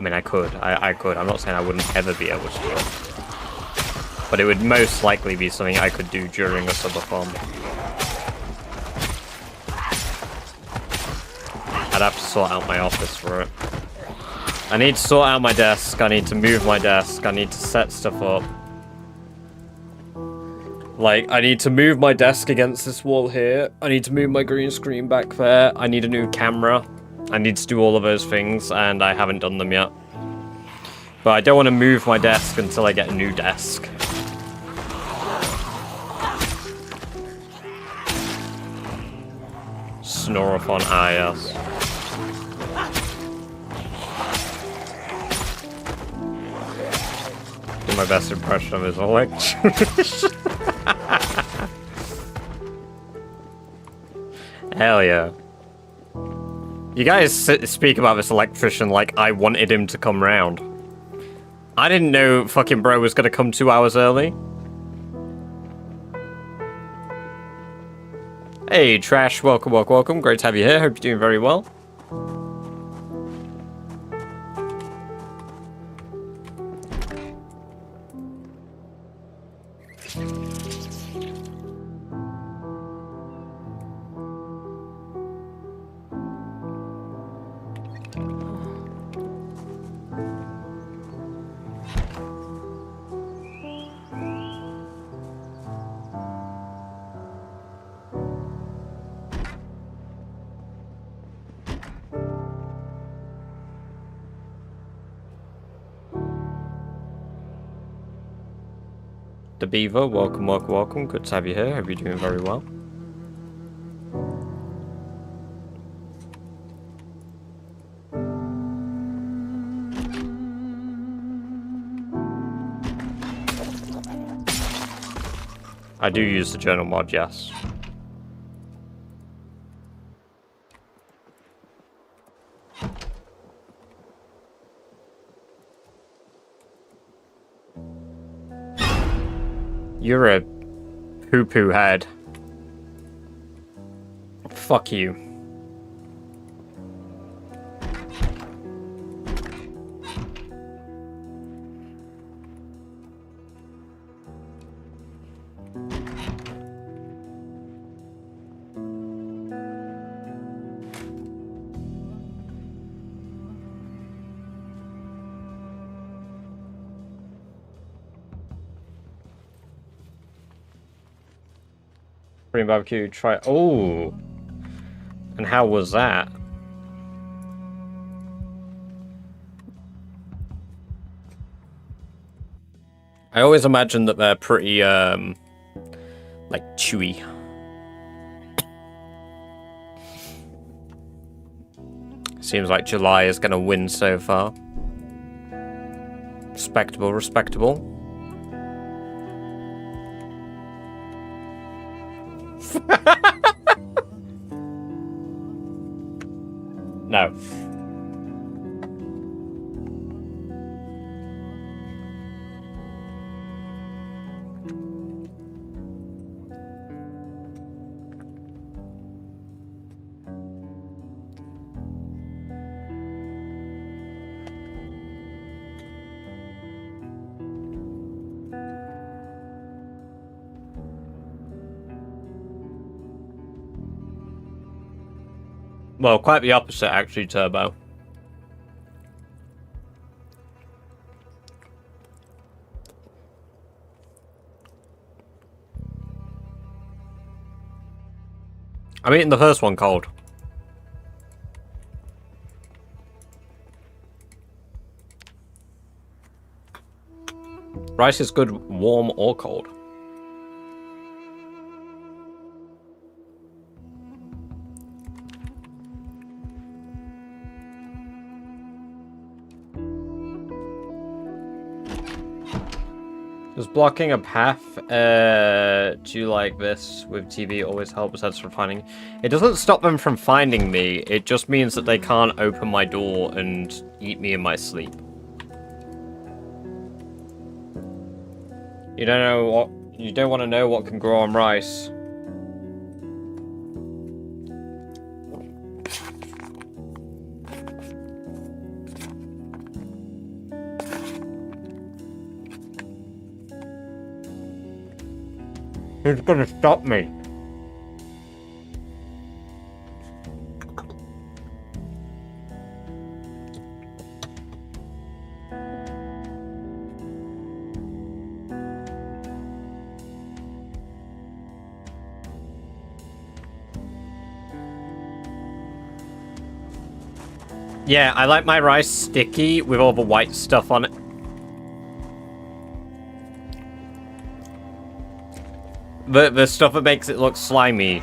mean, I could. I could. I'm not saying I wouldn't ever be able to do it. But it would most likely be something I could do during a subathon. I'd have to sort out my office for it. I need to sort out my desk. I need to move my desk. I need to set stuff up. Like, I need to move my desk against this wall here. I need to move my green screen back there. I need a new camera. I need to do all of those things, and I haven't done them yet. But I don't want to move my desk until I get a new desk. Snorathon, ah yes. Do my best impression of his electrician. Hell yeah. You guys speak about this electrician like I wanted him to come round. I didn't know fucking bro was gonna come 2 hours early. Hey, Trash, welcome, welcome, welcome. Great to have you here. Hope you're doing very well. The Beaver, welcome, welcome, welcome. Good to have you here. Hope you're doing very well. I do use the journal mod, yes. You're a poo-poo head. Fuck you. Korean barbecue, try. Oh, and how was that? I always imagine that they're pretty, like chewy. Seems like July is gonna win so far. Respectable, respectable. No. Well, quite the opposite, actually, Turbo. I'm eating the first one cold. Rice is good warm or cold. Does blocking a path to like this with TV always help besides from finding? It doesn't stop them from finding me. It just means that they can't open my door and eat me in my sleep. You don't want to know what can grow on rice. Who's gonna stop me? Yeah, I like my rice sticky with all the white stuff on it. The stuff that makes it look slimy.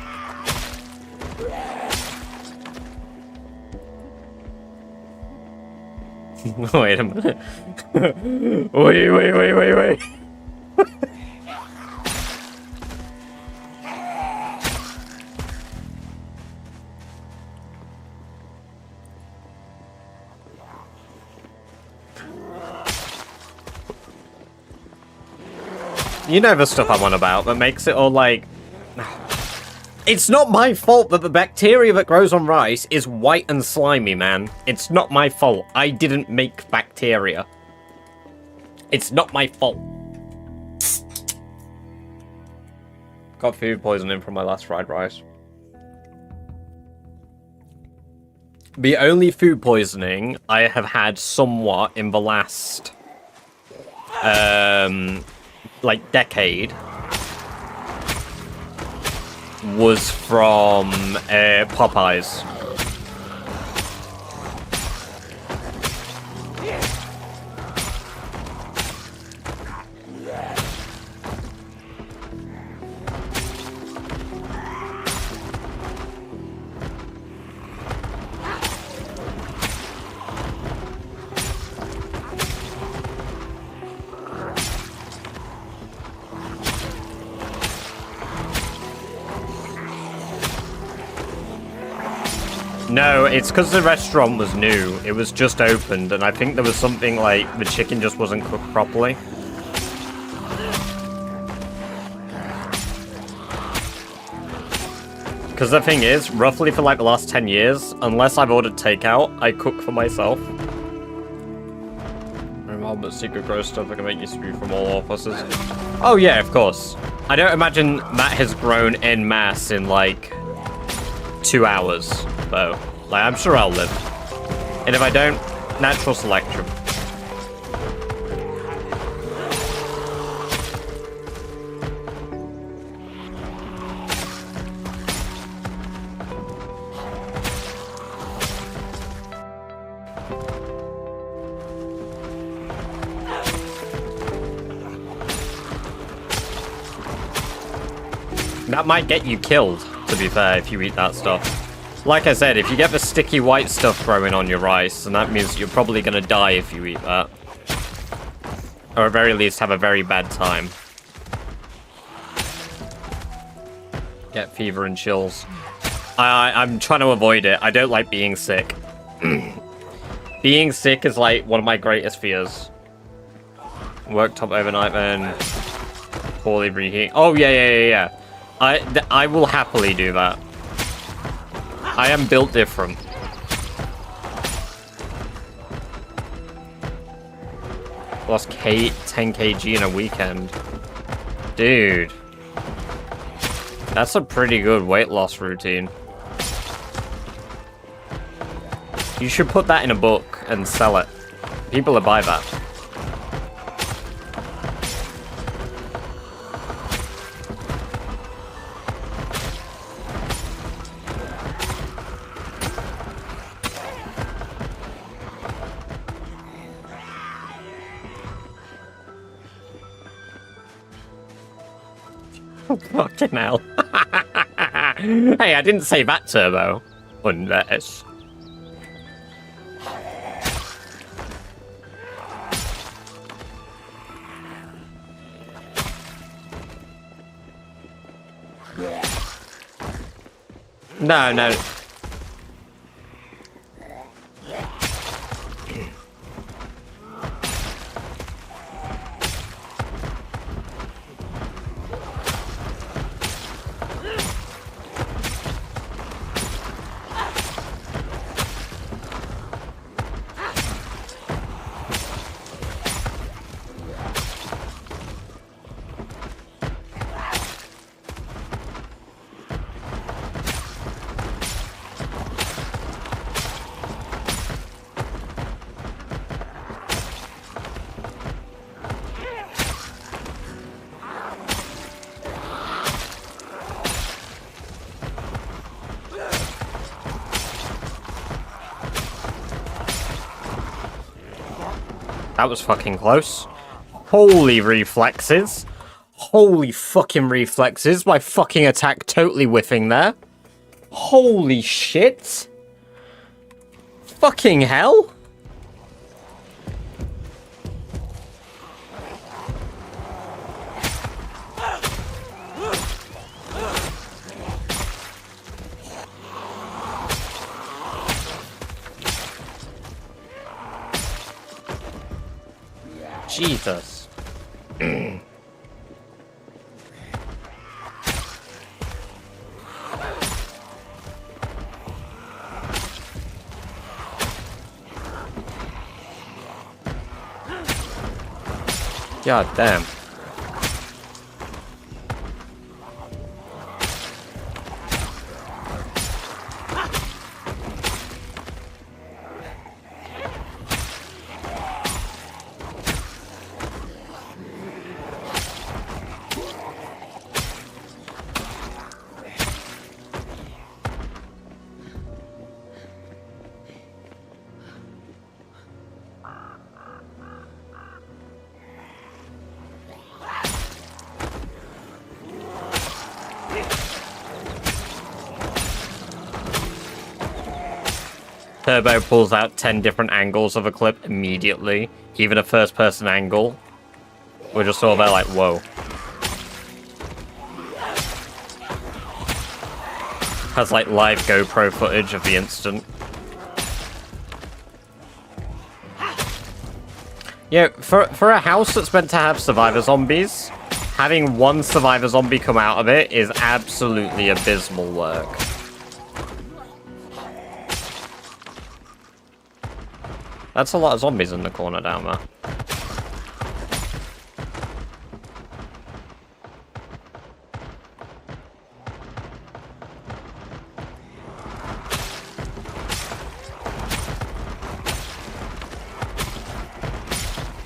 Wait a minute. Wait. You know the stuff I'm on about that makes it all like... It's not my fault that the bacteria that grows on rice is white and slimy, man. It's not my fault. I didn't make bacteria. It's not my fault. Got food poisoning from my last fried rice. The only food poisoning I have had somewhat in the last, like, decade was from Popeyes. No, it's because the restaurant was new. It was just opened, and I think there was something like the chicken just wasn't cooked properly. Because the thing is, roughly for like the last 10 years, unless I've ordered takeout, I cook for myself. But secret gross stuff that can make you spew from all orifices. Oh yeah, of course. I don't imagine that has grown en masse in like 2 hours, though. Like, I'm sure I'll live. And if I don't, natural selection. That might get you killed, to be fair, if you eat that stuff. Like I said, if you get the sticky white stuff growing on your rice, then that means you're probably going to die if you eat that. Or at very least have a very bad time. Get fever and chills. I'm trying to avoid it. I don't like being sick. Being sick is like one of my greatest fears. Worked up overnight then. Poorly reheat. Oh, yeah. I will happily do that. I am built different. Lost 10 kg in a weekend. Dude. That's a pretty good weight loss routine. You should put that in a book and sell it. People will buy that. Fucking hell. Hey, I didn't say that, Turbo. Unless. No. That was fucking close. Holy reflexes. Holy fucking reflexes. My fucking attack totally whiffing there. Holy shit. Fucking hell. Jesus. God damn. Turbo pulls out 10 different angles of a clip immediately. Even a first-person angle. We're just all there like, whoa. Has like live GoPro footage of the instant. Yeah, for a house that's meant to have survivor zombies, having one survivor zombie come out of it is absolutely abysmal work. That's a lot of zombies in the corner down there.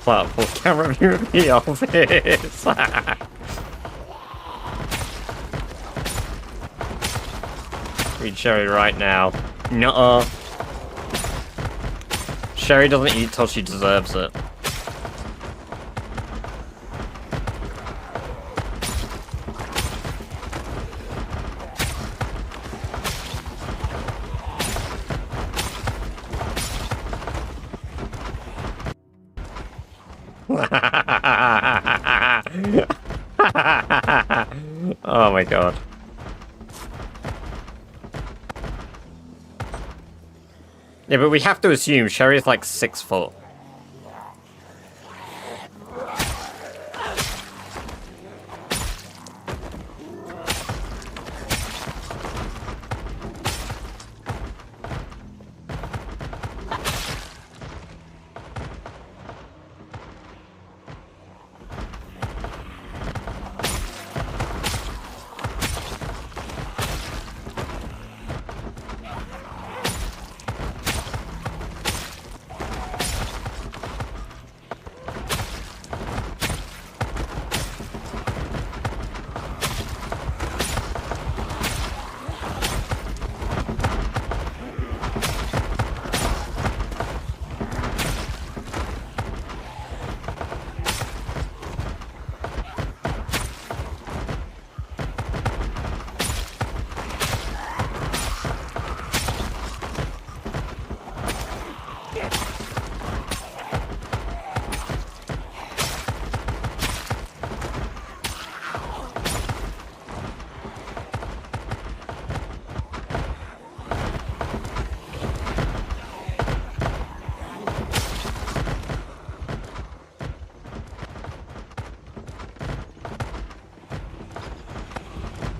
Platform camera view of the office. Read Sherry right now. Nuh-uh. Sherry doesn't eat till she deserves it. Oh my god. Yeah, but we have to assume Sherry's like 6 foot.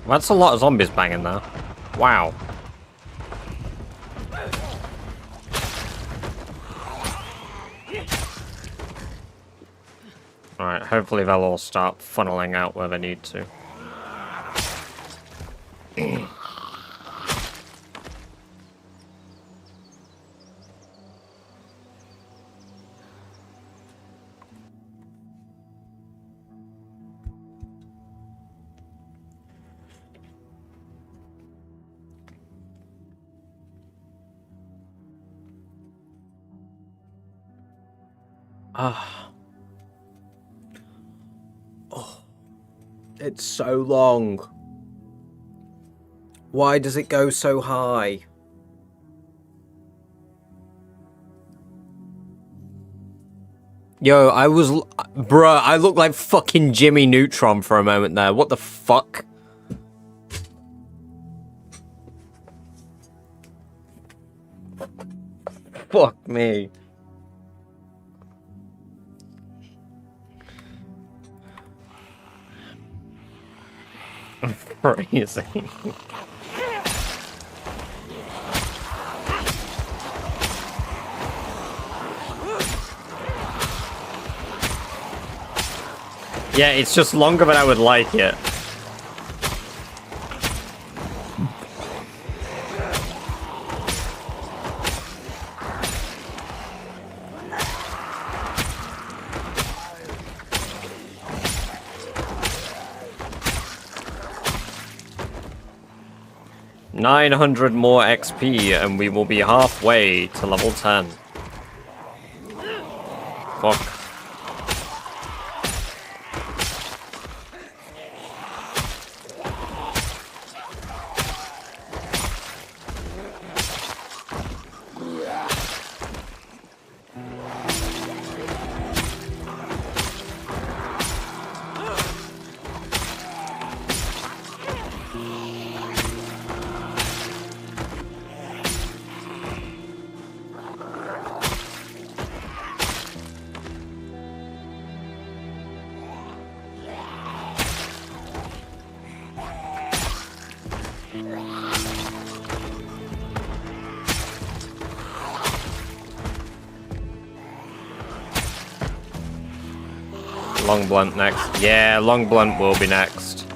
That's a lot of zombies banging there. Wow. Alright, hopefully they'll all start funneling out where they need to. Ah. Oh. It's so long. Why does it go so high? Yo, bruh, I look like fucking Jimmy Neutron for a moment there. What the fuck? Fuck me. Crazy. Yeah, it's just longer than I would like it. $900 more XP and we will be halfway to level 10. Fuck. Long blunt next. Yeah, long blunt will be next.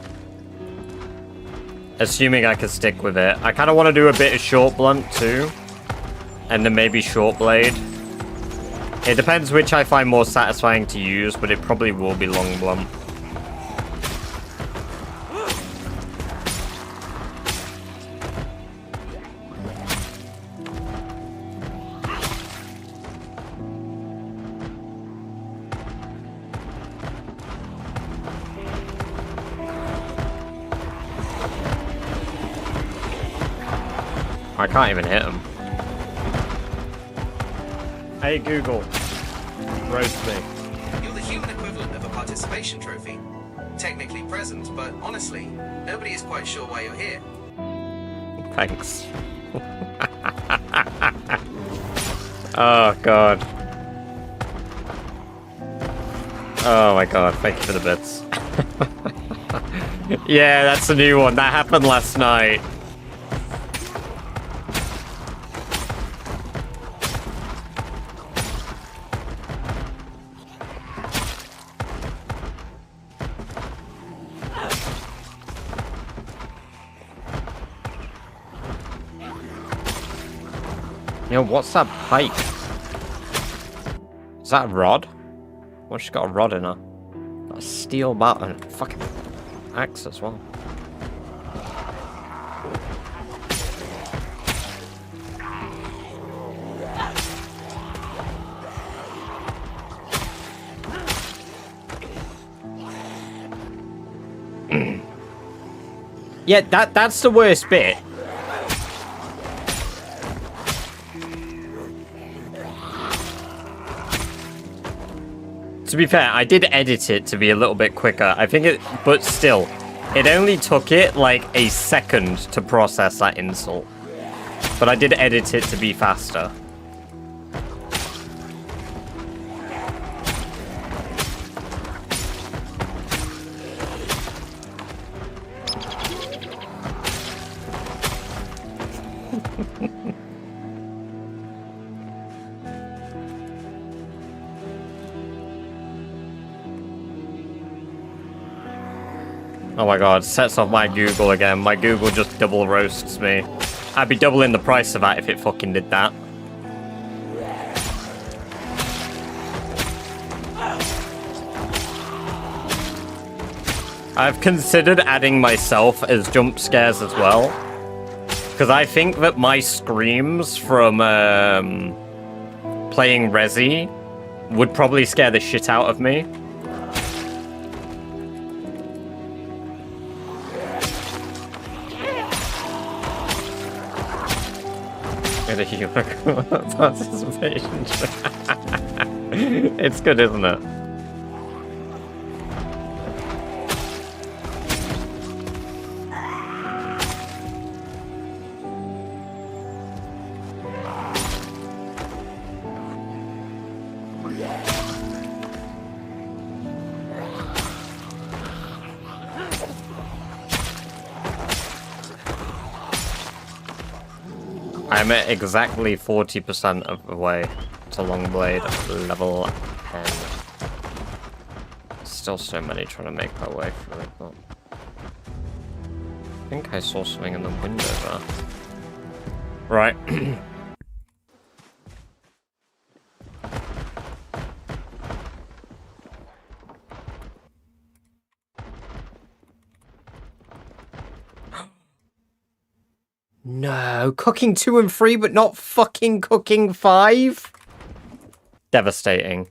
Assuming I can stick with it. I kind of want to do a bit of short blunt too. And then maybe short blade. It depends which I find more satisfying to use, but it probably will be long blunt. I can't even hit him. Hey Google, roast me. You're the human equivalent of a participation trophy. Technically present, but honestly, nobody is quite sure why you're here. Thanks. Oh god. Oh my god, thank you for the bits. Yeah, that's a new one. That happened last night. Yo, what's that pipe? Is that a rod? Well, she's got a rod in her. Got a steel bat and a fucking axe as well. Yeah, that's the worst bit. To be fair, I did edit it to be a little bit quicker. I think it, but still, it only took it like a second to process that insult. But I did edit it to be faster. Oh my god, sets off my Google again. My Google just double roasts me. I'd be doubling the price of that if it fucking did that. I've considered adding myself as jump scares as well. Because I think that my screams from playing Resi would probably scare the shit out of me. A human participation. It's good, isn't it? I'm at exactly 40% of the way to Longblade level 10. still so many trying to make their way through it, but... I think I saw something in the window there. Right. No, cooking 2 and 3, but not fucking cooking 5? Devastating.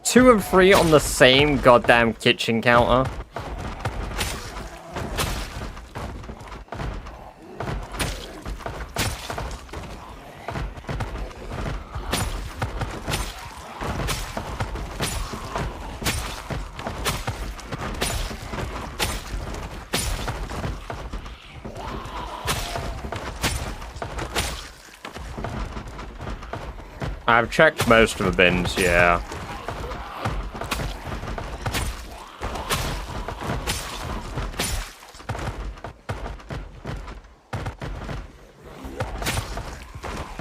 Two and 3 on the same goddamn kitchen counter. I've checked most of the bins, yeah.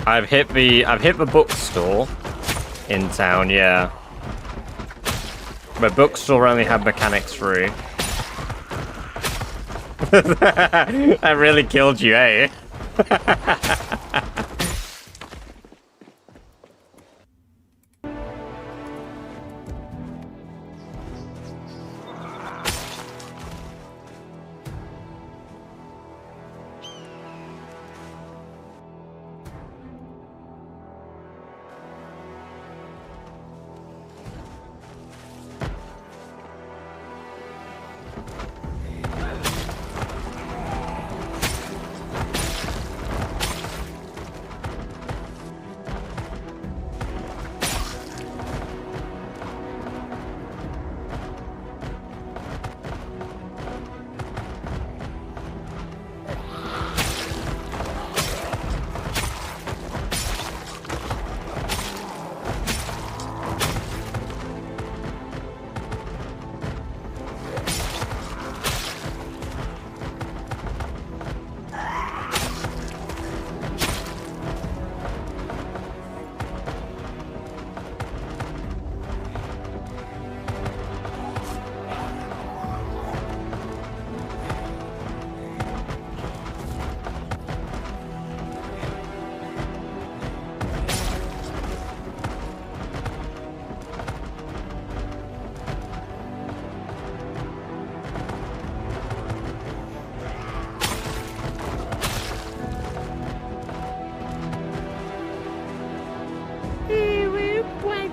I've hit the bookstore in town, yeah. But bookstore only had mechanics 3. That really killed you, eh?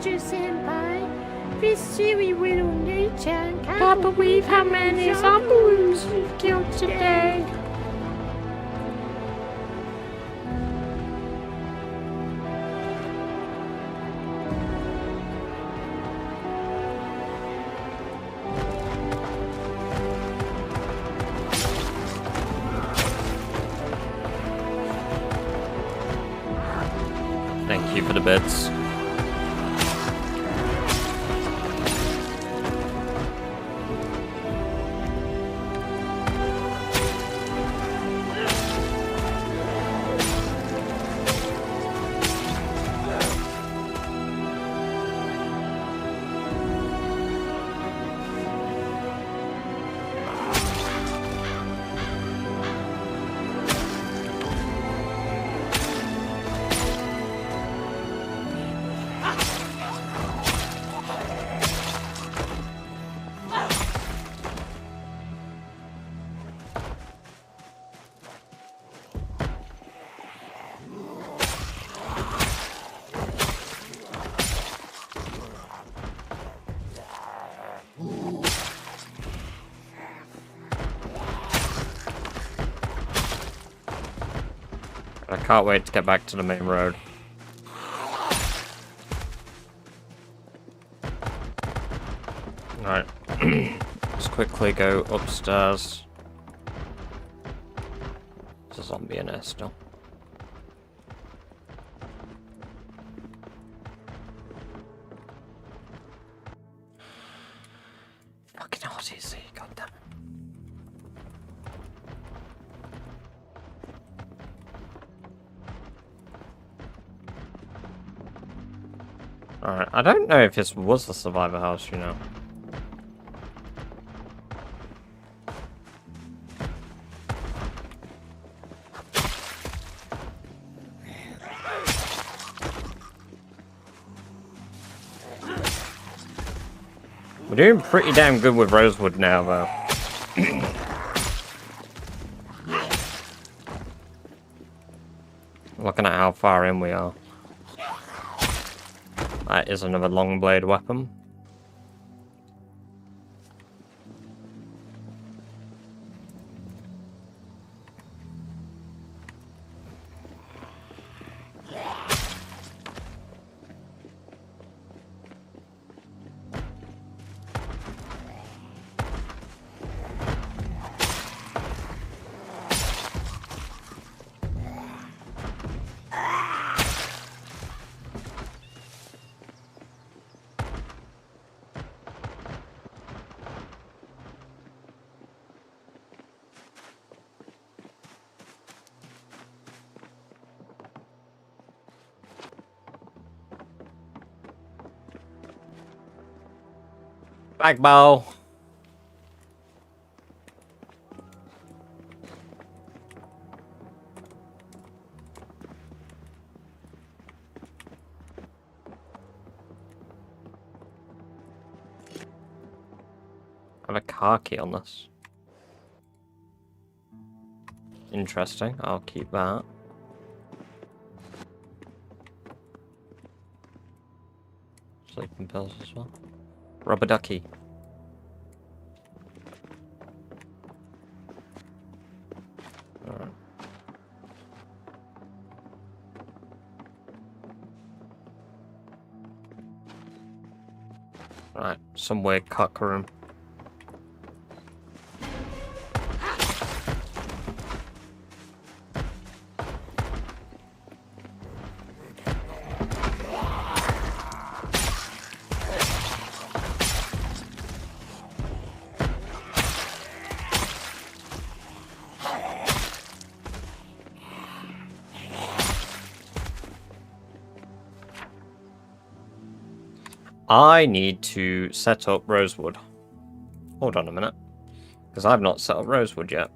Senpai, this silly little nature can't believe how many zombies you've killed today. Thank you for the bits. I can't wait to get back to the main road. Alright. Let's quickly go upstairs. There's a zombie in there still. Fucking hell, what is he? God damn it. Alright, I don't know if this was the survivor house, you know. We're doing pretty damn good with Rosewood now, though. Looking at how far in we are. That is another long blade weapon. Back bow. I have a car key on this. Interesting. I'll keep that. Sleeping pills as well. Rubber ducky. Alright. Right, some weird cuck room. I need to set up Rosewood. Hold on a minute. Because I've not set up Rosewood yet.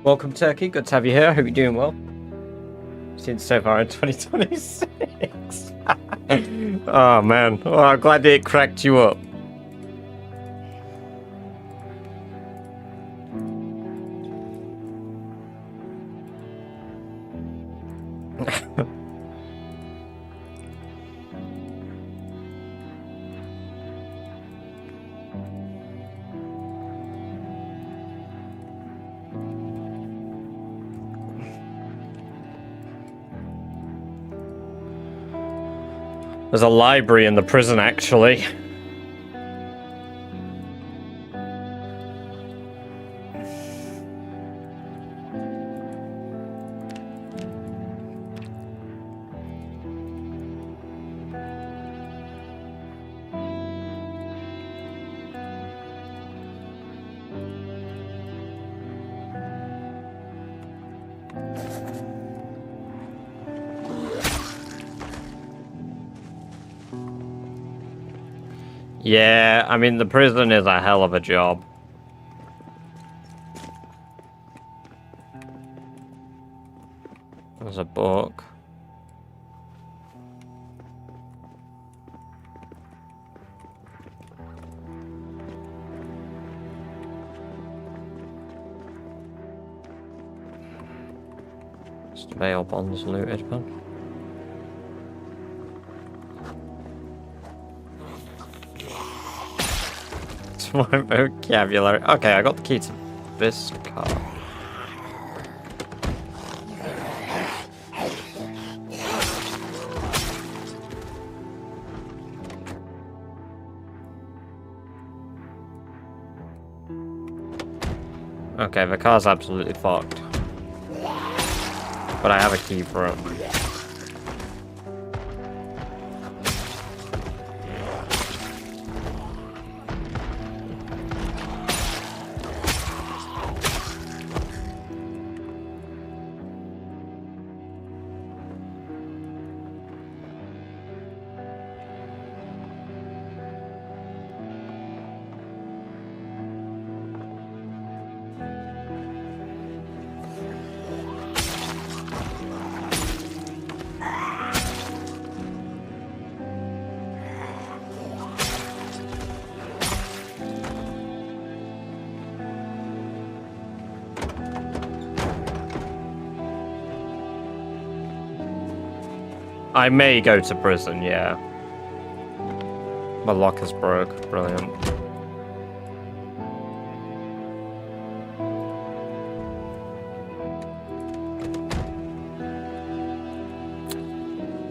Welcome, Turkey. Good to have you here. Hope you're doing well. Since so far in 2026. Oh, man. Oh, I'm glad it cracked you up. There's a library in the prison, actually. Yeah, I mean, the prison is a hell of a job. There's a book. Just bail bonds looted, man. It's my vocabulary. Okay, I got the key to this car. Okay, the car's absolutely fucked. But I have a key for it. I may go to prison, yeah. My lock is broke. Brilliant.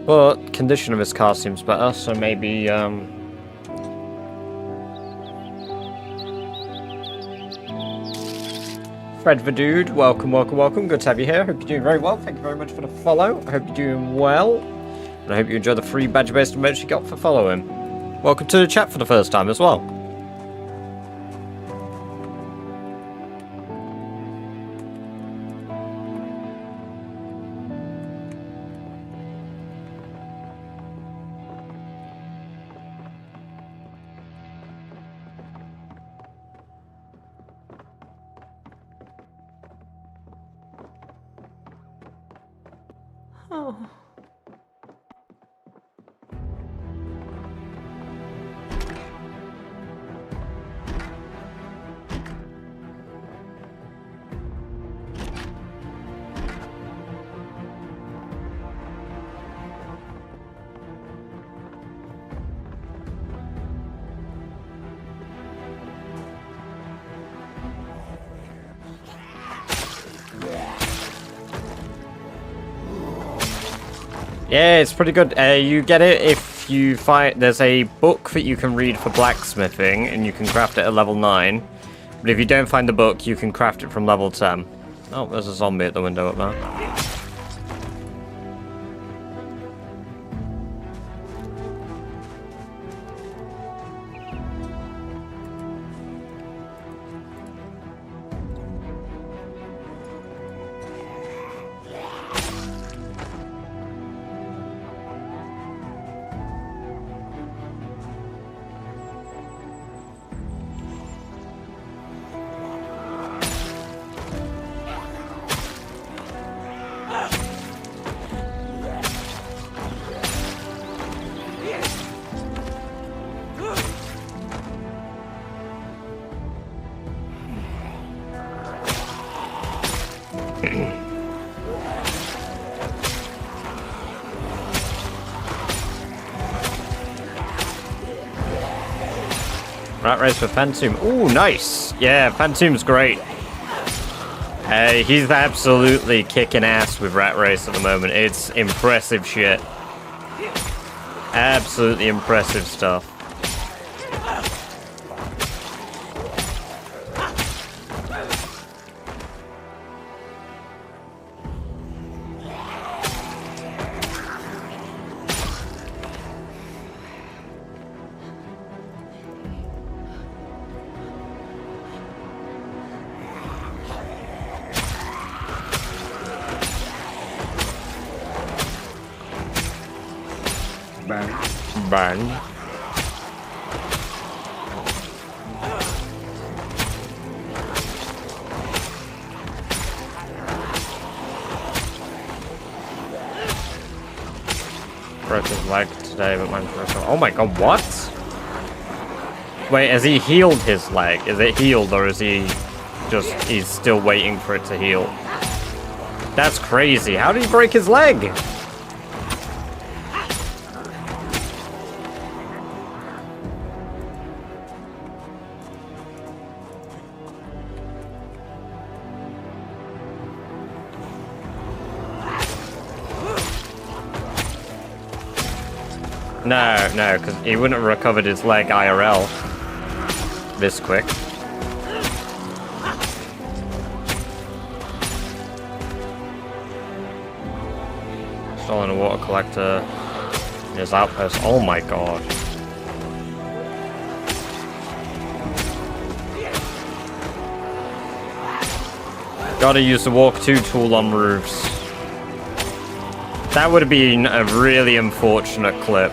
But condition of his car seems better, so maybe Fred the Dude, welcome, welcome, welcome. Good to have you here. Hope you're doing very well. Thank you very much for the follow. I hope you're doing well. And I hope you enjoy the free badge-based emotes you got for following. Welcome to the chat for the first time as well. Oh. Yeah, it's pretty good. You get it if you find... There's a book that you can read for blacksmithing, and you can craft it at level 9. But if you don't find the book, you can craft it from level 10. Oh, there's a zombie at the window up there. Rat race with Phantom. Ooh, nice. Yeah, Phantom's great. He's absolutely kicking ass with Rat Race at the moment. It's impressive shit. Absolutely impressive stuff. Bang. broke his leg today, but mine's broken. Oh my god, what? Wait, has he healed his leg? Is it healed, or is he just, he's still waiting for it to heal? That's crazy. How did he break his leg? No, because he wouldn't have recovered his leg IRL this quick. Stolen a water collector in his outpost. Oh my god. Gotta use the walk 2 tool on roofs. That would have been a really unfortunate clip.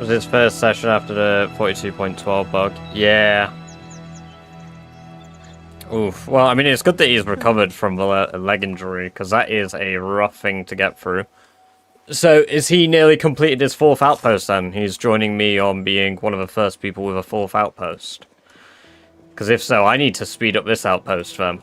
Was his first session after the 42.12 bug? Yeah. Oof. Well, I mean, it's good that he's recovered from the leg injury, because that is a rough thing to get through. So, is he nearly completed his 4th outpost then? He's joining me on being one of the first people with a 4th outpost. Because if so, I need to speed up this outpost then.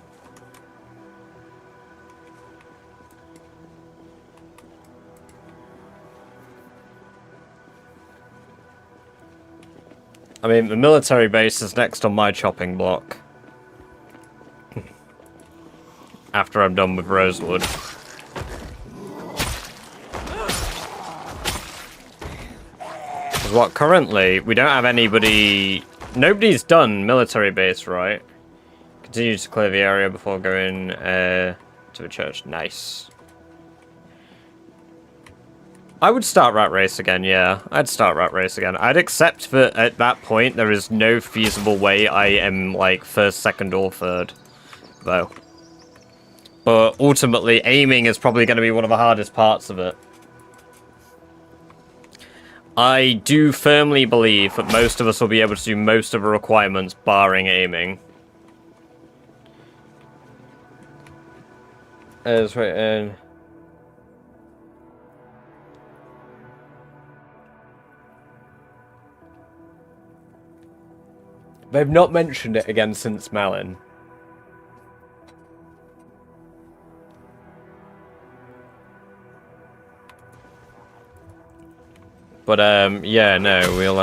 I mean, the military base is next on my chopping block. After I'm done with Rosewood. Because what, currently, we don't have anybody... Nobody's done military base, right? Continue to clear the area before going to the church. Nice. I would start Rat Race again, yeah. I'd start Rat Race again. I'd accept that at that point there is no feasible way I am, like, 1st, 2nd, or 3rd, though. But ultimately, aiming is probably going to be one of the hardest parts of it. I do firmly believe that most of us will be able to do most of the requirements, barring aiming. As written... They've not mentioned it again since Malin. But, yeah, no, we'll,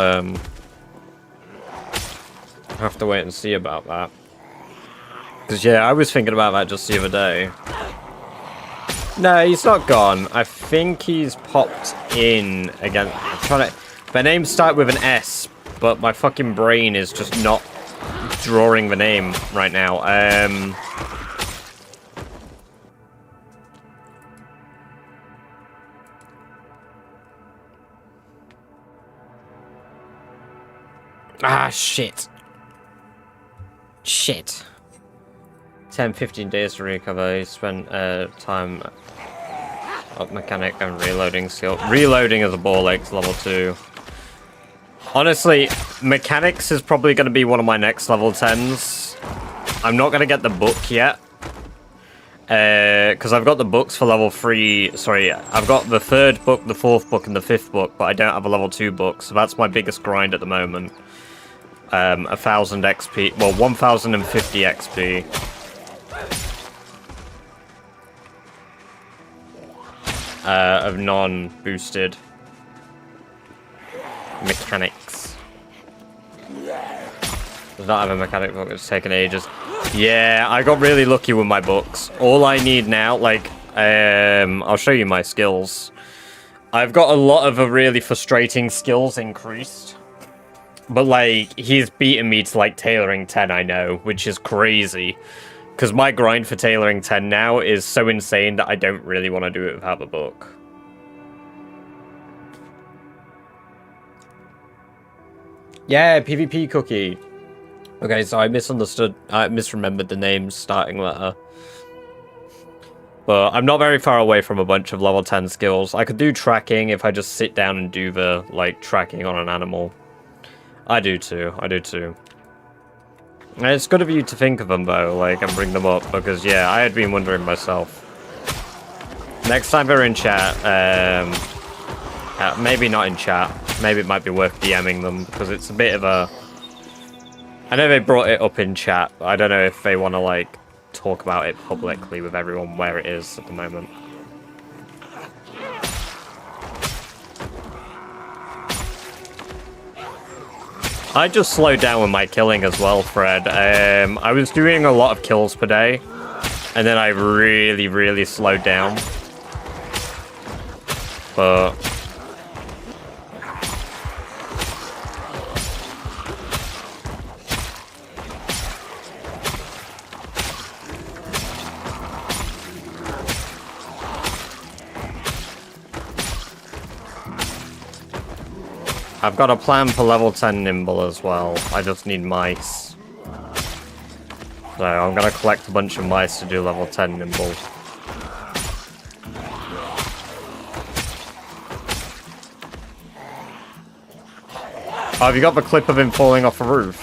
have to wait and see about that. Because, yeah, I was thinking about that just the other day. No, he's not gone. I think he's popped in again. I'm trying to... Their names start with an S, but my fucking brain is just not drawing the name right now. Ah, shit. Shit. 10, 15 days to recover. He spent time up mechanic and reloading skill. Reloading is a ball ache to level 2. Honestly, mechanics is probably going to be one of my next level 10s. I'm not going to get the book yet. Because I've got the books for level 3. Sorry, I've got the 3rd book, the 4th book, and the 5th book, but I don't have a level 2 book, so that's my biggest grind at the moment. 1,000 XP, well, 1,050 XP. Of non-boosted mechanics. Does not have a mechanic book, it's taken ages. Yeah, I got really lucky with my books. All I need now, like, I'll show you my skills. I've got a lot of really frustrating skills increased. But, like, he's beaten me to, like, tailoring 10, I know, which is crazy. Because my grind for tailoring 10 now is so insane that I don't really want to do it without the book. Yeah, PvP cookie. Okay, so I misremembered the name's starting letter. But I'm not very far away from a bunch of level 10 skills. I could do tracking if I just sit down and do the, like, tracking on an animal. I do too, I do too. And it's good of you to think of them, though, like, and bring them up, because, yeah, I had been wondering myself. Next time they're in chat, maybe not in chat, maybe it might be worth DMing them, because it's a bit of a... I know they brought it up in chat, but I don't know if they want to, like, talk about it publicly with everyone where it is at the moment. I just slowed down with my killing as well, Fred. I was doing a lot of kills per day, and then I really slowed down. But... I've got a plan for level 10 Nimble as well. I just need mice. So I'm gonna collect a bunch of mice to do level 10 Nimble. Oh, have you got the clip of him falling off a roof?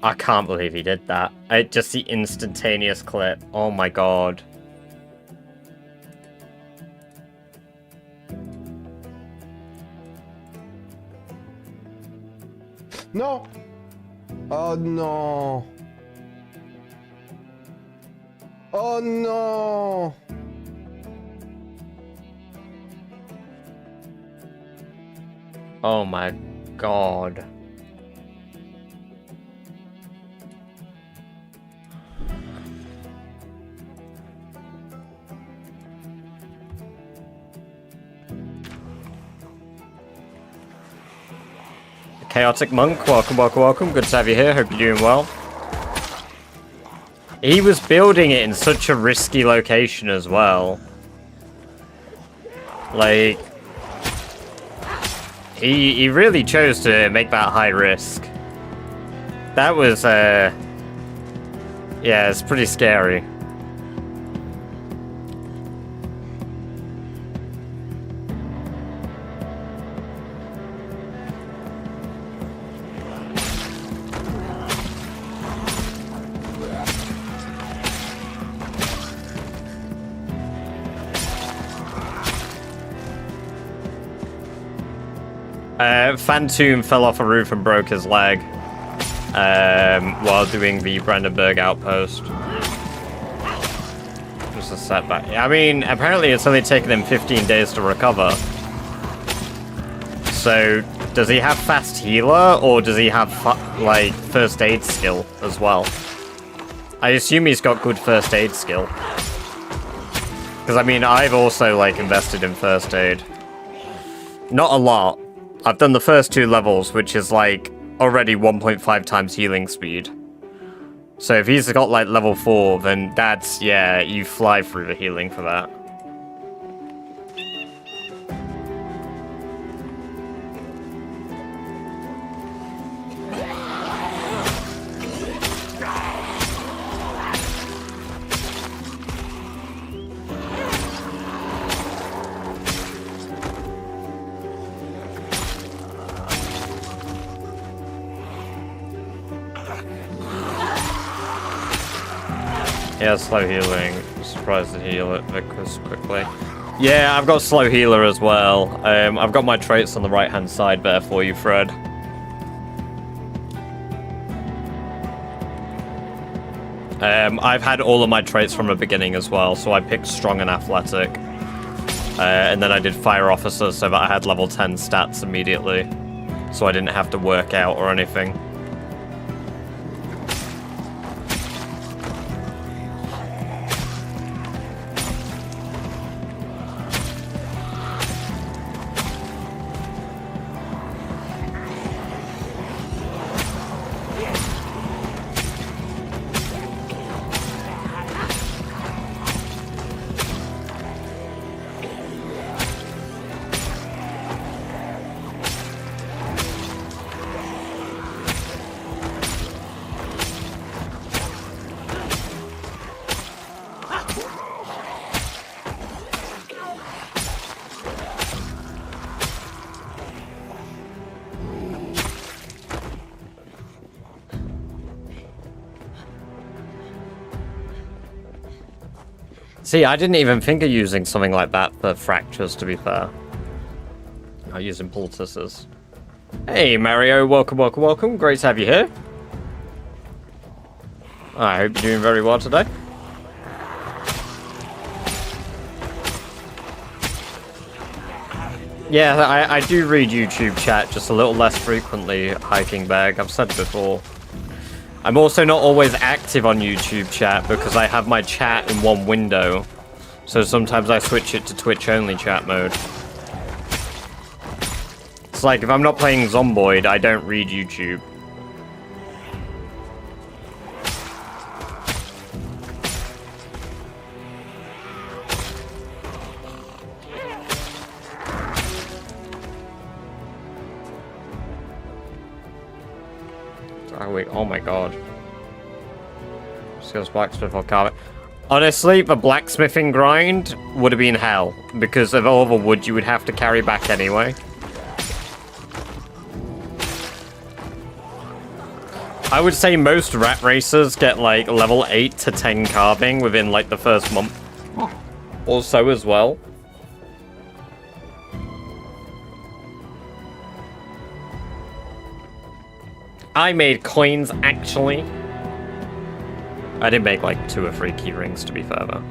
I can't believe he did that. Just the instantaneous clip. Oh my god. No! Oh no! Oh no! Oh my god. Chaotic Monk, welcome. Good to have you here. Hope you're doing well. He was building it in such a risky location as well. Like, he really chose to make that high risk. That was, yeah, it's pretty scary. Phantom fell off a roof and broke his leg while doing the Brandenburg Outpost. Just a setback. I mean, apparently it's only taken him 15 days to recover. So, does he have fast healer, or does he have, like, first aid skill as well? I assume he's got good first aid skill. Because, I mean, I've also, like, invested in first aid. Not a lot. I've done the first 2 levels, which is, like, already 1.5 times healing speed. So if he's got, like, level 4, then that's, yeah, you fly through the healing for that. Yeah, slow healing. I'm surprised to heal it this quickly. Yeah, I've got slow healer as well. I've got my traits on the right-hand side there for you, Fred. I've had all of my traits from the beginning as well, so I picked strong and athletic. And then I did fire officer so that I had level 10 stats immediately. So I didn't have to work out or anything. See, I didn't even think of using something like that for fractures, to be fair. Not using poultices. Hey, Mario, welcome, welcome, welcome. Great to have you here. I hope you're doing very well today. Yeah, I do read YouTube chat, just a little less frequently, Hiking Bag. I've said it before. I'm also not always active on YouTube chat because I have my chat in one window. So sometimes I switch it to Twitch-only chat mode. It's like, if I'm not playing Zomboid, I don't read YouTube. Oh my god. Skills blacksmith or carving. Honestly, the blacksmithing grind would have been hell, because of all the wood you would have to carry back anyway. I would say most rat racers get like level 8 to 10 carving within like the first month or so as well. I made coins, actually. I did make like 2 or 3 key rings, to be fair, though.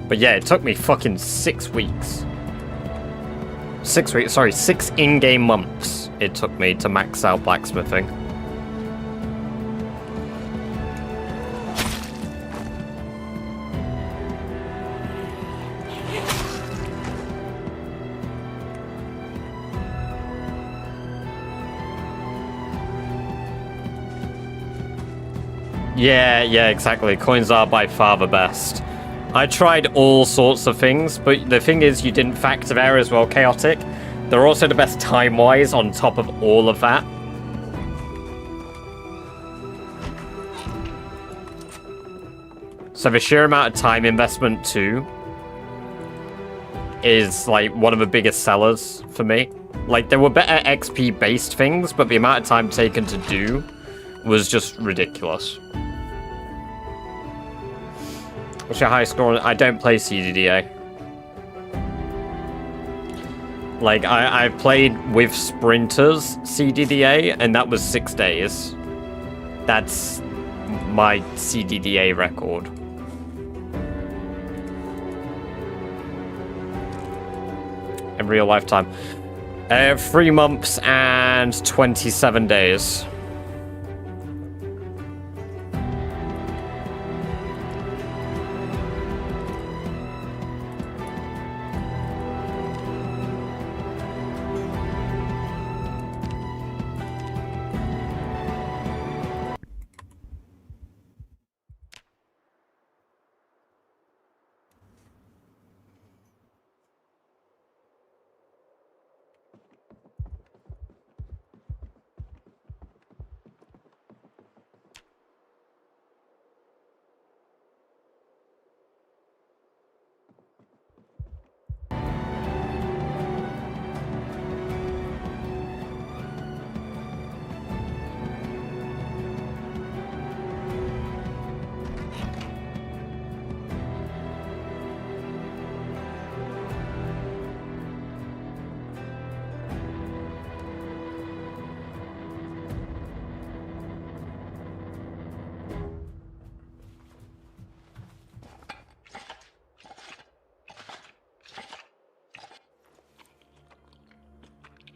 But yeah, it took me fucking 6 weeks. 6 weeks, sorry, 6 in-game months it took me to max out blacksmithing. Yeah, exactly. Coins are by far the best. I tried all sorts of things, but the thing is you didn't factor there as well, Chaotic. They're also the best time-wise on top of all of that. So the sheer amount of time investment too is like one of the biggest sellers for me. Like, there were better XP-based things, but the amount of time taken to do was just ridiculous. What's your high score? I don't play CDDA. Like, I played with sprinters CDDA, and that was 6 days. That's my CDDA record. In real lifetime. 3 months and 27 days.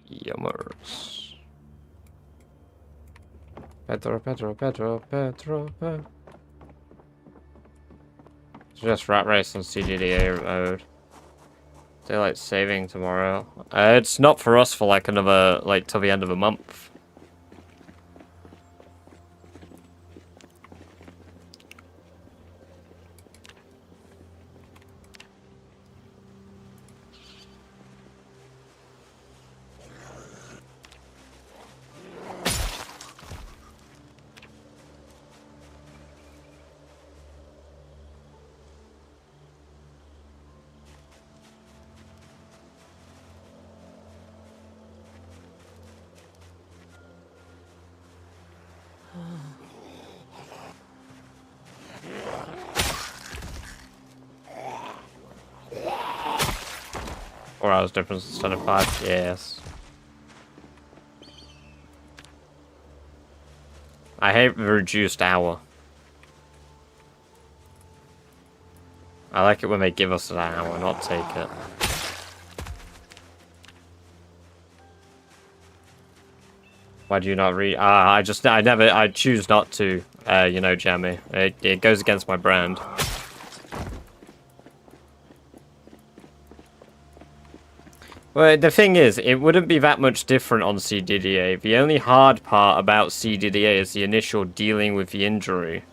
Yummers. Pedro. Just rat race on CGDA mode. Daylight saving tomorrow. It's not for us for like another, like, till the end of the month. 4 hours difference instead of 5. Yes. I hate the reduced hour. I like it when they give us an hour, not take it. Why do you not read? I choose not to, you know, Jammy. It goes against my brand. Well, the thing is, it wouldn't be that much different on CDDA. The only hard part about CDDA is the initial dealing with the injury.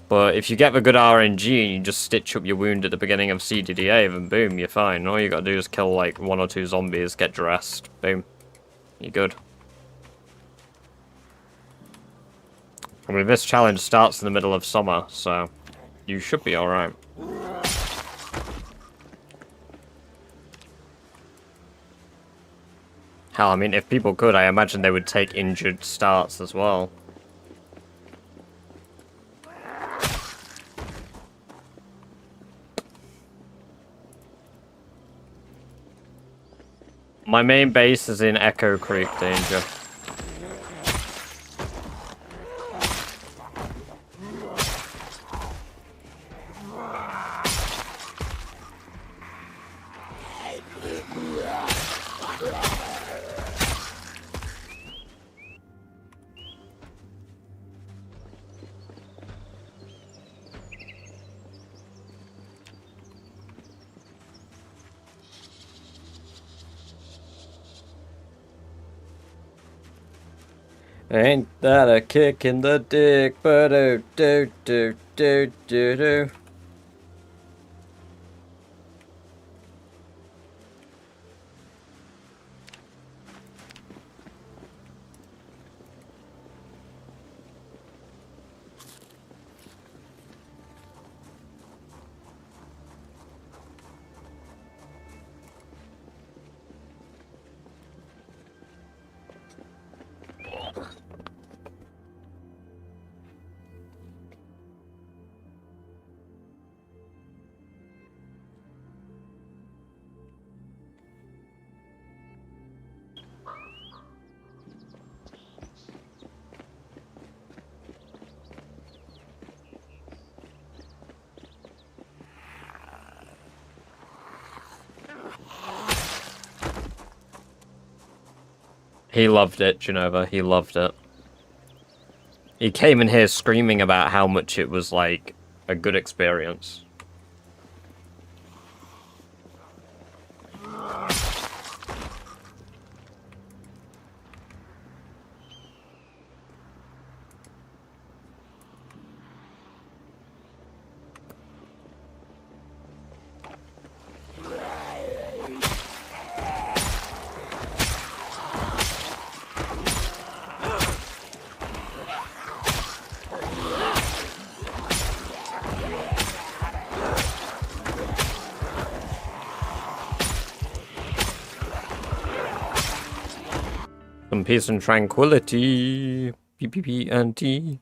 But if you get the good RNG and you just stitch up your wound at the beginning of CDDA, then boom, you're fine. All you gotta do is kill like 1 or 2 zombies, get dressed, boom. You're good. I mean, this challenge starts in the middle of summer, so you should be alright. Hell, I mean, if people could, I imagine they would take injured starts as well. My main base is in Echo Creek, Danger. Ain't that a kick in the dick, but do do do do do do. He loved it, Genova. He loved it. He came in here screaming about how much it was, like, a good experience. Some peace and tranquility. PPP and T.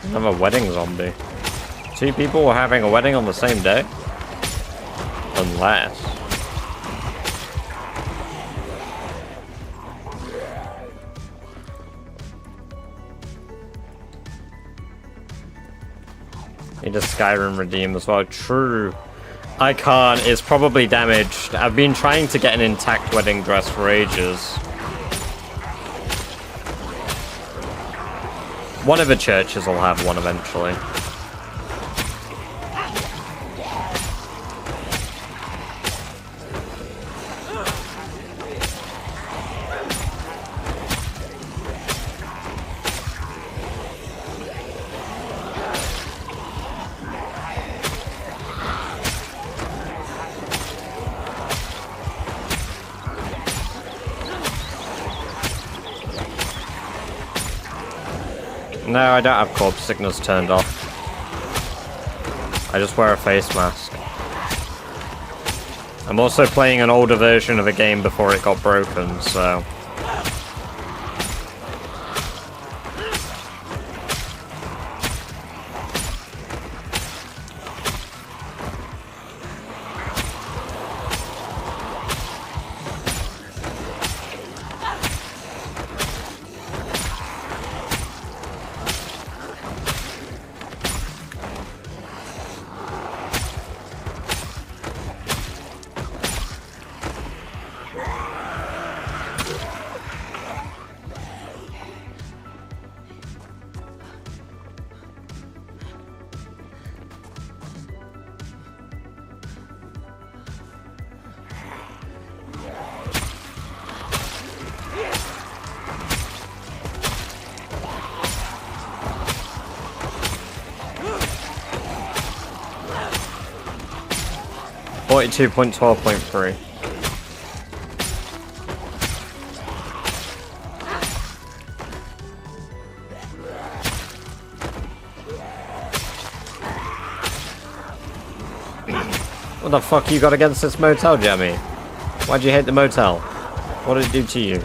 I have a wedding zombie. 2 people were having a wedding on the same day? Unless... Need a Skyrim redeem as well. True. I can't. It's probably damaged. I've been trying to get an intact wedding dress for ages. One of the churches will have one eventually. No, I don't have corpse sickness turned off. I just wear a face mask. I'm also playing an older version of a game before it got broken, so... .12.3. What the fuck you got against this motel, Jamie? Why'd you hate the motel? What did it do to you?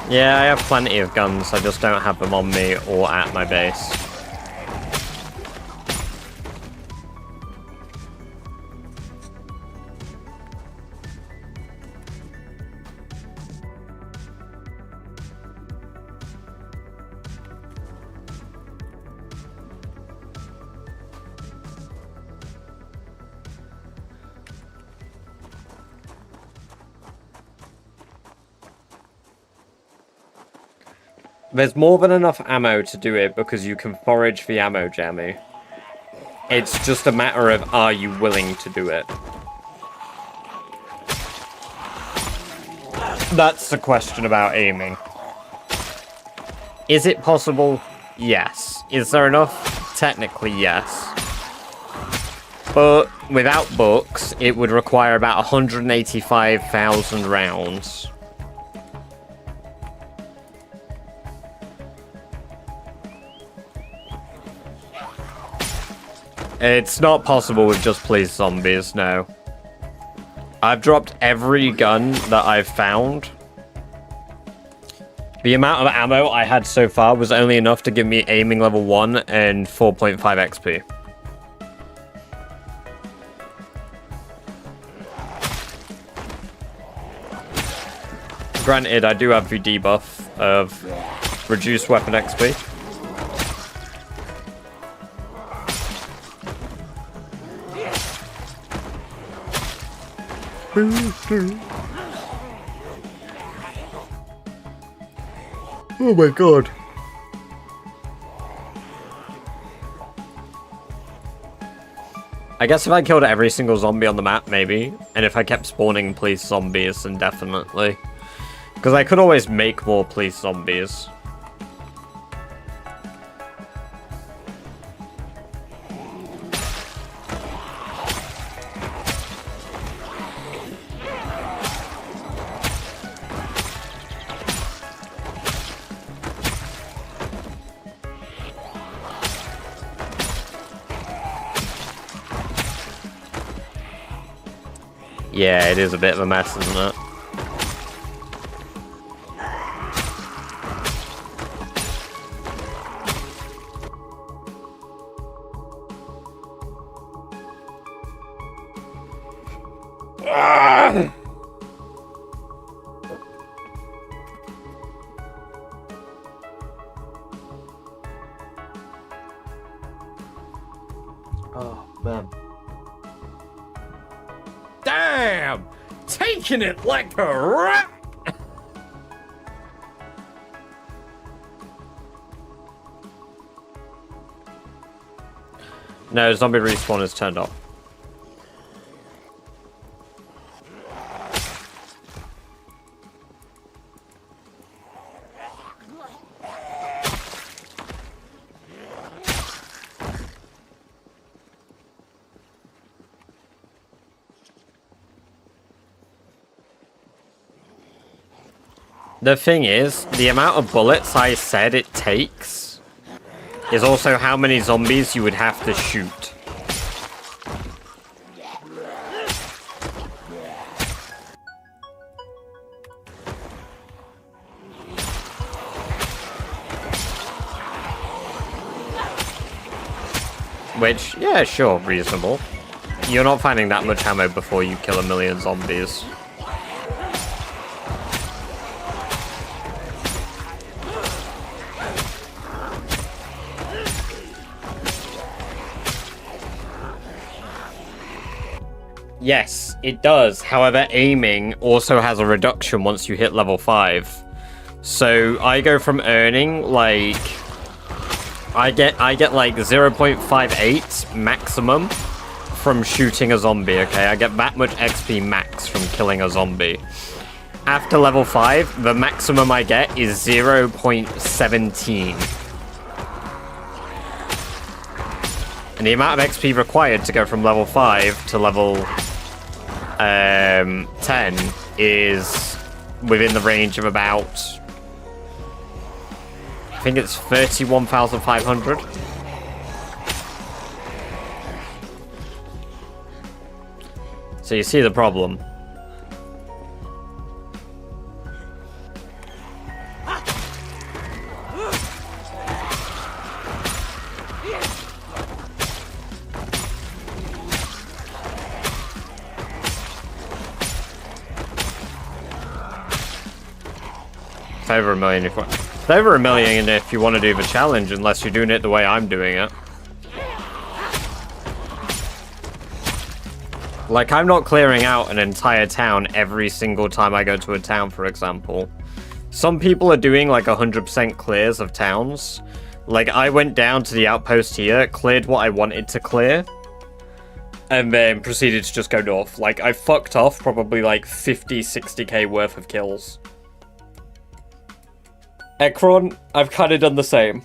Yeah, I have plenty of guns, I just don't have them on me or at my base. There's more than enough ammo to do it because you can forage the ammo, Jammy. It's just a matter of, are you willing to do it? That's the question about aiming. Is it possible? Yes. Is there enough? Technically, yes. But without books, it would require about 185,000 rounds. It's not possible with just police zombies, no. I've dropped every gun that I've found. The amount of ammo I had so far was only enough to give me aiming level 1 and 4.5 XP. Granted, I do have the debuff of reduced weapon XP. Oh my god. I guess if I killed every single zombie on the map, maybe. And if I kept spawning police zombies, then definitely. Because I could always make more police zombies. Yeah, it is a bit of a mess, isn't it? Oh, man. taking it like a rat. No, zombie respawn is turned off. The thing is, the amount of bullets I said it takes is also how many zombies you would have to shoot. Which, yeah, sure, reasonable. You're not finding that much ammo before you kill 1 million zombies. Yes, it does. However, aiming also has a reduction once you hit level 5. So I go from earning like I get like 0.58 maximum from shooting a zombie, okay? I get that much XP max from killing a zombie. After level 5, the maximum I get is 0.17. And the amount of XP required to go from level 5 to level 10 is within the range of about, I think it's 31,500. So you see the problem. It's over 1 million if it's over 1 million if you want to do the challenge, unless you're doing it the way I'm doing it. Like, I'm not clearing out an entire town every single time I go to a town, for example. Some people are doing like 100% clears of towns. Like, I went down to the outpost here, cleared what I wanted to clear, and then proceeded to just go north. Like, I fucked off probably like 50, 60k worth of kills. Ekron, I've kind of done the same.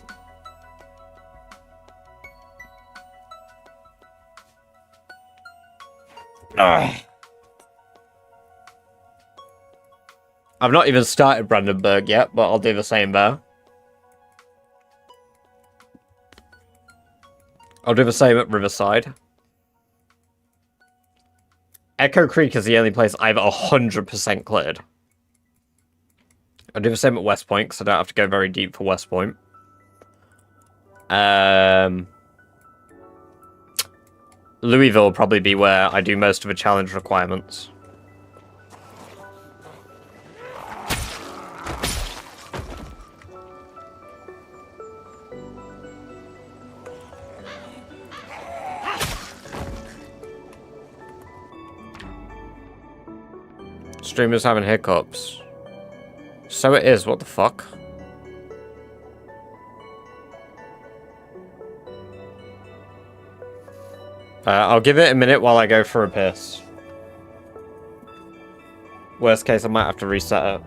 Ugh. I've not even started Brandenburg yet, but I'll do the same there. I'll do the same at Riverside. Echo Creek is the only place I've 100% cleared. I'll do the same at West Point, because I don't have to go very deep for West Point. Louisville will probably be where I do most of the challenge requirements. Streamer's having hiccups. So it is, what the fuck? I'll give it a minute while I go for a piss. Worst case, I might have to reset it.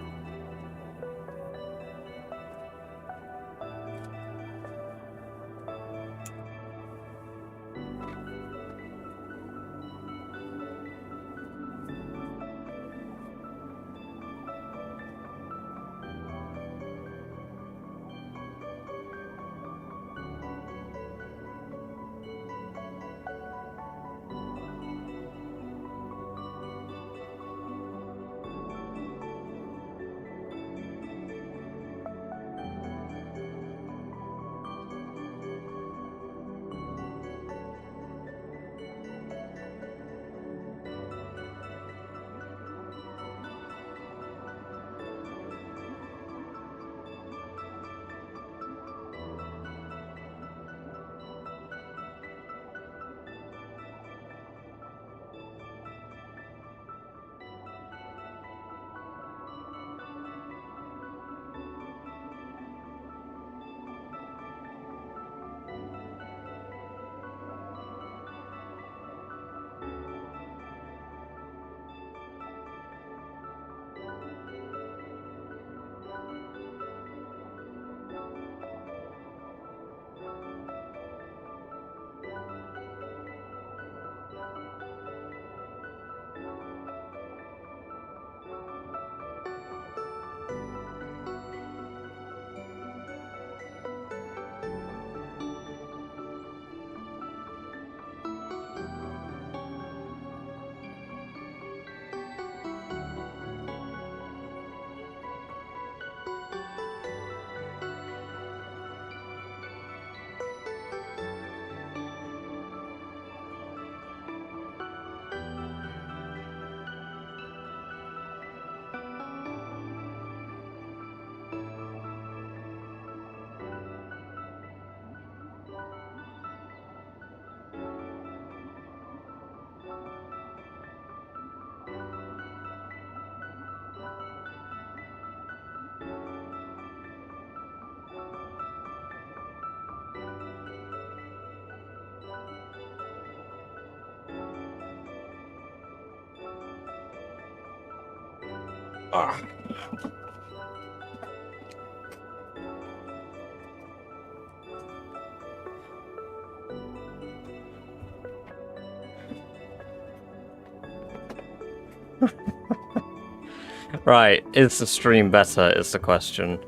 Right, is the stream better is the question.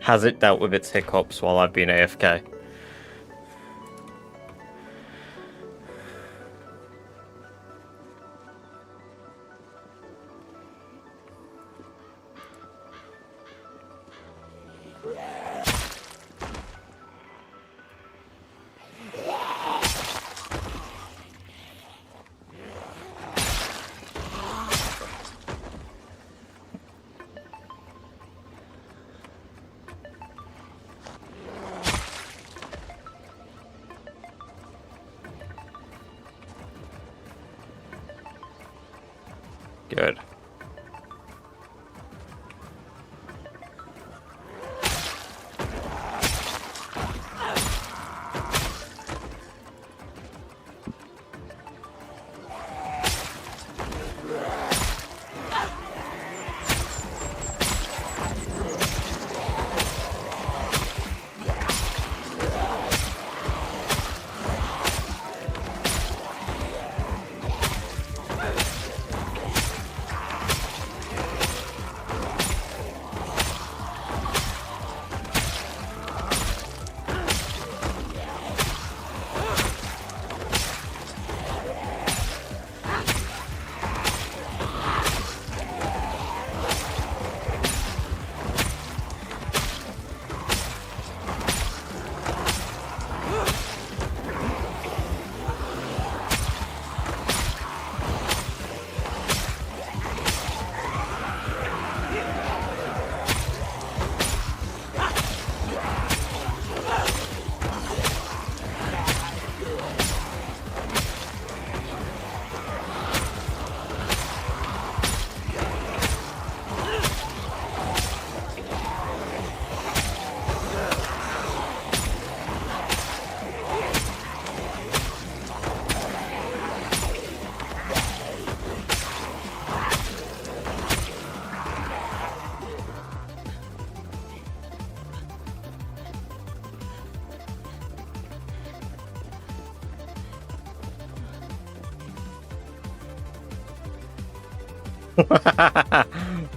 Has it dealt with its hiccups while I've been AFK? Good.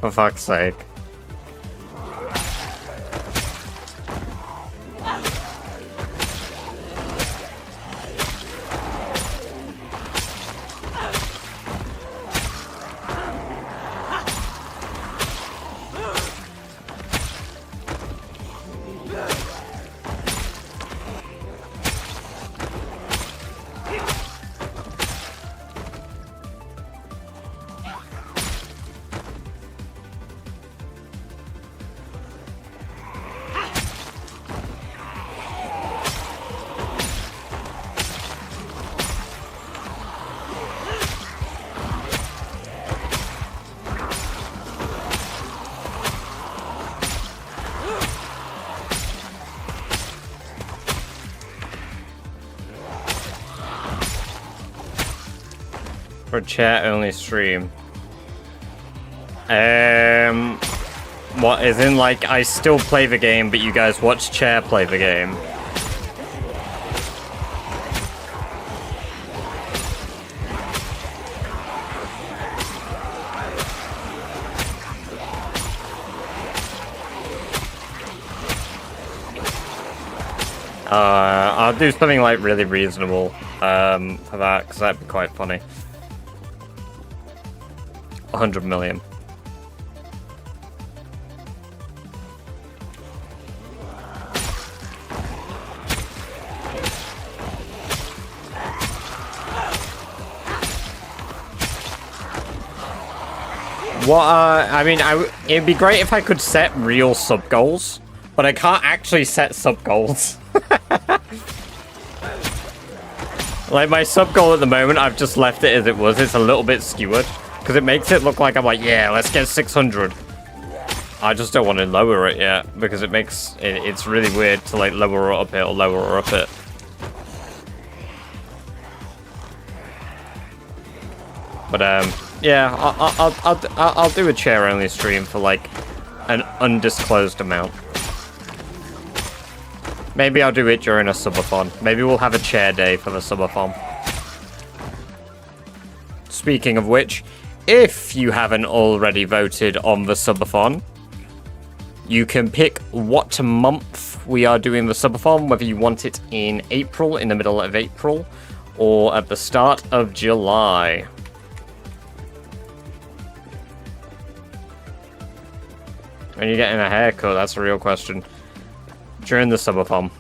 For fuck's sake. For chat only stream. What is in like I still play the game, but you guys watch Chair play the game? I'll do something like really reasonable for that, because that'd be quite funny. 100 million. What, I mean, it'd be great if I could set real sub-goals, but I can't actually set sub-goals. Like, my sub-goal at the moment, I've just left it as it was. It's a little bit skewered, because it makes it look like I'm like, yeah, let's get 600. I just don't want to lower it yet, because it makes it's really weird to, like, lower or up it or lower or up it. But, Yeah, I'll do a chair only stream for like an undisclosed amount. Maybe I'll do it during a subathon. Maybe we'll have a chair day for the subathon. Speaking of which, if you haven't already voted on the subathon, you can pick what month we are doing the subathon, whether you want it in April, in the middle of April, or at the start of July. When you're getting a haircut, that's a real question. During the subathon.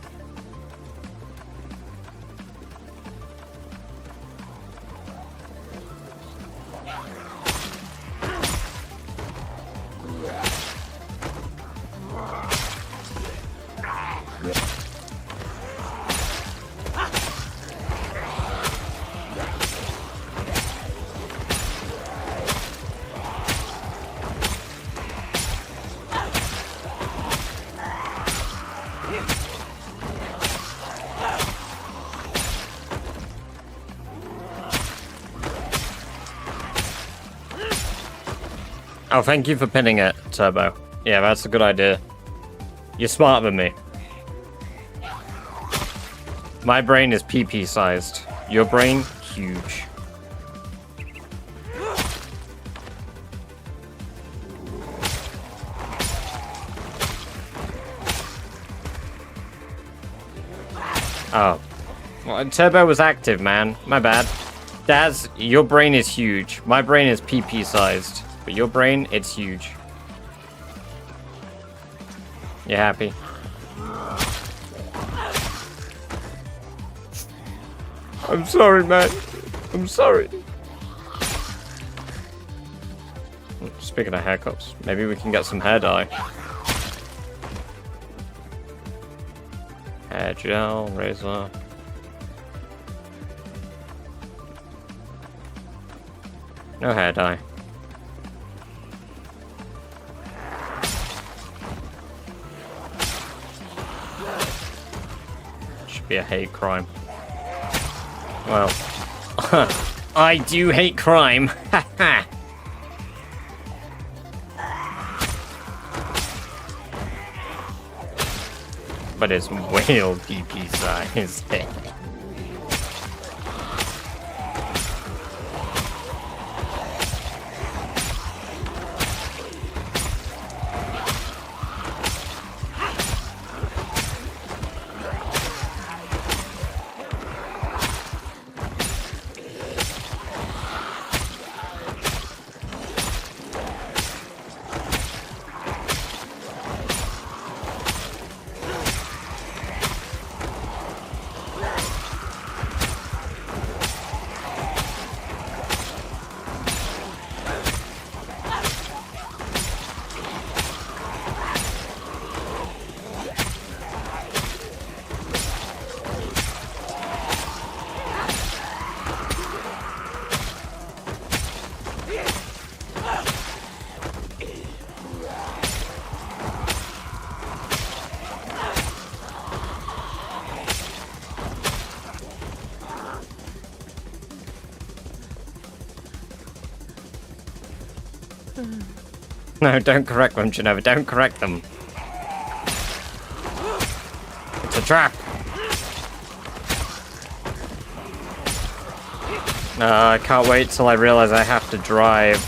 Oh, thank you for pinning it, Turbo. Yeah, that's a good idea. You're smarter than me. My brain is PP sized. Your brain, huge. Oh. Well, Turbo was active, man. My bad. Daz, your brain is huge. My brain is PP sized. But your brain, it's huge. You happy? I'm sorry, man. I'm sorry. Speaking of haircuts, maybe we can get some hair dye. Hair gel, razor. No hair dye. Should be a hate crime. Well, I do hate crime. But it's whale PP size. No, don't correct them, Genova. Don't correct them. It's a trap. I can't wait till I realize I have to drive.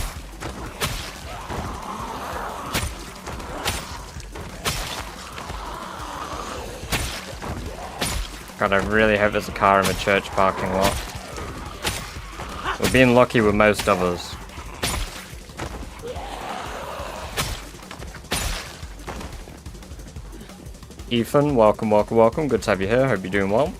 God, I really hope there's a car in the church parking lot. We're being lucky with most of us. Ethan, welcome, welcome, welcome. Good to have you here. Hope you're doing well.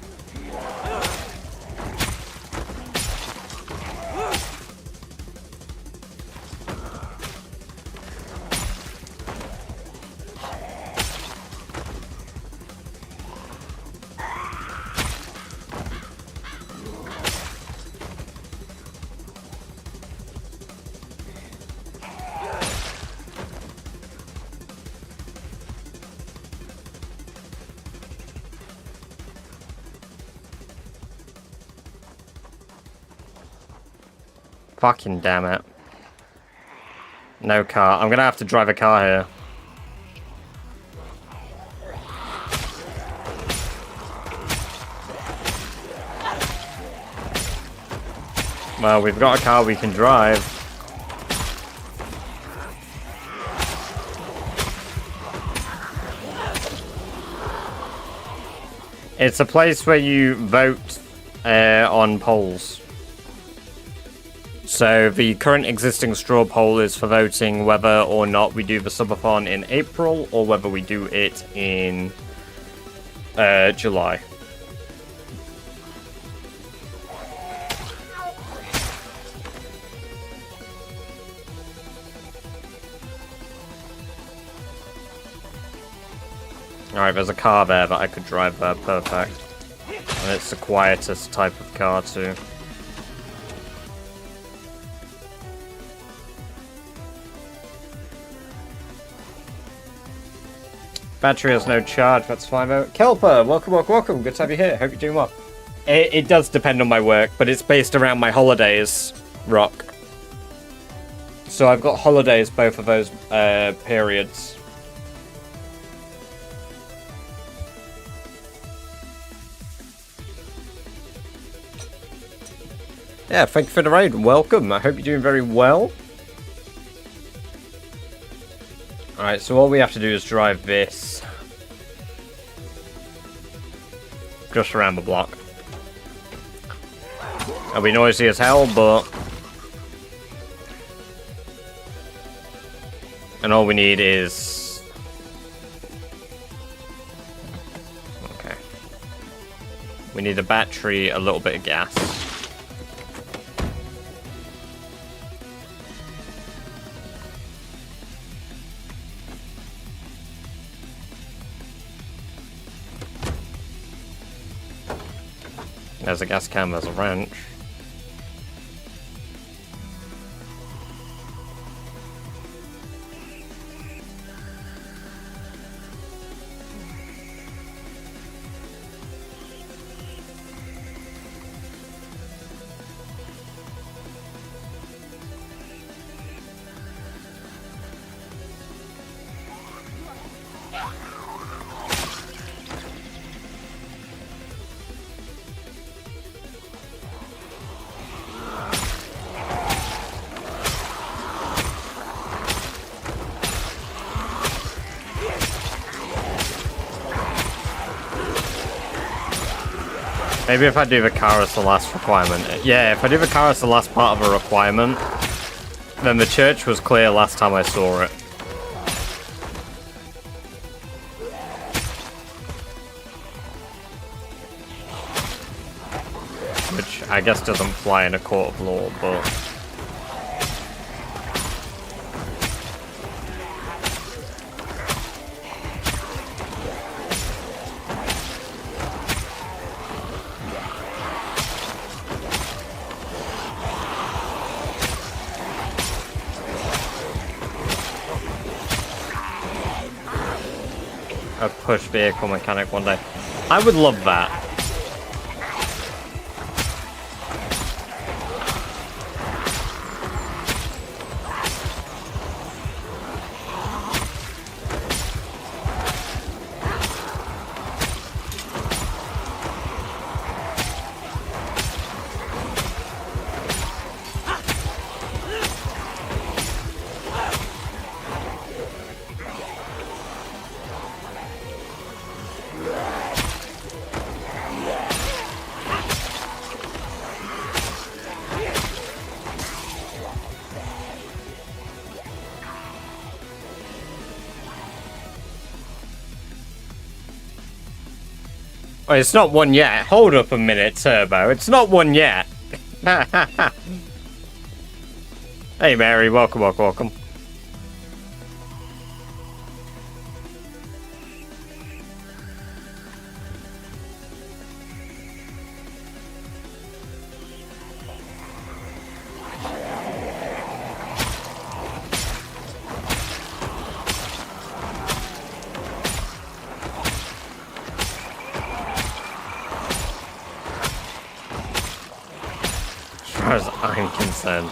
Fucking damn it. No car. I'm gonna have to drive a car here. Well, we've got a car we can drive. It's a place where you vote on polls. So the current existing straw poll is for voting whether or not we do the subathon in April or whether we do it in July. Alright, there's a car there that I could drive there, perfect. And it's the quietest type of car too. Battery has no charge, that's fine though. Kelper, welcome, good to have you here, hope you're doing well. It does depend on my work, but it's based around my holidays, Rock. So I've got holidays both of those periods. Yeah, thank you for the raid. Welcome. I hope you're doing very well. Alright, so all we have to do is drive this just around the block. It'll be noisy as hell, but... And all we need is... Okay. We need a battery, a little bit of gas. There's a gas can, there's a wrench. Maybe if I do the car as the last requirement. Yeah, if I do the car as the last part of a requirement, then the church was clear last time I saw it. Which I guess doesn't fly in a court of law, but... a push vehicle mechanic one day. I would love that. Oh, it's not one yet. Hold up a minute, Turbo. It's not one yet. Hey, Mary. Welcome. As far as I'm concerned.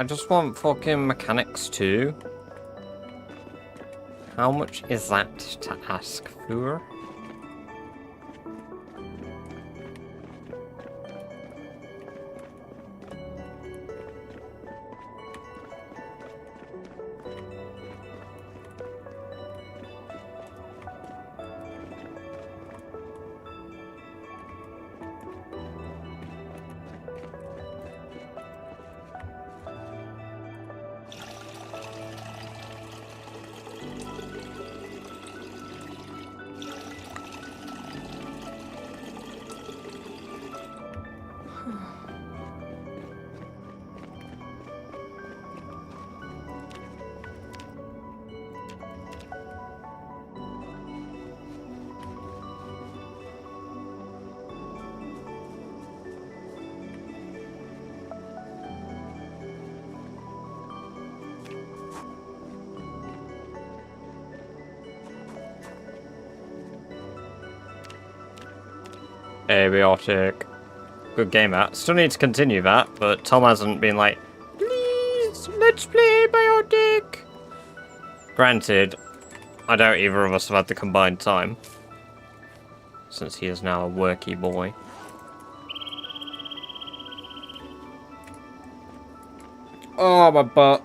I just want fucking mechanics too. How much is that to ask for? Abiotic. Good game, that. Still need to continue that, but Tom hasn't been like, please, let's play Biotic. Granted, I doubt either of us have had the combined time, since he is now a worky boy. Oh, my butt.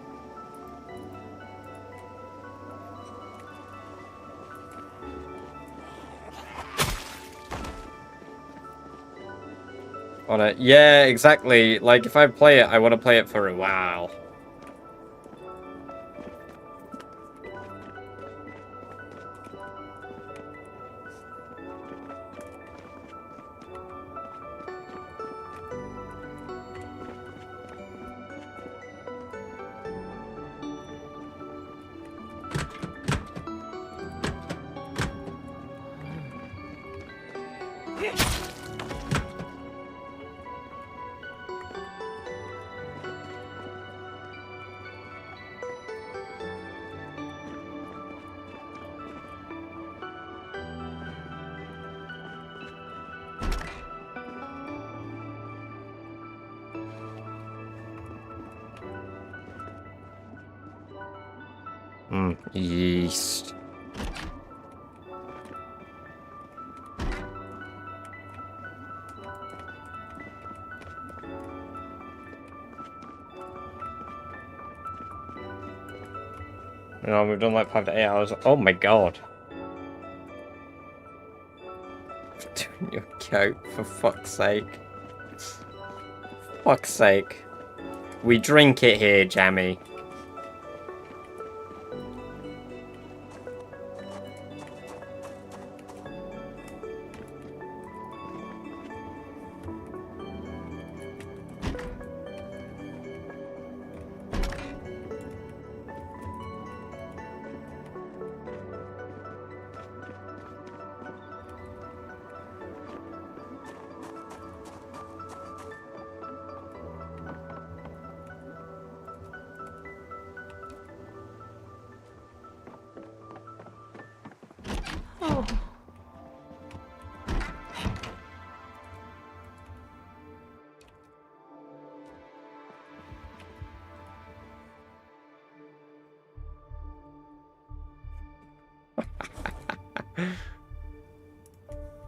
On it. Yeah, exactly. Like, if I play it, I want to play it for a while. Yeast. No, we've done like 5 to 8 hours. Oh my god. Doing your coat, for fuck's sake. Fuck's sake. We drink it here, Jammy.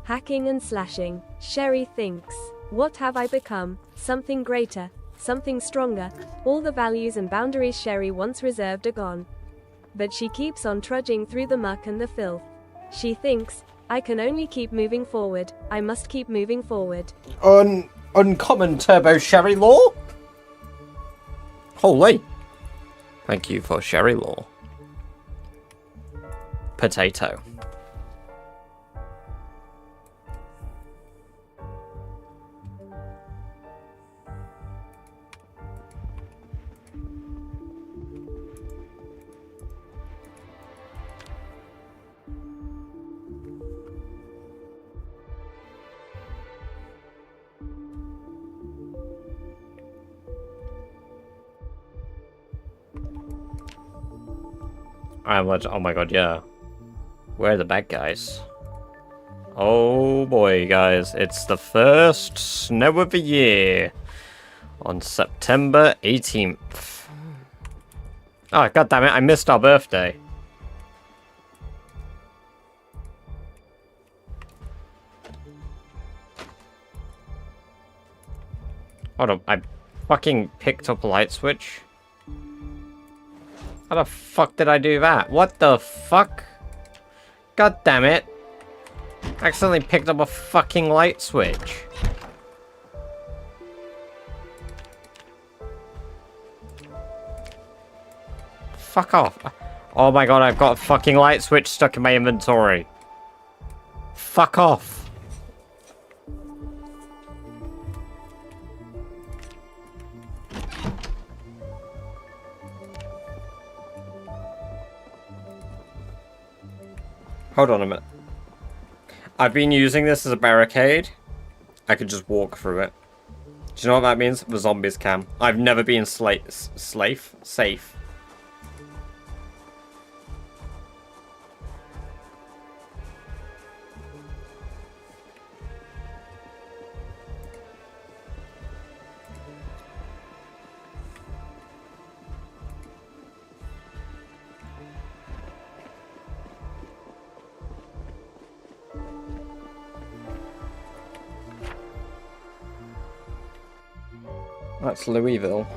Hacking and slashing. Sherry thinks, what have I become? Something greater, something stronger. All the values and boundaries Sherry once reserved are gone. But she keeps on trudging through the muck and the filth. She thinks, I can only keep moving forward. I must keep moving forward. Uncommon turbo Sherry law? Holy. Thank you for Sherry law. Potato. Oh my god, yeah. Where are the bad guys? Oh boy, guys. It's the first snow of the year. On September 18th. Oh, god damn it, I missed our birthday. Hold on, I fucking picked up a light switch? How the fuck did I do that? What the fuck? God damn it. I accidentally picked up a fucking light switch. Fuck off. Oh my god, I've got a fucking light switch stuck in my inventory. Fuck off. Hold on a minute. I've been using this as a barricade. I could just walk through it. Do you know what that means? The zombies can. I've never been safe. That's Louisville.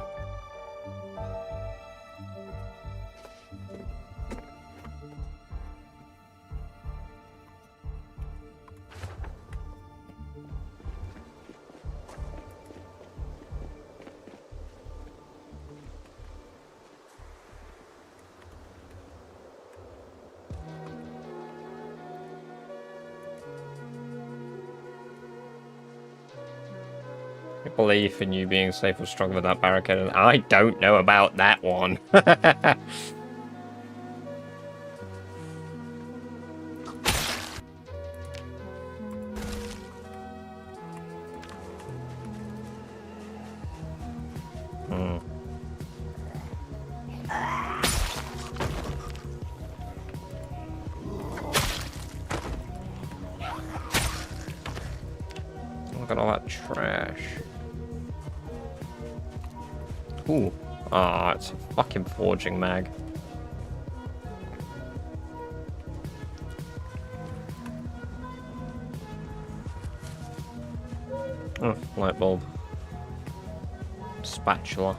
Belief in you being safe was stronger than that barricade. And I don't know about that one. Look at all that trash. Ooh. Ah, it's a fucking forging mag. Oh, light bulb. Spatula.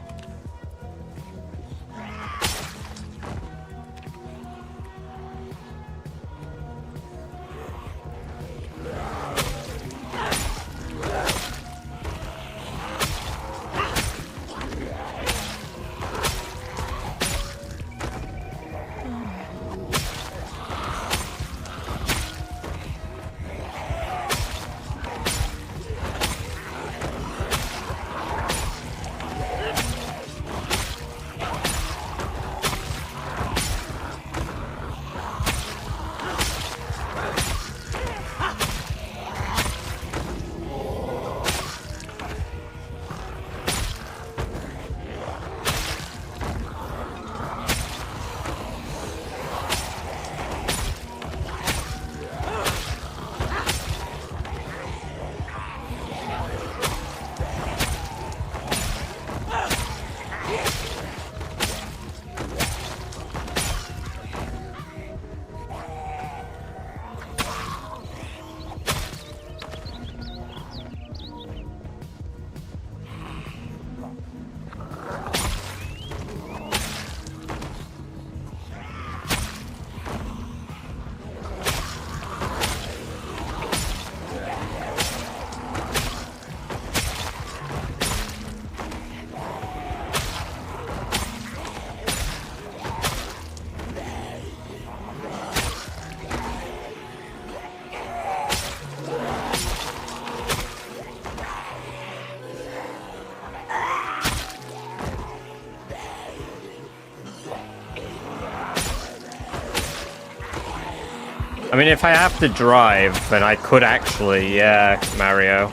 I mean, if I have to drive, then I could actually, yeah, Mario.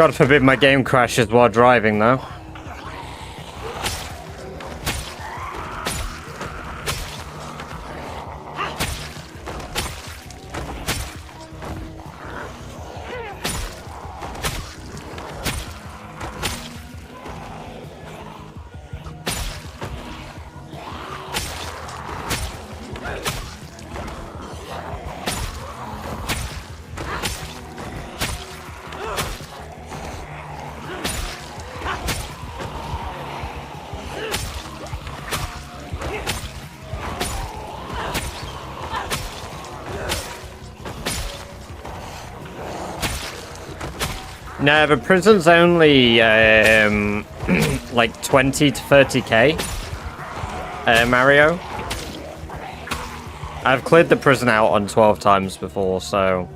God forbid my game crashes while driving, though. No, the prison's only like 20 to 30k. Mario. I've cleared the prison out on 12 times before, so.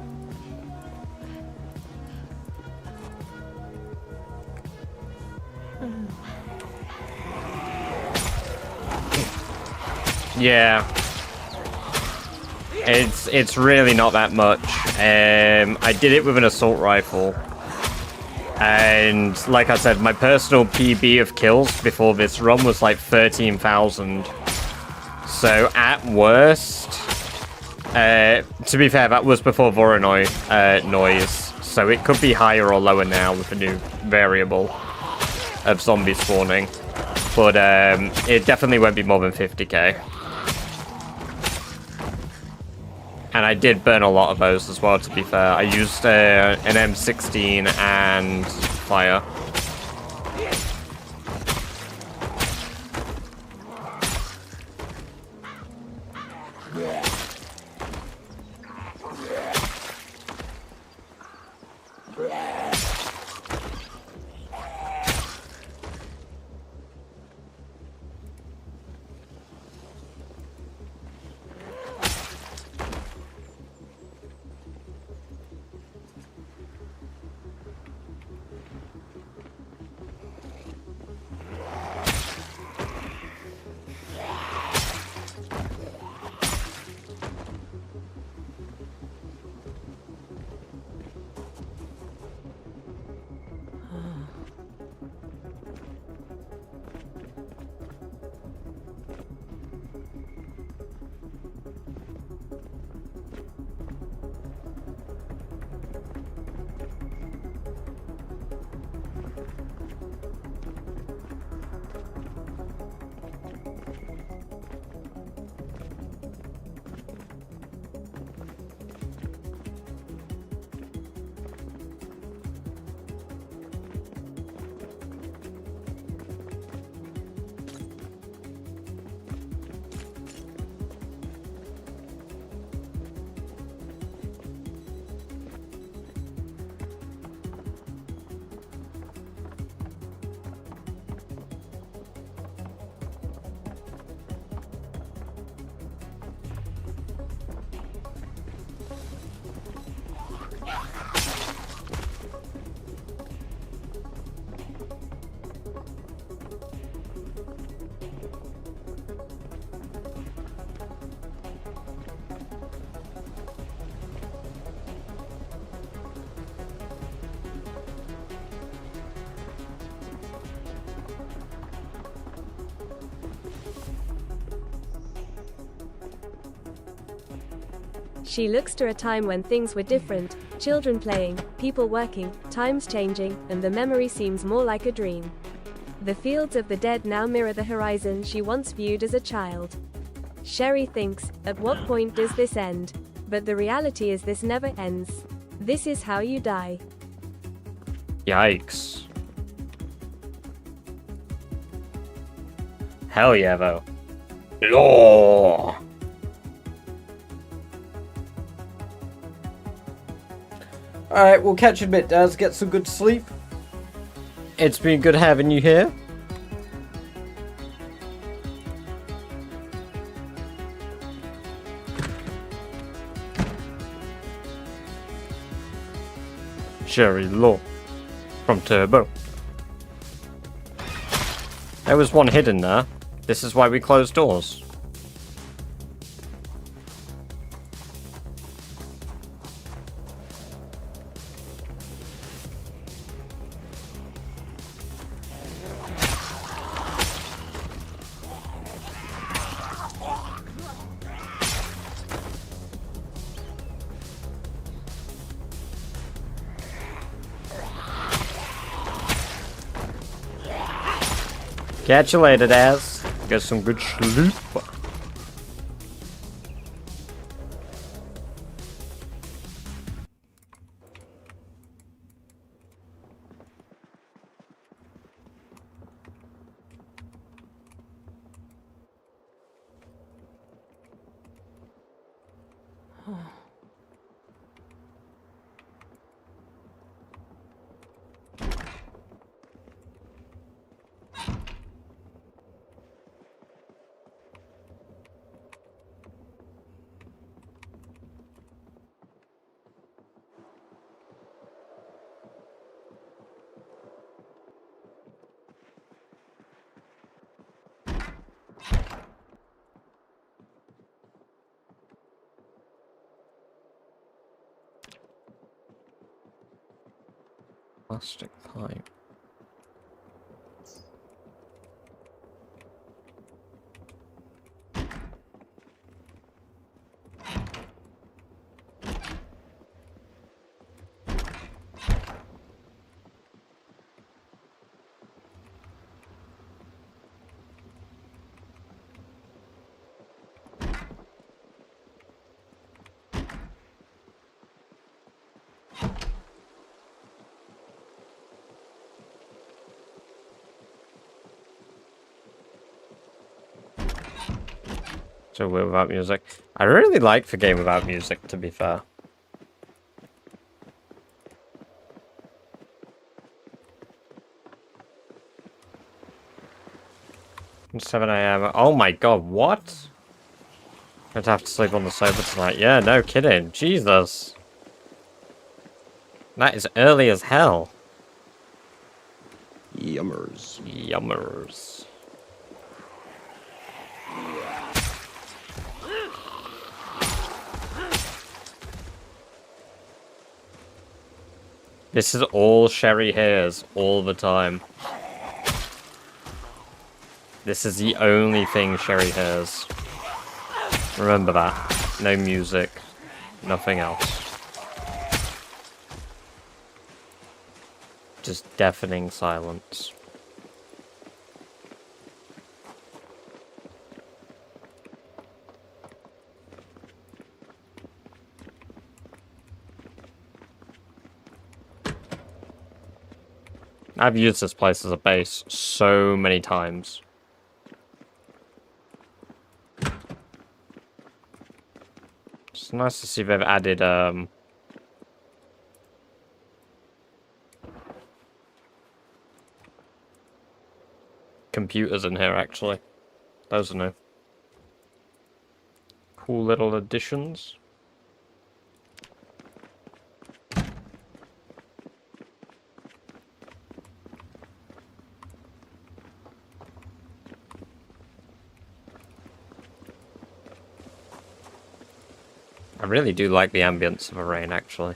Yeah. It's really not that much. I did it with an assault rifle. And like I said, my personal PB of kills before this run was like 13,000. So at worst, to be fair, that was before Voronoi noise. So it could be higher or lower now with the new variable of zombie spawning. But it definitely won't be more than 50k. And I did burn a lot of those as well, to be fair. I used an M16 and fire. She looks to a time when things were different, children playing, people working, times changing, and the memory seems more like a dream. The fields of the dead now mirror the horizon she once viewed as a child. Sherry thinks, at what point does this end? But the reality is this never ends. This is how you die. Yikes. Hell yeah, though. Oh. Alright, we'll catch you in a bit, Daz. Get some good sleep. It's been good having you here. Sherry Law from Turbo. There was one hidden there. This is why we close doors. Catch you later, Daz. Get some good sleep. Plastic pipe. So we're without music. I really like the game without music, to be fair. It's 7 AM. Oh my god, what? I'd have to sleep on the sofa tonight. Yeah, no kidding. Jesus. That is early as hell. Yummers. Yummers. This is all Sherry hears all the time. This is the only thing Sherry hears. Remember that. No music. Nothing else. Just deafening silence. I've used this place as a base so many times. It's nice to see they've added computers in here, actually. Those are new. Cool little additions. I really do like the ambience of a rain, actually.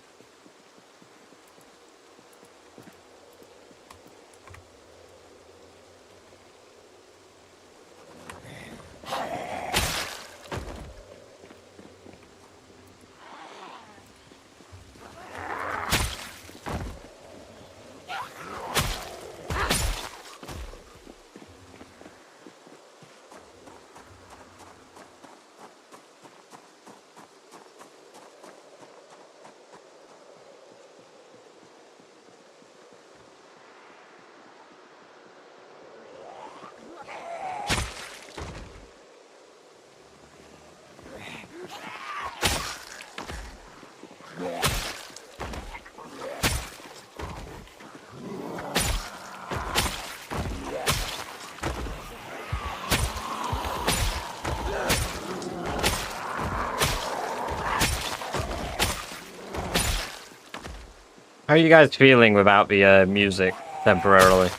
How are you guys feeling without the music temporarily?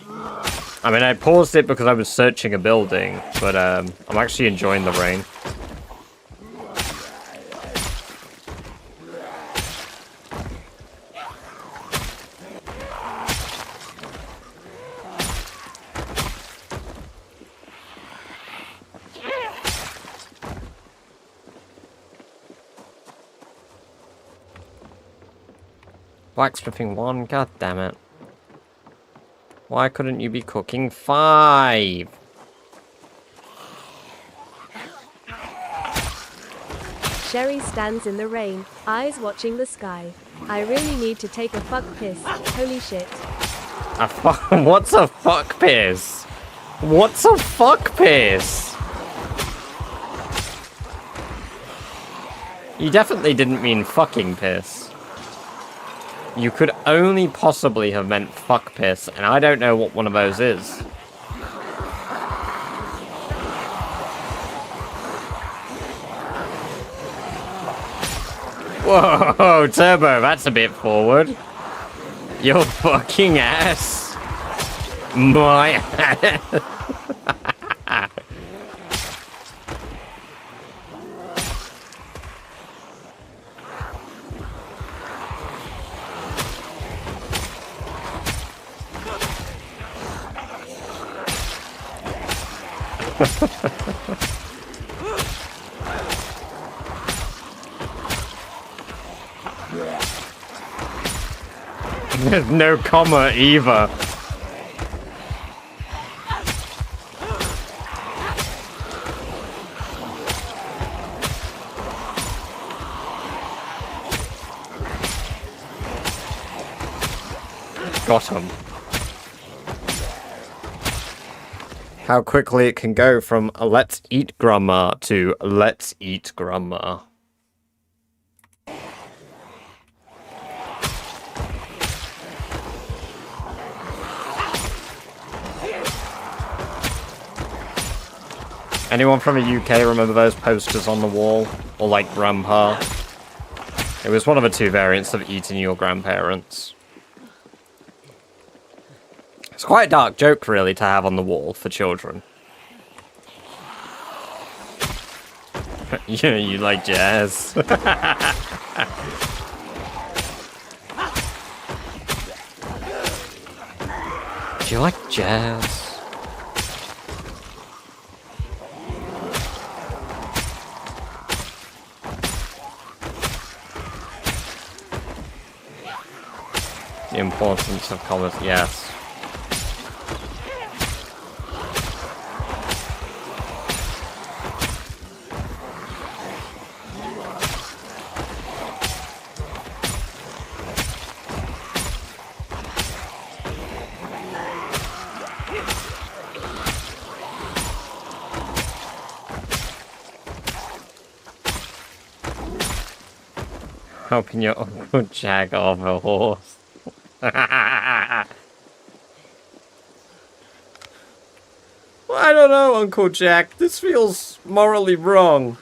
I mean, I paused it because I was searching a building, but I'm actually enjoying the rain. Blacksmithing 1, god damn it. Why couldn't you be cooking 5? Sherry stands in the rain, eyes watching the sky. I really need to take a fuck piss. Holy shit. What's a fuck piss? What's a fuck piss? You definitely didn't mean fucking piss. You could only possibly have meant fuck piss, and I don't know what one of those is. Whoa, Turbo, that's a bit forward. Your fucking ass. My ass. There's no comma either. Got him. How quickly it can go from let's eat grandma to let's eat grandma. Anyone from the UK remember those posters on the wall? Or like Grandpa? It was one of the 2 variants of eating your grandparents. It's quite a dark joke, really, to have on the wall for children. Yeah, you like jazz. Do you like jazz? The importance of commas, yes. How can your uncle jag off a horse? I don't know, Uncle Jack. This feels morally wrong.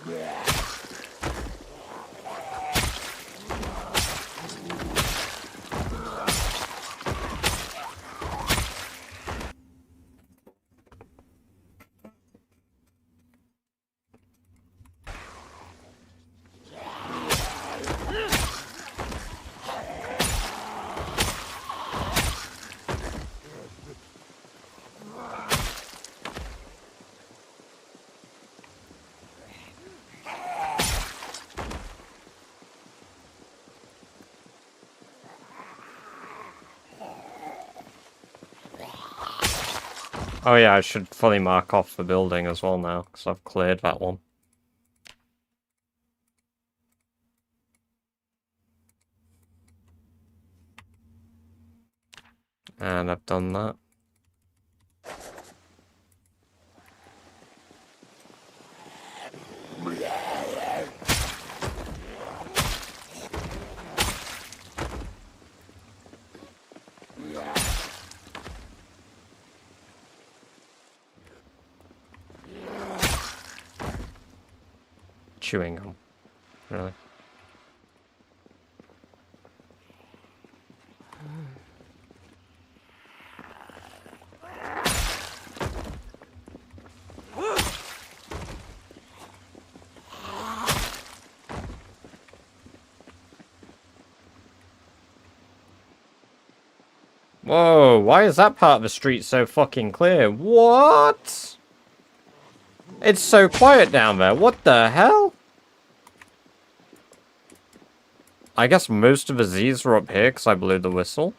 Oh yeah, I should fully mark off the building as well now, because I've cleared that one. And I've done that. Chewing gum, really. Whoa, why is that part of the street so fucking clear? What? It's so quiet down there. What the hell? I guess most of the Z's were up here because I blew the whistle.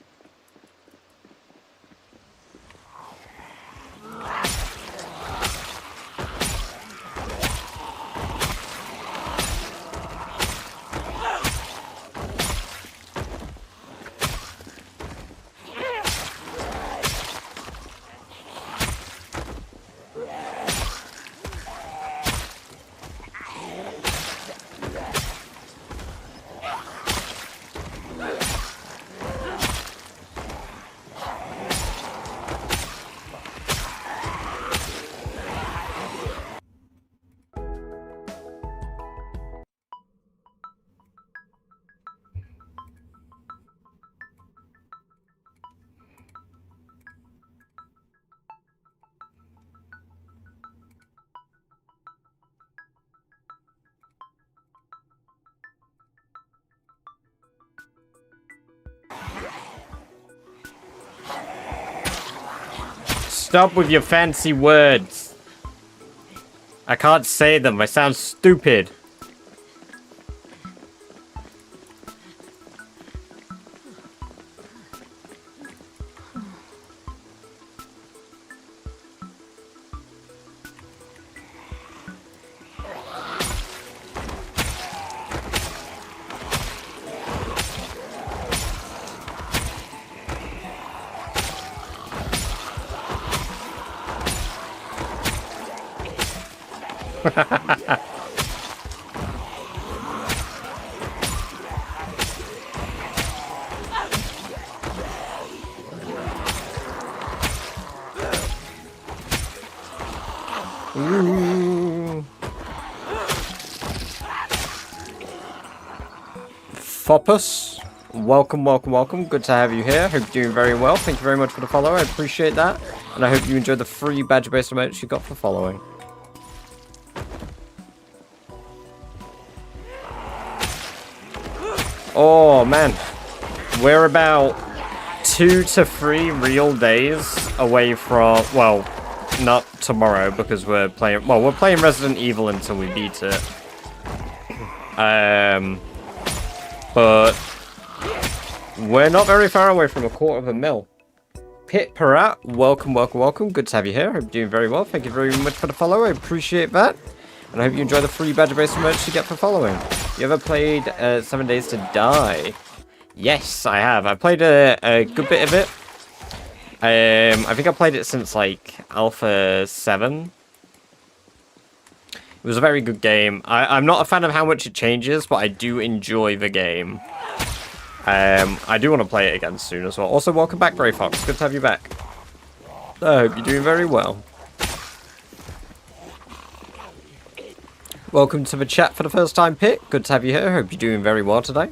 Stop with your fancy words. I can't say them. I sound stupid. Ooh. Foppus, welcome, welcome, welcome. Good to have you here. Hope you're doing very well. Thank you very much for the follow. I appreciate that. And I hope you enjoyed the free badger-based emotes you got for following. Oh, man. We're about 2 to 3 real days away from... Well, not tomorrow because we're playing... Well, we're playing Resident Evil until we beat it. But we're not very far away from 250,000. Pit Parat, welcome, welcome, welcome. Good to have you here. Hope you're doing very well. Thank you very much for the follow. I appreciate that. And I hope you enjoy the free badger-based merch you get for following. You ever played 7 Days to Die? Yes, I have. I played a good bit of it. I think I played it since, like, Alpha 7. It was a very good game. I'm not a fan of how much it changes, but I do enjoy the game. I do want to play it again soon as well. Also, welcome back, Grey Fox. Good to have you back. I hope you're doing very well. Welcome to the chat for the first time, Pit. Good to have you here. Hope you're doing very well today.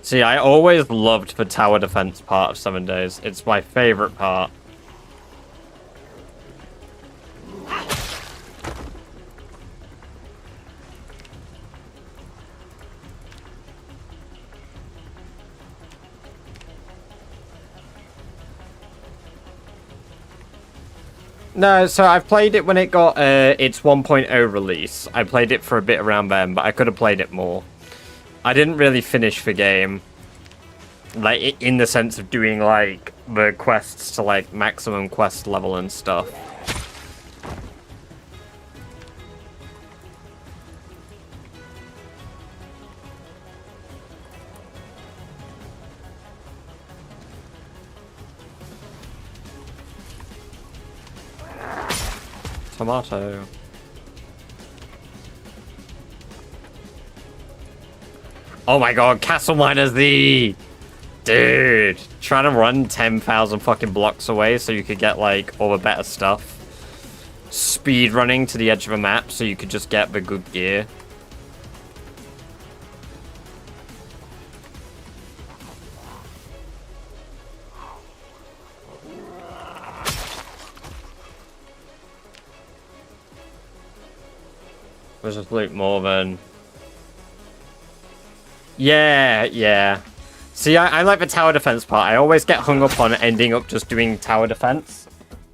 See, I always loved the tower defense part of 7 Days. It's my favorite part. No, so I've played it when it got its 1.0 release. I played it for a bit around then, but I could have played it more. I didn't really finish the game, like, in the sense of doing, like, the quests to, like, maximum quest level and stuff. Tomato. Oh my god, Castle Miners the... Dude, trying to run 10,000 fucking blocks away so you could get, like, all the better stuff. Speed running to the edge of a map so you could just get the good gear. Let's just loot more than... Yeah. See, I like the tower defense part. I always get hung up on ending up just doing tower defense.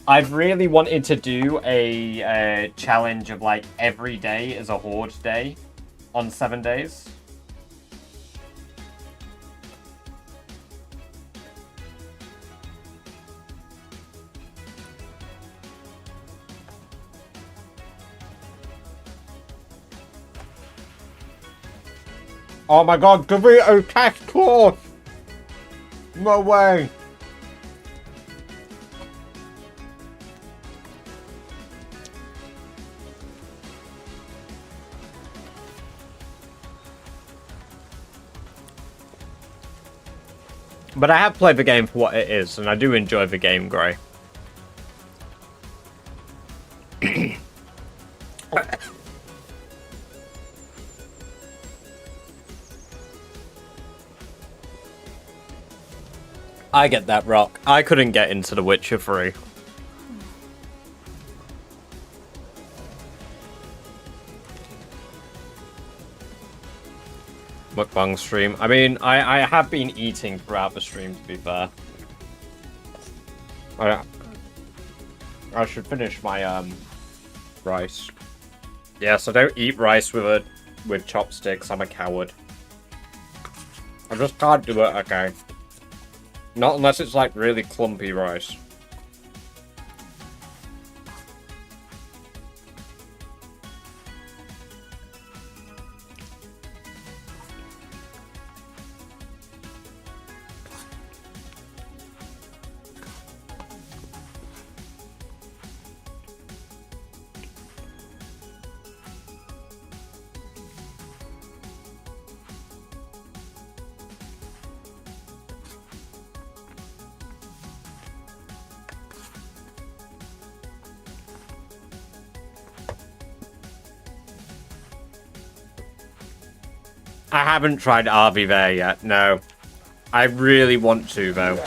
I've really wanted to do a challenge of, like, every day is a horde day on 7 days. Oh my god, Dorito cash course! No way! But I have played the game for what it is, and I do enjoy the game, Grey. I get that, Rock. I couldn't get into The Witcher 3. Mukbang stream. I mean, I have been eating throughout the stream, to be fair. I should finish my rice. Yes, I don't eat rice with chopsticks. I'm a coward. I just can't do it, okay? Not unless it's like really clumpy rice. I haven't tried RV there yet, no. I really want to, though.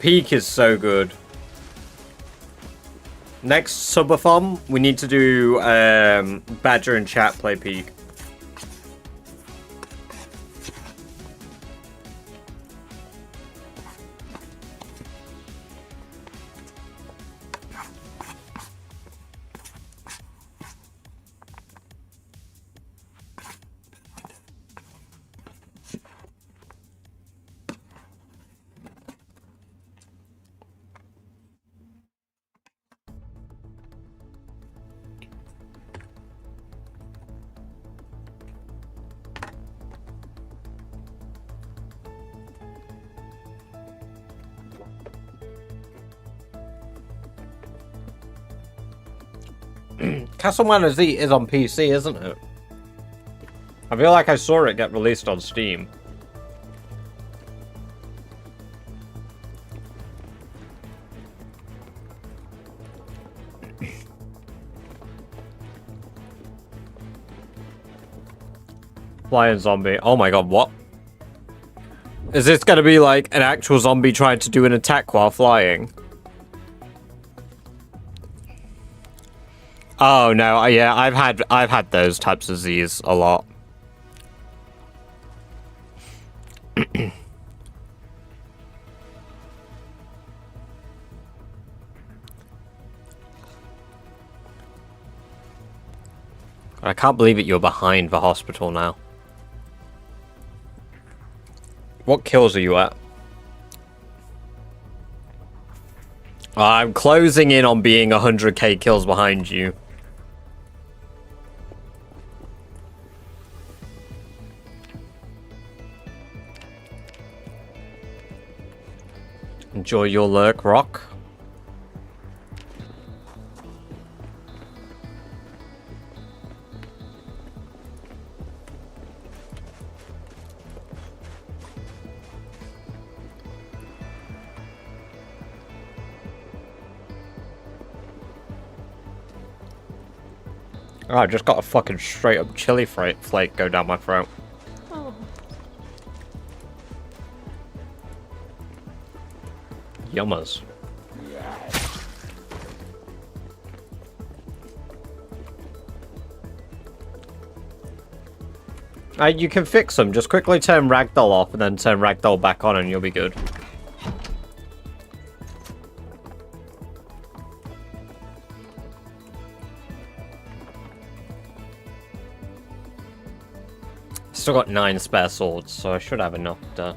Peak is so good. Next subathon, we need to do Badger and Chat play Peak. Castlevania Z is on PC, isn't it? I feel like I saw it get released on Steam. Flying zombie. Oh my god, what? Is this gonna be like an actual zombie trying to do an attack while flying? Oh no, yeah, I've had those types of Z's a lot. I can't believe it, you're behind the hospital now. What kills are you at? I'm closing in on being 100k kills behind you. Enjoy your lurk, Rock. Oh, I just got a fucking straight up chili flake go down my throat. Oh. Yummers. You can fix them. Just quickly turn Ragdoll off and then turn Ragdoll back on and you'll be good. Still got 9 spare swords, so I should have enough to...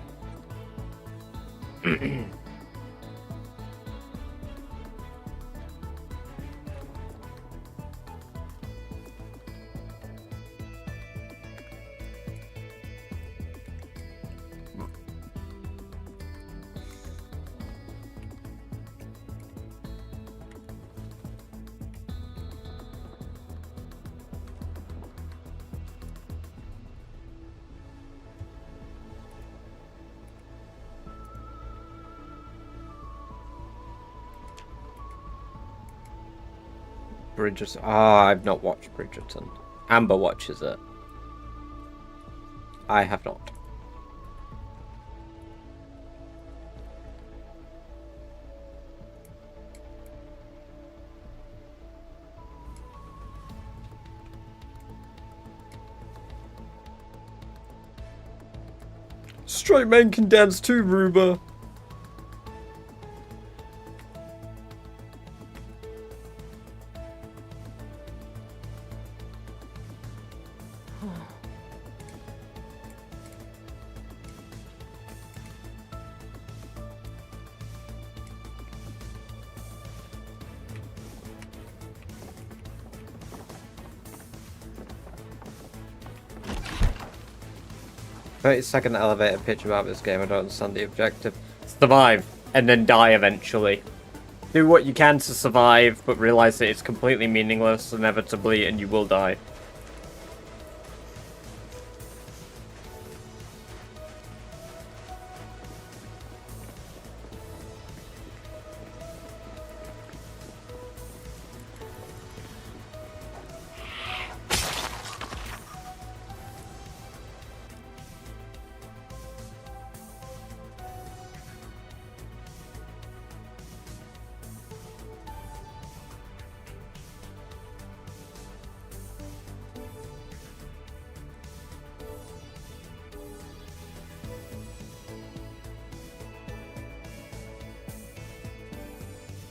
Bridgerton. Ah, I've not watched Bridgerton. Amber watches it. I have not. Straight men can dance too, Ruba. "30-second elevator pitch about this game. I don't understand the objective. Survive, and then die eventually. Do what you can to survive, but realize that it's completely meaningless, inevitably, and you will die."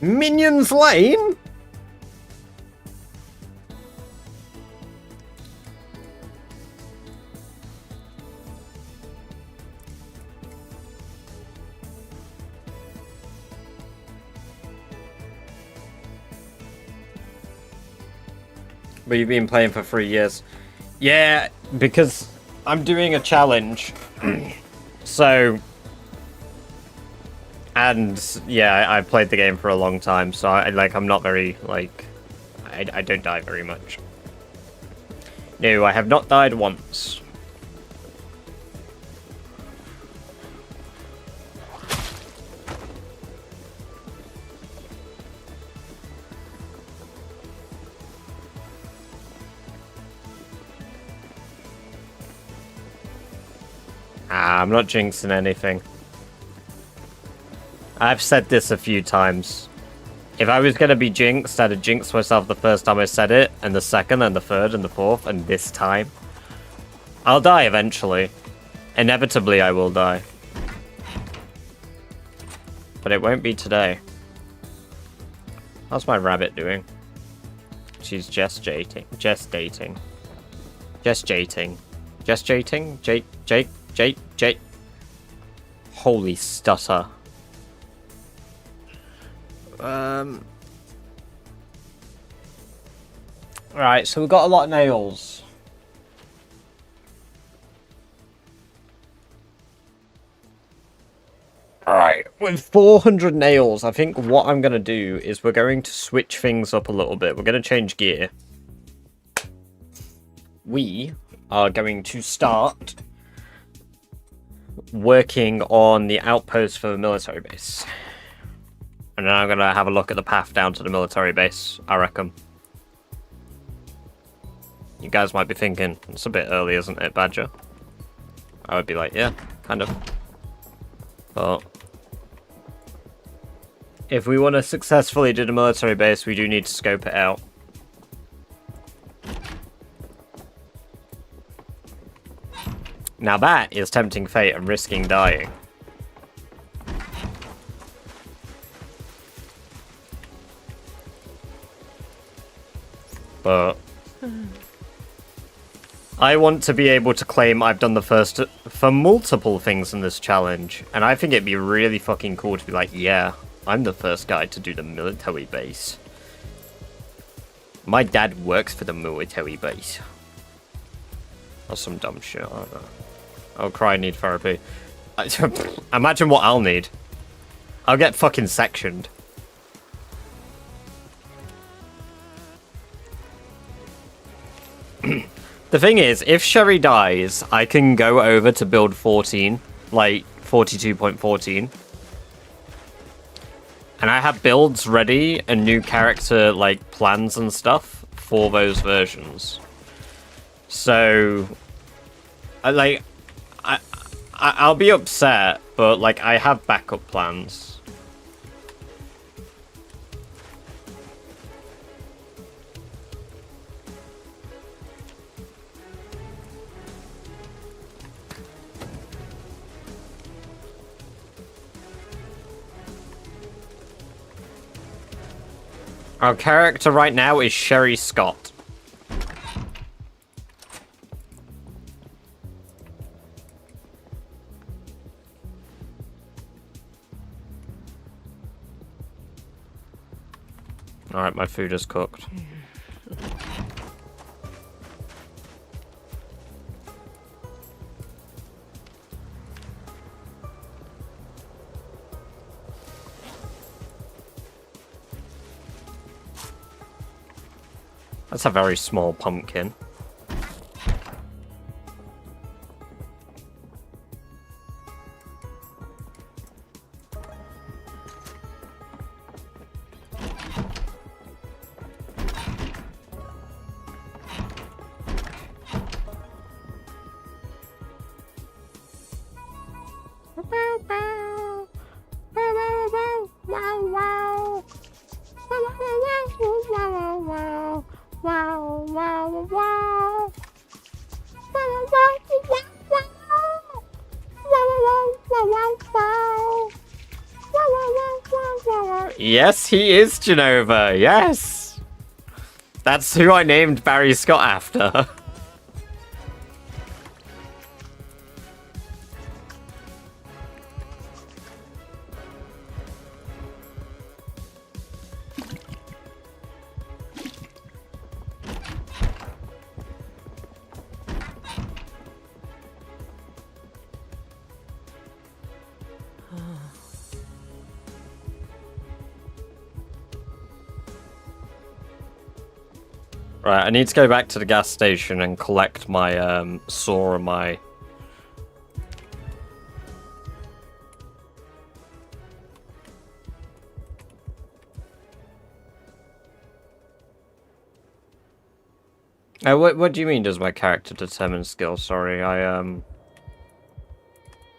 Minions Lane? But you've been playing for 3 years. Yeah, because I'm doing a challenge. So... And, yeah, I played the game for a long time, so I'm not very, I don't die very much. No, I have not died once. I'm not jinxing anything. I've said this a few times. If I was going to be jinxed, I'd have jinxed myself the first time I said it, and the second, and the third, and the fourth, and this time. I'll die eventually. Inevitably, I will die. But it won't be today. How's my rabbit doing? She's just dating. Just dating. Just dating. Just dating? Jake. Holy stutter. Right, so we've got a lot of nails. Alright, with 400 nails, I think what I'm going to do is we're going to switch things up a little bit. We're going to change gear. We are going to start working on the outpost for the military base. And then I'm going to have a look at the path down to the military base, I reckon. You guys might be thinking, it's a bit early, isn't it, Badger? I would be like, yeah, kind of. But if we want to successfully do the military base, we do need to scope it out. Now that is tempting fate and risking dying. But I want to be able to claim I've done the first for multiple things in this challenge. And I think it'd be really fucking cool to be like, yeah, I'm the first guy to do the military base. My dad works for the military base. Or some dumb shit, I don't know. I'll cry, need therapy. Imagine what I'll need. I'll get fucking sectioned. The thing is, if Sherry dies, I can go over to build 14, like 42.14. And I have builds ready and new character like plans and stuff for those versions. So, I'll be upset, but like I have backup plans. Our character right now is Sherry Scott. Alright, my food is cooked. That's a very small pumpkin. Yes, he is Genova. Yes. That's who I named Barry Scott after. Right, I need to go back to the gas station and collect my saw and my... What do you mean does my character determine skill? Sorry, I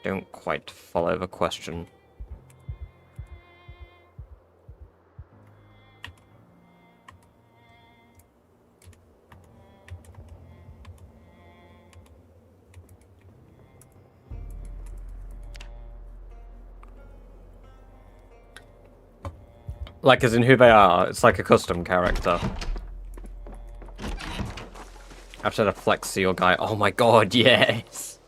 don't quite follow the question. Like, as in who they are. It's like a custom character. After the Flex Seal guy. Oh my god, yes!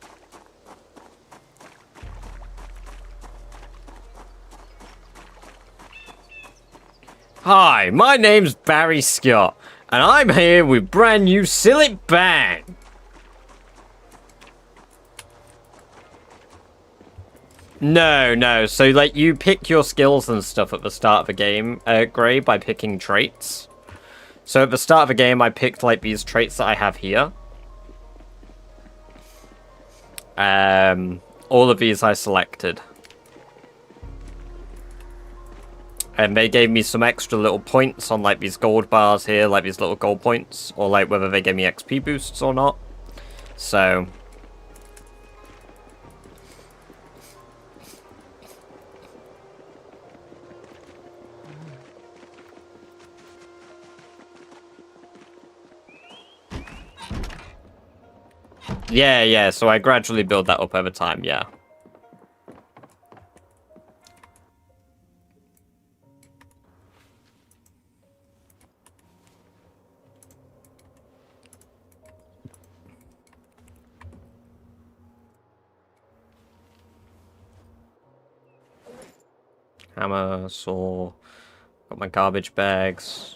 Hi, my name's Barry Scott, and I'm here with brand new Silly Bang! No. So, like, you pick your skills and stuff at the start of the game, Gray, by picking traits. So, at the start of the game, I picked, like, these traits that I have here. All of these I selected. And they gave me some extra little points on, like, these gold bars here, like, these little gold points. Or, like, whether they gave me XP boosts or not. So... Yeah, so I gradually build that up over time, yeah. Hammer, saw, got my garbage bags.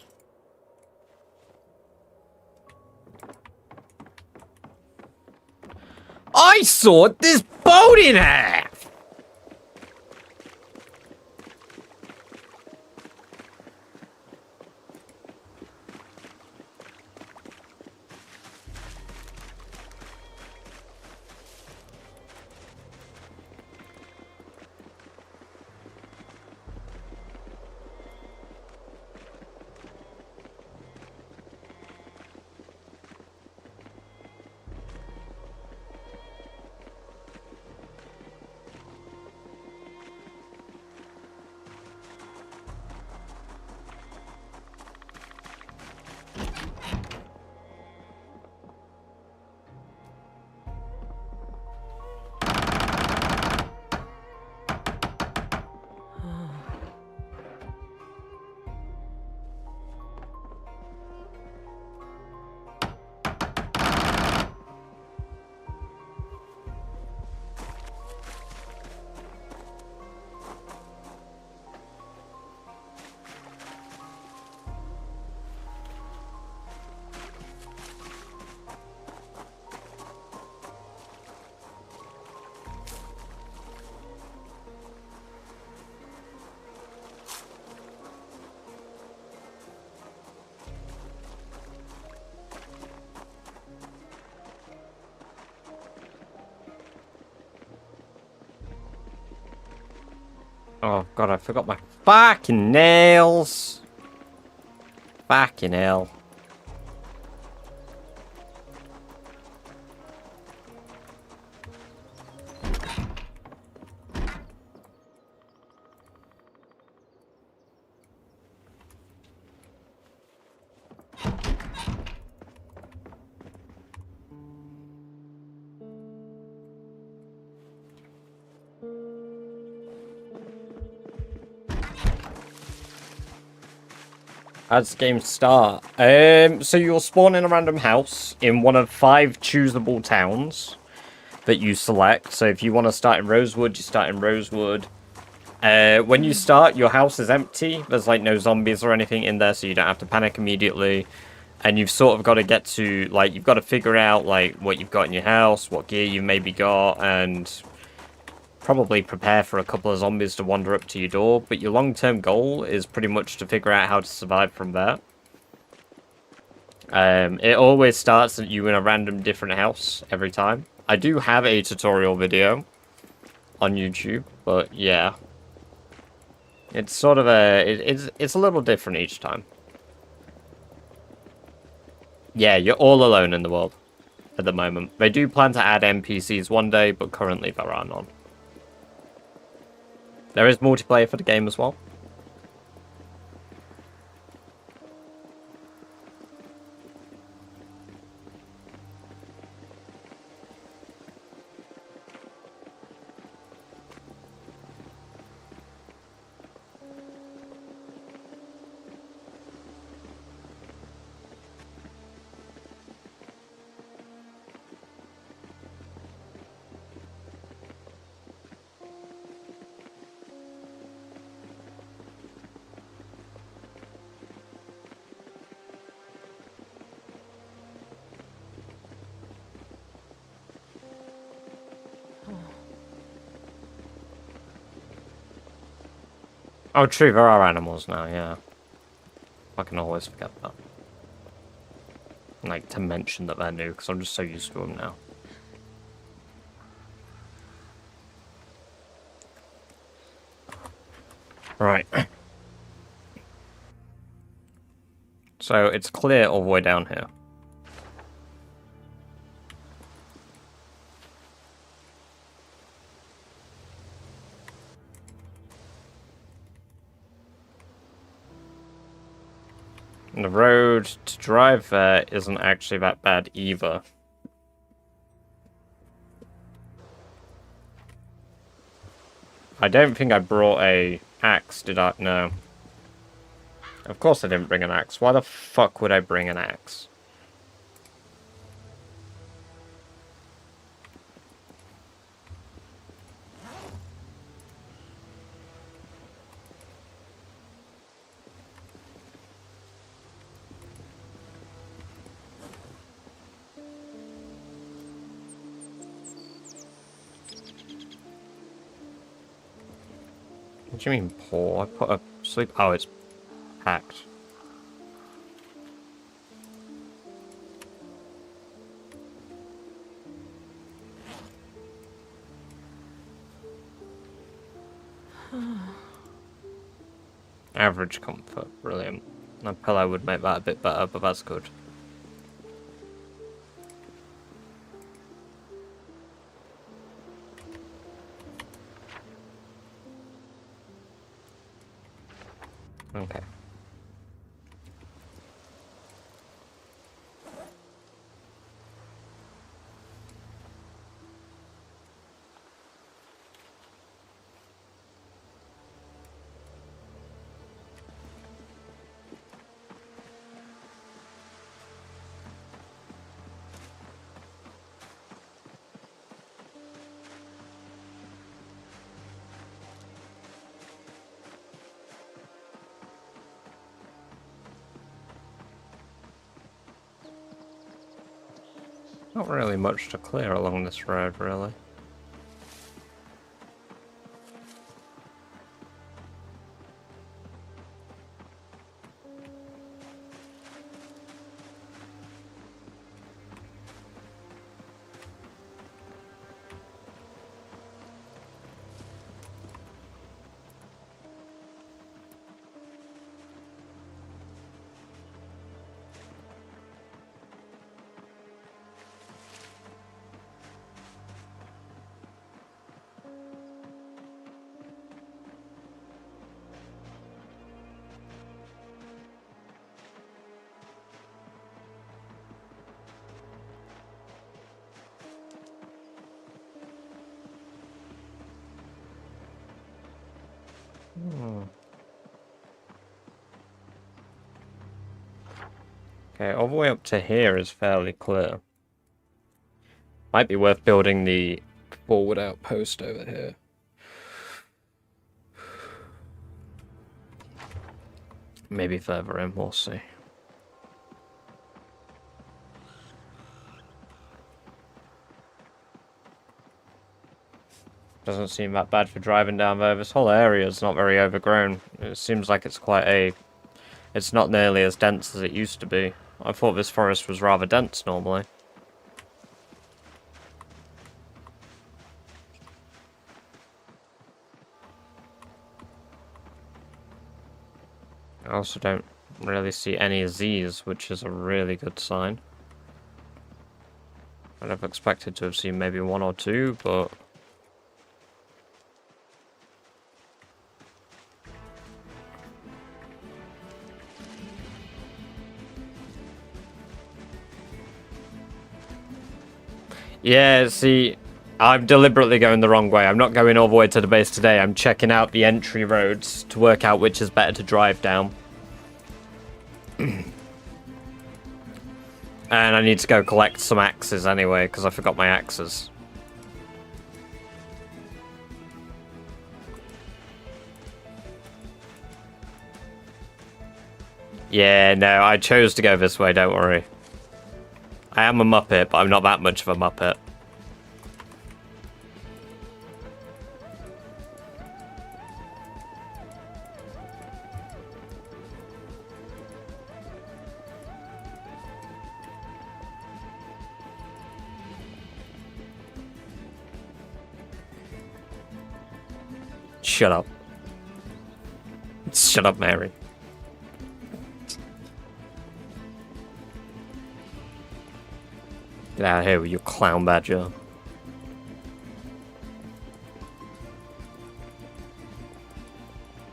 I sawed this boat in half! Oh god, I forgot my fucking nails. Fucking hell. How does the game start? So you'll spawn in a random house in one of 5 choosable towns that you select. So if you want to start in Rosewood, you start in Rosewood. When you start, your house is empty. There's like no zombies or anything in there, so you don't have to panic immediately. And you've sort of got to get to, like, you've got to figure out, like, what you've got in your house, what gear you maybe got, and probably prepare for a couple of zombies to wander up to your door, but your long-term goal is pretty much to figure out how to survive from there. It always starts at you in a random different house every time. I do have a tutorial video on YouTube, but yeah. It's sort of it's a little different each time. Yeah, you're all alone in the world at the moment. They do plan to add NPCs one day, but currently there are none. There is multiplayer for the game as well. Oh, true, there are animals now, yeah. I can always forget that. Like, to mention that they're new, because I'm just so used to them now. Right. So, it's clear all the way down here. And the road to drive there isn't actually that bad either. I don't think I brought a axe, did I? No. Of course I didn't bring an axe. Why the fuck would I bring an axe? What do you mean poor? I put a sleep... Oh, it's packed. Average comfort, brilliant. A pillow would make that a bit better, but that's good. Okay. Not really much to clear along this road, really. Okay, all the way up to here is fairly clear. Might be worth building the forward outpost over here. Maybe further in, we'll see. Doesn't seem that bad for driving down there. This whole area is not very overgrown. It seems like it's quite a... It's not nearly as dense as it used to be. I thought this forest was rather dense normally. I also don't really see any Z's, which is a really good sign. I'd have expected to have seen maybe one or two, but... Yeah, see, I'm deliberately going the wrong way. I'm not going all the way to the base today. I'm checking out the entry roads to work out which is better to drive down. And I need to go collect some axes anyway, because I forgot my axes. Yeah, no, I chose to go this way, don't worry. I am a Muppet, but I'm not that much of a Muppet. Shut up. Shut up, Mary. Get out of here with your clown badger.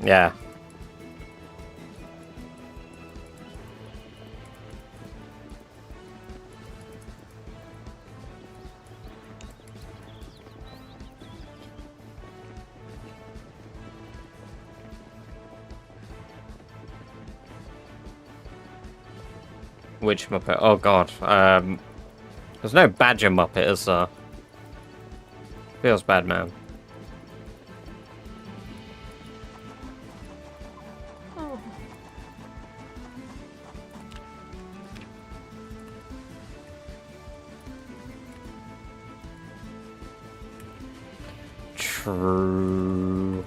Yeah. Which Muppet? Oh god. There's no Badger Muppet, is there? Feels bad, man. Oh. True.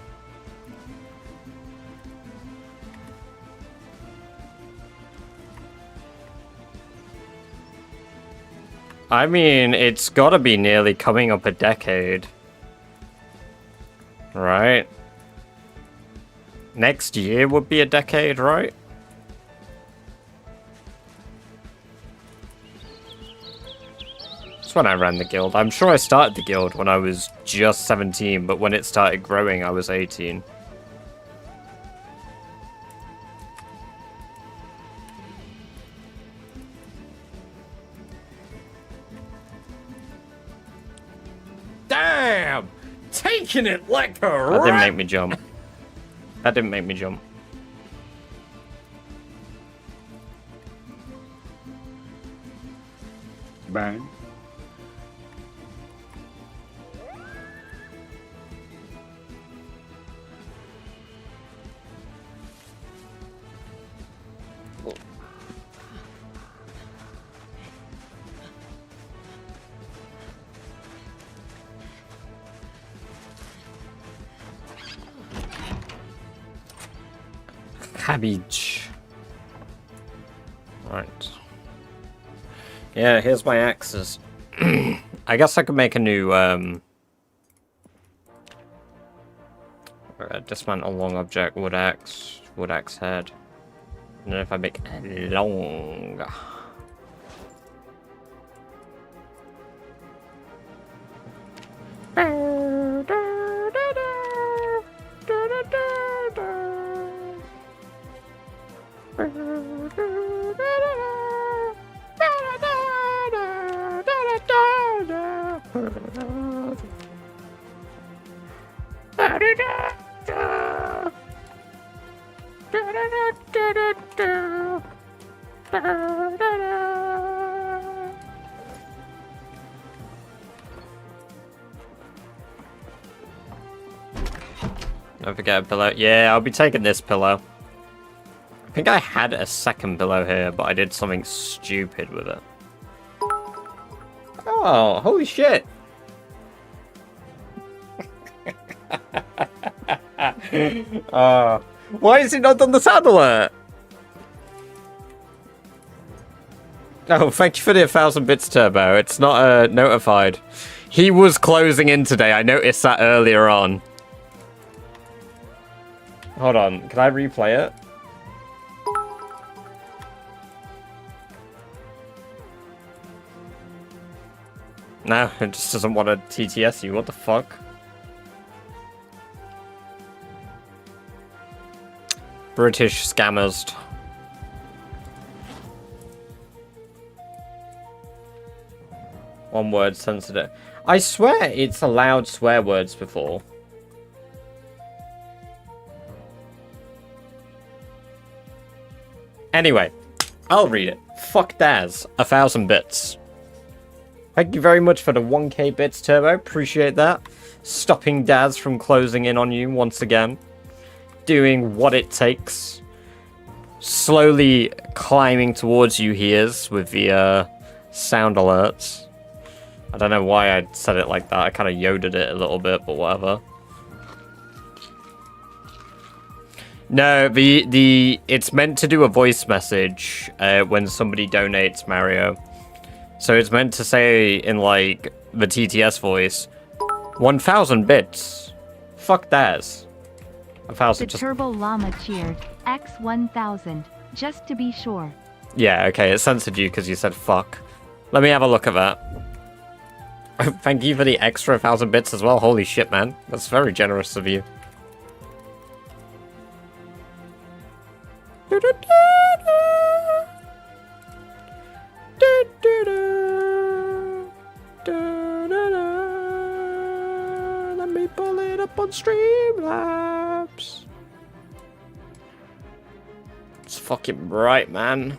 I mean, it's gotta be nearly coming up a decade. Right? Next year would be a decade, right? That's when I ran the guild. I'm sure I started the guild when I was just 17, but when it started growing, I was 18. Damn! Taking it like a That didn't make me jump. That didn't make me jump. Bang. Cabbage. Right. Yeah, here's my axes. I guess I could make a new, dismantle long object, wood axe head. And then if I make a long... Don't forget a pillow. Yeah, I'll be taking this pillow. I think I had a second pillow here, but I did something stupid with it. Oh, holy shit! Why is it not done the sound alert? Oh, thank you for the 1,000 bits, Turbo. It's not notified. He was closing in today. I noticed that earlier on. Hold on. Can I replay it? No, it just doesn't want to TTS you. What the fuck? British scammers. One word sensitive. I swear it's allowed swear words before. Anyway, I'll read it. Fuck Daz. 1,000 bits. Thank you very much for the 1k bits, Turbo. Appreciate that. Stopping Daz from closing in on you once again. Doing what it takes. Slowly climbing towards you he is with the sound alerts. I don't know why I said it like that. I kind of yoded it a little bit, but whatever. No, it's meant to do a voice message when somebody donates, Mario. So it's meant to say in, like, the TTS voice, 1,000 bits. Fuck that. 1,000 The just... Turbo Llama cheered, X 1000, just to be sure. Yeah, okay, it censored you because you said fuck. Let me have a look at that. Thank you for the extra 1,000 bits as well. Holy shit, man. That's very generous of you. Let me pull it up on Streamlabs. It's fucking bright, man.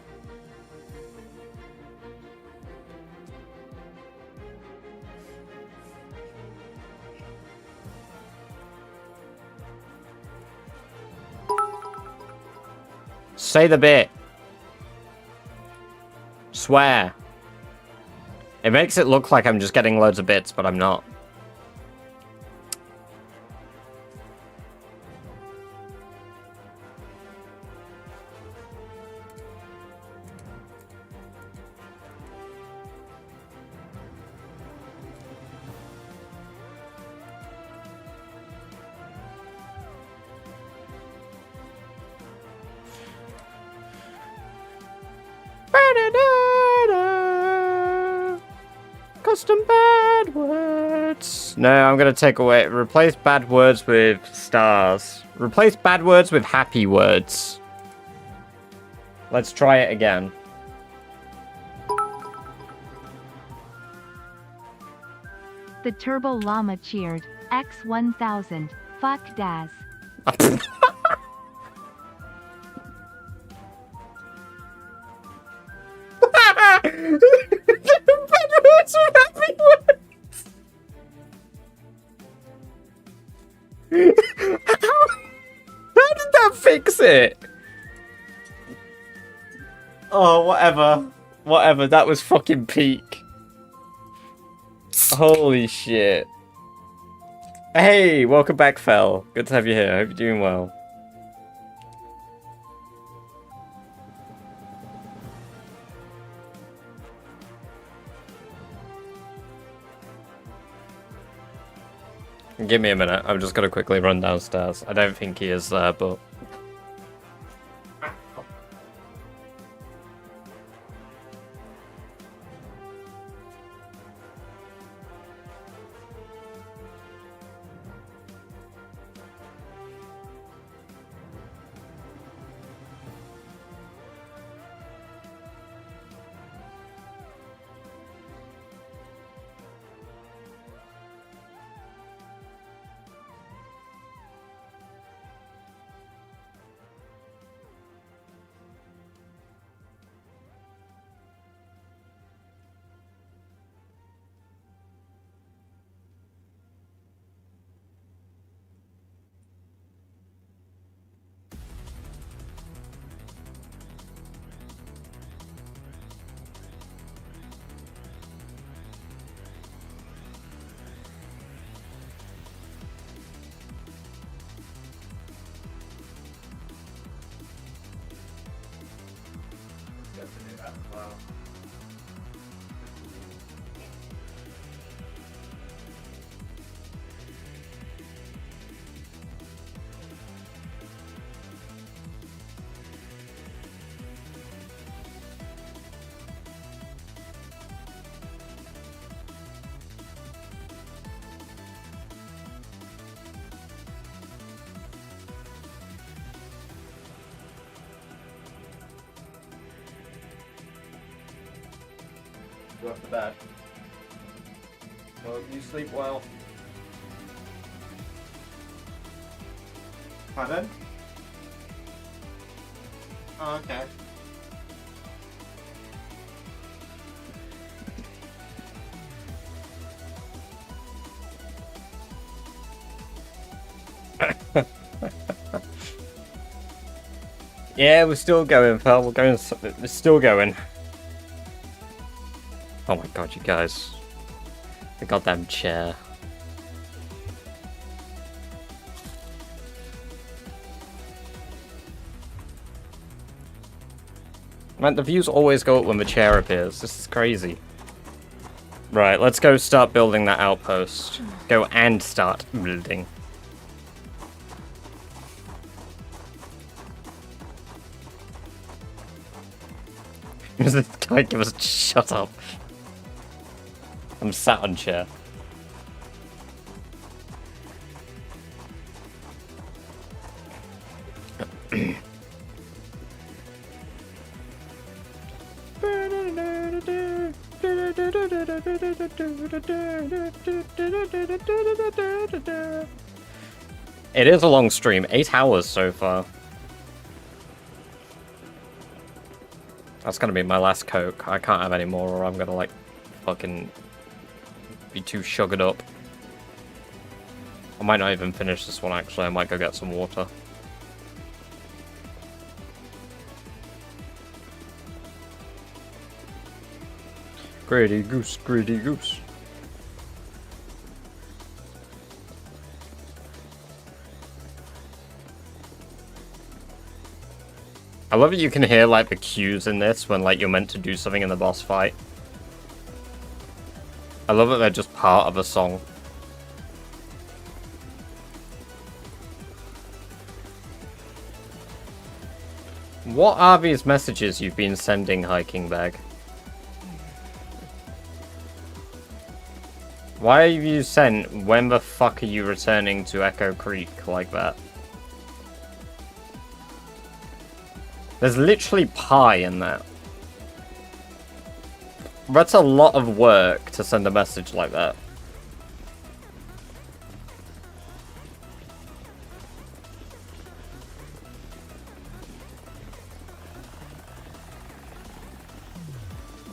Say the bit. Swear. It makes it look like I'm just getting loads of bits, but I'm not. Custom bad words. No, I'm gonna take away. Replace bad words with stars. Replace bad words with happy words. Let's try it again. The Turbo Llama cheered, X 1000, fuck Daz. Bad words with happy words. How did that fix it? Oh, whatever. Whatever, that was fucking peak. Holy shit. Hey, welcome back, Fel. Good to have you here. Hope you're doing well. Give me a minute. I'm just gonna quickly run downstairs. I don't think he is there, but... go up to bed. Well, you sleep well. Pardon? Oh, okay. Yeah, we're still going, pal. We're still going. Oh my god, you guys. The goddamn chair. Man, the views always go up when the chair appears. This is crazy. Right, let's go start building that outpost. Go and start building. This guy give us shut up. I'm sat on chair. It is a long stream, 8 hours so far. That's gonna be my last Coke. I can't have any more or I'm gonna like fucking be too sugared up. I might not even finish this one actually, I might go get some water. Greedy goose, greedy goose. I love that you can hear like the cues in this when like you're meant to do something in the boss fight. I love that they're just part of a song. What are these messages you've been sending, Hiking Bag? Why have you sent, when the fuck are you returning to Echo Creek like that? There's literally pie in that. That's a lot of work to send a message like that.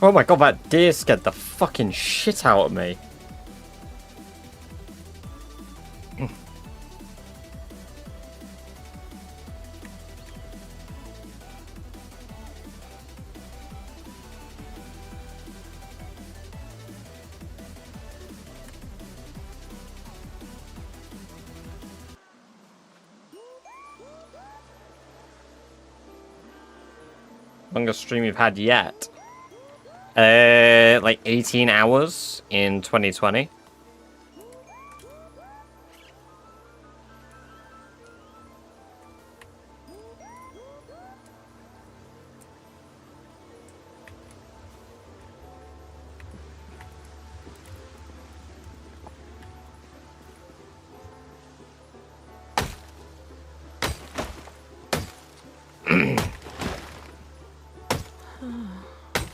Oh my god, that deer scared the fucking shit out of me. Longest stream you've had yet? Like 18 hours in 2020.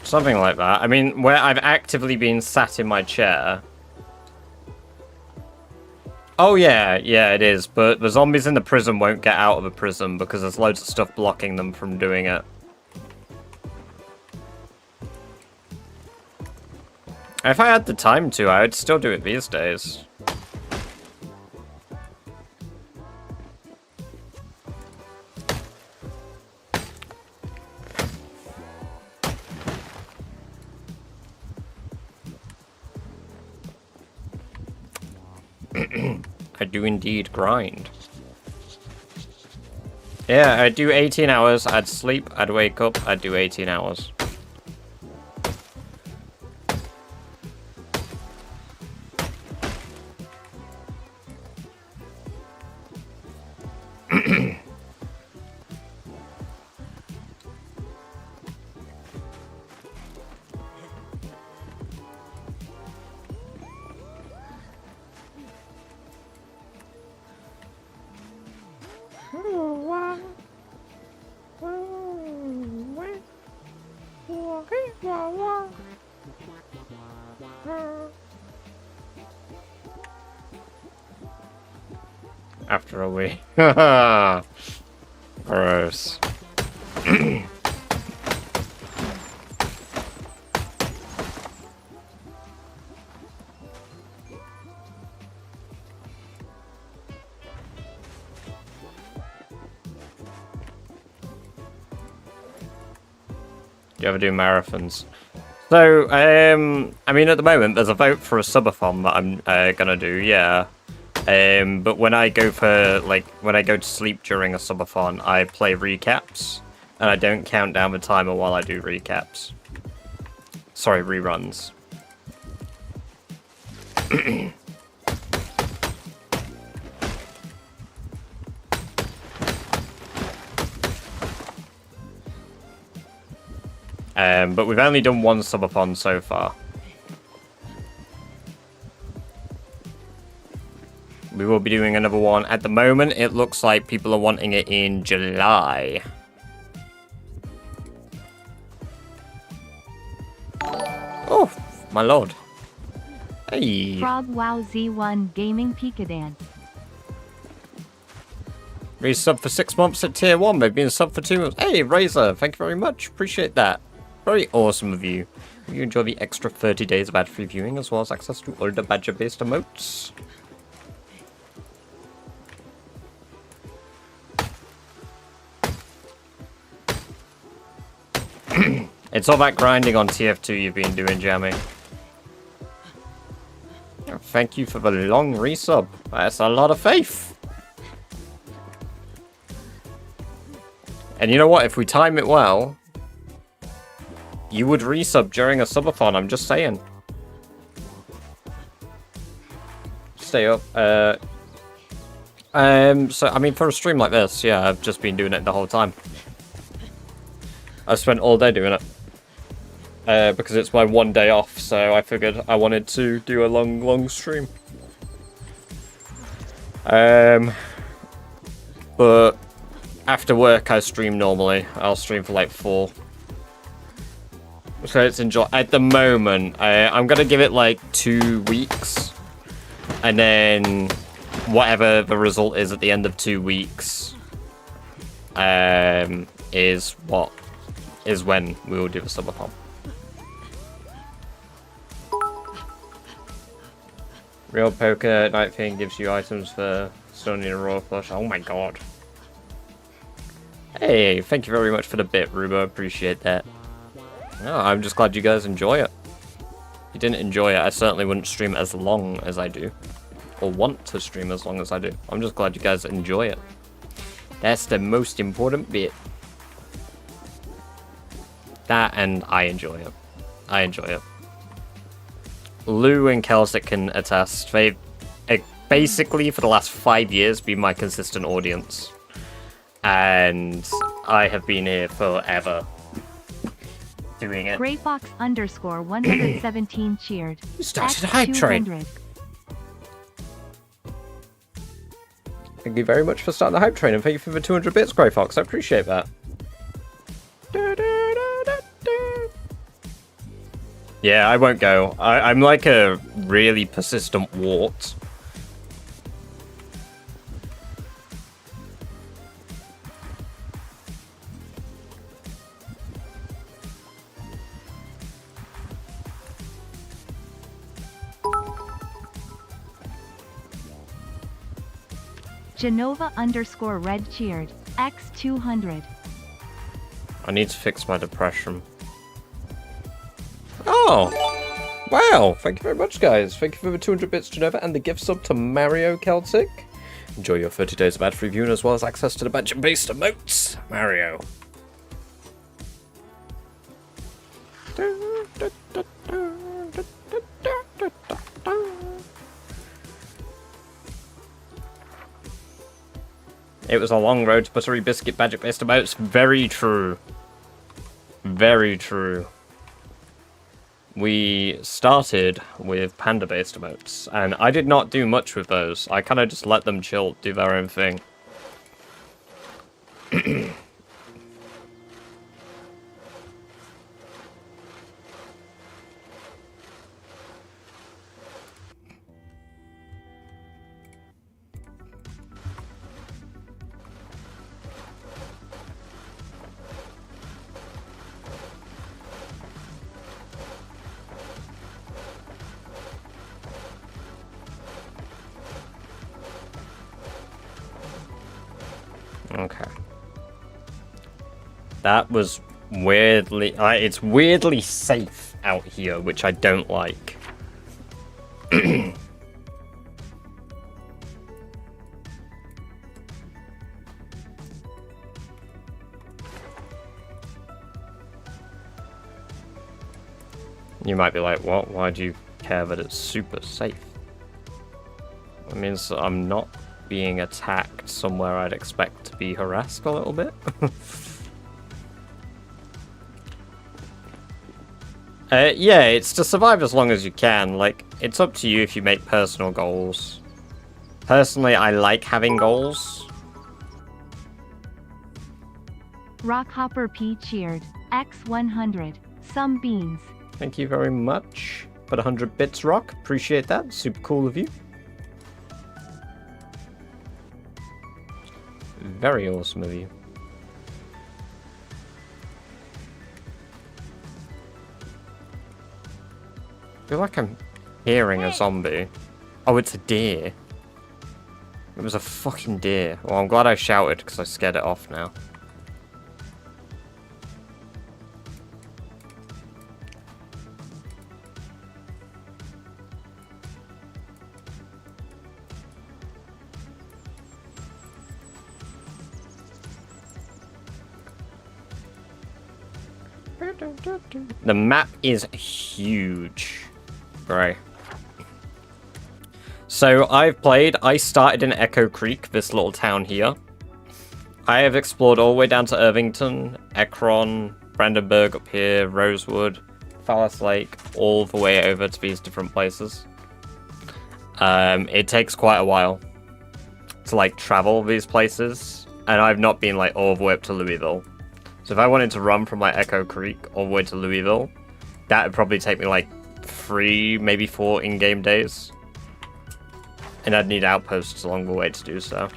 Something like that. I mean, where I've actively been sat in my chair. Oh yeah, yeah it is, but the zombies in the prison won't get out of the prison because there's loads of stuff blocking them from doing it. If I had the time to, I would still do it these days. I do indeed grind. Yeah, I'd do 18 hours, I'd sleep, I'd wake up, I'd do 18 hours. After a week. Gross. Do you ever do marathons? So, I mean, at the moment, there's a vote for a subathon that I'm gonna do, yeah. But when I go for, like, when I go to sleep during a subathon, I play recaps, and I don't count down the timer while I do recaps. Sorry, reruns. But we've only done one subathon so far. We will be doing another one. At the moment, it looks like people are wanting it in July. Oh, my lord. Hey. Frog Wow Z1 Gaming Pika Dance. Resub for 6 months at tier 1. They've been sub for 2 months. Hey, Razor, thank you very much. Appreciate that. Very awesome of you. You enjoy the extra 30 days of ad-free viewing as well as access to all the badger-based emotes. It's all that grinding on TF2 you've been doing, Jammy. Thank you for the long resub. That's a lot of faith. And you know what? If we time it well, you would resub during a subathon. I'm just saying. Stay up. So, I mean, for a stream like this, yeah, I've just been doing it the whole time. I spent all day doing it. Because it's my one day off, so I figured I wanted to do a long stream. But after work, I stream normally. I'll stream for like 4. So it's enjoy. At the moment, I'm gonna give it like 2 weeks, and then whatever the result is at the end of 2 weeks, is when we will do the subathon. Real poker night thing gives you items for stoning a royal flush. Oh my god. Hey, thank you very much for the bit, Rubo. Appreciate that. No, I'm just glad you guys enjoy it. If you didn't enjoy it, I certainly wouldn't stream as long as I do. Or want to stream as long as I do. I'm just glad you guys enjoy it. That's the most important bit. That and I enjoy it. I enjoy it. Lou and Kelsic can attest. They've basically, for the last 5 years, been my consistent audience. And I have been here forever. Doing it. GrayFox_117 cheered. You started a hype train. Thank you very much for starting the hype train, and thank you for the 200 bits, Grey Fox. I appreciate that. Yeah, I won't go. I'm like a really persistent wart. Genova_red cheered. X200. I need to fix my depression. Oh! Wow! Thank you very much, guys. Thank you for the 200 bits, Genova, and the gift sub to Mario Celtic. Enjoy your 30 days of ad-free viewing as well as access to the badge-based emotes, Mario. It was a long road to buttery biscuit badget-based emotes. Very true. Very true. We started with panda-based emotes, and I did not do much with those. I kind of just let them chill, do their own thing. Okay. That was weirdly... it's weirdly safe out here, which I don't like. You might be like, what? Why do you care that it's super safe? It means that I'm not being attacked somewhere I'd expect to be harassed a little bit. Yeah, it's to survive as long as you can. Like, it's up to you if you make personal goals. Personally, I like having goals. Rockhopper P cheered. X100. Some beans. Thank you very much for the 100 bits, Rock. Appreciate that. Super cool of you. Very awesome of you. I feel like I'm hearing a zombie. Oh, it's a deer. It was a fucking deer. Well, I'm glad I shouted because I scared it off now. The map is huge. Right. So I started in Echo Creek, this little town here. I have explored all the way down to Irvington, Ekron, Brandenburg up here, Rosewood, Fallis Lake, all the way over to these different places. It takes quite a while to like travel these places, and I've not been like all the way up to Louisville. So if I wanted to run from like Echo Creek all the way to Louisville, that would probably take me like 3, maybe 4 in-game days. And I'd need outposts along the way to do so.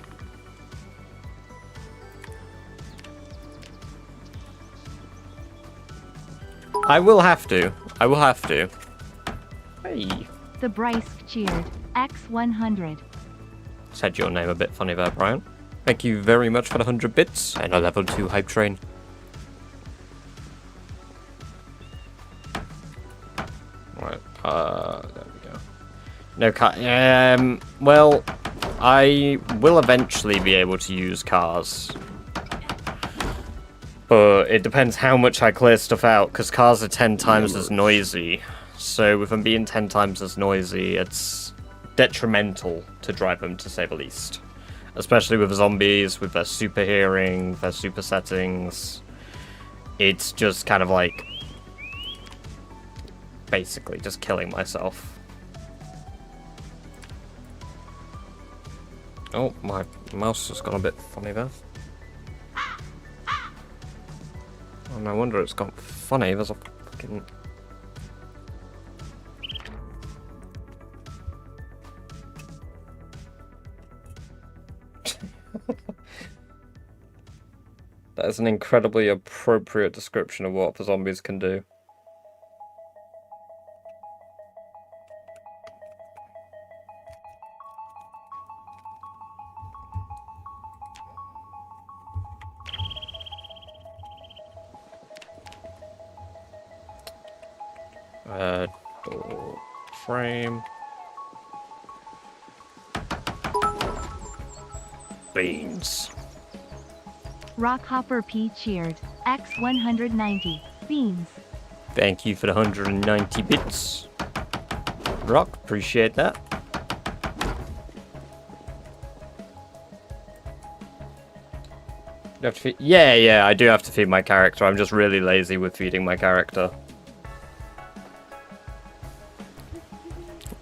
I will have to. I will have to. Hey. The Bryce cheered. X100. Said your name a bit funny there, Brian. Thank you very much for the 100 bits and a level 2 hype train. Right, there we go. No car. Well, I will eventually be able to use cars. But it depends how much I clear stuff out, because cars are 10 times as noisy. So with them being 10 times as noisy, it's detrimental to drive them, to say the least. Especially with zombies, with their super hearing, their super settings. It's just kind of like... basically just killing myself. Oh, my mouse has gone a bit funny there. Oh, no wonder it's gone funny. There's a fucking... That is an incredibly appropriate description of what the zombies can do. Door frame. Beans. Rockhopper P cheered. X190. Beans. Thank you for the 190 bits. Rock, appreciate that. You have to feed... Yeah, I do have to feed my character. I'm just really lazy with feeding my character.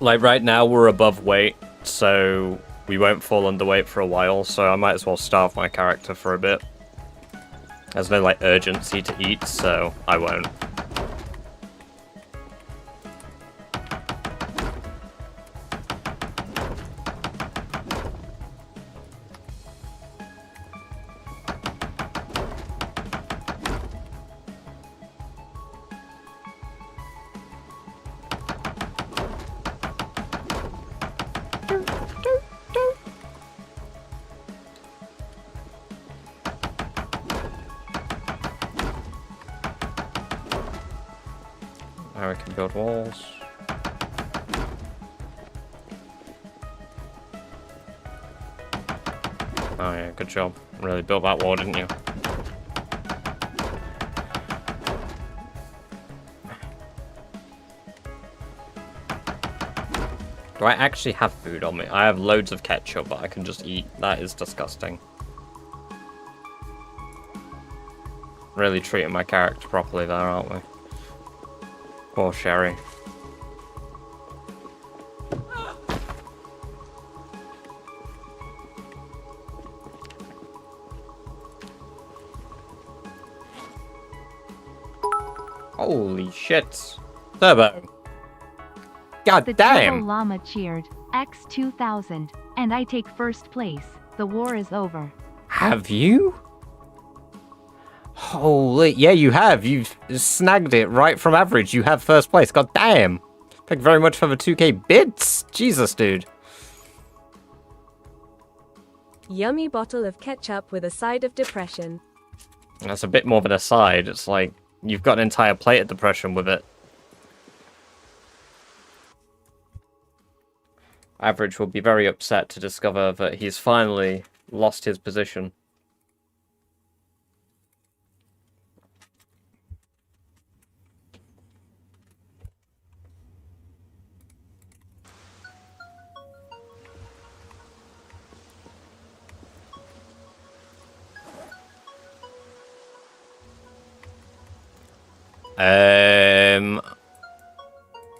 Like, right now we're above weight, so we won't fall underweight for a while, so I might as well starve my character for a bit. There's no, like, urgency to eat, so I won't. Now we can build walls. Oh yeah, good job. Really built that wall, didn't you? Do I actually have food on me? I have loads of ketchup, but I can just eat. That is disgusting. Really treating my character properly there, aren't we? Poor Sherry. Holy shit. Turbo. God The damn. Turbo Llama cheered, X2000, and I take first place. The war is over. Have you? Holy, yeah, you have. You've snagged it right from average. You have first place. God damn. Thank you very much for the 2k bits. Jesus, dude. Yummy bottle of ketchup with a side of depression. That's a bit more than a side. It's like you've got an entire plate of depression with it. Average will be very upset to discover that he's finally lost his position.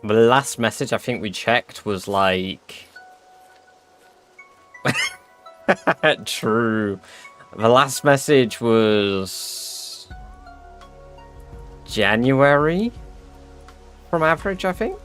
The last message I think we checked was like... True. The last message was... January? From average, I think?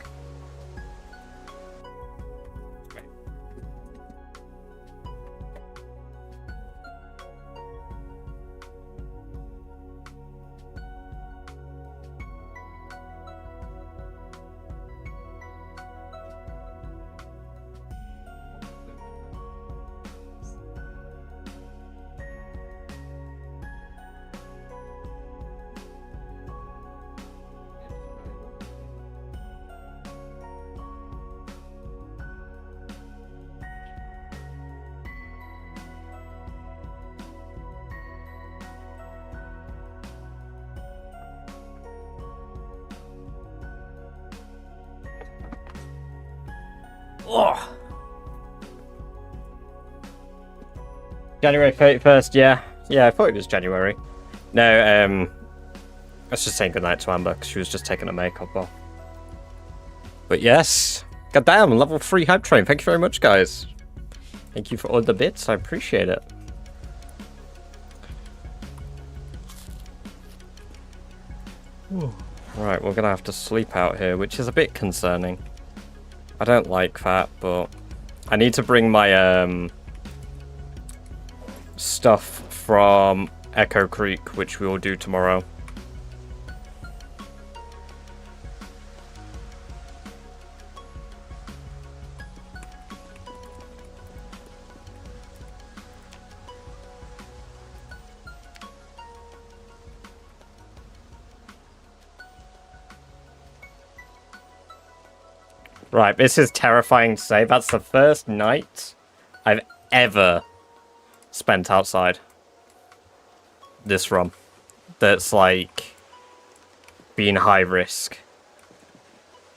Oh. January 31st, yeah. Yeah, I thought it was January. No, I was just saying goodnight to Amber because she was just taking her makeup off. But yes, goddamn, level 3 hype train. Thank you very much, guys. Thank you for all the bits. I appreciate it. Right, we're gonna have to sleep out here, which is a bit concerning. I don't like that, but I need to bring my stuff from Echo Creek, which we will do tomorrow. Right, this is terrifying to say. That's the first night I've ever spent outside this run that's like been high risk.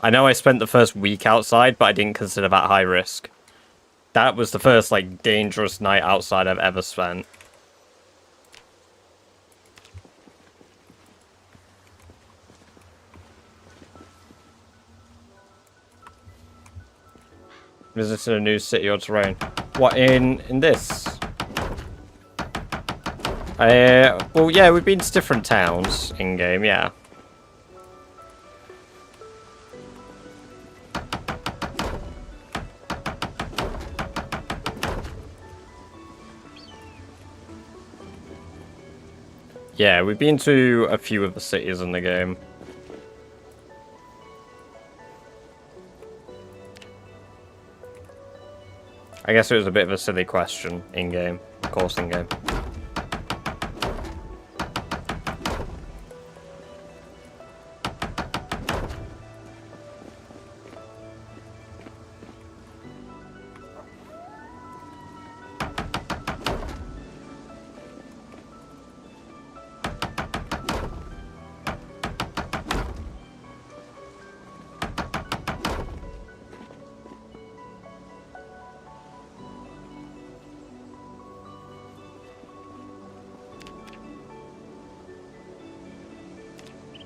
I know I spent the first week outside, but I didn't consider that high risk. That was the first like dangerous night outside I've ever spent. Visited a new city or terrain. What, in this? Well, yeah, we've been to different towns in-game, yeah. Yeah, we've been to a few of the cities in the game. I guess it was a bit of a silly question in-game, of course in-game.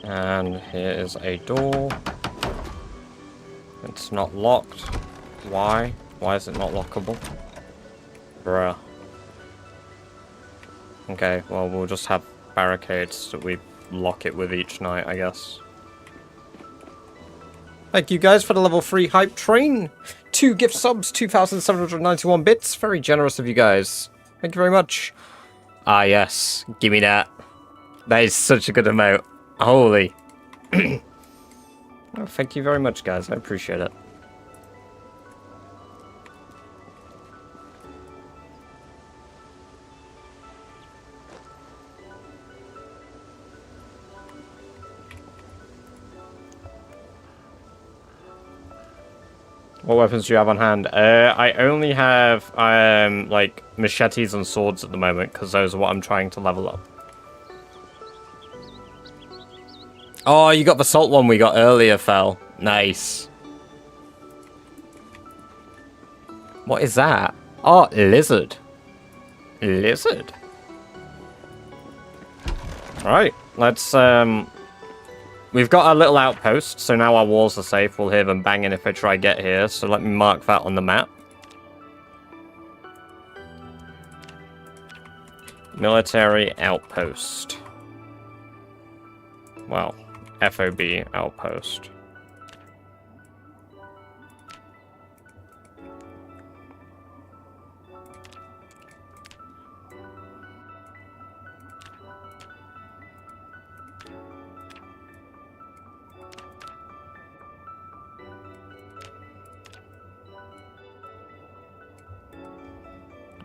And here is a door. It's not locked. Why? Why is it not lockable? Bruh. Okay, well, we'll just have barricades that we lock it with each night, I guess. Thank you guys for the level 3 hype train. 2 gift subs, 2,791 bits. Very generous of you guys. Thank you very much. Ah, yes. Give me that. That is such a good amount. Holy. Oh, thank you very much, guys. I appreciate it. What weapons do you have on hand? I only have, like, machetes and swords at the moment, because those are what I'm trying to level up. Oh, you got the salt one we got earlier, Fel. Nice. What is that? Oh, lizard. Lizard. Alright, let's, we've got our little outpost, so now our walls are safe. We'll hear them banging if they try to get here, so let me mark that on the map. Military outpost. Well, FOB outpost.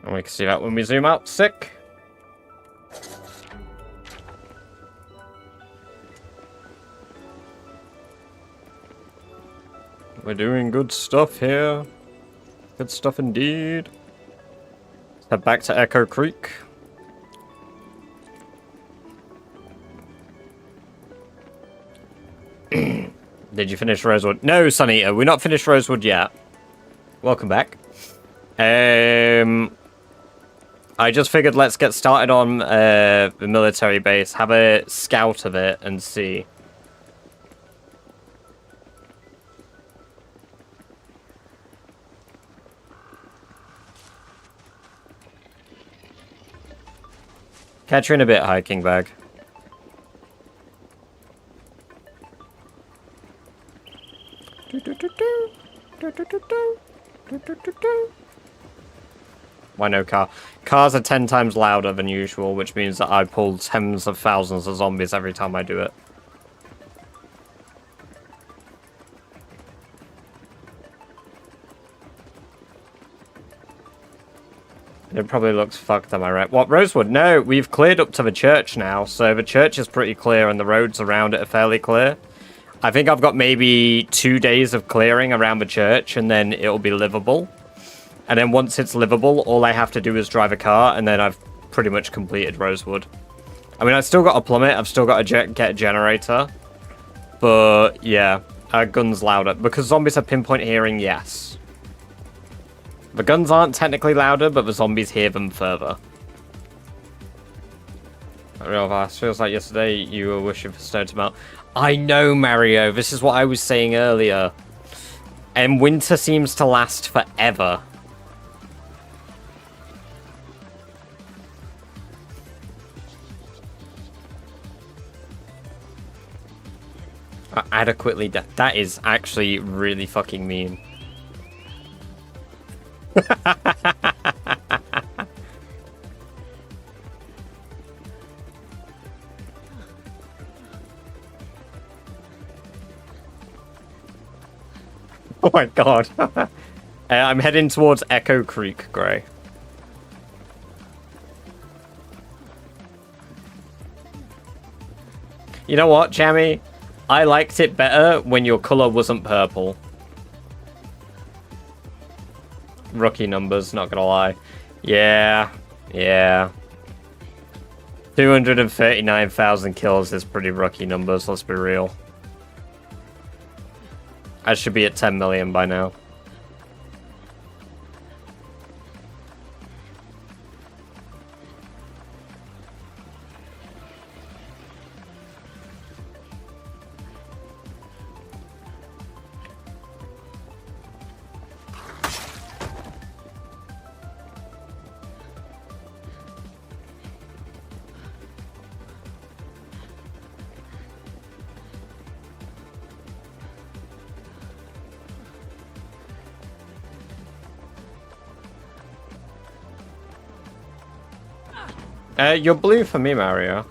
And we can see that when we zoom out. Sick. We're doing good stuff here. Good stuff indeed. Let's head back to Echo Creek. Did you finish Rosewood? No, Suneater, we're not finished Rosewood yet. Welcome back. I just figured let's get started on the military base, have a scout of it, and see. Catch you in a bit, hiking bag. Why no car? Cars are 10 times louder than usual, which means that I pull tens of thousands of zombies every time I do it. It probably looks fucked, am I right? What, Rosewood? No, we've cleared up to the church now, so the church is pretty clear and the roads around it are fairly clear. I think I've got maybe 2 days of clearing around the church, and then it'll be livable. And then once it's livable, all I have to do is drive a car, and then I've pretty much completed Rosewood. I mean, I've still got a plummet, I've still got to get a generator. But, yeah, our gun's louder. Because zombies have pinpoint hearing, yes. The guns aren't technically louder, but the zombies hear them further. Real fast. Feels like yesterday you were wishing for snow to melt. I know, Mario. This is what I was saying earlier. And winter seems to last forever. Adequately. That is actually really fucking mean. Oh my god. I'm heading towards Echo Creek, Gray. You know what, Jammy? I liked it better when your colour wasn't purple. Rookie numbers, not gonna lie. Yeah. 239,000 kills is pretty rookie numbers, let's be real. I should be at 10 million by now. You're blue for me, Mario.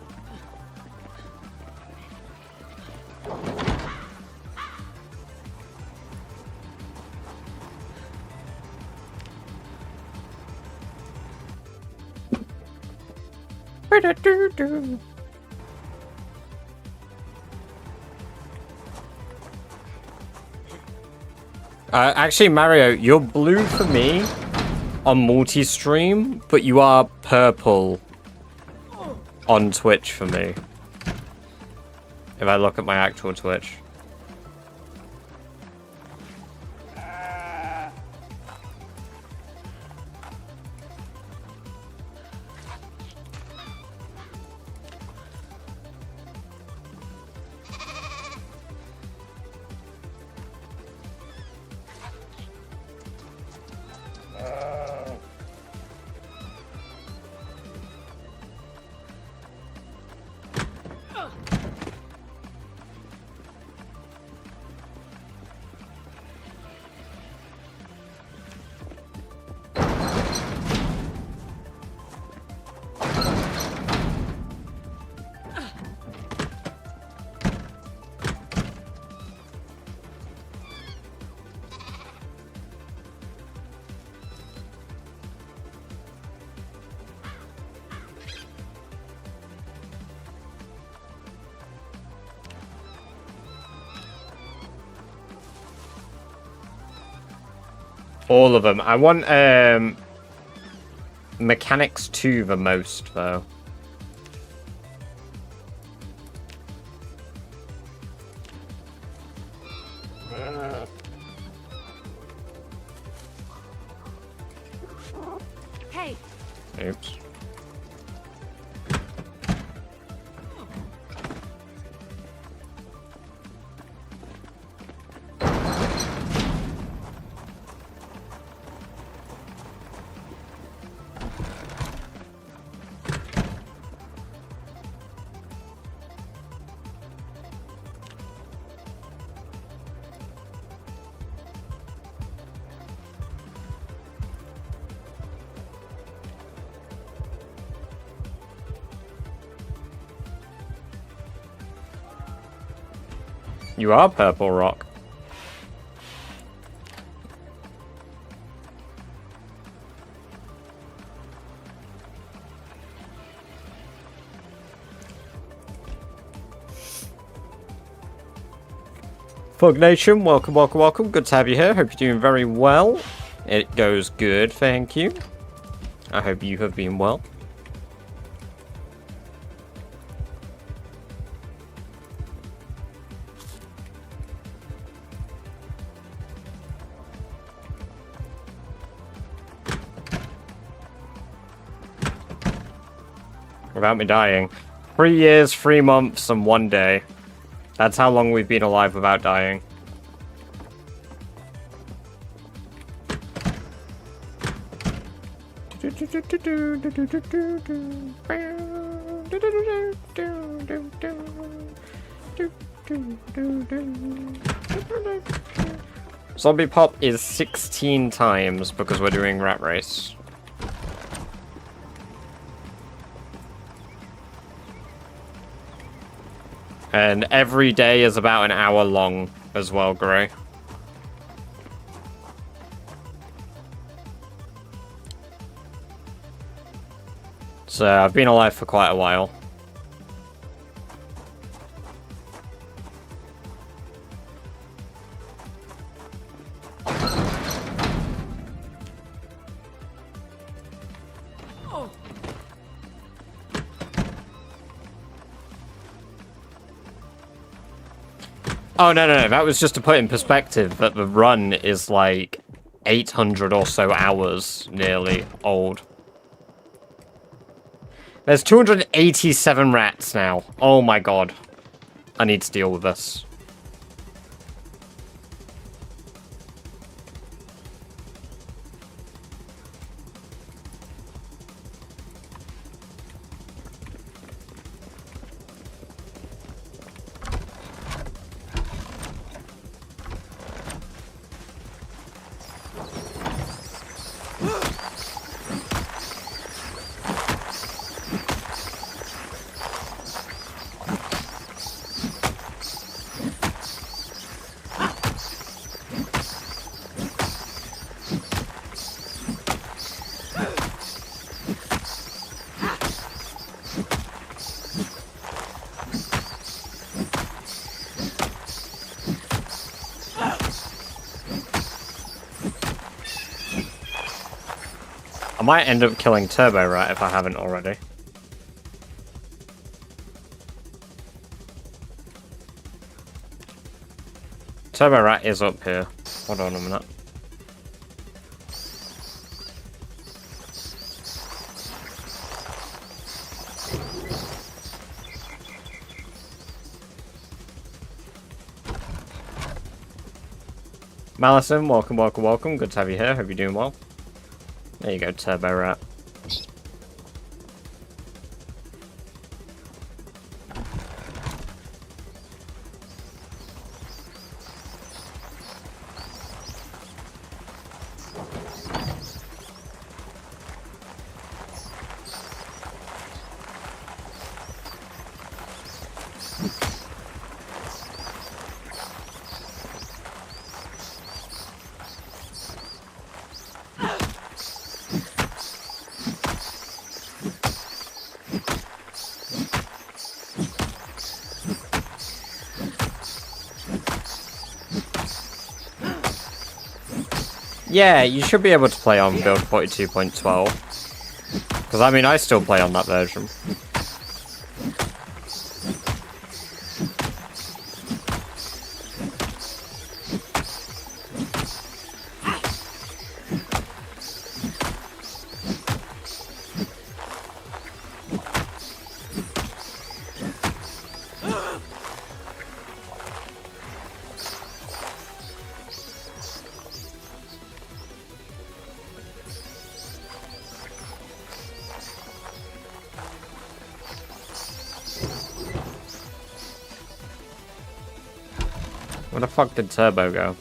Actually, Mario, you're blue for me on multi-stream, but you are purple on Twitch for me. If I look at my actual Twitch. All of them. I want Mechanics 2 the most, though. Hey. Oops. You are Purple Rock. Fog Nation, welcome, welcome, welcome. Good to have you here. Hope you're doing very well. It goes good, thank you. I hope you have been well. Without me dying. 3 years, 3 months, and 1 day. That's how long we've been alive without dying. Zombie pop is 16 times because we're doing Rat Race. And every day is about an hour long as well, Gray. So I've been alive for quite a while. Oh, no, that was just to put in perspective that the run is like 800 or so hours nearly old. There's 287 rats now. Oh my god. I need to deal with this. I might end up killing Turbo Rat if I haven't already. Turbo Rat is up here. Hold on a minute. Malison, welcome, welcome, welcome. Good to have you here. Hope you're doing well. There you go, Turbo Rat. Yeah, you should be able to play on build 42.12. Because, I mean, I still play on that version. Where the fuck did Turbo go?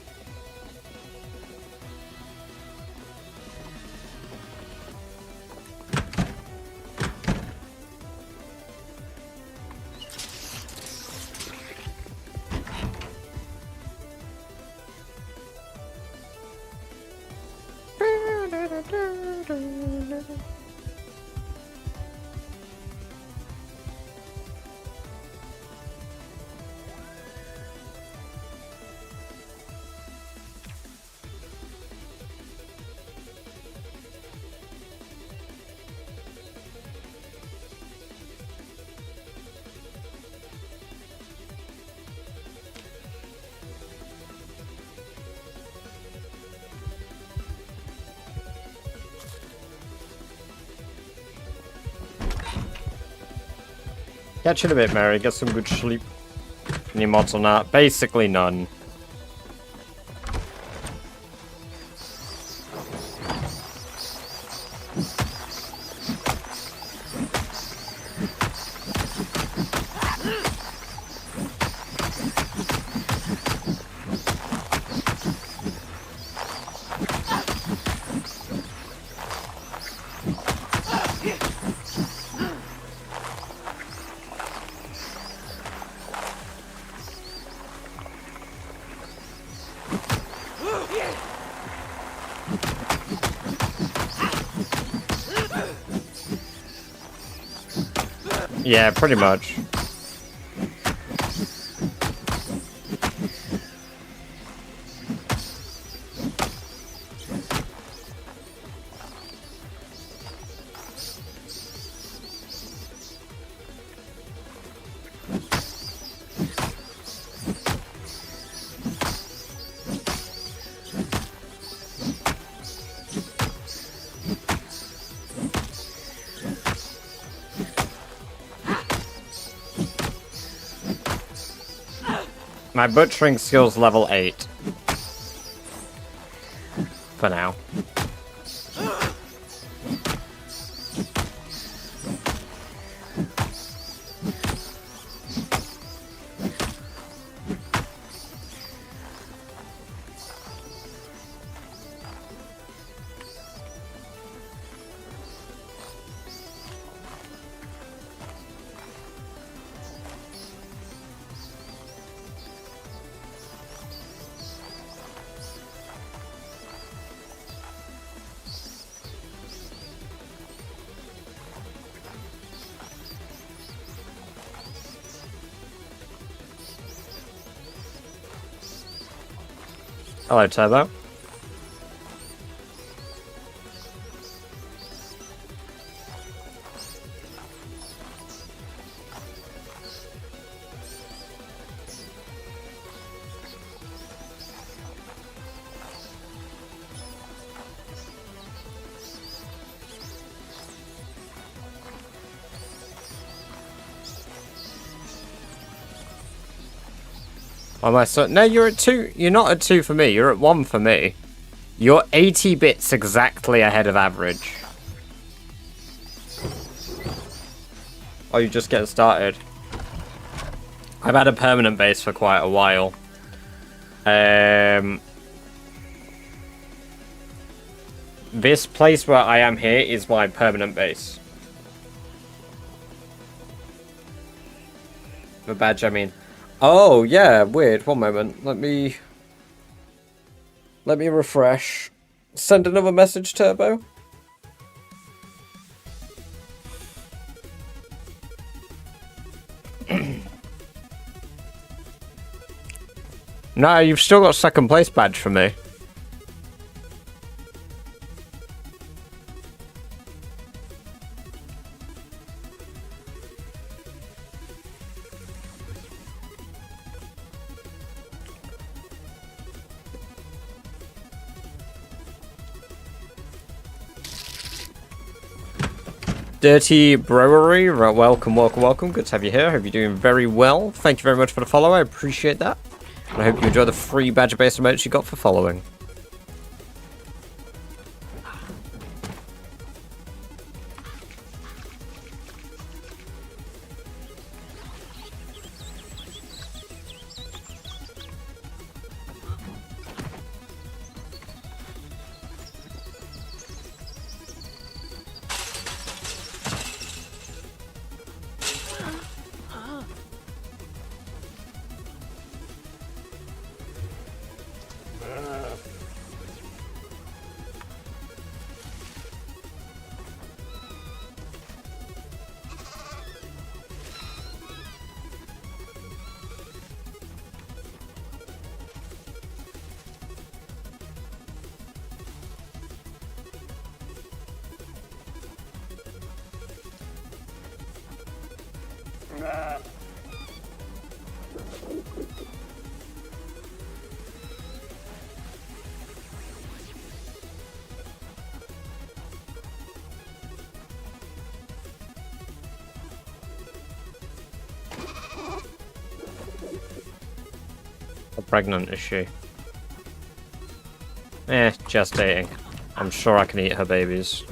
Catch it a bit, Mary. Get some good sleep. Any mods on that? Basically none. Yeah, pretty much. My butchering skill's level 8. For now. Hello, Turbo. Oh, my son. No, you're at 2. You're not at 2 for me. You're at 1 for me. You're 80 bits exactly ahead of average. Oh, you're just getting started. I've had a permanent base for quite a while. This place where I am here is my permanent base. The badge, I mean. Oh, yeah, weird. One moment. Let me refresh. Send another message, Turbo. No, you've still got second place badge for me. Dirty Brewery, welcome, welcome, welcome. Good to have you here. Hope you're doing very well. Thank you very much for the follow. I appreciate that. And I hope you enjoy the free badge-based emotes you got for following. How pregnant is she? Gestating. I'm sure I can eat her babies.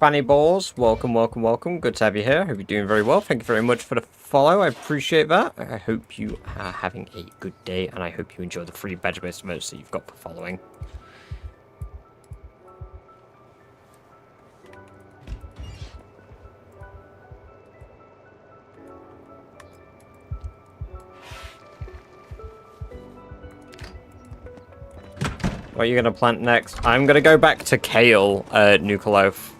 Fanny Balls, welcome, welcome, welcome. Good to have you here. Hope you're doing very well. Thank you very much for the follow. I appreciate that. I hope you are having a good day, and I hope you enjoy the free badge-based emotes that you've got for following. What are you going to plant next? I'm going to go back to Kale, Nucleof.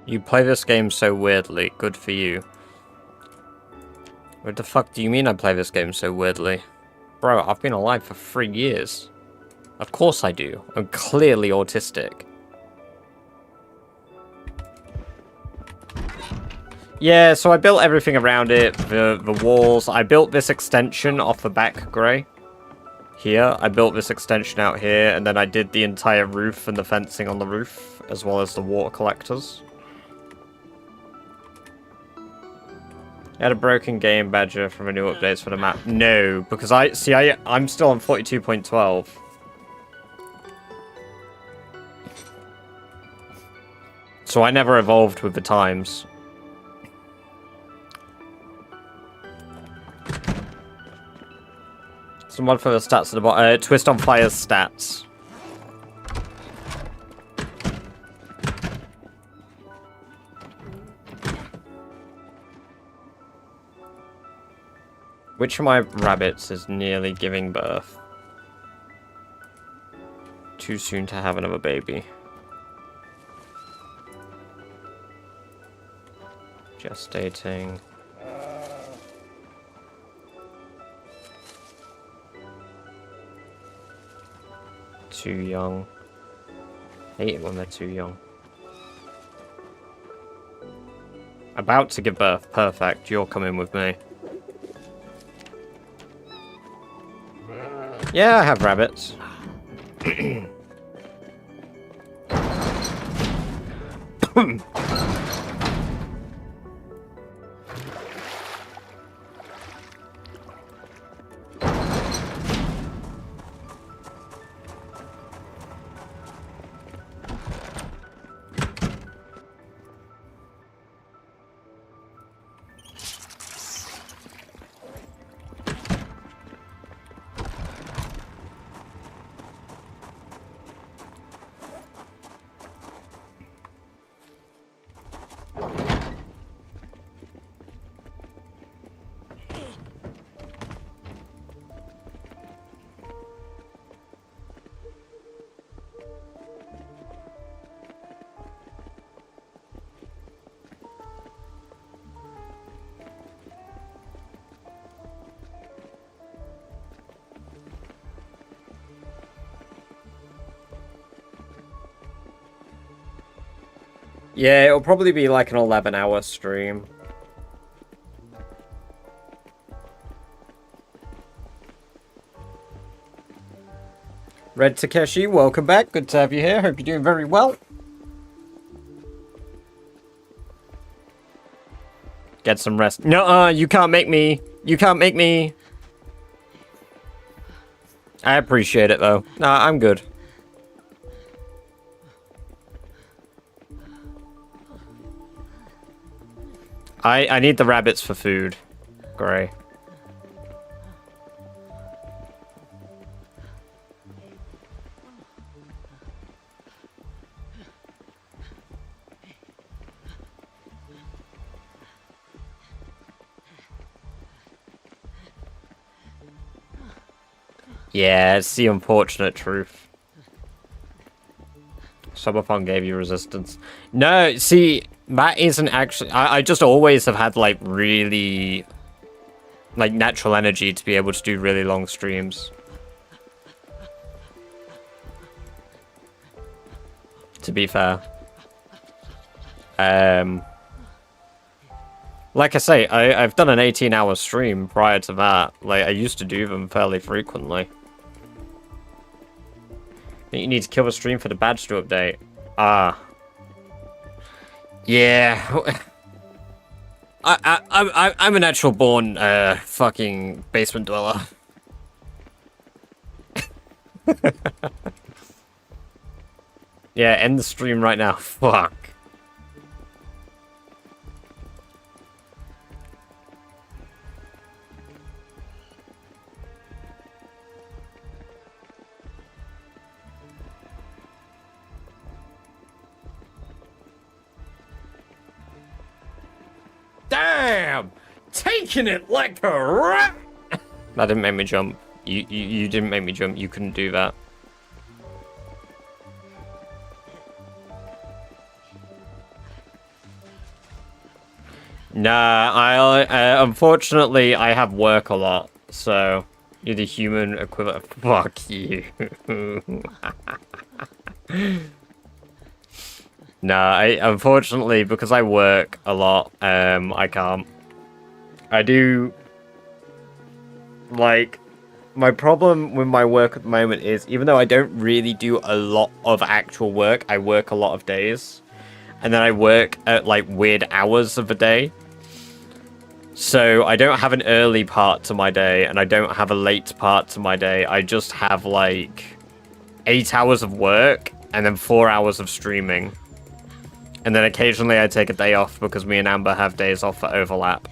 You play this game so weirdly. Good for you. What the fuck do you mean I play this game so weirdly? Bro, I've been alive for 3 years. Of course I do. I'm clearly autistic. Yeah, so I built everything around it. The walls. I built this extension off the back grey. Here. I built this extension out here. And then I did the entire roof and the fencing on the roof. As well as the water collectors. I had a broken game badger from a new updates for the map. No, because I'm still on 42.12. So I never evolved with the times. Someone for the stats at the bottom. Twist on Fire's stats. Which of my rabbits is nearly giving birth? Too soon to have another baby. Gestating. Too young. Hate it when they're too young. About to give birth. Perfect. You're coming with me. Yeah, I have rabbits. Yeah, it'll probably be like an 11-hour stream. Red Takeshi, welcome back. Good to have you here. Hope you're doing very well. Get some rest. No, you can't make me. You can't make me. I appreciate it, though. Nah, I'm good. I need the rabbits for food. Gray. Yeah, it's the unfortunate truth. Subathon gave you resistance. No, see, that isn't actually... I just always have had, like, really... like, natural energy to be able to do really long streams. To be fair. Like I say, I've done an 18-hour stream prior to that. Like, I used to do them fairly frequently. I think you need to kill the stream for the badge to update. Ah. Yeah. I'm a natural born fucking basement dweller. Yeah, end the stream right now. Fuck. Damn! Taking it like a rat! That didn't make me jump. You didn't make me jump. You couldn't do that. Nah, I unfortunately I have work a lot, so you're the human equivalent. Fuck you. Nah, unfortunately because I work a lot, I can't. I do like my problem with my work at the moment is even though I don't really do a lot of actual work, I work a lot of days. And then I work at like weird hours of the day. So I don't have an early part to my day and I don't have a late part to my day. I just have like 8 hours of work and then 4 hours of streaming. And then occasionally I take a day off because me and Amber have days off that overlap.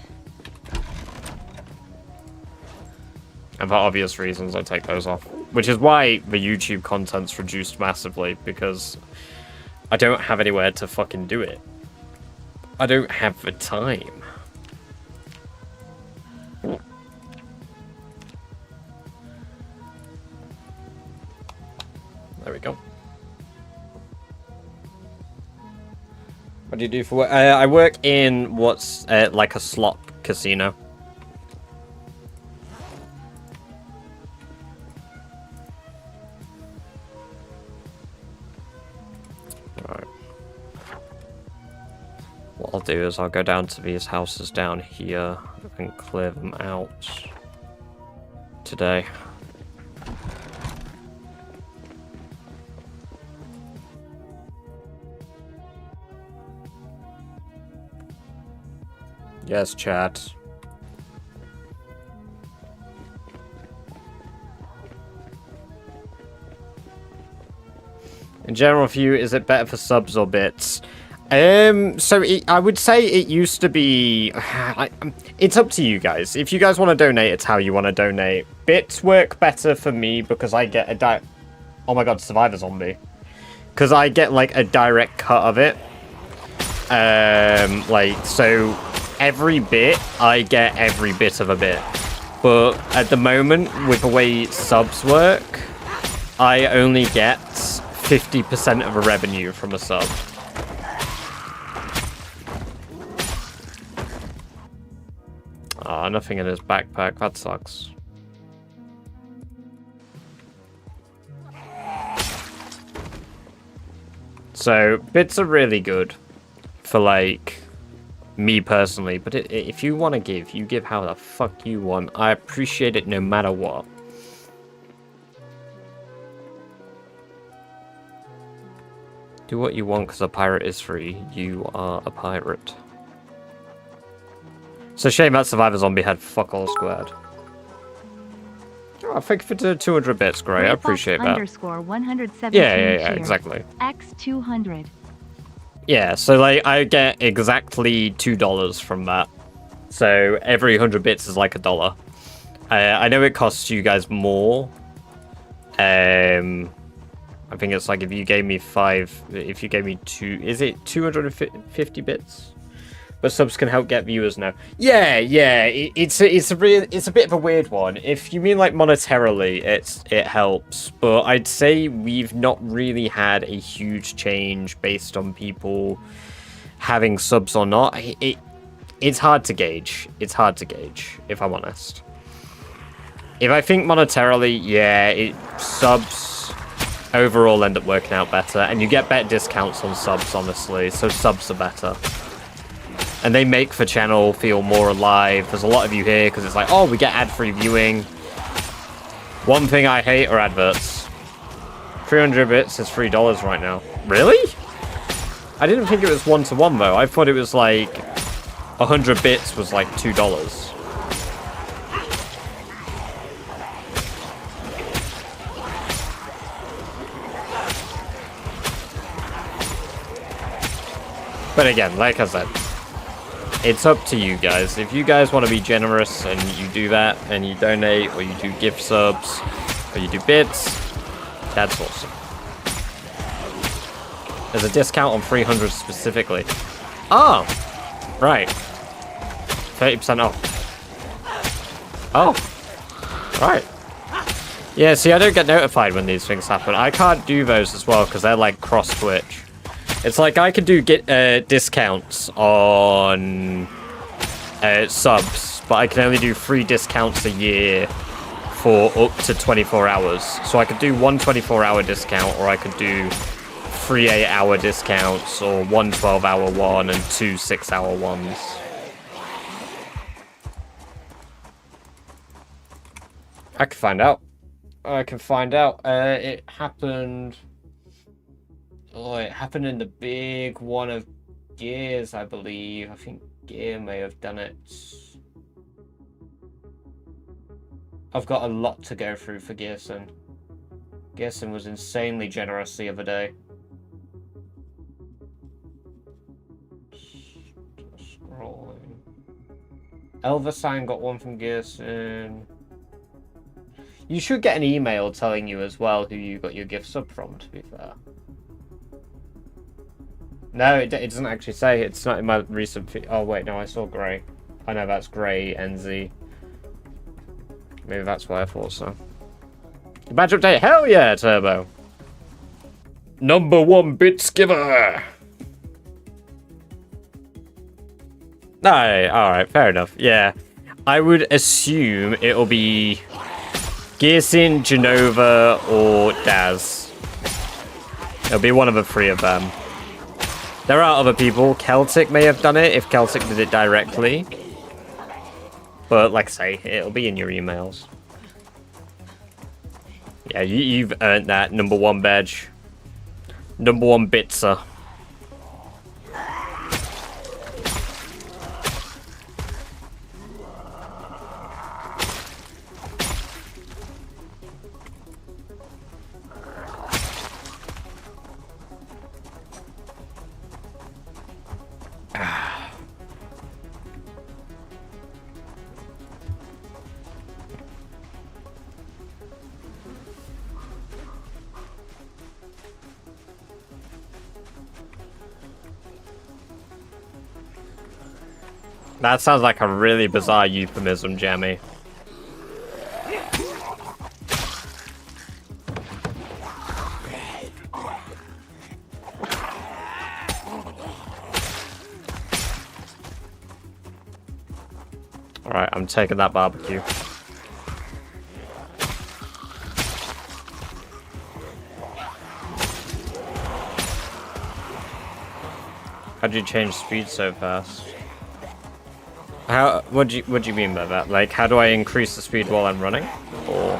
And for obvious reasons I take those off. Which is why the YouTube content's reduced massively, because I don't have anywhere to fucking do it. I don't have the time. There we go. What do you do for work? I work in what's like a slot casino. Alright. What I'll do is I'll go down to these houses down here and clear them out today. Yes, chat. In general view, is it better for subs or bits? I would say it used to be... it's up to you guys. If you guys want to donate, it's how you want to donate. Bits work better for me because I get a oh my god, Survivor Zombie. Because I get, like, a direct cut of it. So... every bit, I get every bit of a bit. But at the moment, with the way subs work, I only get 50% of a revenue from a sub. Ah, nothing in his backpack. That sucks. So, bits are really good for, like... me personally, but if you want to give, you give how the fuck you want. I appreciate it no matter what. Do what you want because a pirate is free. You are a pirate. It's a shame that Survivor Zombie had fuck all squared. Oh, thank you for the 200 bits, great. I appreciate that. _117 yeah, exactly. X200. Yeah, so like I get exactly $2 from that. So every 100 bits is like $1. I know it costs you guys more. I think it's like if you gave me 2, is it 250 bits? But subs can help get viewers now. Yeah, it's a bit of a weird one. If you mean like monetarily, it helps, but I'd say we've not really had a huge change based on people having subs or not. It's hard to gauge. It's hard to gauge, if I'm honest. If I think monetarily, yeah, subs overall end up working out better, and you get better discounts on subs, honestly. So subs are better. And they make the channel feel more alive. There's a lot of you here because it's like, oh, we get ad-free viewing. One thing I hate are adverts. 300 bits is $3 right now. Really? I didn't think it was 1-to-1 though. I thought it was like 100 bits was like $2. But again, like I said, it's up to you guys. If you guys want to be generous and you do that, and you donate, or you do gift subs, or you do bits, that's awesome. There's a discount on 300 specifically. Oh, right. 30% off. Oh, right. Yeah, see, I don't get notified when these things happen. I can't do those as well because they're like cross-Twitch. It's like I could do discounts on subs, but I can only do 3 discounts a year for up to 24 hours. So I could do one 24-hour discount, or I could do 3 8-hour discounts, or 1 12-hour one and 2 6-hour ones. I can find out. I can find out. It happened. Oh, it happened in the big one of Gears, I believe. I think Gear may have done it. I've got a lot to go through for Gearson. Gearson was insanely generous the other day. Scrolling. Elversan got one from Gearson. You should get an email telling you as well who you got your gift sub from, to be fair. No, it doesn't actually say. It's not in my recent feed. Oh, wait, no, I saw Grey. I know that's Grey, NZ. Maybe that's why I thought so. Badge update, hell yeah, Turbo! #1 bits giver! Alright, fair enough. Yeah, I would assume it'll be Gearson, Genova, or Daz. It'll be one of the 3 of them. There are other people. Celtic may have done it if Celtic did it directly. But like I say, it'll be in your emails. Yeah, you've earned that #1 badge. #1 bitzer. That sounds like a really bizarre euphemism, Jammy. Alright, I'm taking that barbecue. How'd you change speed so fast? What do you mean by that? Like, how do I increase the speed while I'm running? Or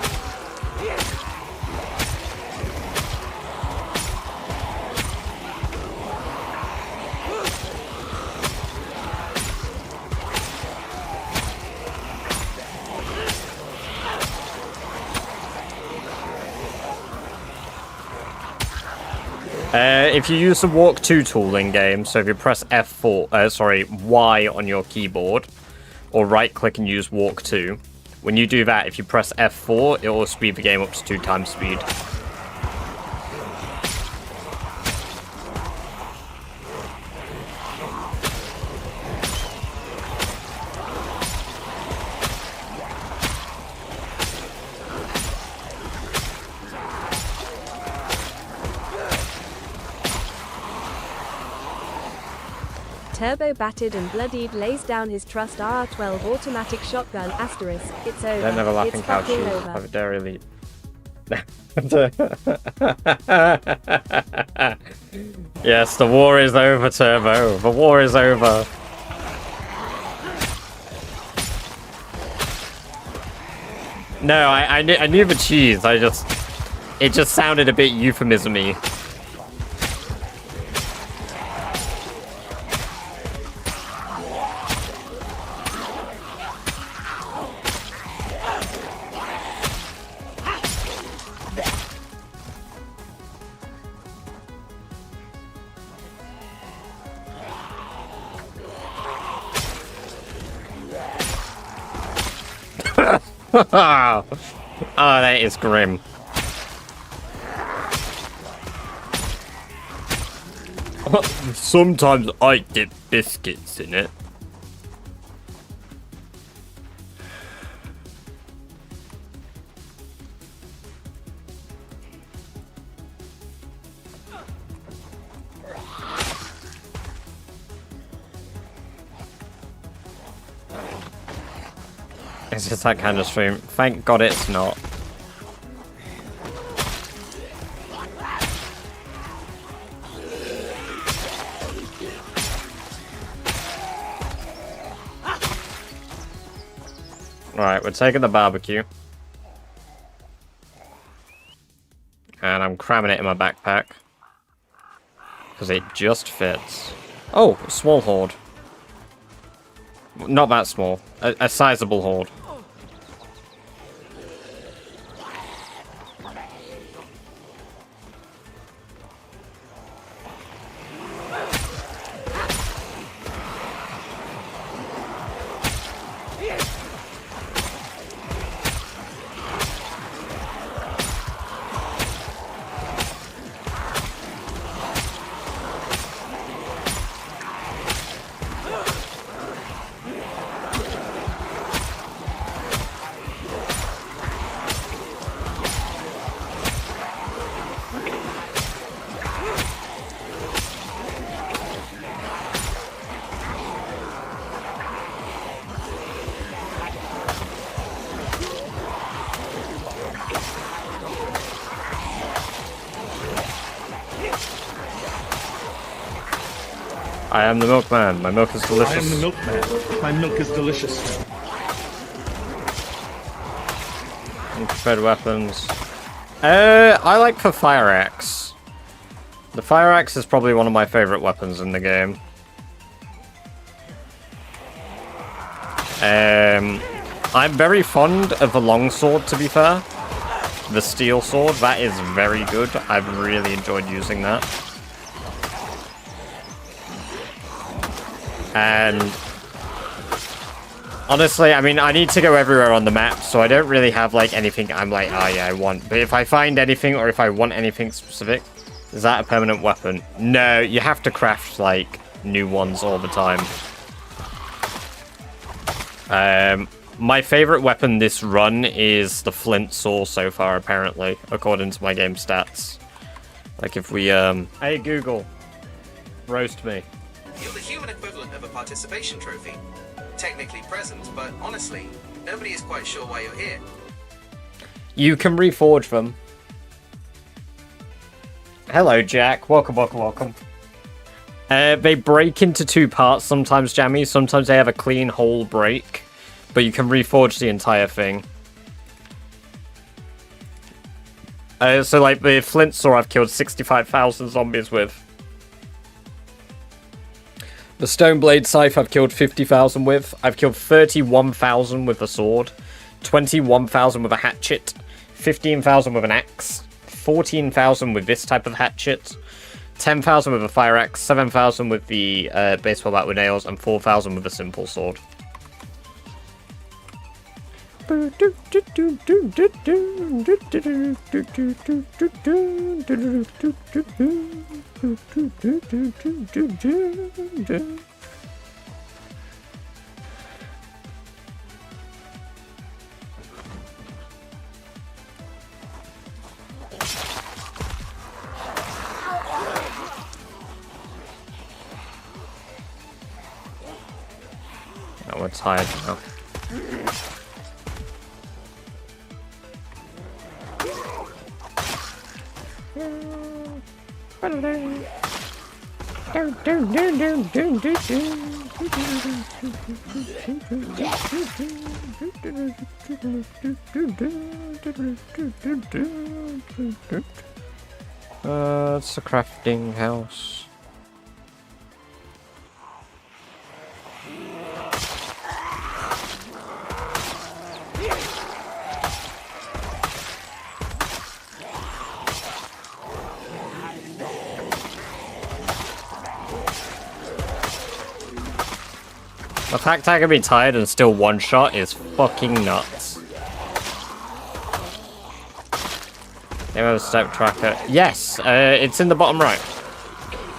if you use the walk 2 tool in game, so if you press Y on your keyboard, or right click and use walk 2, when you do that, if you press F4, it will speed the game up to 2 times speed. Turbo battered and bloodied lays down his trust RR12 automatic shotgun asterisk. It's over. Don't never laughing It's couch fucking you. over. Have a dairy elite. Yes, the war is over, Turbo. The war is over. No, I knew the cheese. It just sounded a bit euphemism-y. Oh, that is grim. Sometimes I dip biscuits in it. It's just that kind of stream. Thank God it's not. Alright, we're taking the barbecue. And I'm cramming it in my backpack. Because it just fits. Oh, a small horde. Not that small. A sizable horde. I am the milkman. My milk is delicious. I am the milkman. My milk is delicious. Prepared weapons. I like the fire axe. The fire axe is probably one of my favorite weapons in the game. I'm very fond of the longsword, to be fair. The steel sword, that is very good. I've really enjoyed using that. And honestly, I mean, I need to go everywhere on the map, so I don't really have, like, anything I'm like, oh yeah, I want. But if I find anything, or if I want anything specific, is that a permanent weapon? No, you have to craft, like, new ones all the time. My favorite weapon this run is the flint saw so far, apparently, according to my game stats. Like, if we, Hey, Google. Roast me. You're the human equivalent of a participation trophy. Technically present, but honestly, nobody is quite sure why you're here. You can reforge them. Hello, Jack. Welcome, welcome, welcome. They break into two parts sometimes, Jammy. Sometimes they have a clean whole break. But you can reforge the entire thing. So, like, the flint saw I've killed 65,000 zombies with. The stone blade scythe I've killed 50,000 with. I've killed 31,000 with the sword. 21,000 with a hatchet. 15,000 with an axe. 14,000 with this type of hatchet. 10,000 with a fire axe. 7,000 with the baseball bat with nails. And 4,000 with a simple sword. Oh, we're tired now. It's a crafting house. The fact I can be tired and still one shot is fucking nuts. Name of a step tracker. Yes, it's in the bottom right.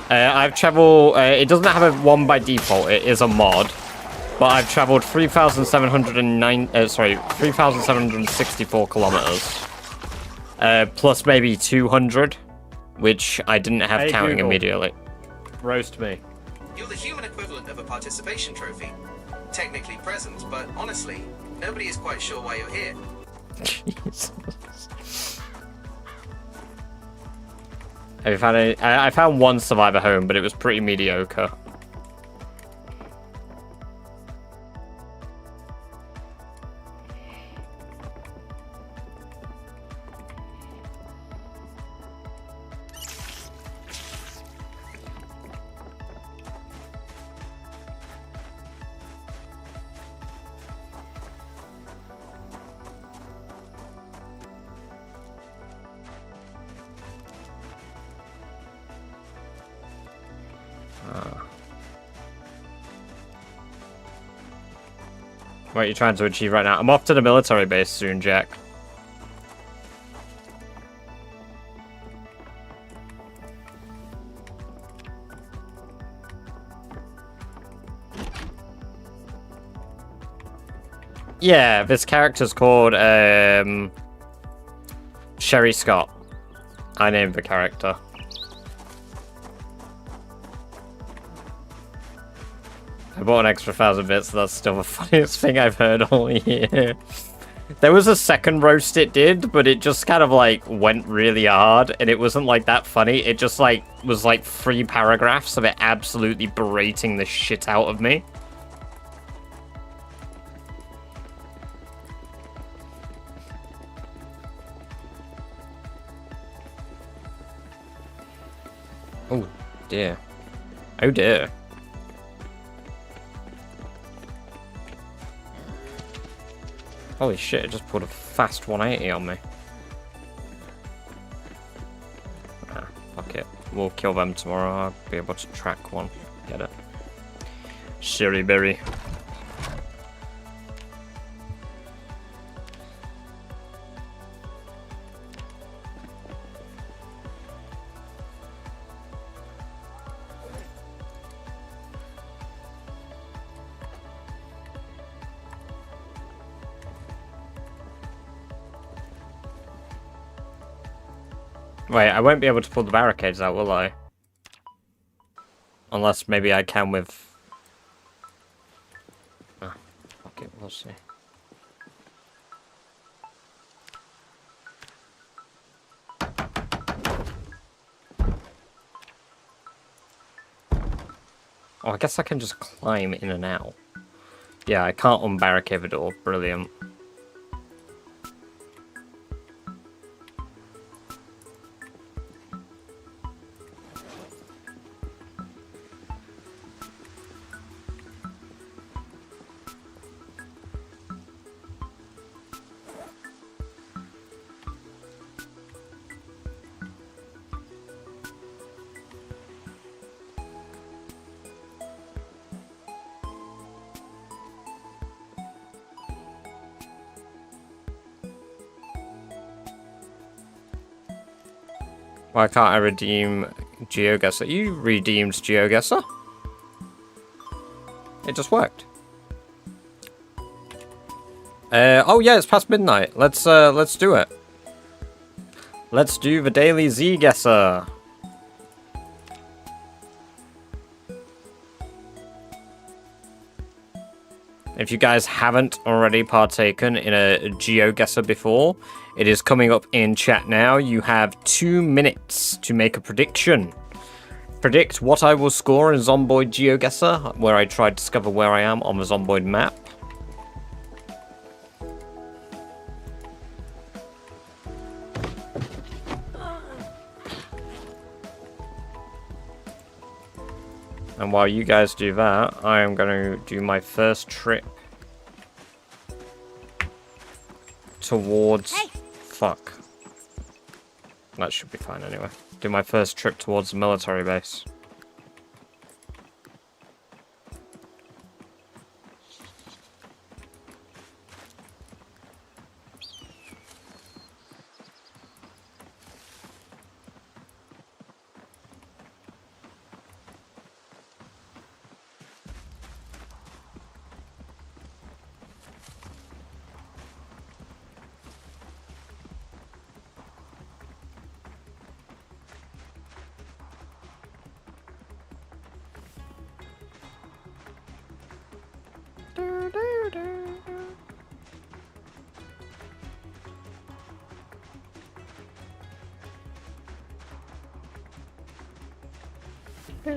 I've traveled. It doesn't have a one by default. It is a mod, but I've traveled 3,764 kilometers, plus maybe 200, which I didn't have counting Google. Immediately. Roast me. You're the human equivalent of a participation trophy. Technically present, but honestly, Nobody is quite sure why you're here. Jesus. Have you found any? I found one survivor home, but it was pretty mediocre. What are you trying to achieve right now? I'm off to the military base soon, Jack. Yeah, this character's called Sherry Scott. I named the character. I bought an extra 1,000 bits, so that's still the funniest thing I've heard all year. There was a second roast it did, but it just kind of like went really hard, and it wasn't like that funny. It just like was like 3 paragraphs of it absolutely berating the shit out of me. Oh dear. Oh dear. Holy shit, it just pulled a fast 180 on me. Ah, fuck it. We'll kill them tomorrow. I'll be able to track one. Get it. Sherry berry. Wait, I won't be able to pull the barricades out, will I? Unless maybe I can with... Ah, fuck it, we'll see. Oh, I guess I can just climb in and out. Yeah, I can't unbarricade the door. Brilliant. Why can't I redeem GeoGuessr? You redeemed GeoGuessr? It just worked. Oh yeah, it's past midnight. Let's do it. Let's do the daily Z-Guesser. If you guys haven't already partaken in a GeoGuessr before, it is coming up in chat now. You have 2 minutes to make a prediction. Predict what I will score in Zomboid GeoGuessr, where I try to discover where I am on the Zomboid map. And while you guys do that, I am going to do my first trip towards... Hey. Fuck. That should be fine anyway. Do my first trip towards the military base. Yeah,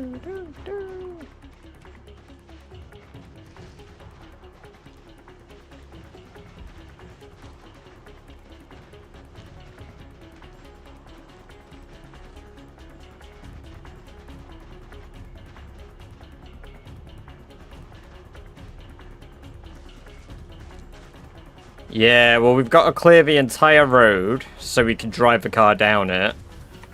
well, we've got to clear the entire road so we can drive the car down it.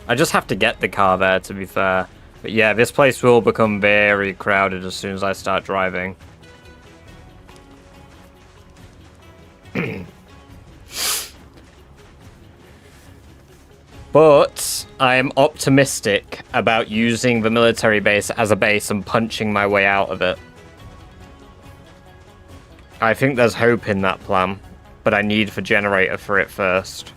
I just have to get the car there, to be fair. But yeah, this place will become very crowded as soon as I start driving. But I am optimistic about using the military base as a base and punching my way out of it. I think there's hope in that plan, but I need the generator for it first.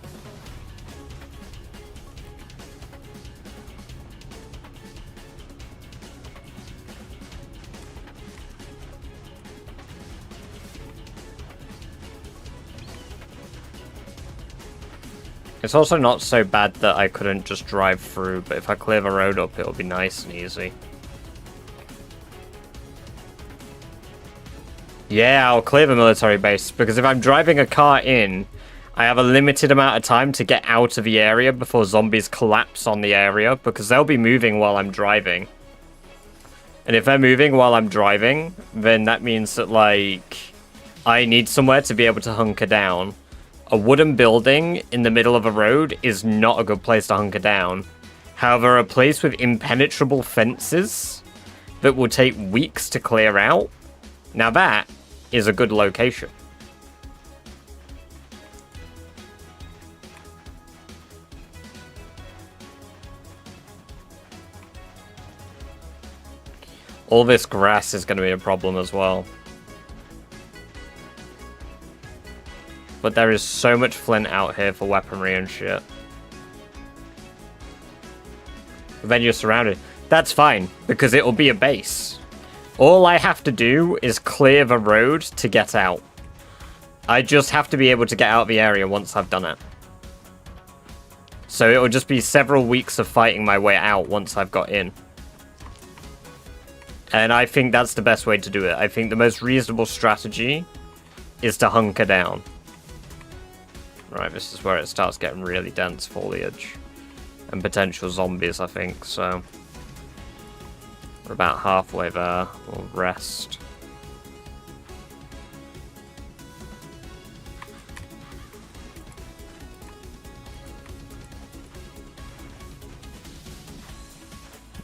It's also not so bad that I couldn't just drive through, but if I clear the road up, it'll be nice and easy. Yeah, I'll clear the military base, because if I'm driving a car in, I have a limited amount of time to get out of the area before zombies collapse on the area, because they'll be moving while I'm driving. And if they're moving while I'm driving, then that means that, like, I need somewhere to be able to hunker down. A wooden building in the middle of a road is not a good place to hunker down. However, a place with impenetrable fences that will take weeks to clear out, now that is a good location. All this grass is going to be a problem as well. But there is so much flint out here for weaponry and shit. But then you're surrounded. That's fine, because it will be a base. All I have to do is clear the road to get out. I just have to be able to get out of the area once I've done it. So it will just be several weeks of fighting my way out once I've got in. And I think that's the best way to do it. I think the most reasonable strategy is to hunker down. Right, this is where it starts getting really dense foliage. And potential zombies, I think, so... We're about halfway there. We'll rest.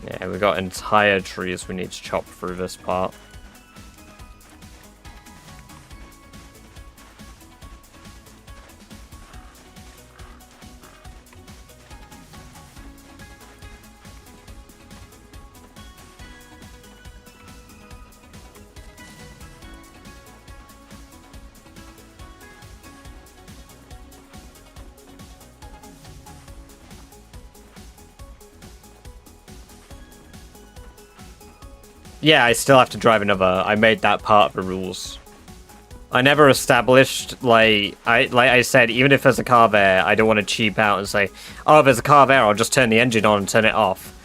Yeah, we got entire trees we need to chop through this part. Yeah, I still have to drive another. I made that part of the rules. I never established, like I said, even if there's a car there, I don't want to cheap out and say, oh, there's a car there, I'll just turn the engine on and turn it off.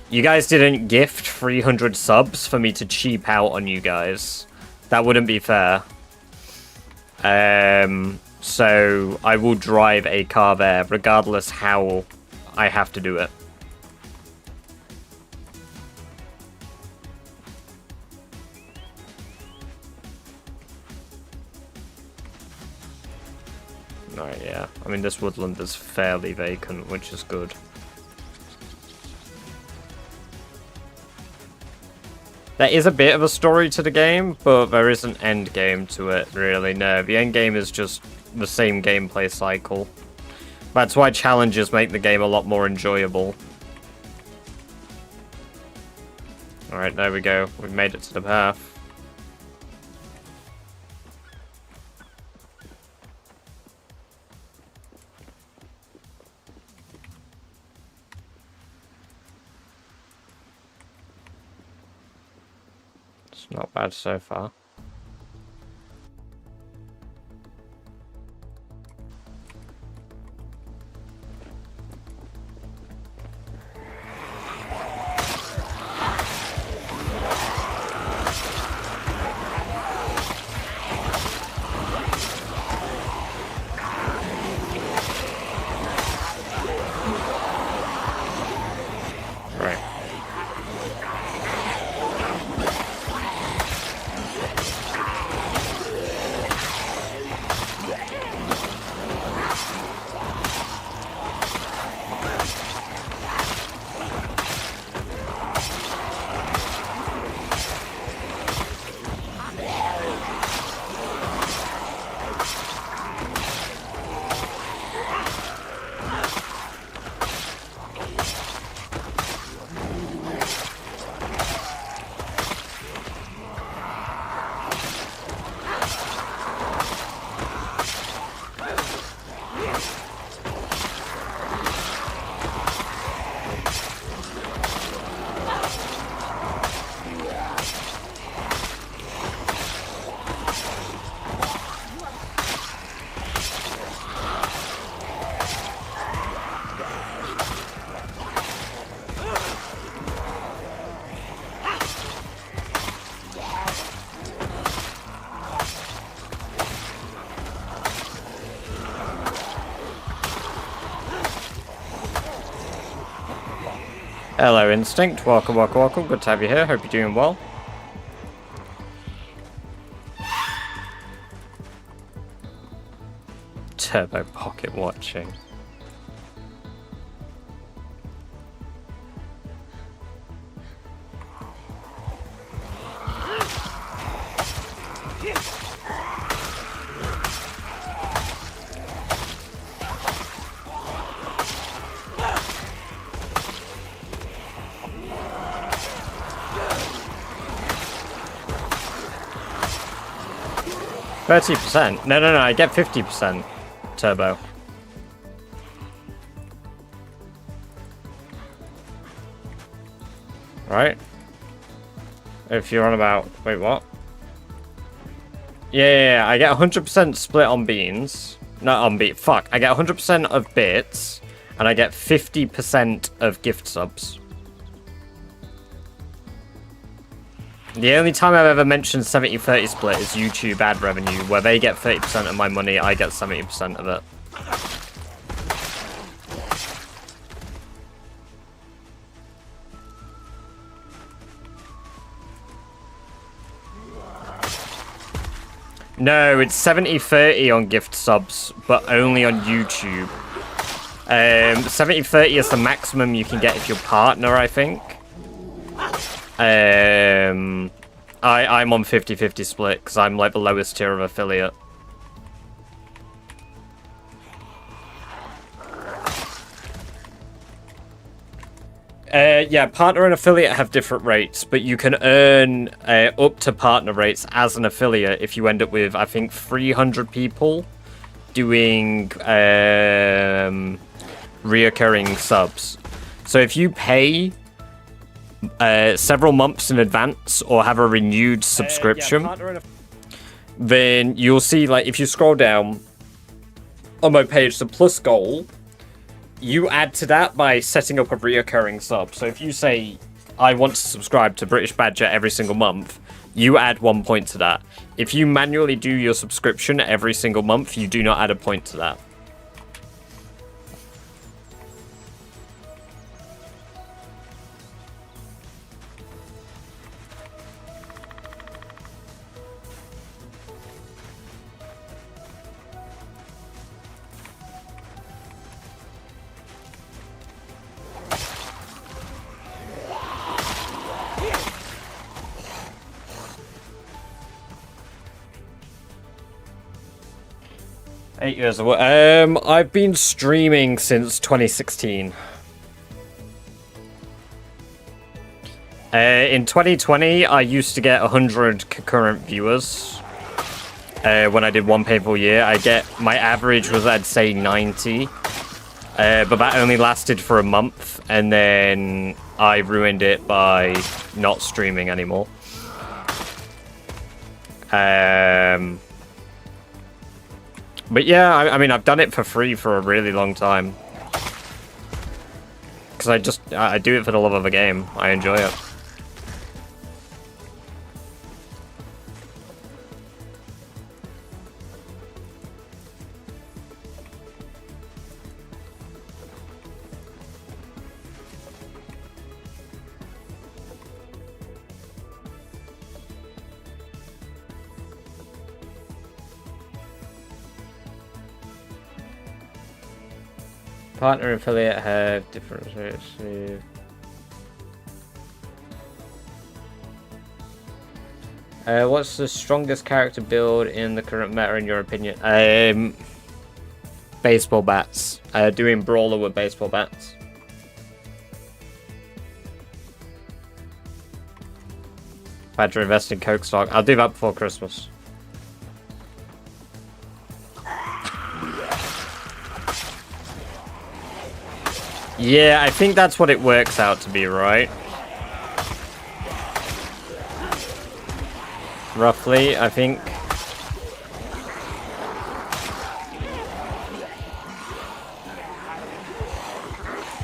You guys didn't gift 300 subs for me to cheap out on you guys. That wouldn't be fair. So I will drive a car there, regardless how I have to do it. Right, yeah. I mean, this woodland is fairly vacant, which is good. There is a bit of a story to the game, but there is an end game to it, really. No, the end game is just the same gameplay cycle. That's why challenges make the game a lot more enjoyable. Alright, there we go. We've made it to the path. Not bad so far. Hello, Instinct. Welcome, welcome, welcome. Good to have you here. Hope you're doing well. Turbo pocket watching. %? No, I get 50% turbo. Right? If you're on about... Wait, what? Yeah, I get 100% split on beans. Not on beat. Fuck. I get 100% of bits, and I get 50% of gift subs. The only time I've ever mentioned 70-30 split is YouTube ad revenue, where they get 30% of my money, I get 70% of it. No, it's 70-30 on gift subs, but only on YouTube. 70-30 is the maximum you can get if you're partner, I think. I'm on 50-50 split because I'm like the lowest tier of affiliate. Yeah, partner and affiliate have different rates, but you can earn up to partner rates as an affiliate if you end up with, I think, 300 people doing reoccurring subs. So if you pay several months in advance or have a renewed subscription, then you'll see, like, if you scroll down on my page, the plus goal, you add to that by setting up a reoccurring sub. So if you say, I want to subscribe to British Badger every single month, you add 1 point to that. If you manually do your subscription every single month, you do not add a point to that. I've been streaming since 2016. In 2020, I used to get 100 concurrent viewers. When I did one painful year, my average was, I'd say, 90. But that only lasted for a month, and then I ruined it by not streaming anymore. But yeah, I mean, I've done it for free for a really long time. Because I do it for the love of the game. I enjoy it. Partner and affiliate have different rates. What's the strongest character build in the current meta, in your opinion? Baseball bats. Doing brawler with baseball bats. Badger invest in Coke stock. I'll do that before Christmas. Yeah, I think that's what it works out to be, right? Roughly, I think.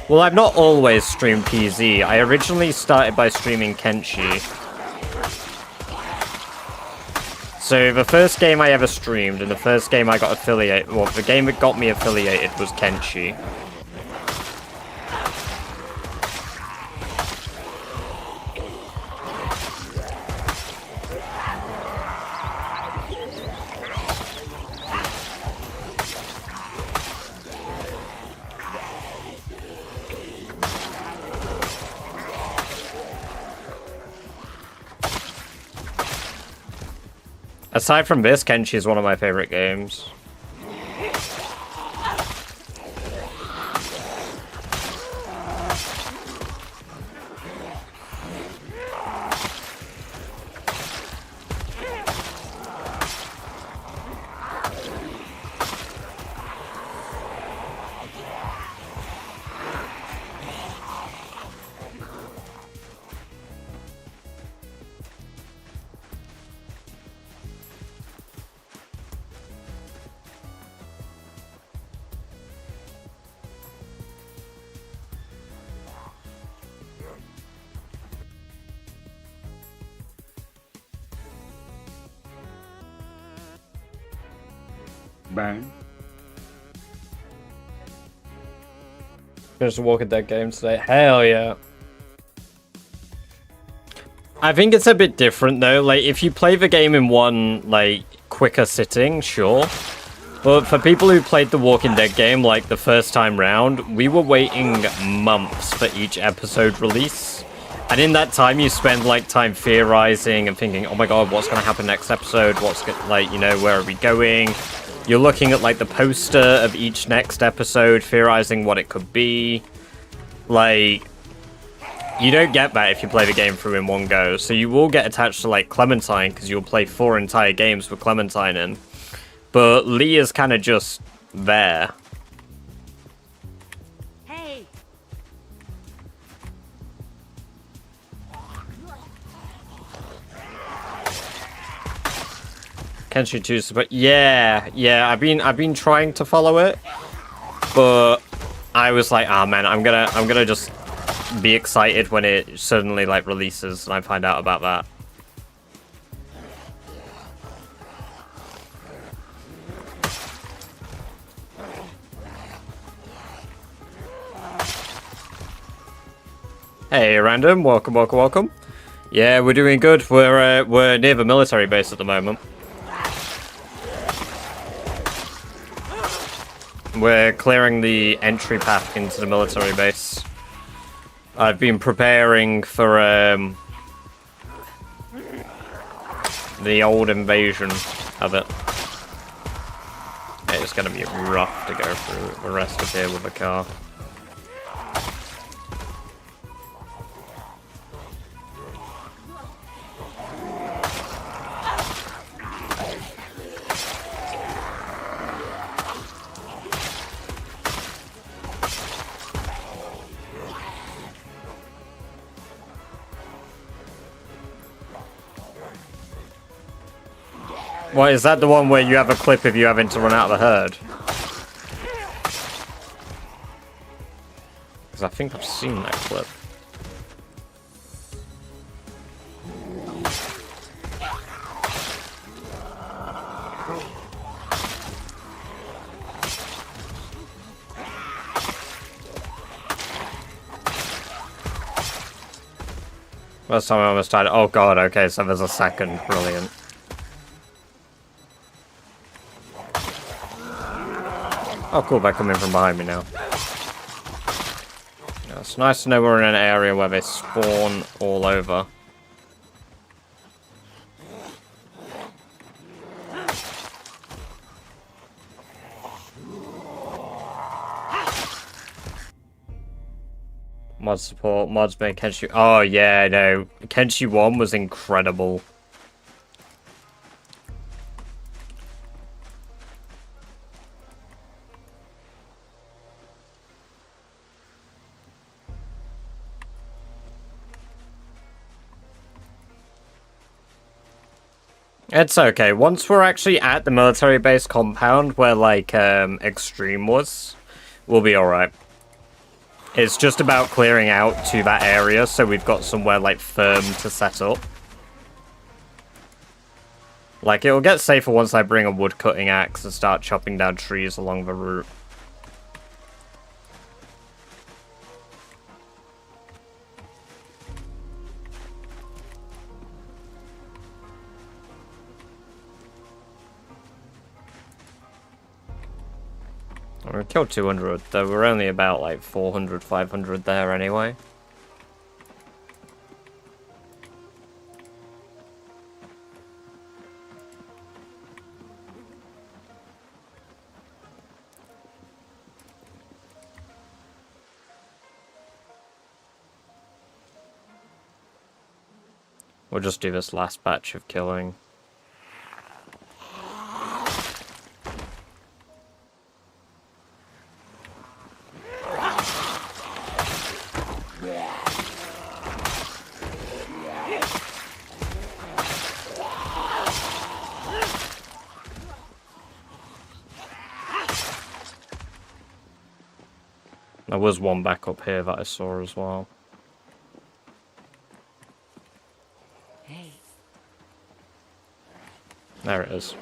Well, I've not always streamed PZ. I originally started by streaming Kenshi. So the first game I ever streamed, and the first game I got affiliated, well, the game that got me affiliated was Kenshi. Aside from this, Kenshi is one of my favorite games. Bang. Finished the Walking Dead game today. Hell yeah. I think it's a bit different though. Like, if you play the game in one, like, quicker sitting, sure. But for people who played the Walking Dead game, like, the first time round, we were waiting months for each episode release. And in that time, you spend, like, time theorizing and thinking, oh my god, what's going to happen next episode? What's, like, you know, where are we going? You're looking at, like, the poster of each next episode, theorizing what it could be. Like, you don't get that if you play the game through in one go. So you will get attached to, like, Clementine, because you'll play 4 entire games with Clementine in. But Lee is kind of just there. Hey. Kenshi 2, but yeah, I've been trying to follow it, but I was like, ah man, I'm gonna just be excited when it suddenly like releases and I find out about that. Hey, random, welcome. Yeah, we're doing good. We're near the military base at the moment. We're clearing the entry path into the military base. I've been preparing for the old invasion of it. It's gonna be rough to go through the rest of here with a car. What, is that the one where you have a clip of you having to run out of the herd? Because I think I've seen that clip. Last time I almost died. Oh god, okay, so there's a second. Brilliant. Oh cool, they're coming from behind me now. Yeah, it's nice to know we're in an area where they spawn all over. Mod support, mods make Kenshi... Oh yeah, no. Kenshi 1 was incredible. It's okay. Once we're actually at the military base compound where, like, Extreme was, we'll be alright. It's just about clearing out to that area so we've got somewhere, like, firm to set up. Like, it'll get safer once I bring a wood-cutting axe and start chopping down trees along the route. We killed 200, though we're only about like 400, 500 there anyway. We'll just do this last batch of killing. There was one back up here that I saw as well. Hey. There it is.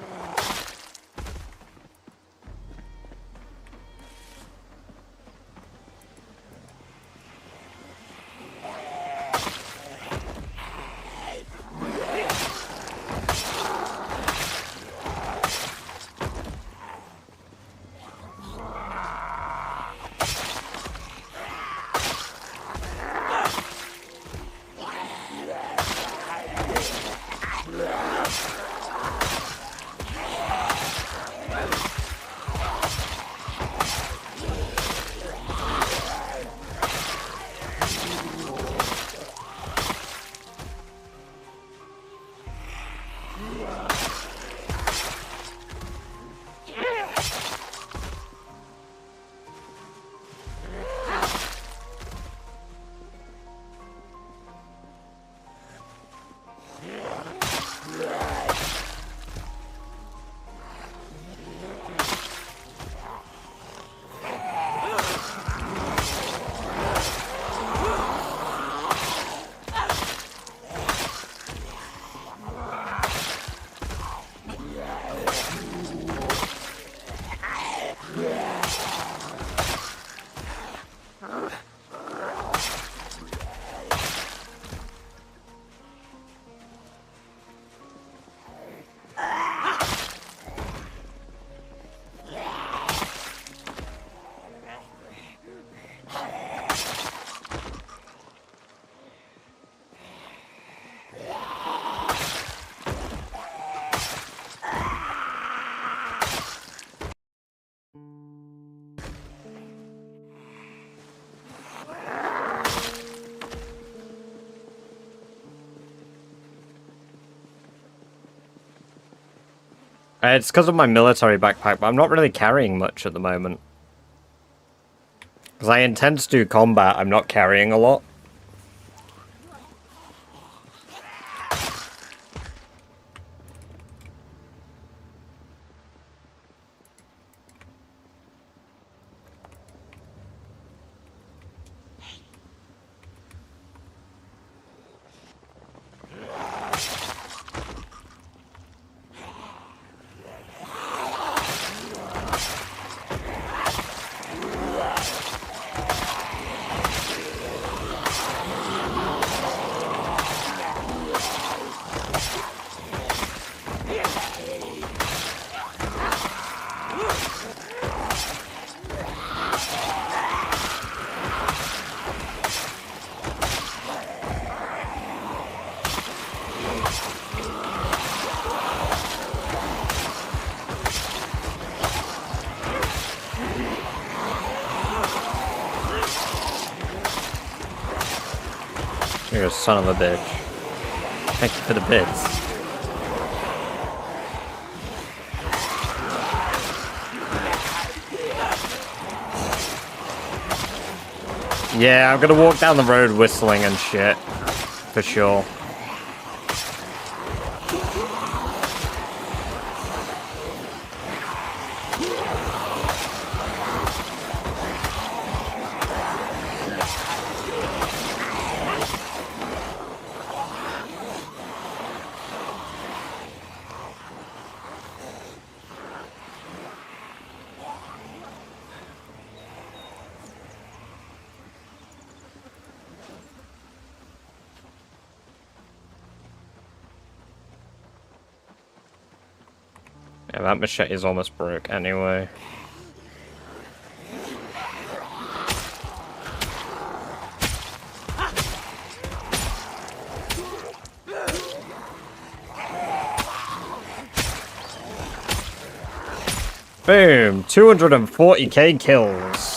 It's because of my military backpack, but I'm not really carrying much at the moment. Because I intend to do combat, I'm not carrying a lot. You're a son of a bitch. Thank you for the bits. Yeah, I'm gonna walk down the road whistling and shit. For sure. Yeah, that machete is almost broke anyway. Boom! 240k kills.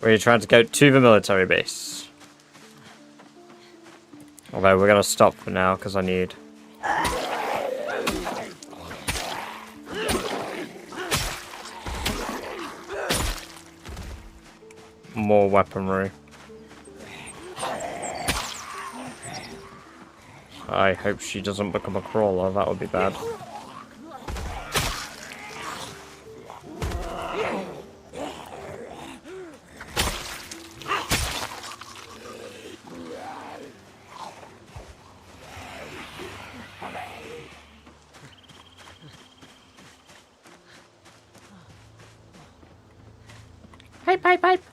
We're trying to go to the military base. Although we're gonna stop for now because I need... more weaponry. I hope she doesn't become a crawler, that would be bad. Pipe, pipe, pipe.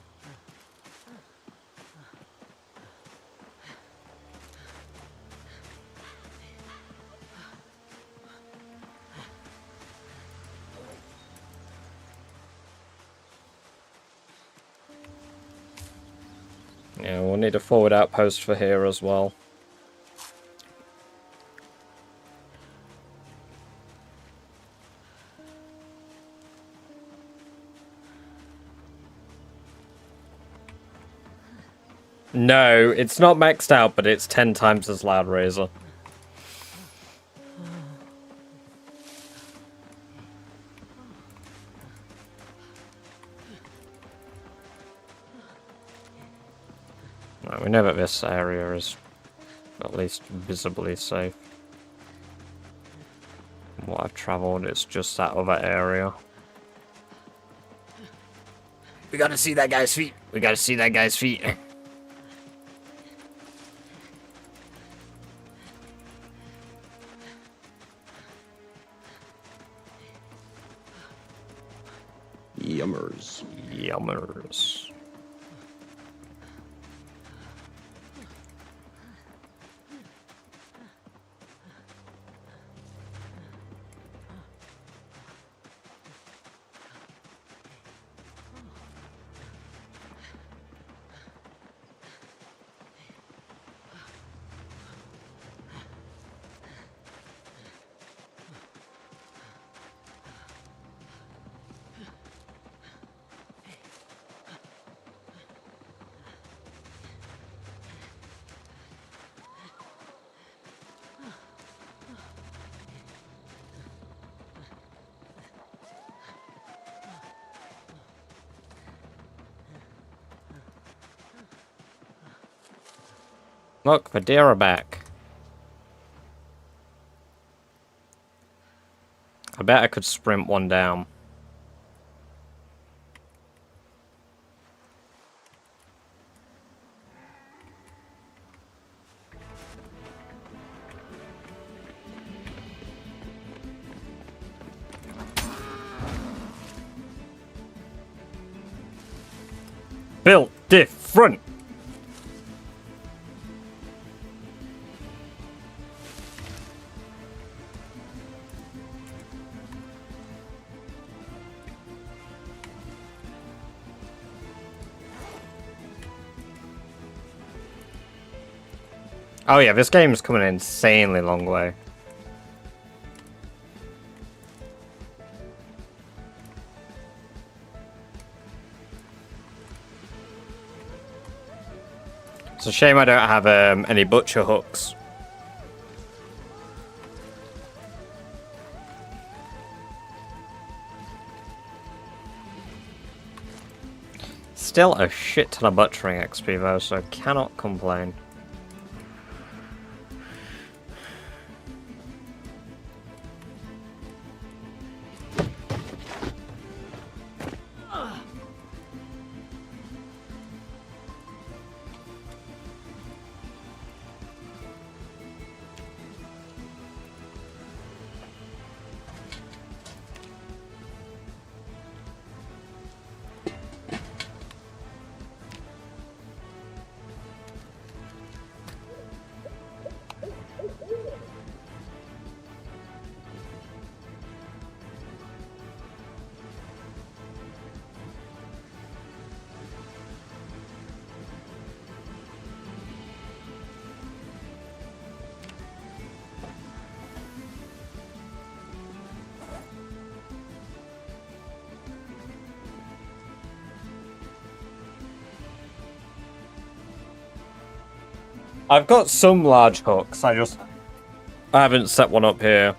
Yeah, we'll need a forward outpost for here as well. No, it's not maxed out, but it's 10 times as loud, Razor. Right, we know that this area is at least visibly safe. From what I've travelled, it's just that other area. We gotta see that guy's feet. We gotta see that guy's feet. Yummers. Yummers. Look, the deer are back. I bet I could sprint one down. Built different. Oh yeah, this game's come an insanely long way. It's a shame I don't have any butcher hooks. Still a shit ton of butchering XP though, so cannot complain. I've got some large hooks. I haven't set one up here.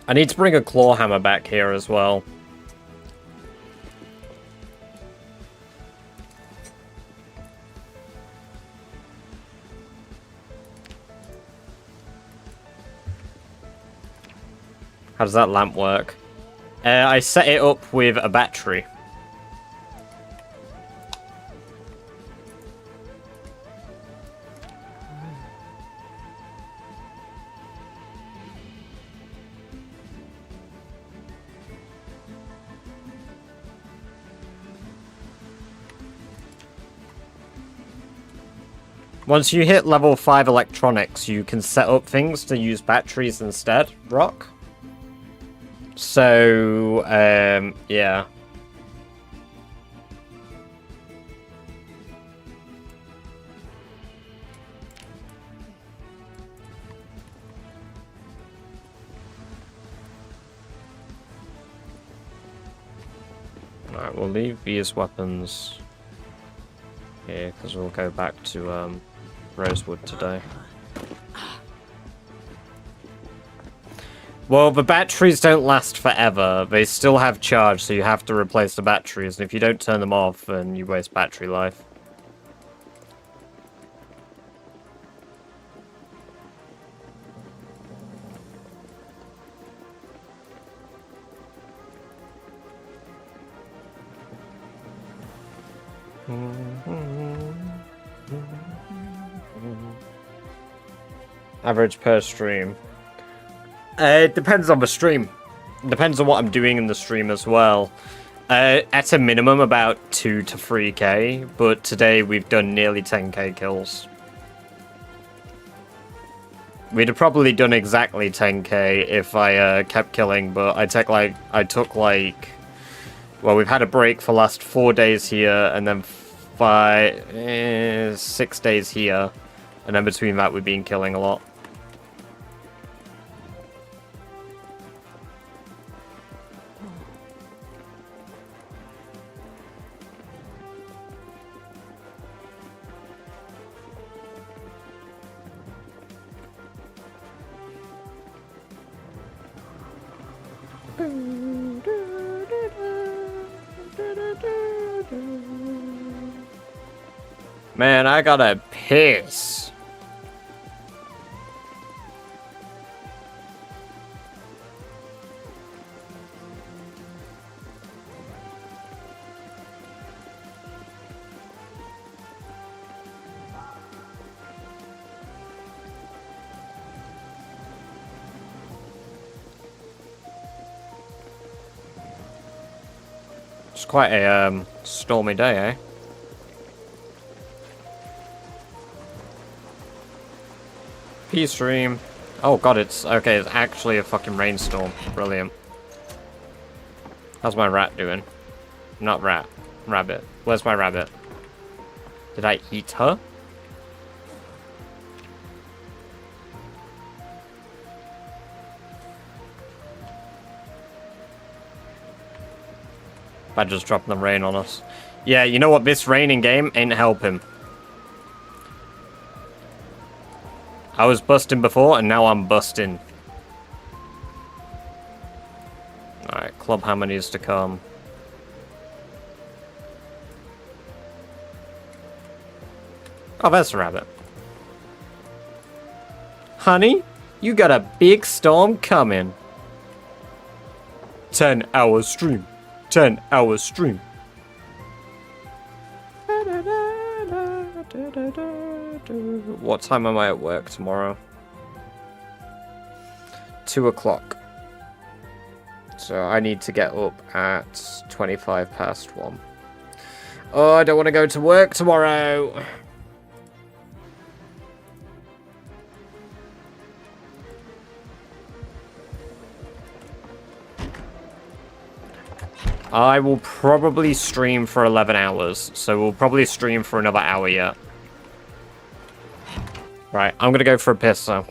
I need to bring a claw hammer back here as well. How does that lamp work? I set it up with a battery. Once you hit level 5 electronics, you can set up things to use batteries instead, Rock. So, yeah. Alright, we'll leave these weapons here, because we'll go back to, Rosewood today. Well, the batteries don't last forever. They still have charge, so you have to replace the batteries. And if you don't turn them off, then you waste battery life. Average per stream. It depends on the stream. Depends on what I'm doing in the stream as well. At a minimum, about 2 to 3k, but today we've done nearly 10k kills. We'd have probably done exactly 10k if I kept killing, but I took like, well, we've had a break for the last 4 days here, and then 6 days here, and then between that we've been killing a lot. Man, I gotta piss. It's quite a stormy day, eh? P-stream. Oh god, it's okay, it's actually a fucking rainstorm. Brilliant. How's my rat doing? Not rat. Rabbit. Where's my rabbit? Did I eat her? By just dropping the rain on us. Yeah, you know what? This raining game ain't helping. I was busting before, and now I'm busting. Alright, Club Hammer needs to come. Oh, there's the rabbit. Honey, you got a big storm coming. 10-hour stream. 10-hour stream. What time am I at work tomorrow? 2 o'clock. So I need to get up at 25 past 1. Oh, I don't want to go to work tomorrow. I will probably stream for 11 hours, so we'll probably stream for another hour yet. Right, I'm gonna go for a piss, though.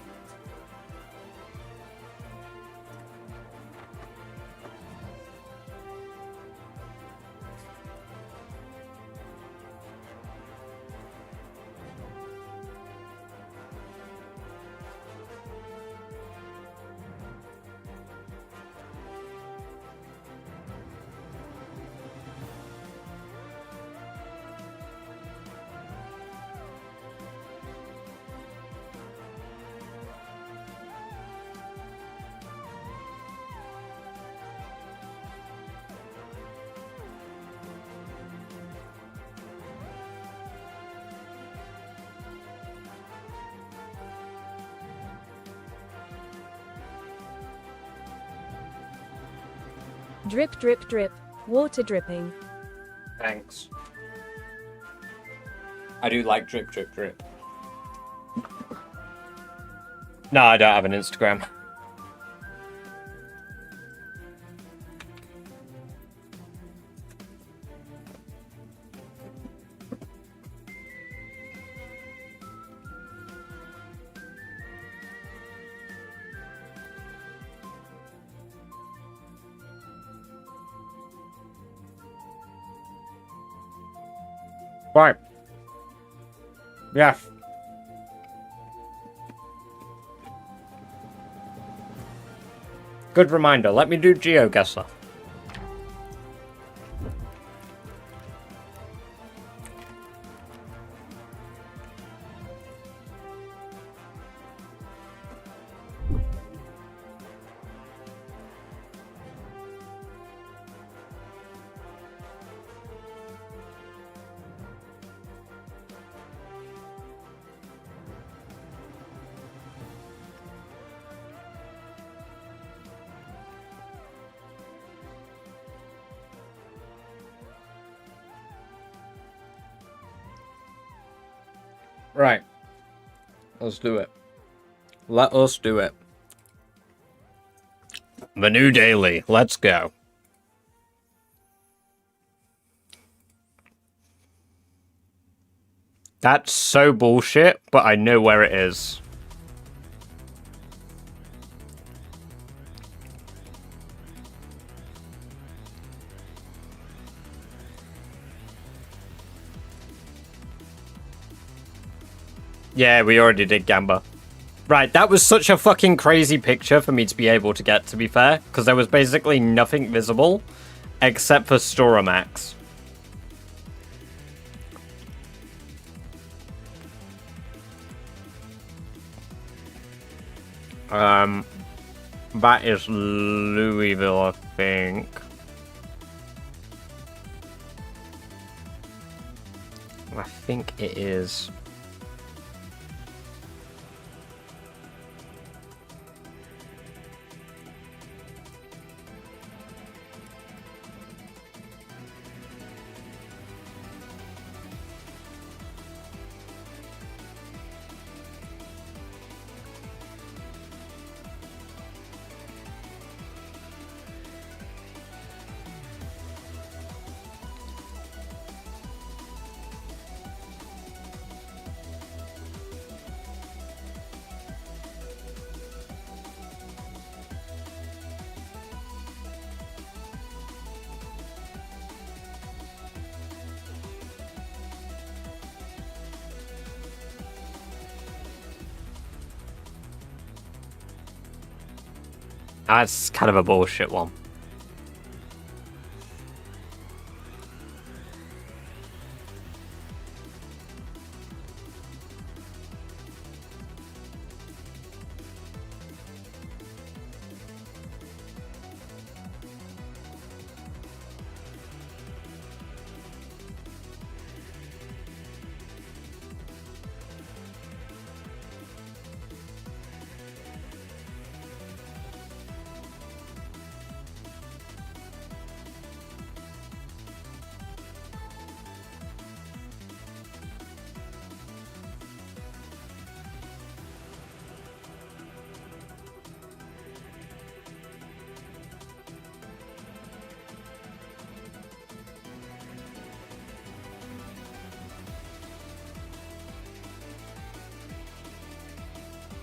Drip, drip, drip. Water dripping. Thanks. I do like drip, drip, drip. No, I don't have an Instagram. Right. Yes. Good reminder. Let me do GeoGuessr. Right. Let's do it. Let us do it. The new daily. Let's go. That's so bullshit, but I know where it is. Yeah, we already did Gamba. Right, that was such a fucking crazy picture for me to be able to get, to be fair, because there was basically nothing visible except for Storamax. That is Louisville, I think. I think it is. That's kind of a bullshit one.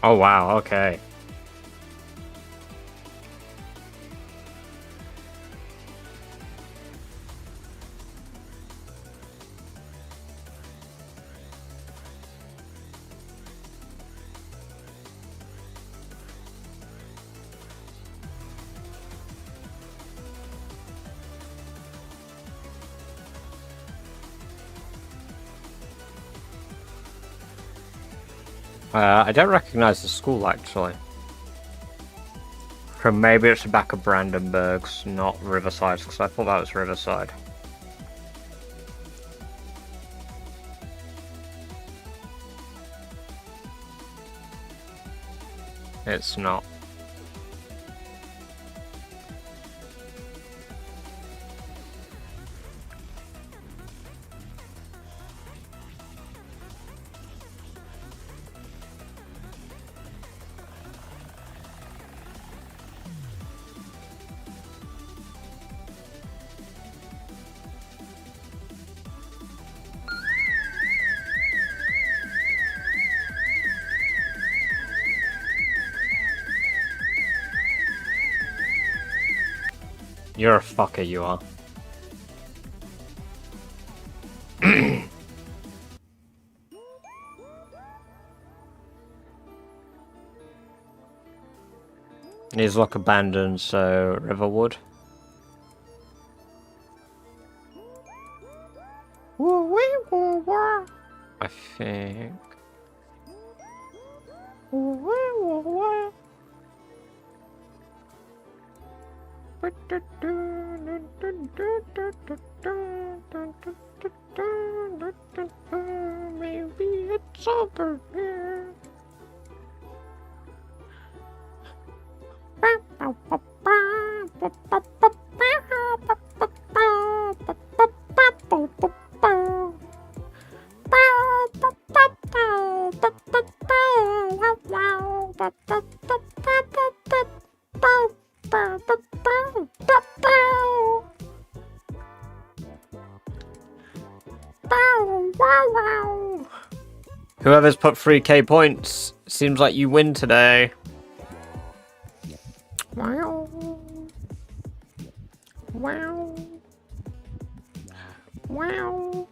Oh wow, okay. I don't recognize the school actually. Or maybe it's the back of Brandenburg's, not Riverside, because I thought that was Riverside. It's not. You're a fucker, you are. He's like abandoned, so Riverwood. I think. Maybe it's over here. Whoever's put 3k points, seems like you win today. Wow. Wow. Wow.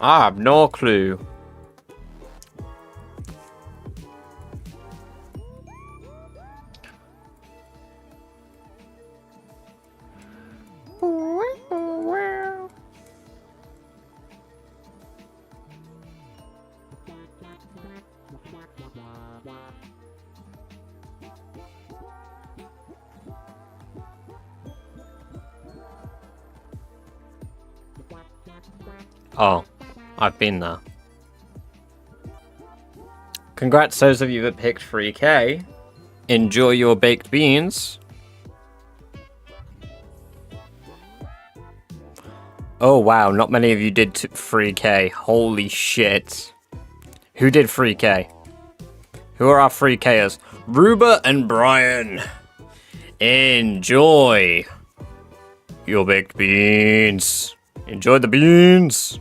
I have no clue. Oh, I've been there. Congrats those of you that picked 3k. Enjoy your baked beans. Oh wow, not many of you did 3k. Holy shit. Who did 3k? Who are our 3kers? Ruba and Brian. Enjoy your baked beans. Enjoy the beans.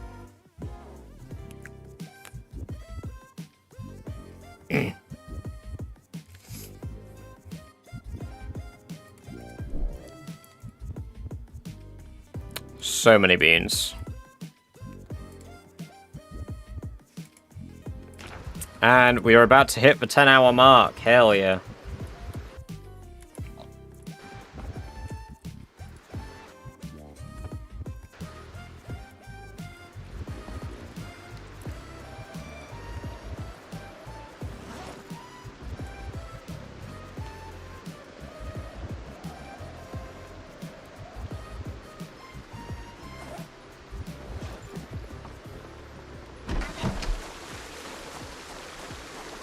So many beans. And we are about to hit the 10-hour mark. Hell yeah.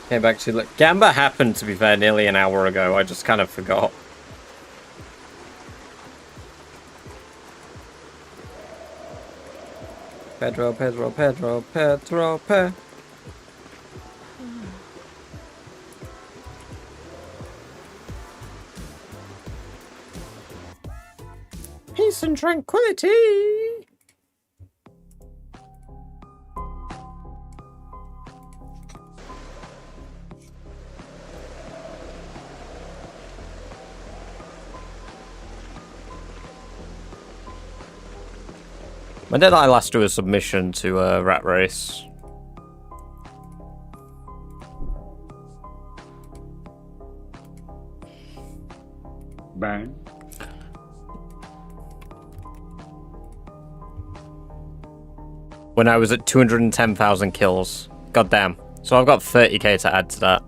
Came back to look. Gamba happened, to be fair, nearly an hour ago. I just kind of forgot. Pedro. Peace and tranquility. When did I last do a submission to a rat race? Bang. When I was at 210,000 kills. God damn. So I've got 30k to add to that.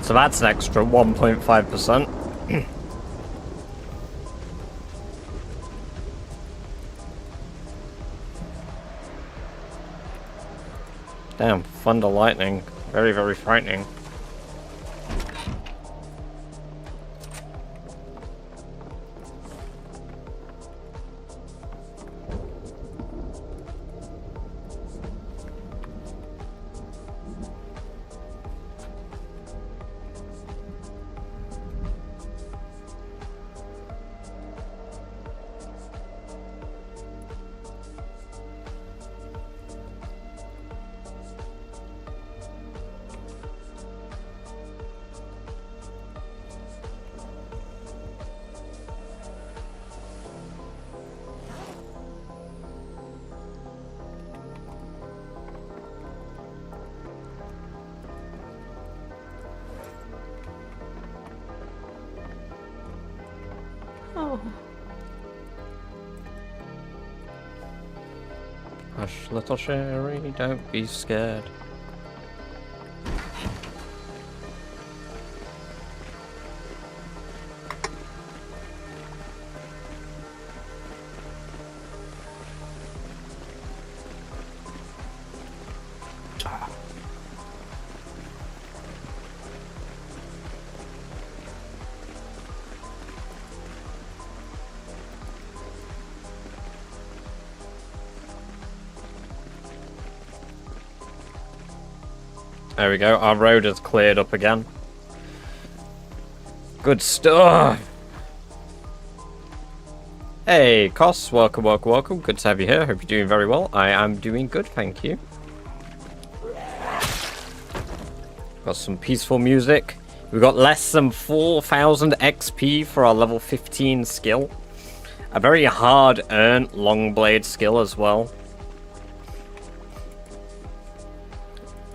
So that's an extra 1.5%. Damn, thunder lightning. Very, very frightening. Hush, little Sherry, don't be scared. There we go, our road is cleared up again. Good stuff! Hey, Kos, welcome, welcome, welcome. Good to have you here. Hope you're doing very well. I am doing good, thank you. Got some peaceful music. We got less than 4,000 XP for our level 15 skill. A very hard-earned long blade skill as well.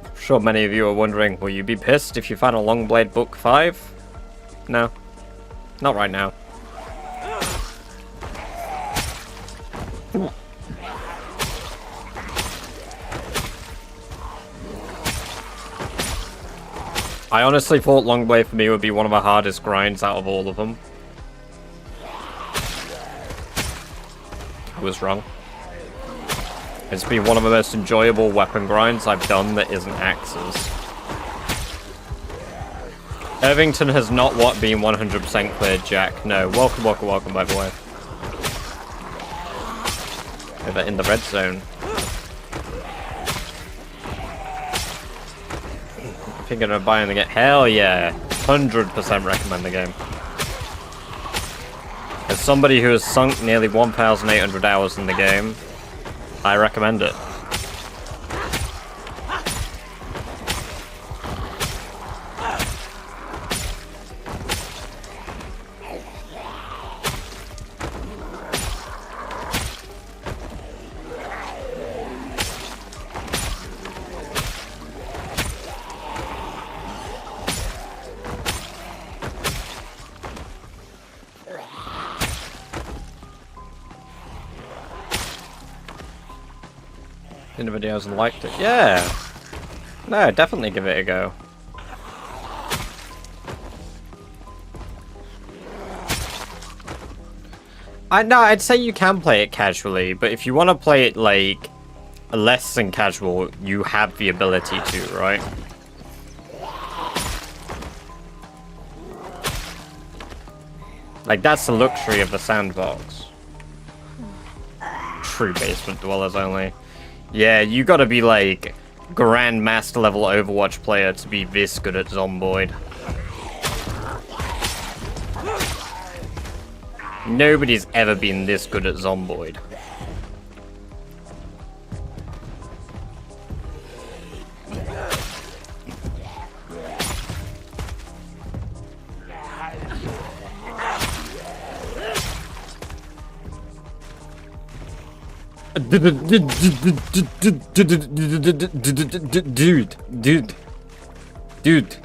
I'm sure many of you are wondering, will you be pissed if you find a long blade book 5? No. Not right now. I honestly thought long blade for me would be one of the hardest grinds out of all of them. I was wrong. It's been one of the most enjoyable weapon grinds I've done that isn't axes. Irvington has not been 100% cleared, Jack. No. Welcome, welcome, welcome, by the way. Over in the red zone. Thinking of buying the game. Hell yeah. 100% recommend the game. As somebody who has sunk nearly 1,800 hours in the game, I recommend it. In the videos and liked it. Yeah. No, definitely give it a go. I'd say you can play it casually, but if you want to play it like less than casual, you have the ability to, right? Like that's the luxury of the sandbox. True basement dwellers only. Yeah, you gotta be like Grandmaster level Overwatch player to be this good at Zomboid. Nobody's ever been this good at Zomboid. Dude.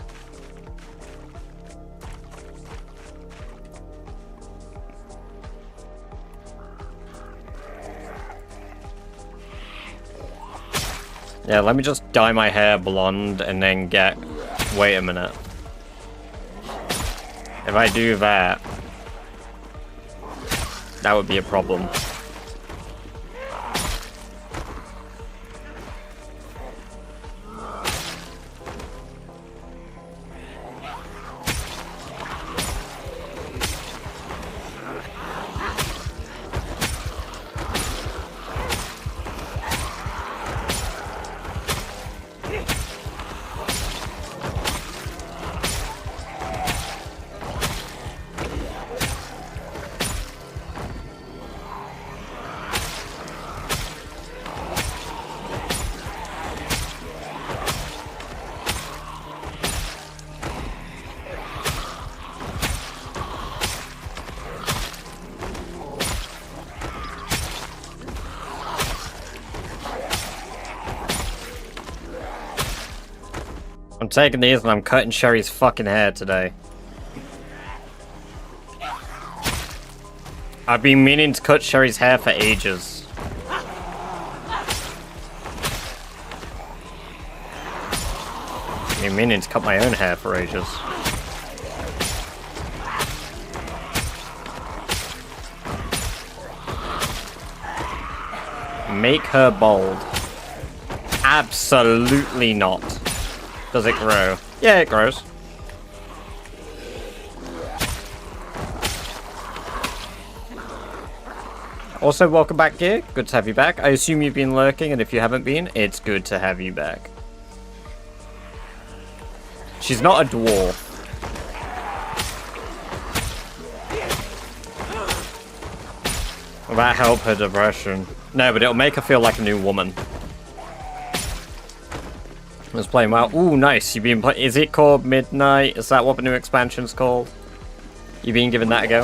Yeah, let me just dye my hair blonde and then get... Wait a minute. If I do that, that would be a problem. I'm taking these and I'm cutting Sherry's fucking hair today. I've been meaning to cut Sherry's hair for ages. been meaning to cut my own hair for ages. Make her bald. Absolutely not. Does it grow? Yeah, it grows. Also, welcome back, Gear. Good to have you back. I assume you've been lurking, and if you haven't been, it's good to have you back. She's not a dwarf. Will that help her depression? No, but it'll make her feel like a new woman. I was playing well. Ooh, nice. You've been is it called Midnight? Is that what the new expansion's called? You been giving that a go?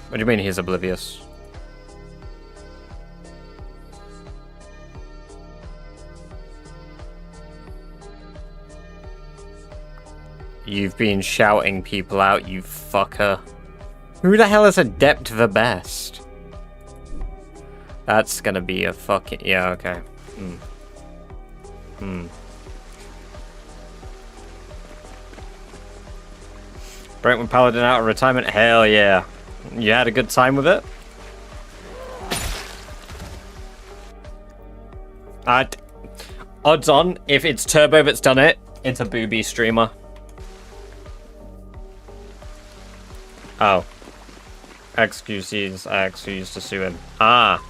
What do you mean he's oblivious? You've been shouting people out, you fucker. Who the hell is Adept the Best? That's gonna be a fucking... Yeah, okay. Brentwood Paladin out of retirement? Hell yeah. You had a good time with it? Odds on, if it's Turbo that's done it, it's a booby streamer. Oh. Excuses, I actually used to sue him. Ah.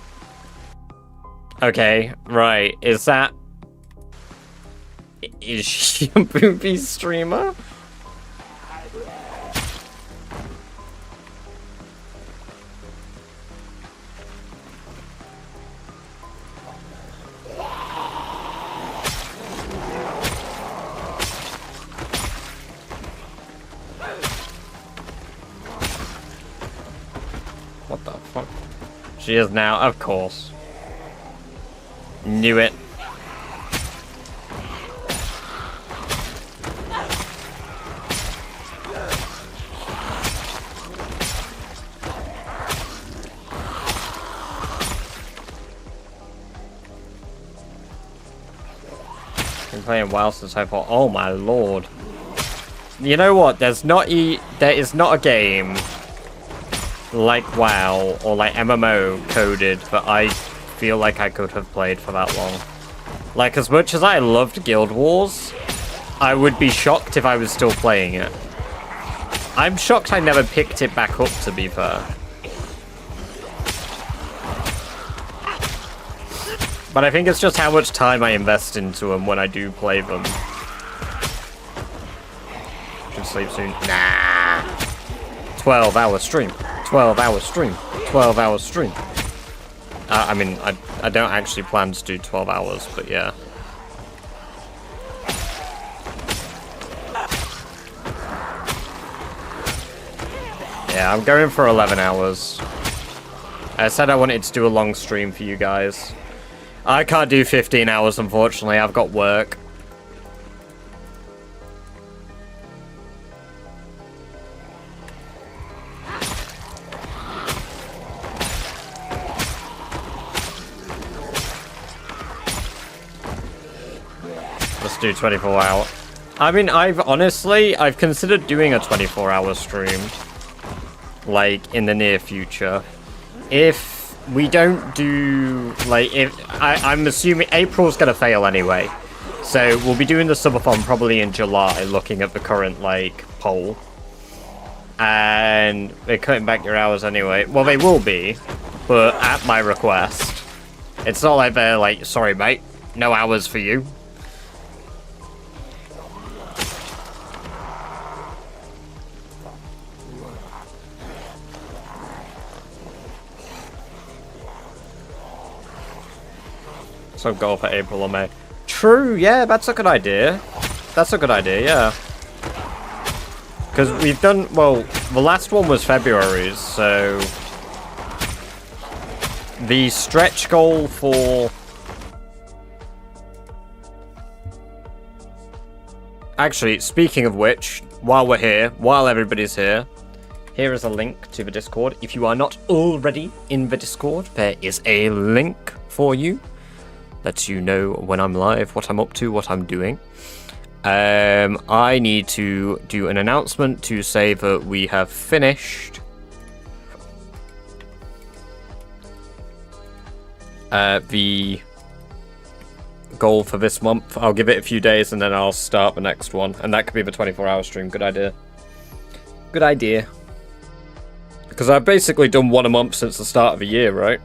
Okay, right. Is that... Is she a booby streamer? What the fuck? She is now, of course. Knew it. Been playing WoW since I thought, oh my lord. You know what? There is not a game like WoW or like MMO coded that I feel like I could have played for that long. Like, as much as I loved Guild Wars, I would be shocked if I was still playing it. I'm shocked I never picked it back up, to be fair. But I think it's just how much time I invest into them when I do play them. Should sleep soon. Nah. 12-hour stream. 12-hour stream. 12-hour stream. I mean, I don't actually plan to do 12 hours, but yeah. Yeah, I'm going for 11 hours. I said I wanted to do a long stream for you guys. I can't do 15 hours, unfortunately. I've got work. Let's do 24 hour. I mean, I've considered doing a 24-hour stream. Like, in the near future. If we don't do, like, I'm assuming April's gonna fail anyway. So we'll be doing the subathon probably in July, looking at the current, like, poll. And they're cutting back your hours anyway. Well, they will be, but at my request. It's not like they're like, sorry mate, no hours for you. So go for April or May. True, yeah, that's a good idea. That's a good idea, yeah. Because we've done, well, the last one was February, so... The stretch goal for... Actually, speaking of which, while we're here, while everybody's here, here is a link to the Discord. If you are not already in the Discord, there is a link for you. Lets you know when I'm live, what I'm up to, what I'm doing. I need to do an announcement to say that we have finished the goal for this month. I'll give it a few days and then I'll start the next one. And that could be the 24-hour stream. Good idea. Good idea. Because I've basically done one a month since the start of the year, right?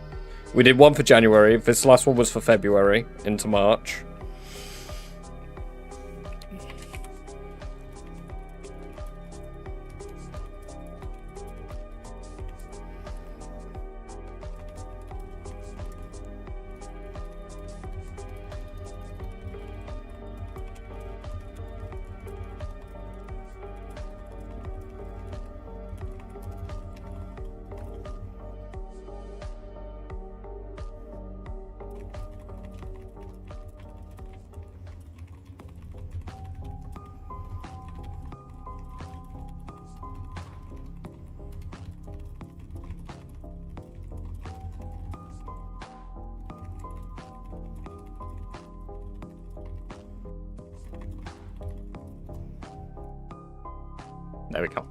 We did one for January. This last one was for February into March. There we go.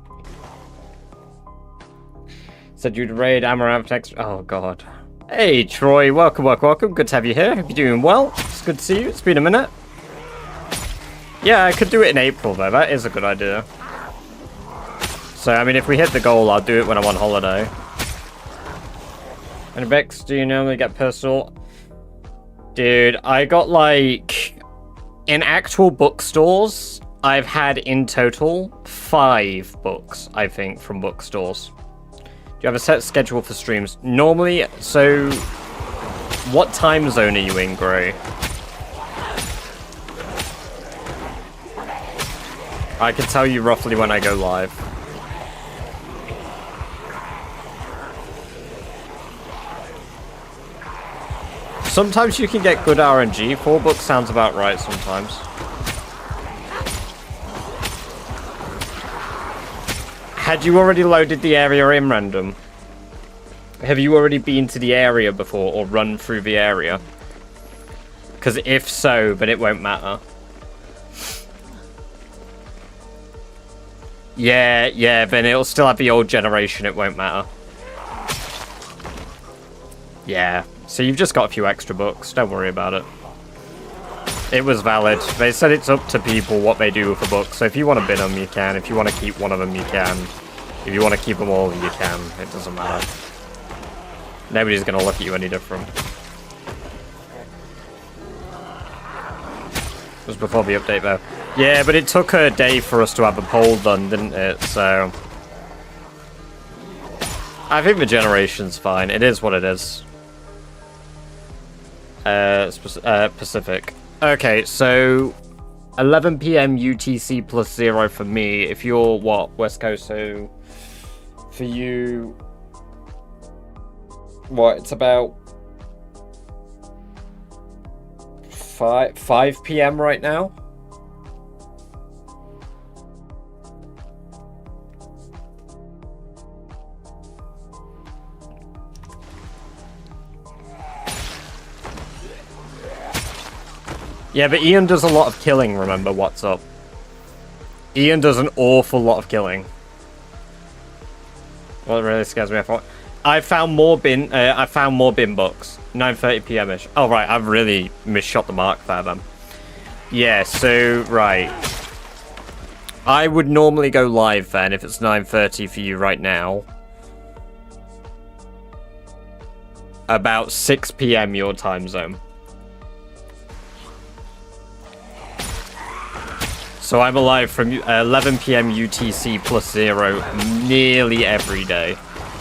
Said you'd raid Amaranth next. Oh god. Hey Troy, welcome, welcome, welcome. Good to have you here. Hope you're doing well. It's good to see you. It's been a minute. Yeah, I could do it in April though. That is a good idea. So I mean, if we hit the goal, I'll do it when I'm on holiday. And Bex, do you normally get personal? Dude, I got like in actual bookstores. I've had in total 5 books, I think, from bookstores. Do you have a set schedule for streams? Normally, so what time zone are you in, Gray? I can tell you roughly when I go live. Sometimes you can get good RNG. 4 books sounds about right sometimes. Had you already loaded the area in random? Have you already been to the area before or run through the area? Because if so, then it won't matter. Yeah, then it'll still have the old generation, it won't matter. Yeah, so you've just got a few extra books, don't worry about it. It was valid. They said it's up to people what they do with the books. So if you want to bin them, you can. If you want to keep one of them, you can. If you want to keep them all, you can. It doesn't matter. Nobody's going to look at you any different. It was before the update, though. Yeah, but it took a day for us to have a poll done, didn't it? So I think the generation's fine. It is what it is. Pacific. Okay, so 11 PM UTC plus 0 for me. If you're, what, West Coast, so for you, what, it's about 5 PM right now? Yeah, but Ian does a lot of killing, remember, what's up? Ian does an awful lot of killing. What really scares me, I found more bin books. 9:30 PM-ish. Oh, right, I've really misshot the mark there, then. Yeah, so, right. I would normally go live, then, if it's 9:30 for you right now. About 6 PM your time zone. So I'm alive from 11 PM UTC plus 0 nearly every day.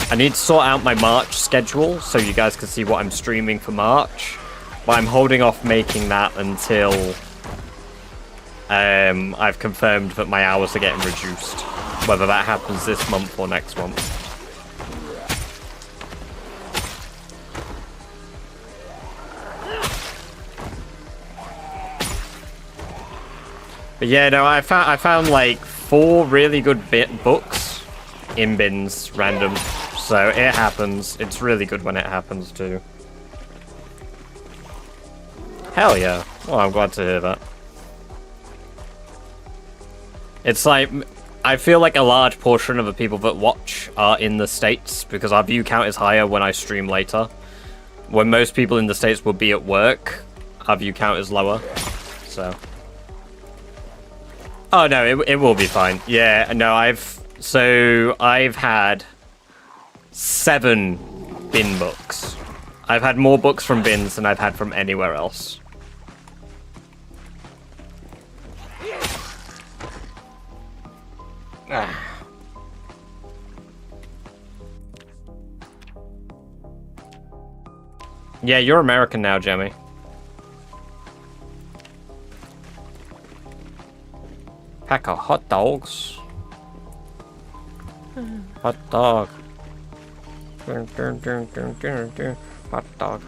I need to sort out my March schedule so you guys can see what I'm streaming for March. But I'm holding off making that until I've confirmed that my hours are getting reduced. Whether that happens this month or next month. But yeah, no, I found like 4 really good books in bins random. So it happens. It's really good when it happens too. Hell yeah. Well, I'm glad to hear that. It's like, I feel like a large portion of the people that watch are in the States because our view count is higher when I stream later. When most people in the States will be at work, our view count is lower. So. Oh no, it will be fine. Yeah, no, I've had 7 bin books. I've had more books from bins than I've had from anywhere else. Yeah, you're American now, Jemmy. Pack of hot dogs. Hot dog. Hot dog.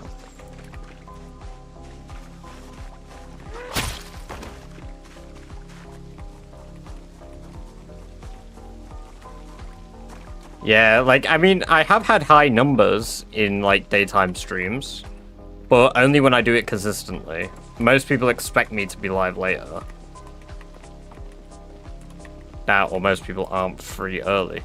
Yeah, like, I mean, I have had high numbers in, like, daytime streams, but only when I do it consistently. Most people expect me to be live later. Now, or most people aren't free early.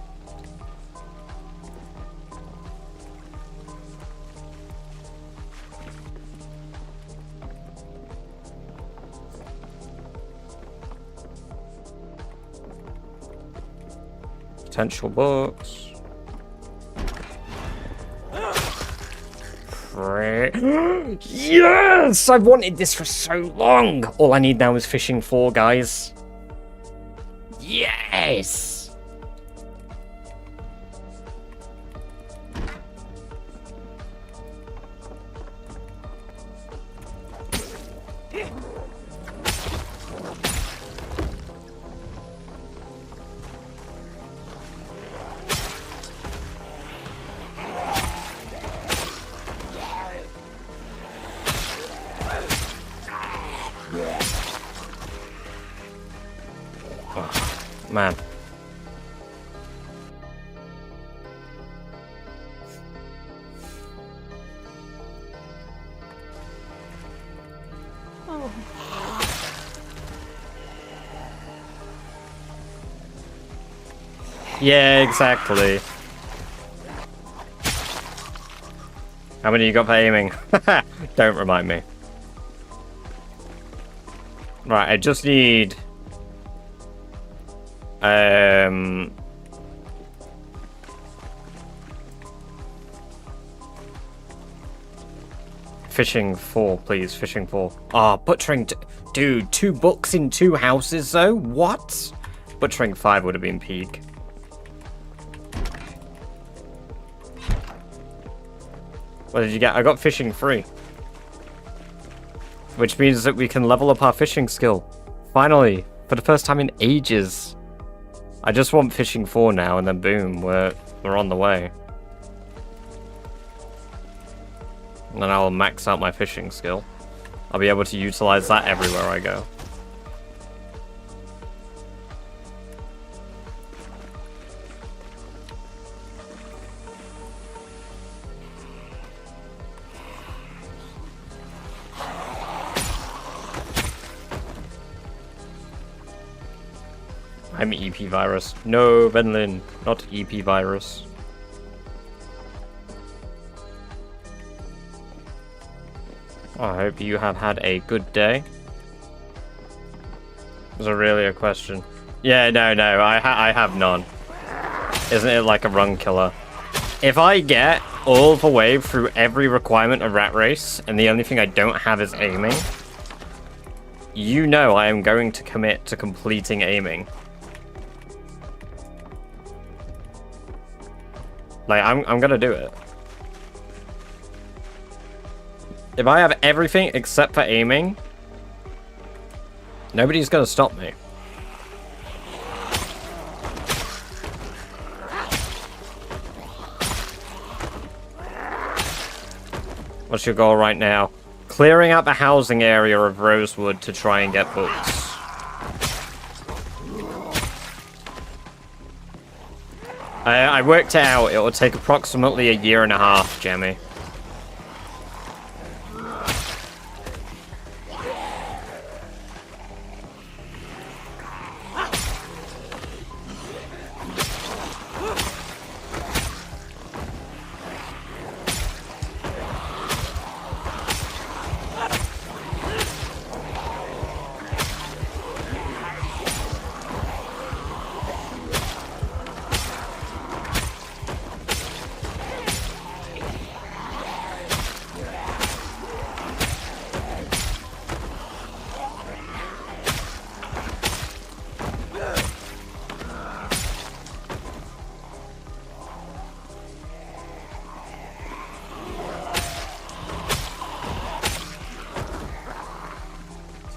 Potential books. Yes! I've wanted this for so long! All I need now is Fishing 4, guys. Yes! Man. Oh. Yeah, exactly. How many you got for aiming? Don't remind me. Right, I just need... Fishing 4, please. Fishing 4. Ah, butchering... Dude, 2 books in 2 houses, though? What? Butchering 5 would have been peak. What did you get? I got fishing 3. Which means that we can level up our fishing skill. Finally. For the first time in ages. I just want fishing 4 now, and then boom, we're on the way. And then I'll max out my fishing skill. I'll be able to utilize that everywhere I go. I'm EP virus. No, Venlin, not EP virus. I hope you have had a good day. Is there really a question? Yeah, no, I have none. Isn't it like a run killer? If I get all the way through every requirement of Rat Race, and the only thing I don't have is aiming, you know I am going to commit to completing aiming. Like, I'm gonna do it. If I have everything except for aiming, nobody's gonna stop me. What's your goal right now? Clearing out the housing area of Rosewood to try and get books. I worked it out. It will take approximately a year and a half, Jamie.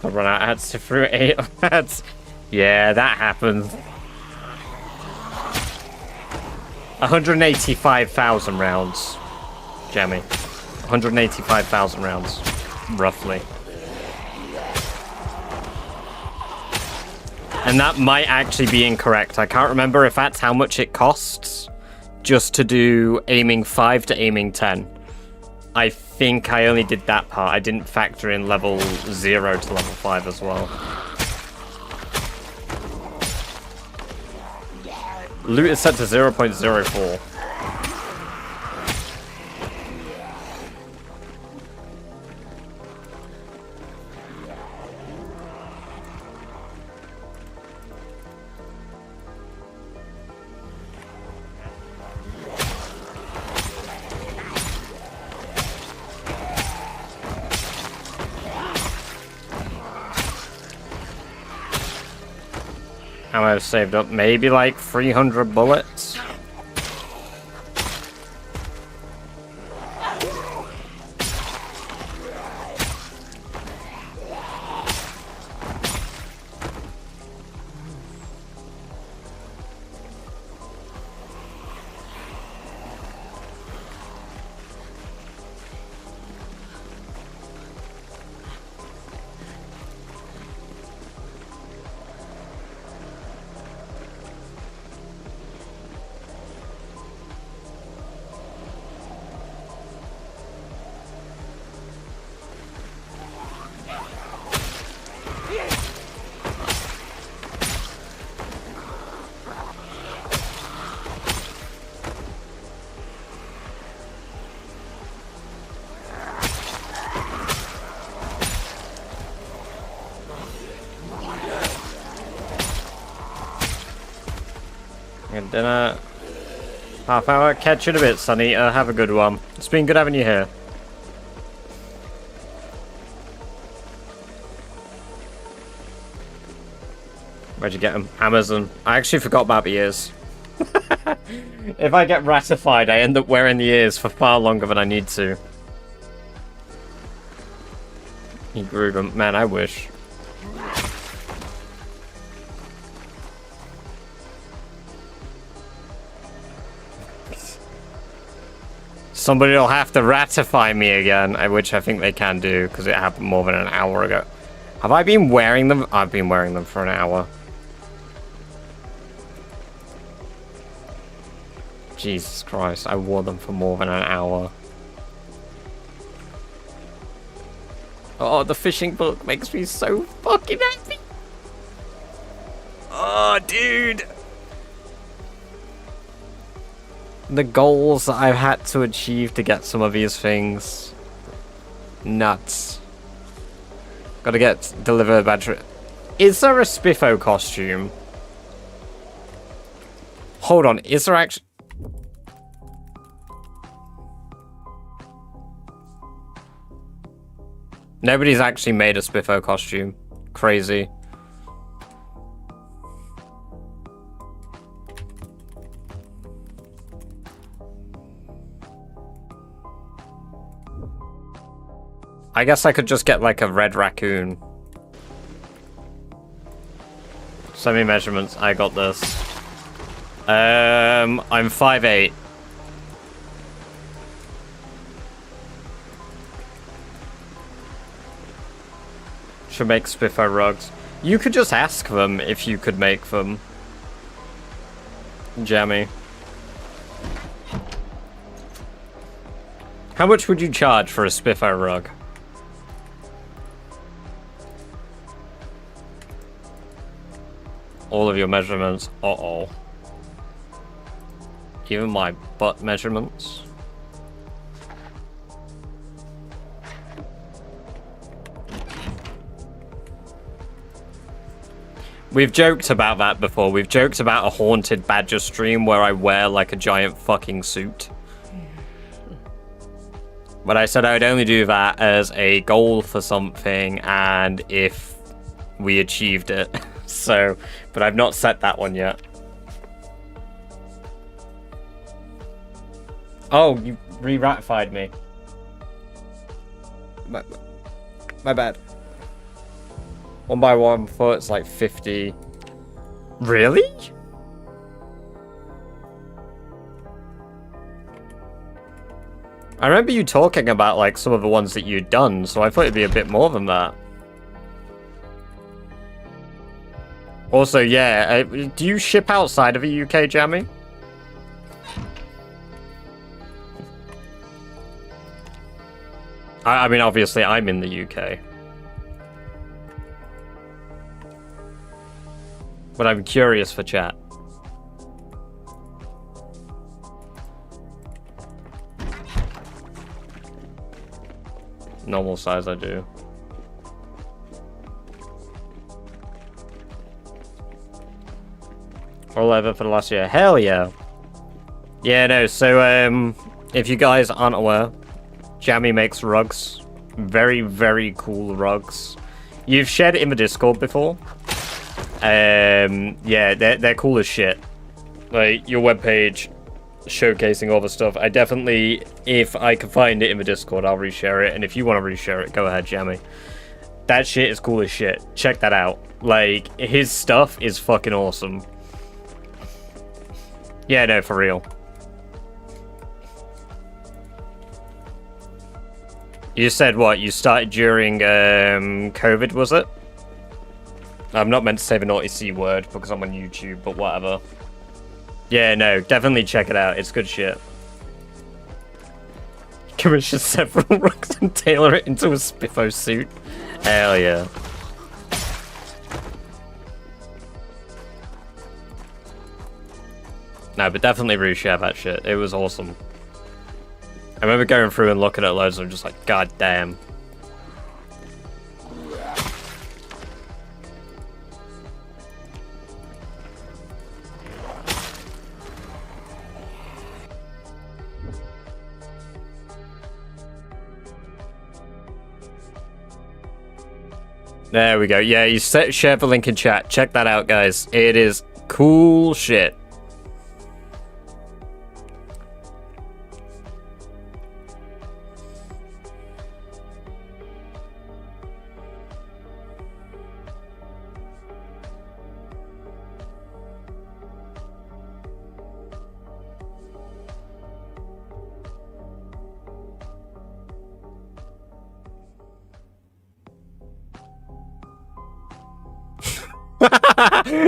I run out of ads through 8 ads. Yeah, that happens. 185,000 rounds, Jamie. 185,000 rounds, roughly. And that might actually be incorrect. I can't remember if that's how much it costs just to do aiming 5 to aiming 10. I think I only did that part. I didn't factor in level 0 to level 5 as well. Loot is set to 0.04. How I've saved up maybe like 300 bullets. Good dinner. Half hour. Catch you in a bit, Sonny. Have a good one. It's been good having you here. Where'd you get them? Amazon. I actually forgot about the ears. If I get ratified, I end up wearing the ears for far longer than I need to. He grew them. Man, I wish. Somebody will have to ratify me again, which I think they can do, because it happened more than an hour ago. Have I been wearing them? I've been wearing them for an hour. Jesus Christ, I wore them for more than an hour. Oh, the fishing book makes me so fucking happy. Oh, dude. The goals that I've had to achieve to get some of these things. Nuts. Gotta get delivered battery. Is there a Spiffo costume? Hold on, is there actually... Nobody's actually made a Spiffo costume. Crazy. I guess I could just get like a red raccoon. Send me measurements. I got this. I'm 5'8". Should make Spiffo rugs. You could just ask them if you could make them. Jammy. How much would you charge for a Spiffo rug? All of your measurements. Uh-oh. Even my butt measurements. We've joked about that before. We've joked about a haunted badger stream where I wear like a giant fucking suit. But I said I would only do that as a goal for something and if we achieved it. So, but I've not set that one yet. Oh, you re-ratified me. My bad. 1 by 1 foot, it's like 50. Really? I remember you talking about like some of the ones that you'd done, so I thought it'd be a bit more than that. Also, yeah, do you ship outside of the UK, Jammy? I mean, obviously, I'm in the UK. But I'm curious for chat. Normal size, I do. Or leather for the last year. Hell yeah. Yeah, no, so, if you guys aren't aware, Jammy makes rugs. Very, very cool rugs. You've shared it in the Discord before. Yeah, they're cool as shit. Like, your webpage showcasing all the stuff. I definitely, if I can find it in the Discord, I'll reshare it. And if you want to reshare it, go ahead, Jammy. That shit is cool as shit. Check that out. Like, his stuff is fucking awesome. Yeah, no, for real. You said what? You started during COVID, was it? I'm not meant to say the naughty C word because I'm on YouTube, but whatever. Yeah, no, definitely check it out. It's good shit. Commission several rugs and tailor it into a Spiffo suit. Hell yeah. No, but definitely reshare that shit. It was awesome. I remember going through and looking at loads and I'm just like, god damn. There we go. Yeah, you share the link in chat. Check that out, guys. It is cool shit.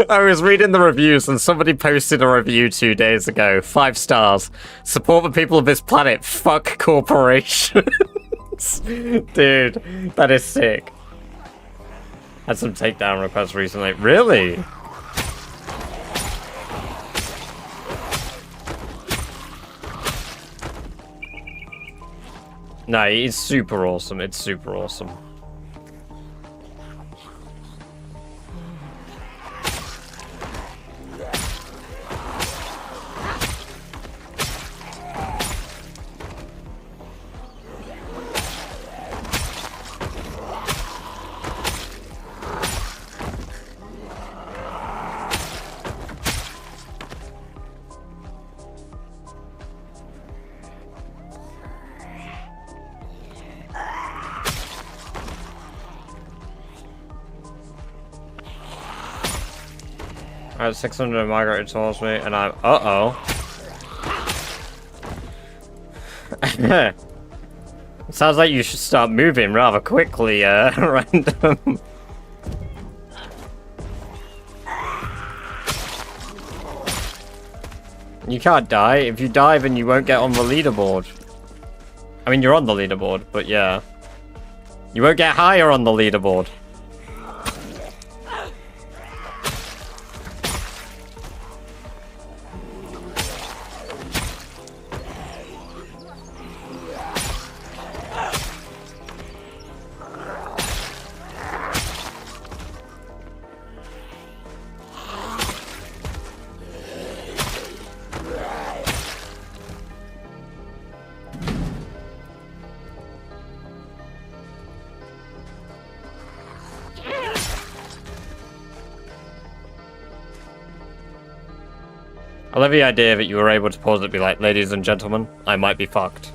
I was reading the reviews and somebody posted a review 2 days ago. 5 stars. Support the people of this planet. Fuck corporations. Dude, that is sick. Had some takedown requests recently. Really? No, it's super awesome. It's super awesome. I have 600 Margaret towards me, and I'm... Uh-oh. Sounds like you should start moving rather quickly, random. You can't die. If you die, then you won't get on the leaderboard. I mean, you're on the leaderboard, but yeah. You won't get higher on the leaderboard. I love the idea that you were able to pause it and be like, ladies and gentlemen, I might be fucked.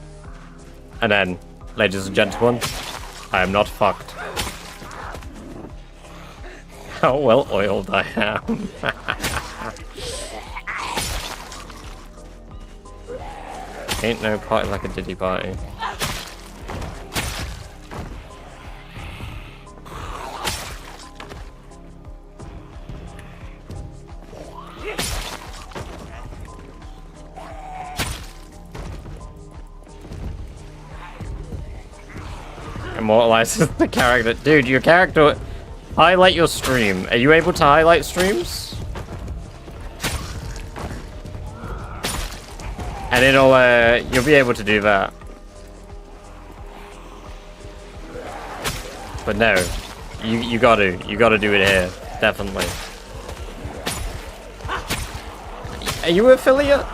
And then, ladies and gentlemen, I am not fucked. How well oiled I am. Ain't no party like a Diddy party. Immortalizes the character. Dude, your character... Highlight your stream. Are you able to highlight streams? And it'll, you'll be able to do that. But no. You gotta do it here. Definitely. Are you an affiliate?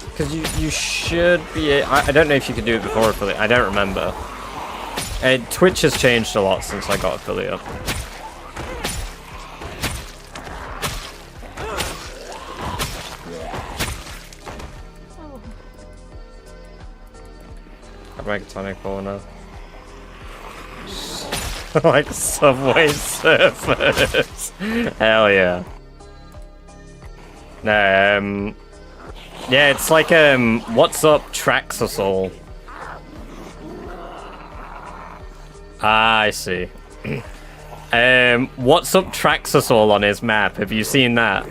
Because you should be... I don't know if you could do it before affiliate. I don't remember. Twitch has changed a lot since I got affiliate. I make a tonic corner. Like Subway Surfers. Hell yeah. No, yeah, it's like, what's up, Traxosol? Ah, I see. What's up, Traxosol on his map? Have you seen that?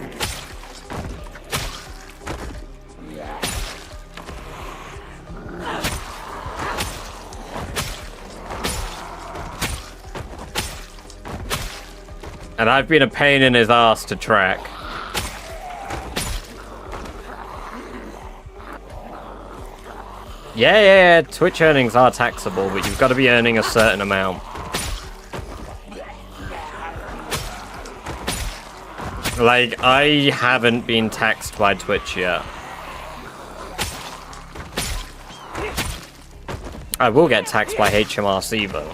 And I've been a pain in his ass to track. Yeah, Twitch earnings are taxable, but you've got to be earning a certain amount. Like, I haven't been taxed by Twitch yet. I will get taxed by HMRC, though.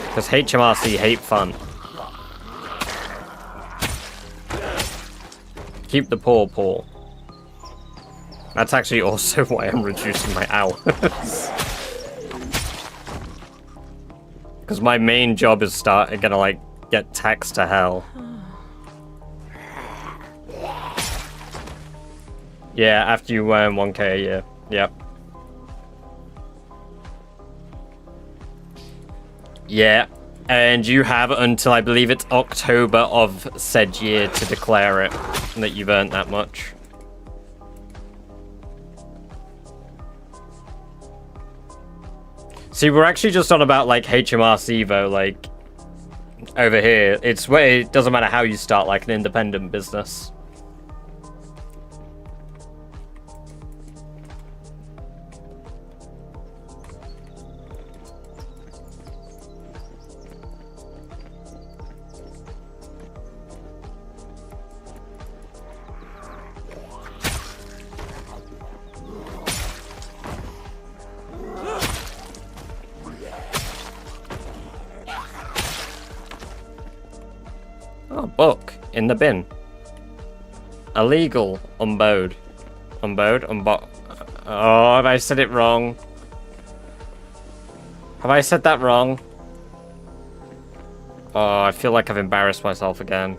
Because HMRC hate fun. Keep the poor poor. That's actually also why I'm reducing my hours. Because my main job is gonna, like, get taxed to hell. Yeah, after you earn 1k a year. Yep. Yeah, and you have until, I believe it's October of said year to declare it, that you've earned that much. See, we're actually just on about, like, HMRC, though, like, over here. It's where it doesn't matter how you start, like, an independent business. Oh, book in the bin. Illegal. Unbowed. Unbowed? Oh, have I said it wrong? Have I said that wrong? Oh, I feel like I've embarrassed myself again.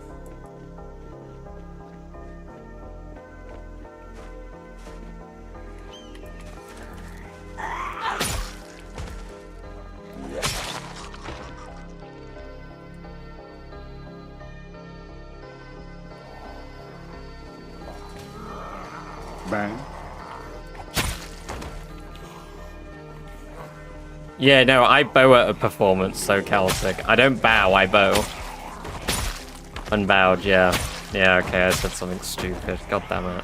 Bang. Yeah, no, I bow at a performance, so Celtic. I don't bow, I bow. Unbowed, yeah. Yeah, okay, I said something stupid. God damn it.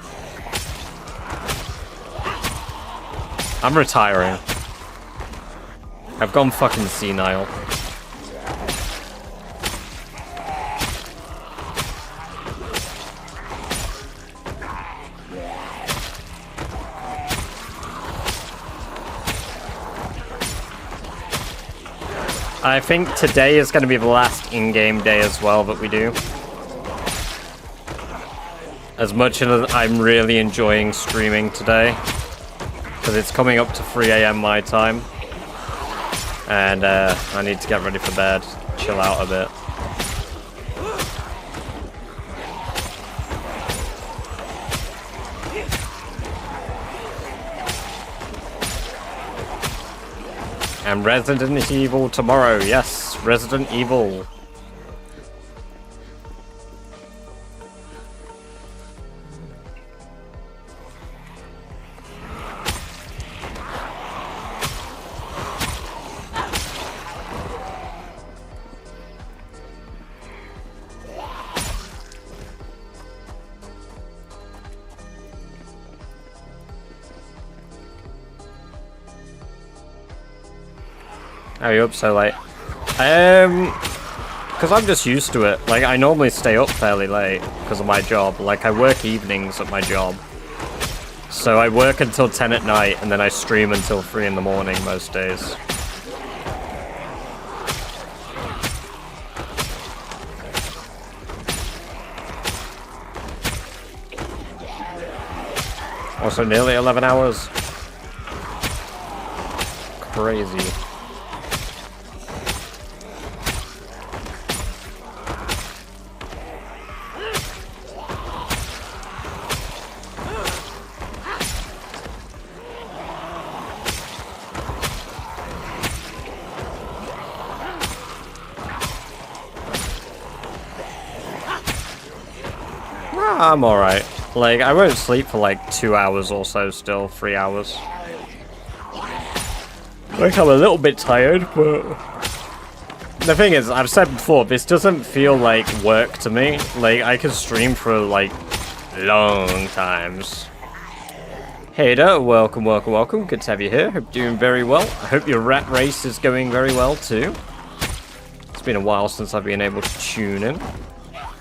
I'm retiring. I've gone fucking senile. I think today is going to be the last in-game day as well that we do. As much as I'm really enjoying streaming today, because it's coming up to 3 AM my time, and I need to get ready for bed, chill out a bit. And Resident Evil tomorrow, yes, Resident Evil. How are you up so late? Because I'm just used to it. Like, I normally stay up fairly late because of my job. Like, I work evenings at my job. So I work until 10 at night and then I stream until 3 in the morning most days. Also nearly 11 hours. Crazy. I'm alright. Like, I won't sleep for like 2 hours or so still, 3 hours. Like, I'm a little bit tired, but... The thing is, I've said before, this doesn't feel like work to me. Like, I can stream for like, long times. Hey there, welcome, welcome, welcome. Good to have you here. Hope you're doing very well. I hope your rat race is going very well too. It's been a while since I've been able to tune in.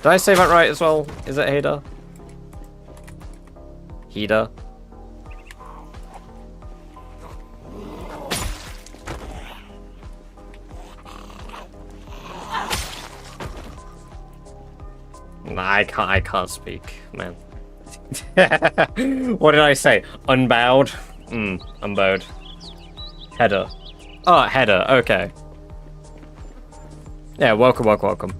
Did I say that right as well? Is it Hader? Heda? Nah, I can't speak, man. What did I say? Unbowed? Unbowed. Header. Oh, header, okay. Yeah, welcome, welcome, welcome.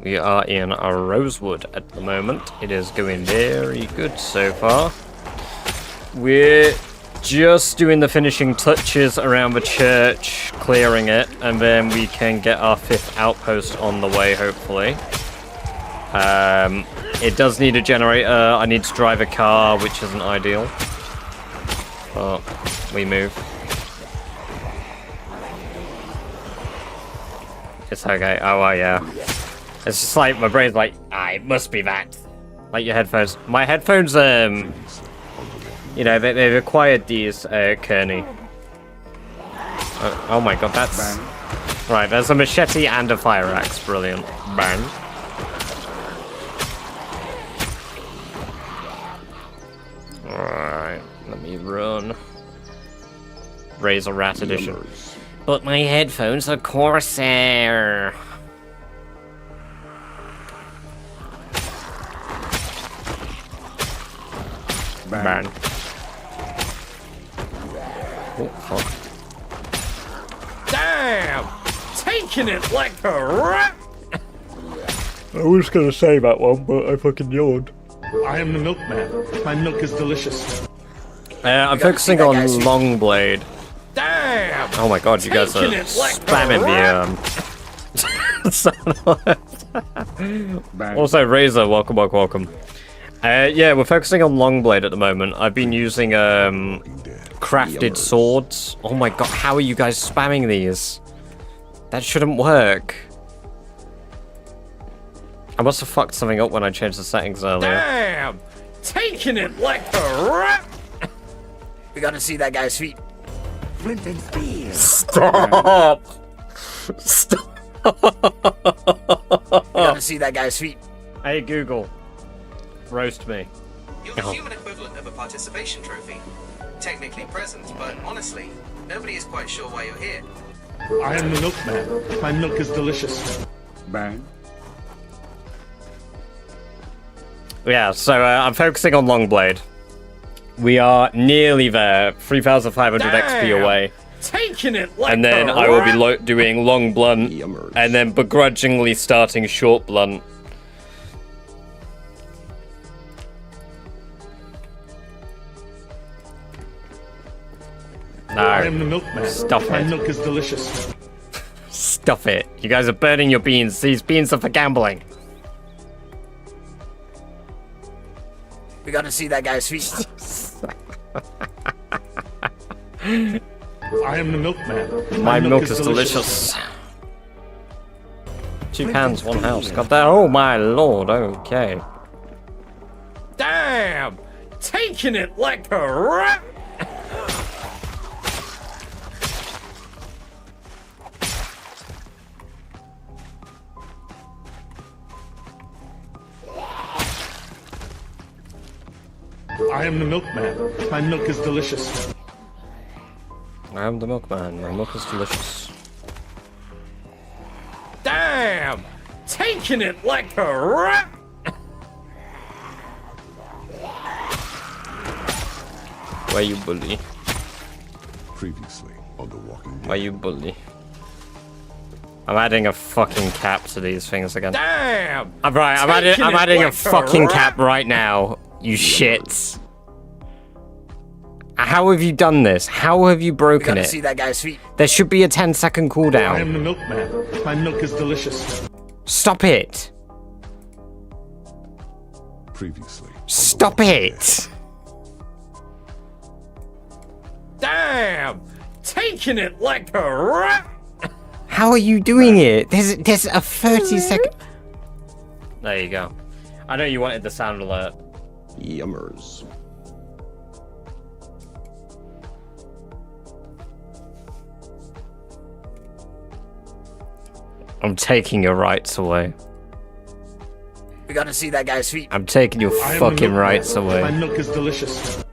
We are in a Rosewood at the moment. It is going very good so far. We're just doing the finishing touches around the church, clearing it, and then we can get our 5th outpost on the way, hopefully. It does need a generator. I need to drive a car, which isn't ideal. But we move. It's okay. Oh, well, yeah. It's just like, my brain's like, it must be that. Like your headphones. My headphones, you know, they've acquired these, Kearney. Oh my god, that's... Bang. Right, there's a machete and a fire axe. Brilliant. Bang. Alright, let me run. Razor Rat Edition. But my headphones are Corsair. Bang. Oh, fuck. Damn! Taking it like a rat! I was gonna say that one, but I fucking yawned. I am the milkman. My milk is delicious. I'm focusing on Longblade. Damn! Oh my god, you guys are spamming the, Also, Razor, welcome, welcome, welcome. Yeah, we're focusing on Longblade at the moment. I've been using crafted swords. Oh my god, how are you guys spamming these? That shouldn't work. I must have fucked something up when I changed the settings earlier. Damn! Taking it like a rat! We gotta see that guy's feet. Flint and steel. Stop! Stop! We gotta see that guy's feet. Hey Google, roast me. You're the human equivalent of a participation trophy. Technically present, but honestly, nobody is quite sure why you're here. I am the milkman. My milk is delicious. Bang. Yeah, so I'm focusing on Longblade. We are nearly there, 3,500 XP away. Taking it like And then a I will be rat. doing Long Blunt, Yummers. and then begrudgingly starting Short Blunt. I am No, the milkman. Stop My it. milk is delicious. Stuff it. You guys are burning your beans. These beans are for gambling. We gotta see that guy's feet. I am the milkman. My milk is delicious. 2 cans, 1 house. God damn. Oh my lord, okay. Damn! Taking it like a rat! I am the milkman. My milk is delicious. I am the milkman. My milk is delicious. Damn! Taking it like a rat! Why you bully? Previously on The Walking Dead. Why you bully? I'm adding a fucking cap to these things again. Damn! I'm right. I'm adding a fucking cap right now. You shits. How have you done this? How have you We broken gotta it? see that guy's feet. There should be a 10-second I cooldown. am the milkman. My milk is delicious. Stop it. Previously. on The Stop Walking it. Damn! Taking it like a rat! How are you doing it? There's a 30-second. There you go. I know you wanted the sound alert. Dead. Yummers. I'm taking your rights away. We gotta see that guy's feet. I'm taking your I am the fucking milkman. rights My away. milk is delicious.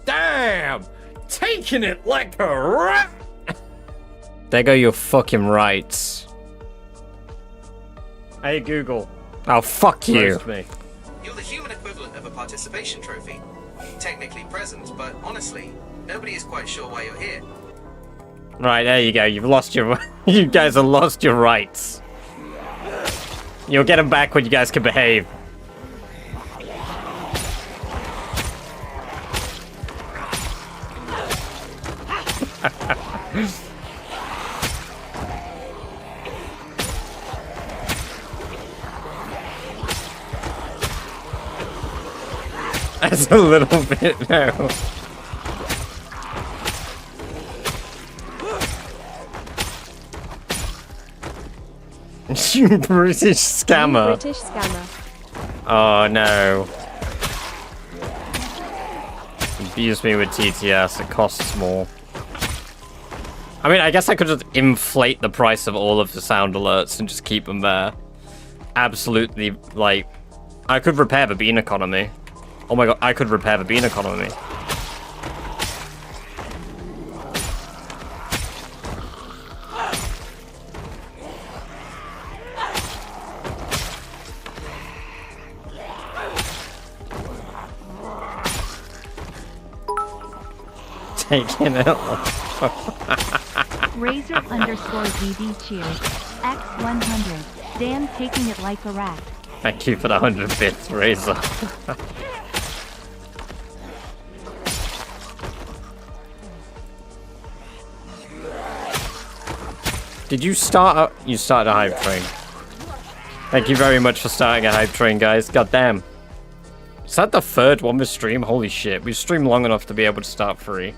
Damn! Taking it like a rat! There go your fucking rights. Hey Google. Oh fuck you. You're the human equivalent of a participation trophy. Technically present, but honestly, nobody is quite sure why you're here. Right, there you go. You've lost your... you guys have lost your rights. You'll get them back when you guys can behave. That's a little bit now. You British scammer. British scammer. Oh no. Abuse me with TTS, it costs more. I mean, I guess I could just inflate the price of all of the sound alerts and just keep them there. Absolutely, like... I could repair the bean economy. Oh my god, I could repair the bean economy. Taking it. Razor_DD cheers. X100. Dan taking it like a rat. Thank you for the 100 bits, Razor. Did you start a... You started a hype train. Thank you very much for starting a hype train, guys. God damn. Is that the third one we stream? Holy shit. We streamed long enough to be able to start free.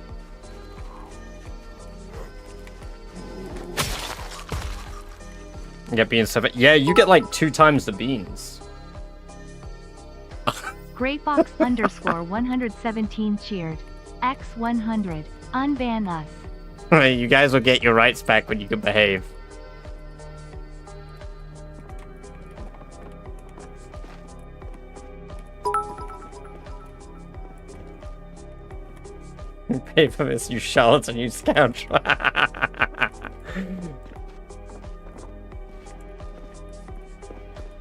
Get beans 7. Yeah, you get like 2 times the beans. Greyfox underscore 117 cheered. X100. Unban us. You guys will get your rights back when you can behave. Pay for this, you charlatan, you scoundrel.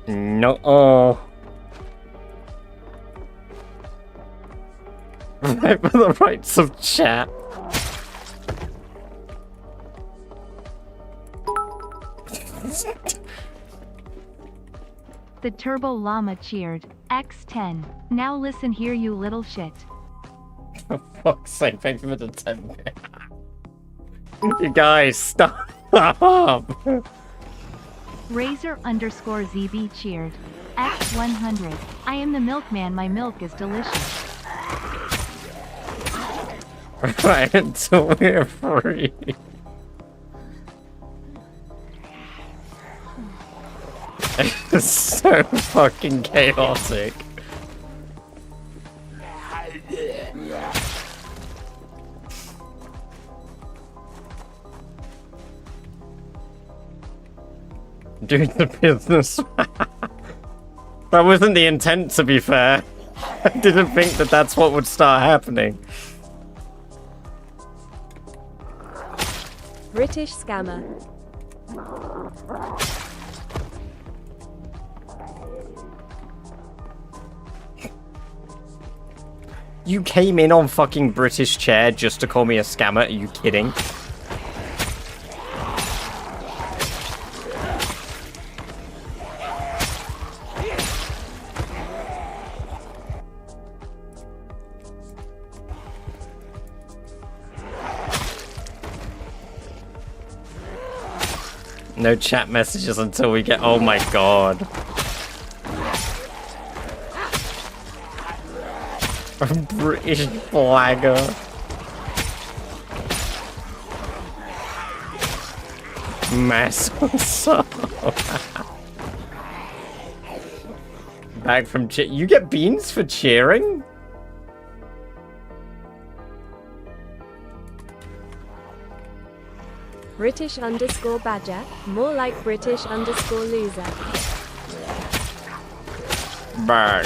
No. Right for the rights of chat. The Turbo Llama cheered. X10. Now listen here, you little shit. For fuck's sake, thank you for the 10. You guys, stop. Razor underscore ZB cheered. X100. I am the milkman, my milk is delicious. Right, until we're free. It's so fucking chaotic. Doing the business. That wasn't the intent, to be fair. I didn't think that that's what would start happening. British scammer. You came in on fucking British chair just to call me a scammer? Are you kidding? No chat messages until we get... Oh my god. A British flagger. Mass Back from you get beans for cheering? British underscore badger. More like British underscore loser. Burn.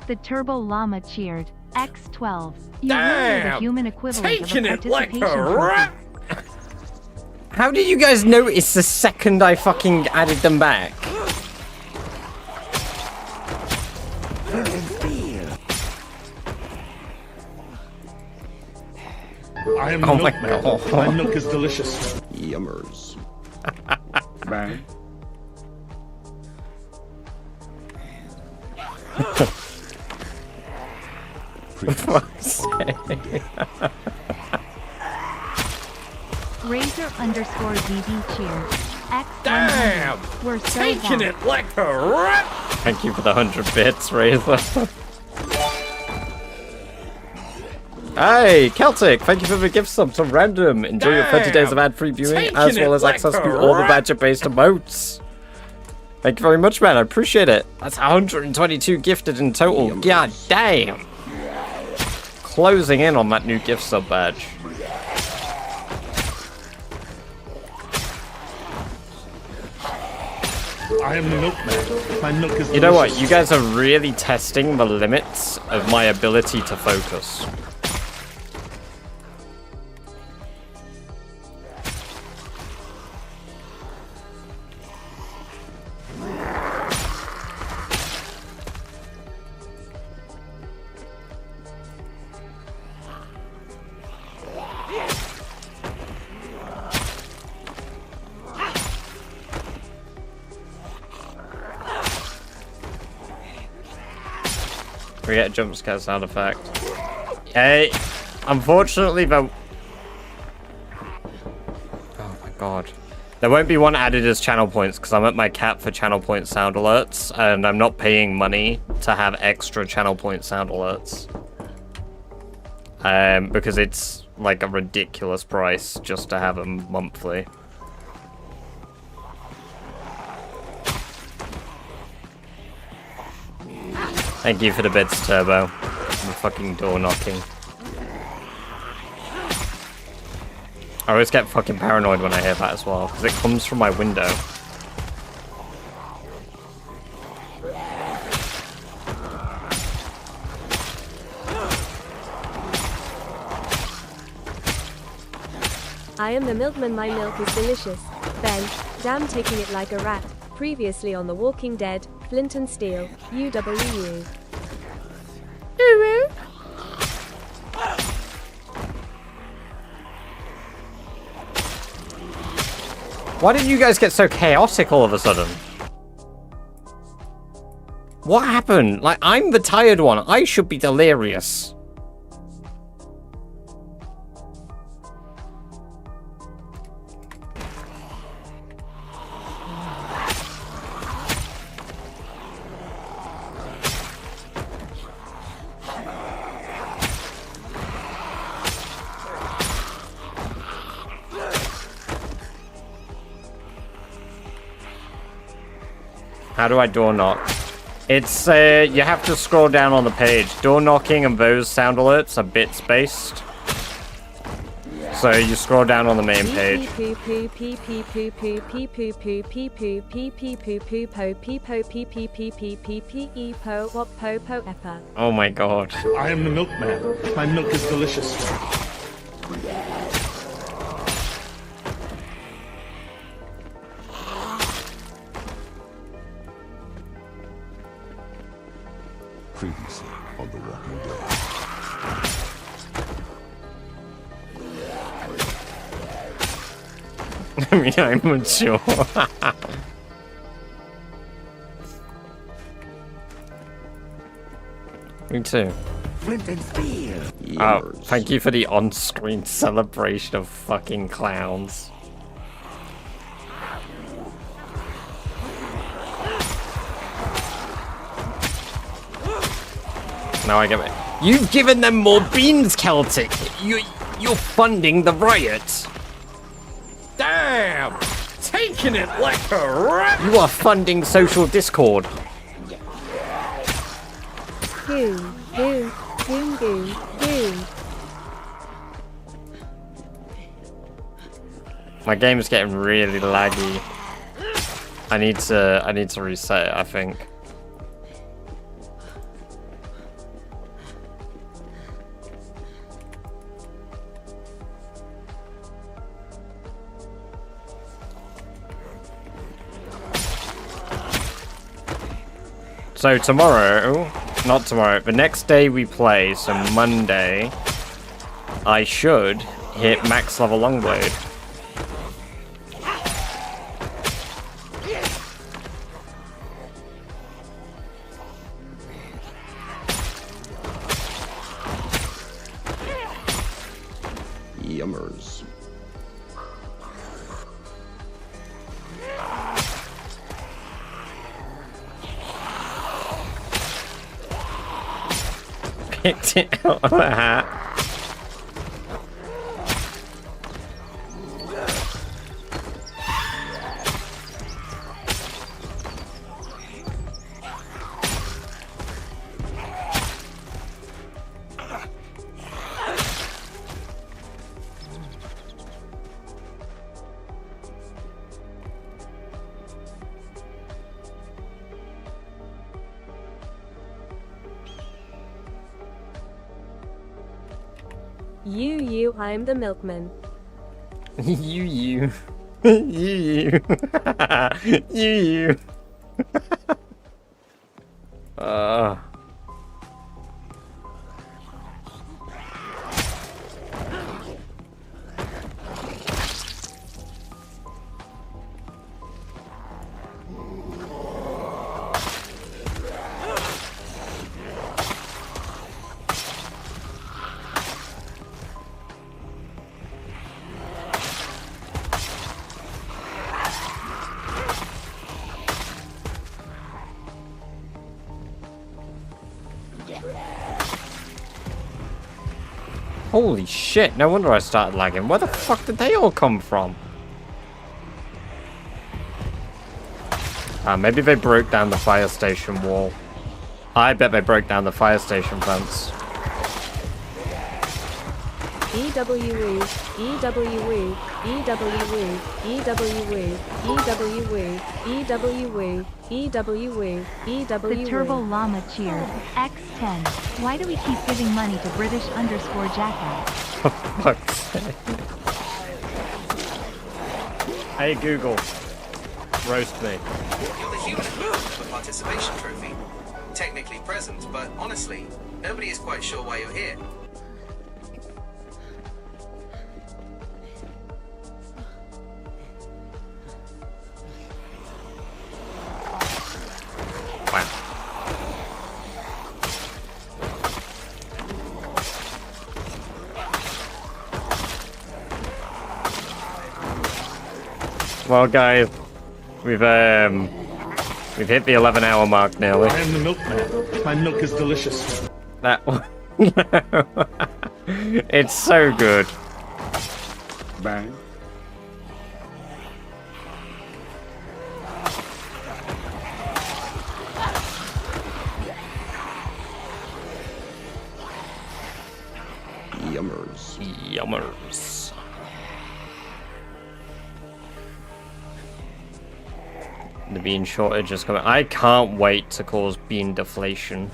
The Turbo Llama cheered. X12. You really are the human equivalent Taking of a it like a participation rat. How did you guys notice the second I fucking added them back? I am the Oh my milkman. God. My milk is delicious. Yummers. Bang. For fuck's sake. Razor underscore ZB cheered. X100. Damn! We're so Taking bad. it like a rat. Thank you for the 100 bits, Razor. Hey, Celtic! Thank you for the gift sub to Random. Enjoy your 30 days of ad-free viewing, Taking as well it as like access a to all the rat. Badger-based emotes. Thank you very much, man. I appreciate it. That's 122 gifted in total. God damn! Closing in on that new gift sub badge. I am the milkman. My milk is delicious. You know what? You guys are really testing the limits of my ability to focus. We get a jump scare sound effect. Hey, unfortunately, though. Oh my god. There won't be one added as channel points because I'm at my cap for channel point sound alerts, and I'm not paying money to have extra channel point sound alerts. Because it's like a ridiculous price just to have them monthly. Thank you for the bits, Turbo. The fucking door knocking. I always get fucking paranoid when I hear that as well, because it comes from my window. I am the milkman, my milk is delicious. Ben, damn taking it like a rat. Previously on The Walking Dead, Flint and Steel, UWU. Why did you guys get so chaotic all of a sudden? What happened? Like, I'm the tired one. I should be delirious. How do I door knock? It's, you have to scroll down on the page. Door knocking and those sound alerts are bits based. So you scroll down on the main page. Oh my god. I am the milkman. My milk is delicious. Previously on The Walking Dead. I mean, I'm mature. Me too. Flint and Steel. Oh, thank you for the on-screen celebration of fucking clowns. Now I get it. You've given them more beans, Celtic. You're funding the riot. Damn! Taking it like a rat! You are funding social discord. Goon, goon, goon, goon, goon. My game is getting really laggy. I need to reset it, I think. So tomorrow, not tomorrow, the next day we play, so Monday, I should hit max level longblade. Yummers. Picked it out of a hat. You, I'm the milkman. you. you. you. Holy shit, no wonder I started lagging. Where the fuck did they all come from? Maybe they broke down the fire station wall. I bet they broke down the fire station fence. EWU, EWU, EWU, EWU, EWU, EWU, EWU, EWU. The Turbo Llama cheered. X10. Why do we keep giving money to British_jackass? For fuck's sake. Hey Google. Roast me. You're the human equivalent of a participation trophy. Technically present, but honestly, nobody is quite sure why you're here. Wow. Well, guys, we've hit the 11-hour mark now. I am the milkman. My milk is delicious. That one. It's so good. Bang. Yummers. Yummers. The bean shortage is coming. I can't wait to cause bean deflation.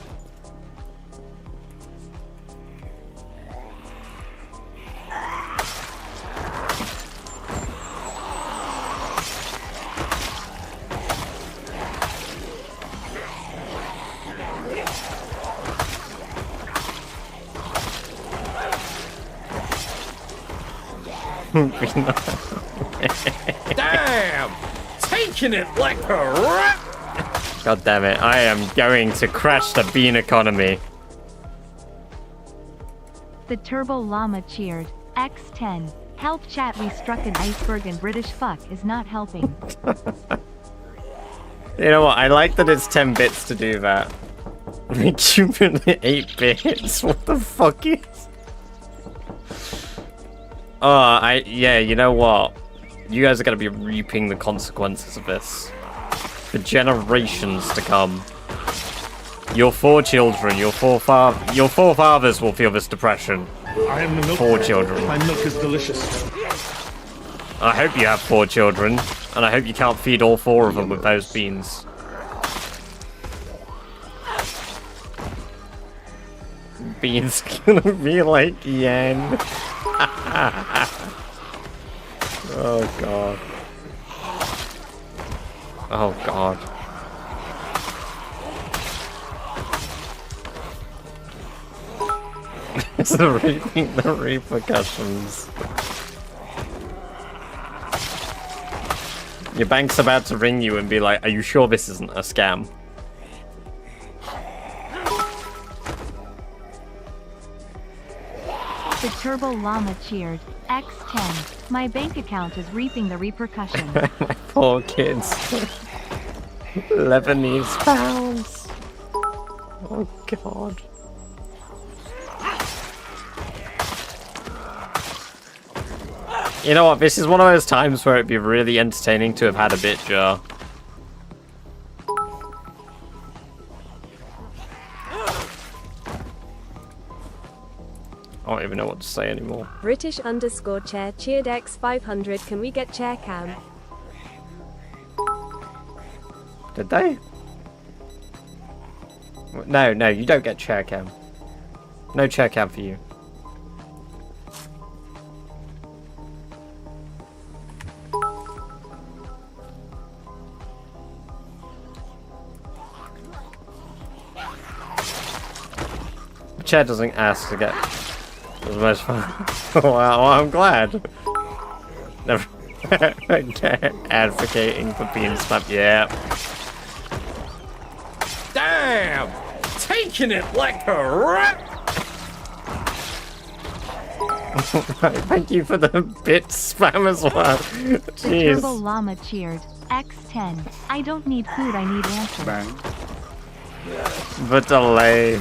Damn! Taking it like a rat! God damn it, I am going to crash the bean economy. The Turbo Llama cheered. X10. Help chat, we struck an iceberg and British fuck is not helping. You know what, I like that it's 10 bits to do that. Make you 8 bits? What the fuck is... Oh, yeah, you know what? You guys are gonna be reaping the consequences of this. For generations to come. Your 4 children, your forefathers will feel this depression. I am the milkman. 4 children. My milk is delicious. I hope you have 4 children, and I hope you can't feed all 4 of them with those beans. Beans gonna be like yen. Oh god. Oh god. It's the repercussions. Your bank's about to ring you and be like, are you sure this isn't a scam? The Turbo Llama cheered. X10. My bank account is reaping the repercussions. My poor kids. Lebanese pounds. Oh god. You know what, this is one of those times where it'd be really entertaining to have had a bit jar. I don't even know what to say anymore. British_chair cheered X500. Can we get chair cam? Did they? No, no, you don't get chair cam. No chair cam for you. The chair doesn't ask to get as much fun. Well, I'm glad. Never advocating for being slapped. Yeah. Damn! Taking it like a rat! Thank you for the bit spam as well. The Jeez. Turbo Llama cheered. X10. I don't need food, I need answers. Bang. The delay.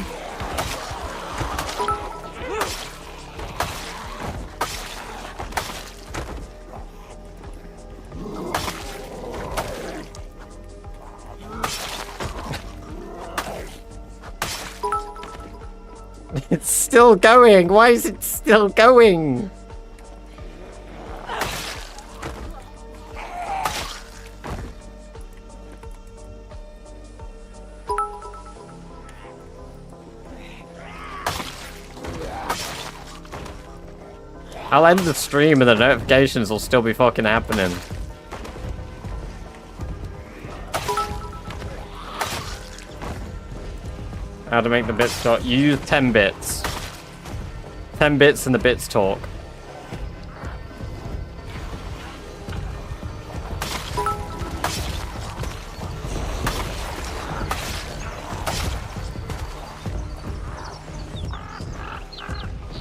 still going? Why is it still going? I'll end the stream and the notifications will still be fucking happening. How to make the bits talk. You use 10 bits. 10 bits and the bits talk.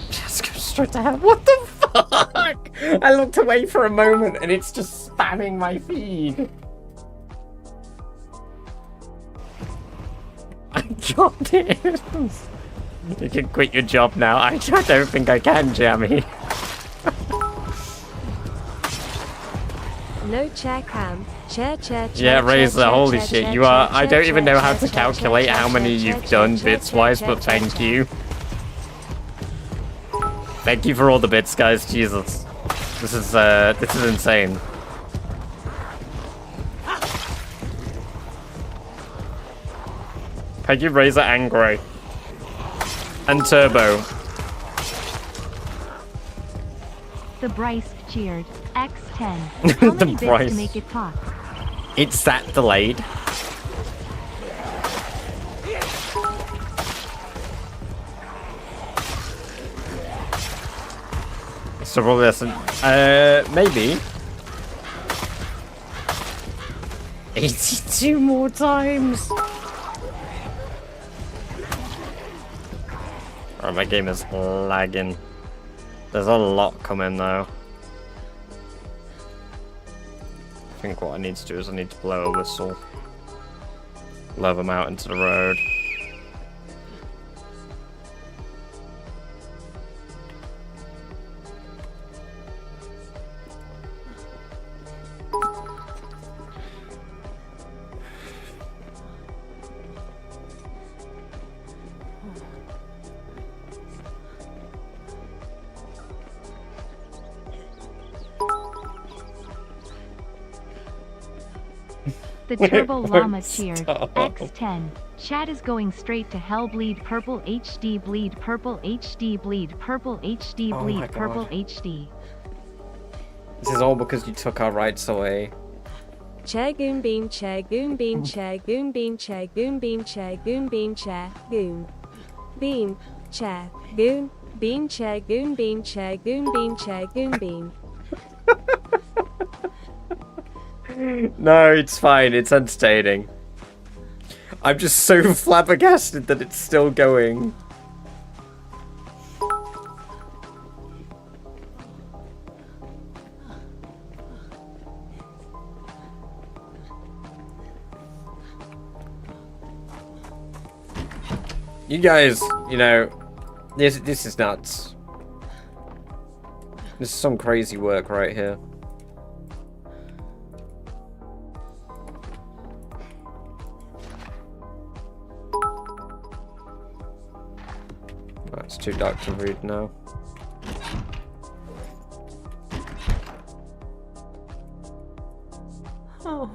Just go straight to hell. What the fuck? I looked away for a moment and it's just spamming my feed. I got it. You can quit your job now. I don't think I can, Jammy. No chair cam. Chair. Yeah, Razor, holy shit. You are. I don't even know how to calculate how many you've done bits-wise, but thank you. Thank you for all the bits, guys. Jesus. This is insane. Thank you, Razor and Grey. And Turbo. The Bryce cheered. X10. How The many bits Bryce. to make it talk? It's that delayed. So probably that's maybe 82 more times. Oh, my game is lagging. There's a lot coming though. I think what I need to do is I need to blow a whistle. Blow them out into the road. The Turbo Llama cheered. X10. Chat is going straight to hell. Bleed purple HD. Bleed purple HD. Bleed purple HD. Oh my Bleed purple God. HD. This is all because you took our rights away. Chair goon bean chair goon bean chair goon bean chair goon bean chair goon bean chair goon bean chair goon bean chair goon bean chair goon bean chair goon bean. No, it's fine. It's entertaining. I'm just so flabbergasted that it's still going. You guys, you know, this is nuts. This is some crazy work right here. It's too dark to read now. Oh.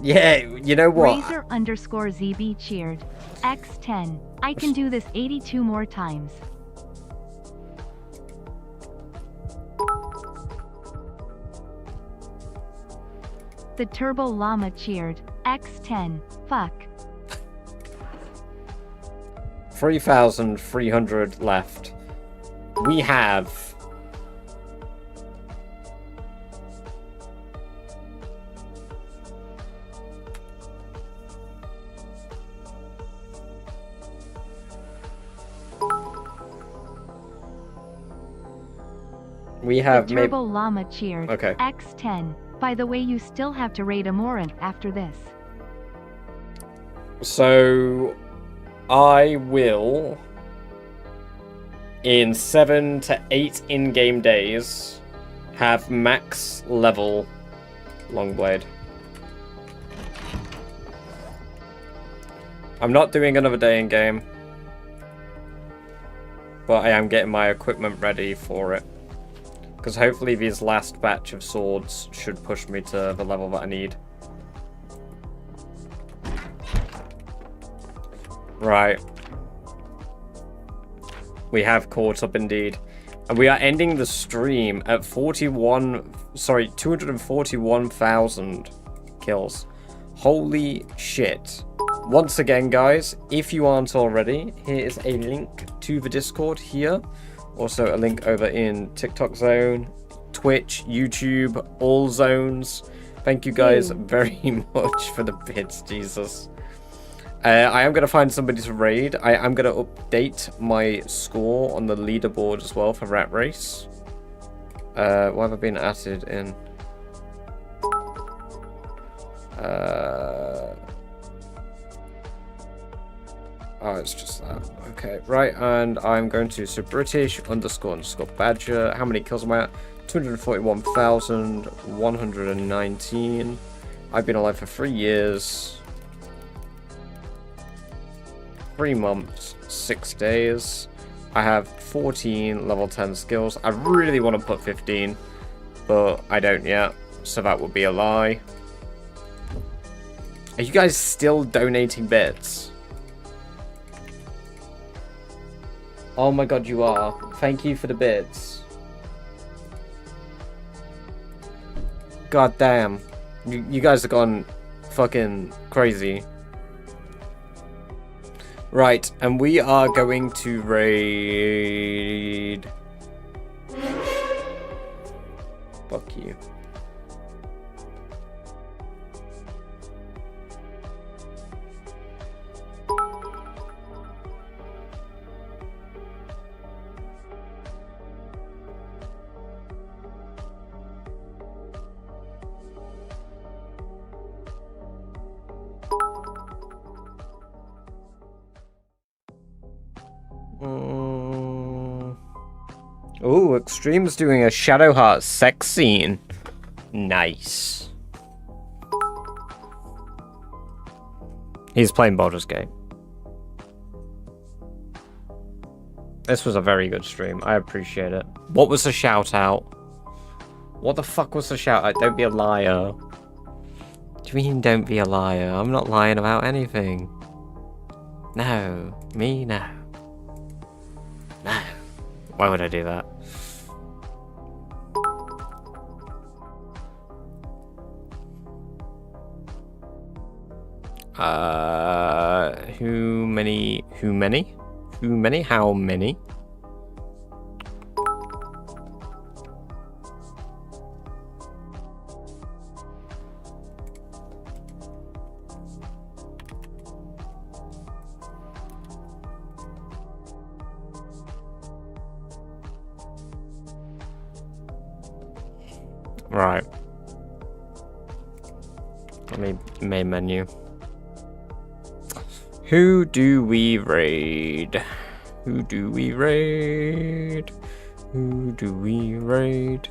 Yeah, you know what? Razor underscore ZB cheered. X10. I can do this 82 more times. The Turbo Llama cheered. X10. Fuck. 3,300 left. We have... We have The maybe... Turbo Llama cheered. Okay. X10. By the way, you still have to raid Amorant after this. So... I will... in 7 to 8 in-game days, have max level Longblade. I'm not doing another day in game. But I am getting my equipment ready for it. Because hopefully these last batch of swords should push me to the level that I need. Right. We have caught up indeed. And we are ending the stream at 241,000 kills. Holy shit. Once again, guys, if you aren't already, here is a link to the Discord here. Also a link over in TikTok zone, Twitch, YouTube, all zones. Thank you guys very much for the bits, Jesus. I am going to find somebody to raid. I am going to update my score on the leaderboard as well for Rat Race. What have I been added in? Oh, it's just that. Okay, right, and I'm going to British__Badger. How many kills am I at? 241,119. I've been alive for 3 years. 3 months, 6 days. I have 14 level 10 skills. I really want to put 15, but I don't yet, so that would be a lie. Are you guys still donating bits? Oh my god, you are. Thank you for the bits. God damn. You guys have gone fucking crazy. Right, and we are going to raid... Fuck you. Oh, Extreme's doing a Shadowheart sex scene. Nice. He's playing Baldur's Gate. This was a very good stream. I appreciate it. What was the shout out? What the fuck was the shout out? Don't be a liar. Do you mean don't be a liar? I'm not lying about anything. No. Me? No. No. Why would I do that? Who many? How many? Right. Let me main menu. Who do we raid? Who do we raid? Who do we raid?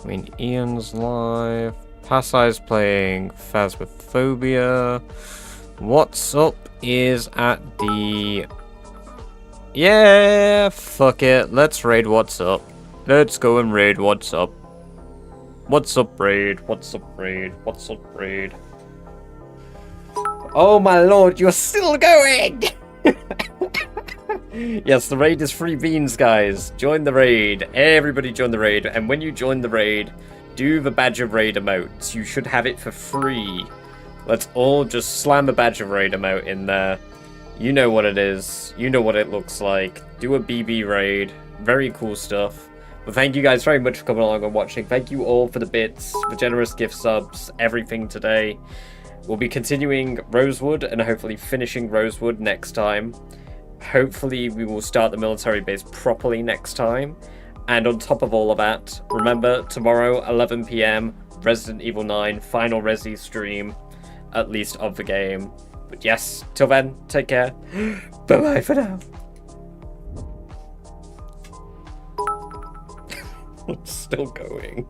I mean, Ian's live. Passai's playing Phasmophobia. What's up is at the... Yeah, fuck it. Let's raid What's Up. Let's go and raid What's Up. What's up, raid? What's up, raid? What's up, raid? Oh my lord, you're still going! Yes, the raid is free beans, guys. Join the raid. Everybody join the raid. And when you join the raid, do the Badge of Raid emotes. You should have it for free. Let's all just slam the Badge of Raid emote in there. You know what it is. You know what it looks like. Do a BB raid. Very cool stuff. But thank you guys very much for coming along and watching. Thank you all for the bits, the generous gift subs, everything today. We'll be continuing Rosewood and hopefully finishing Rosewood next time. Hopefully we will start the military base properly next time. And on top of all of that, remember, tomorrow, 11 PM, Resident Evil 9 final Resi stream, at least of the game. But yes, till then, take care. Bye-bye for now. Still going.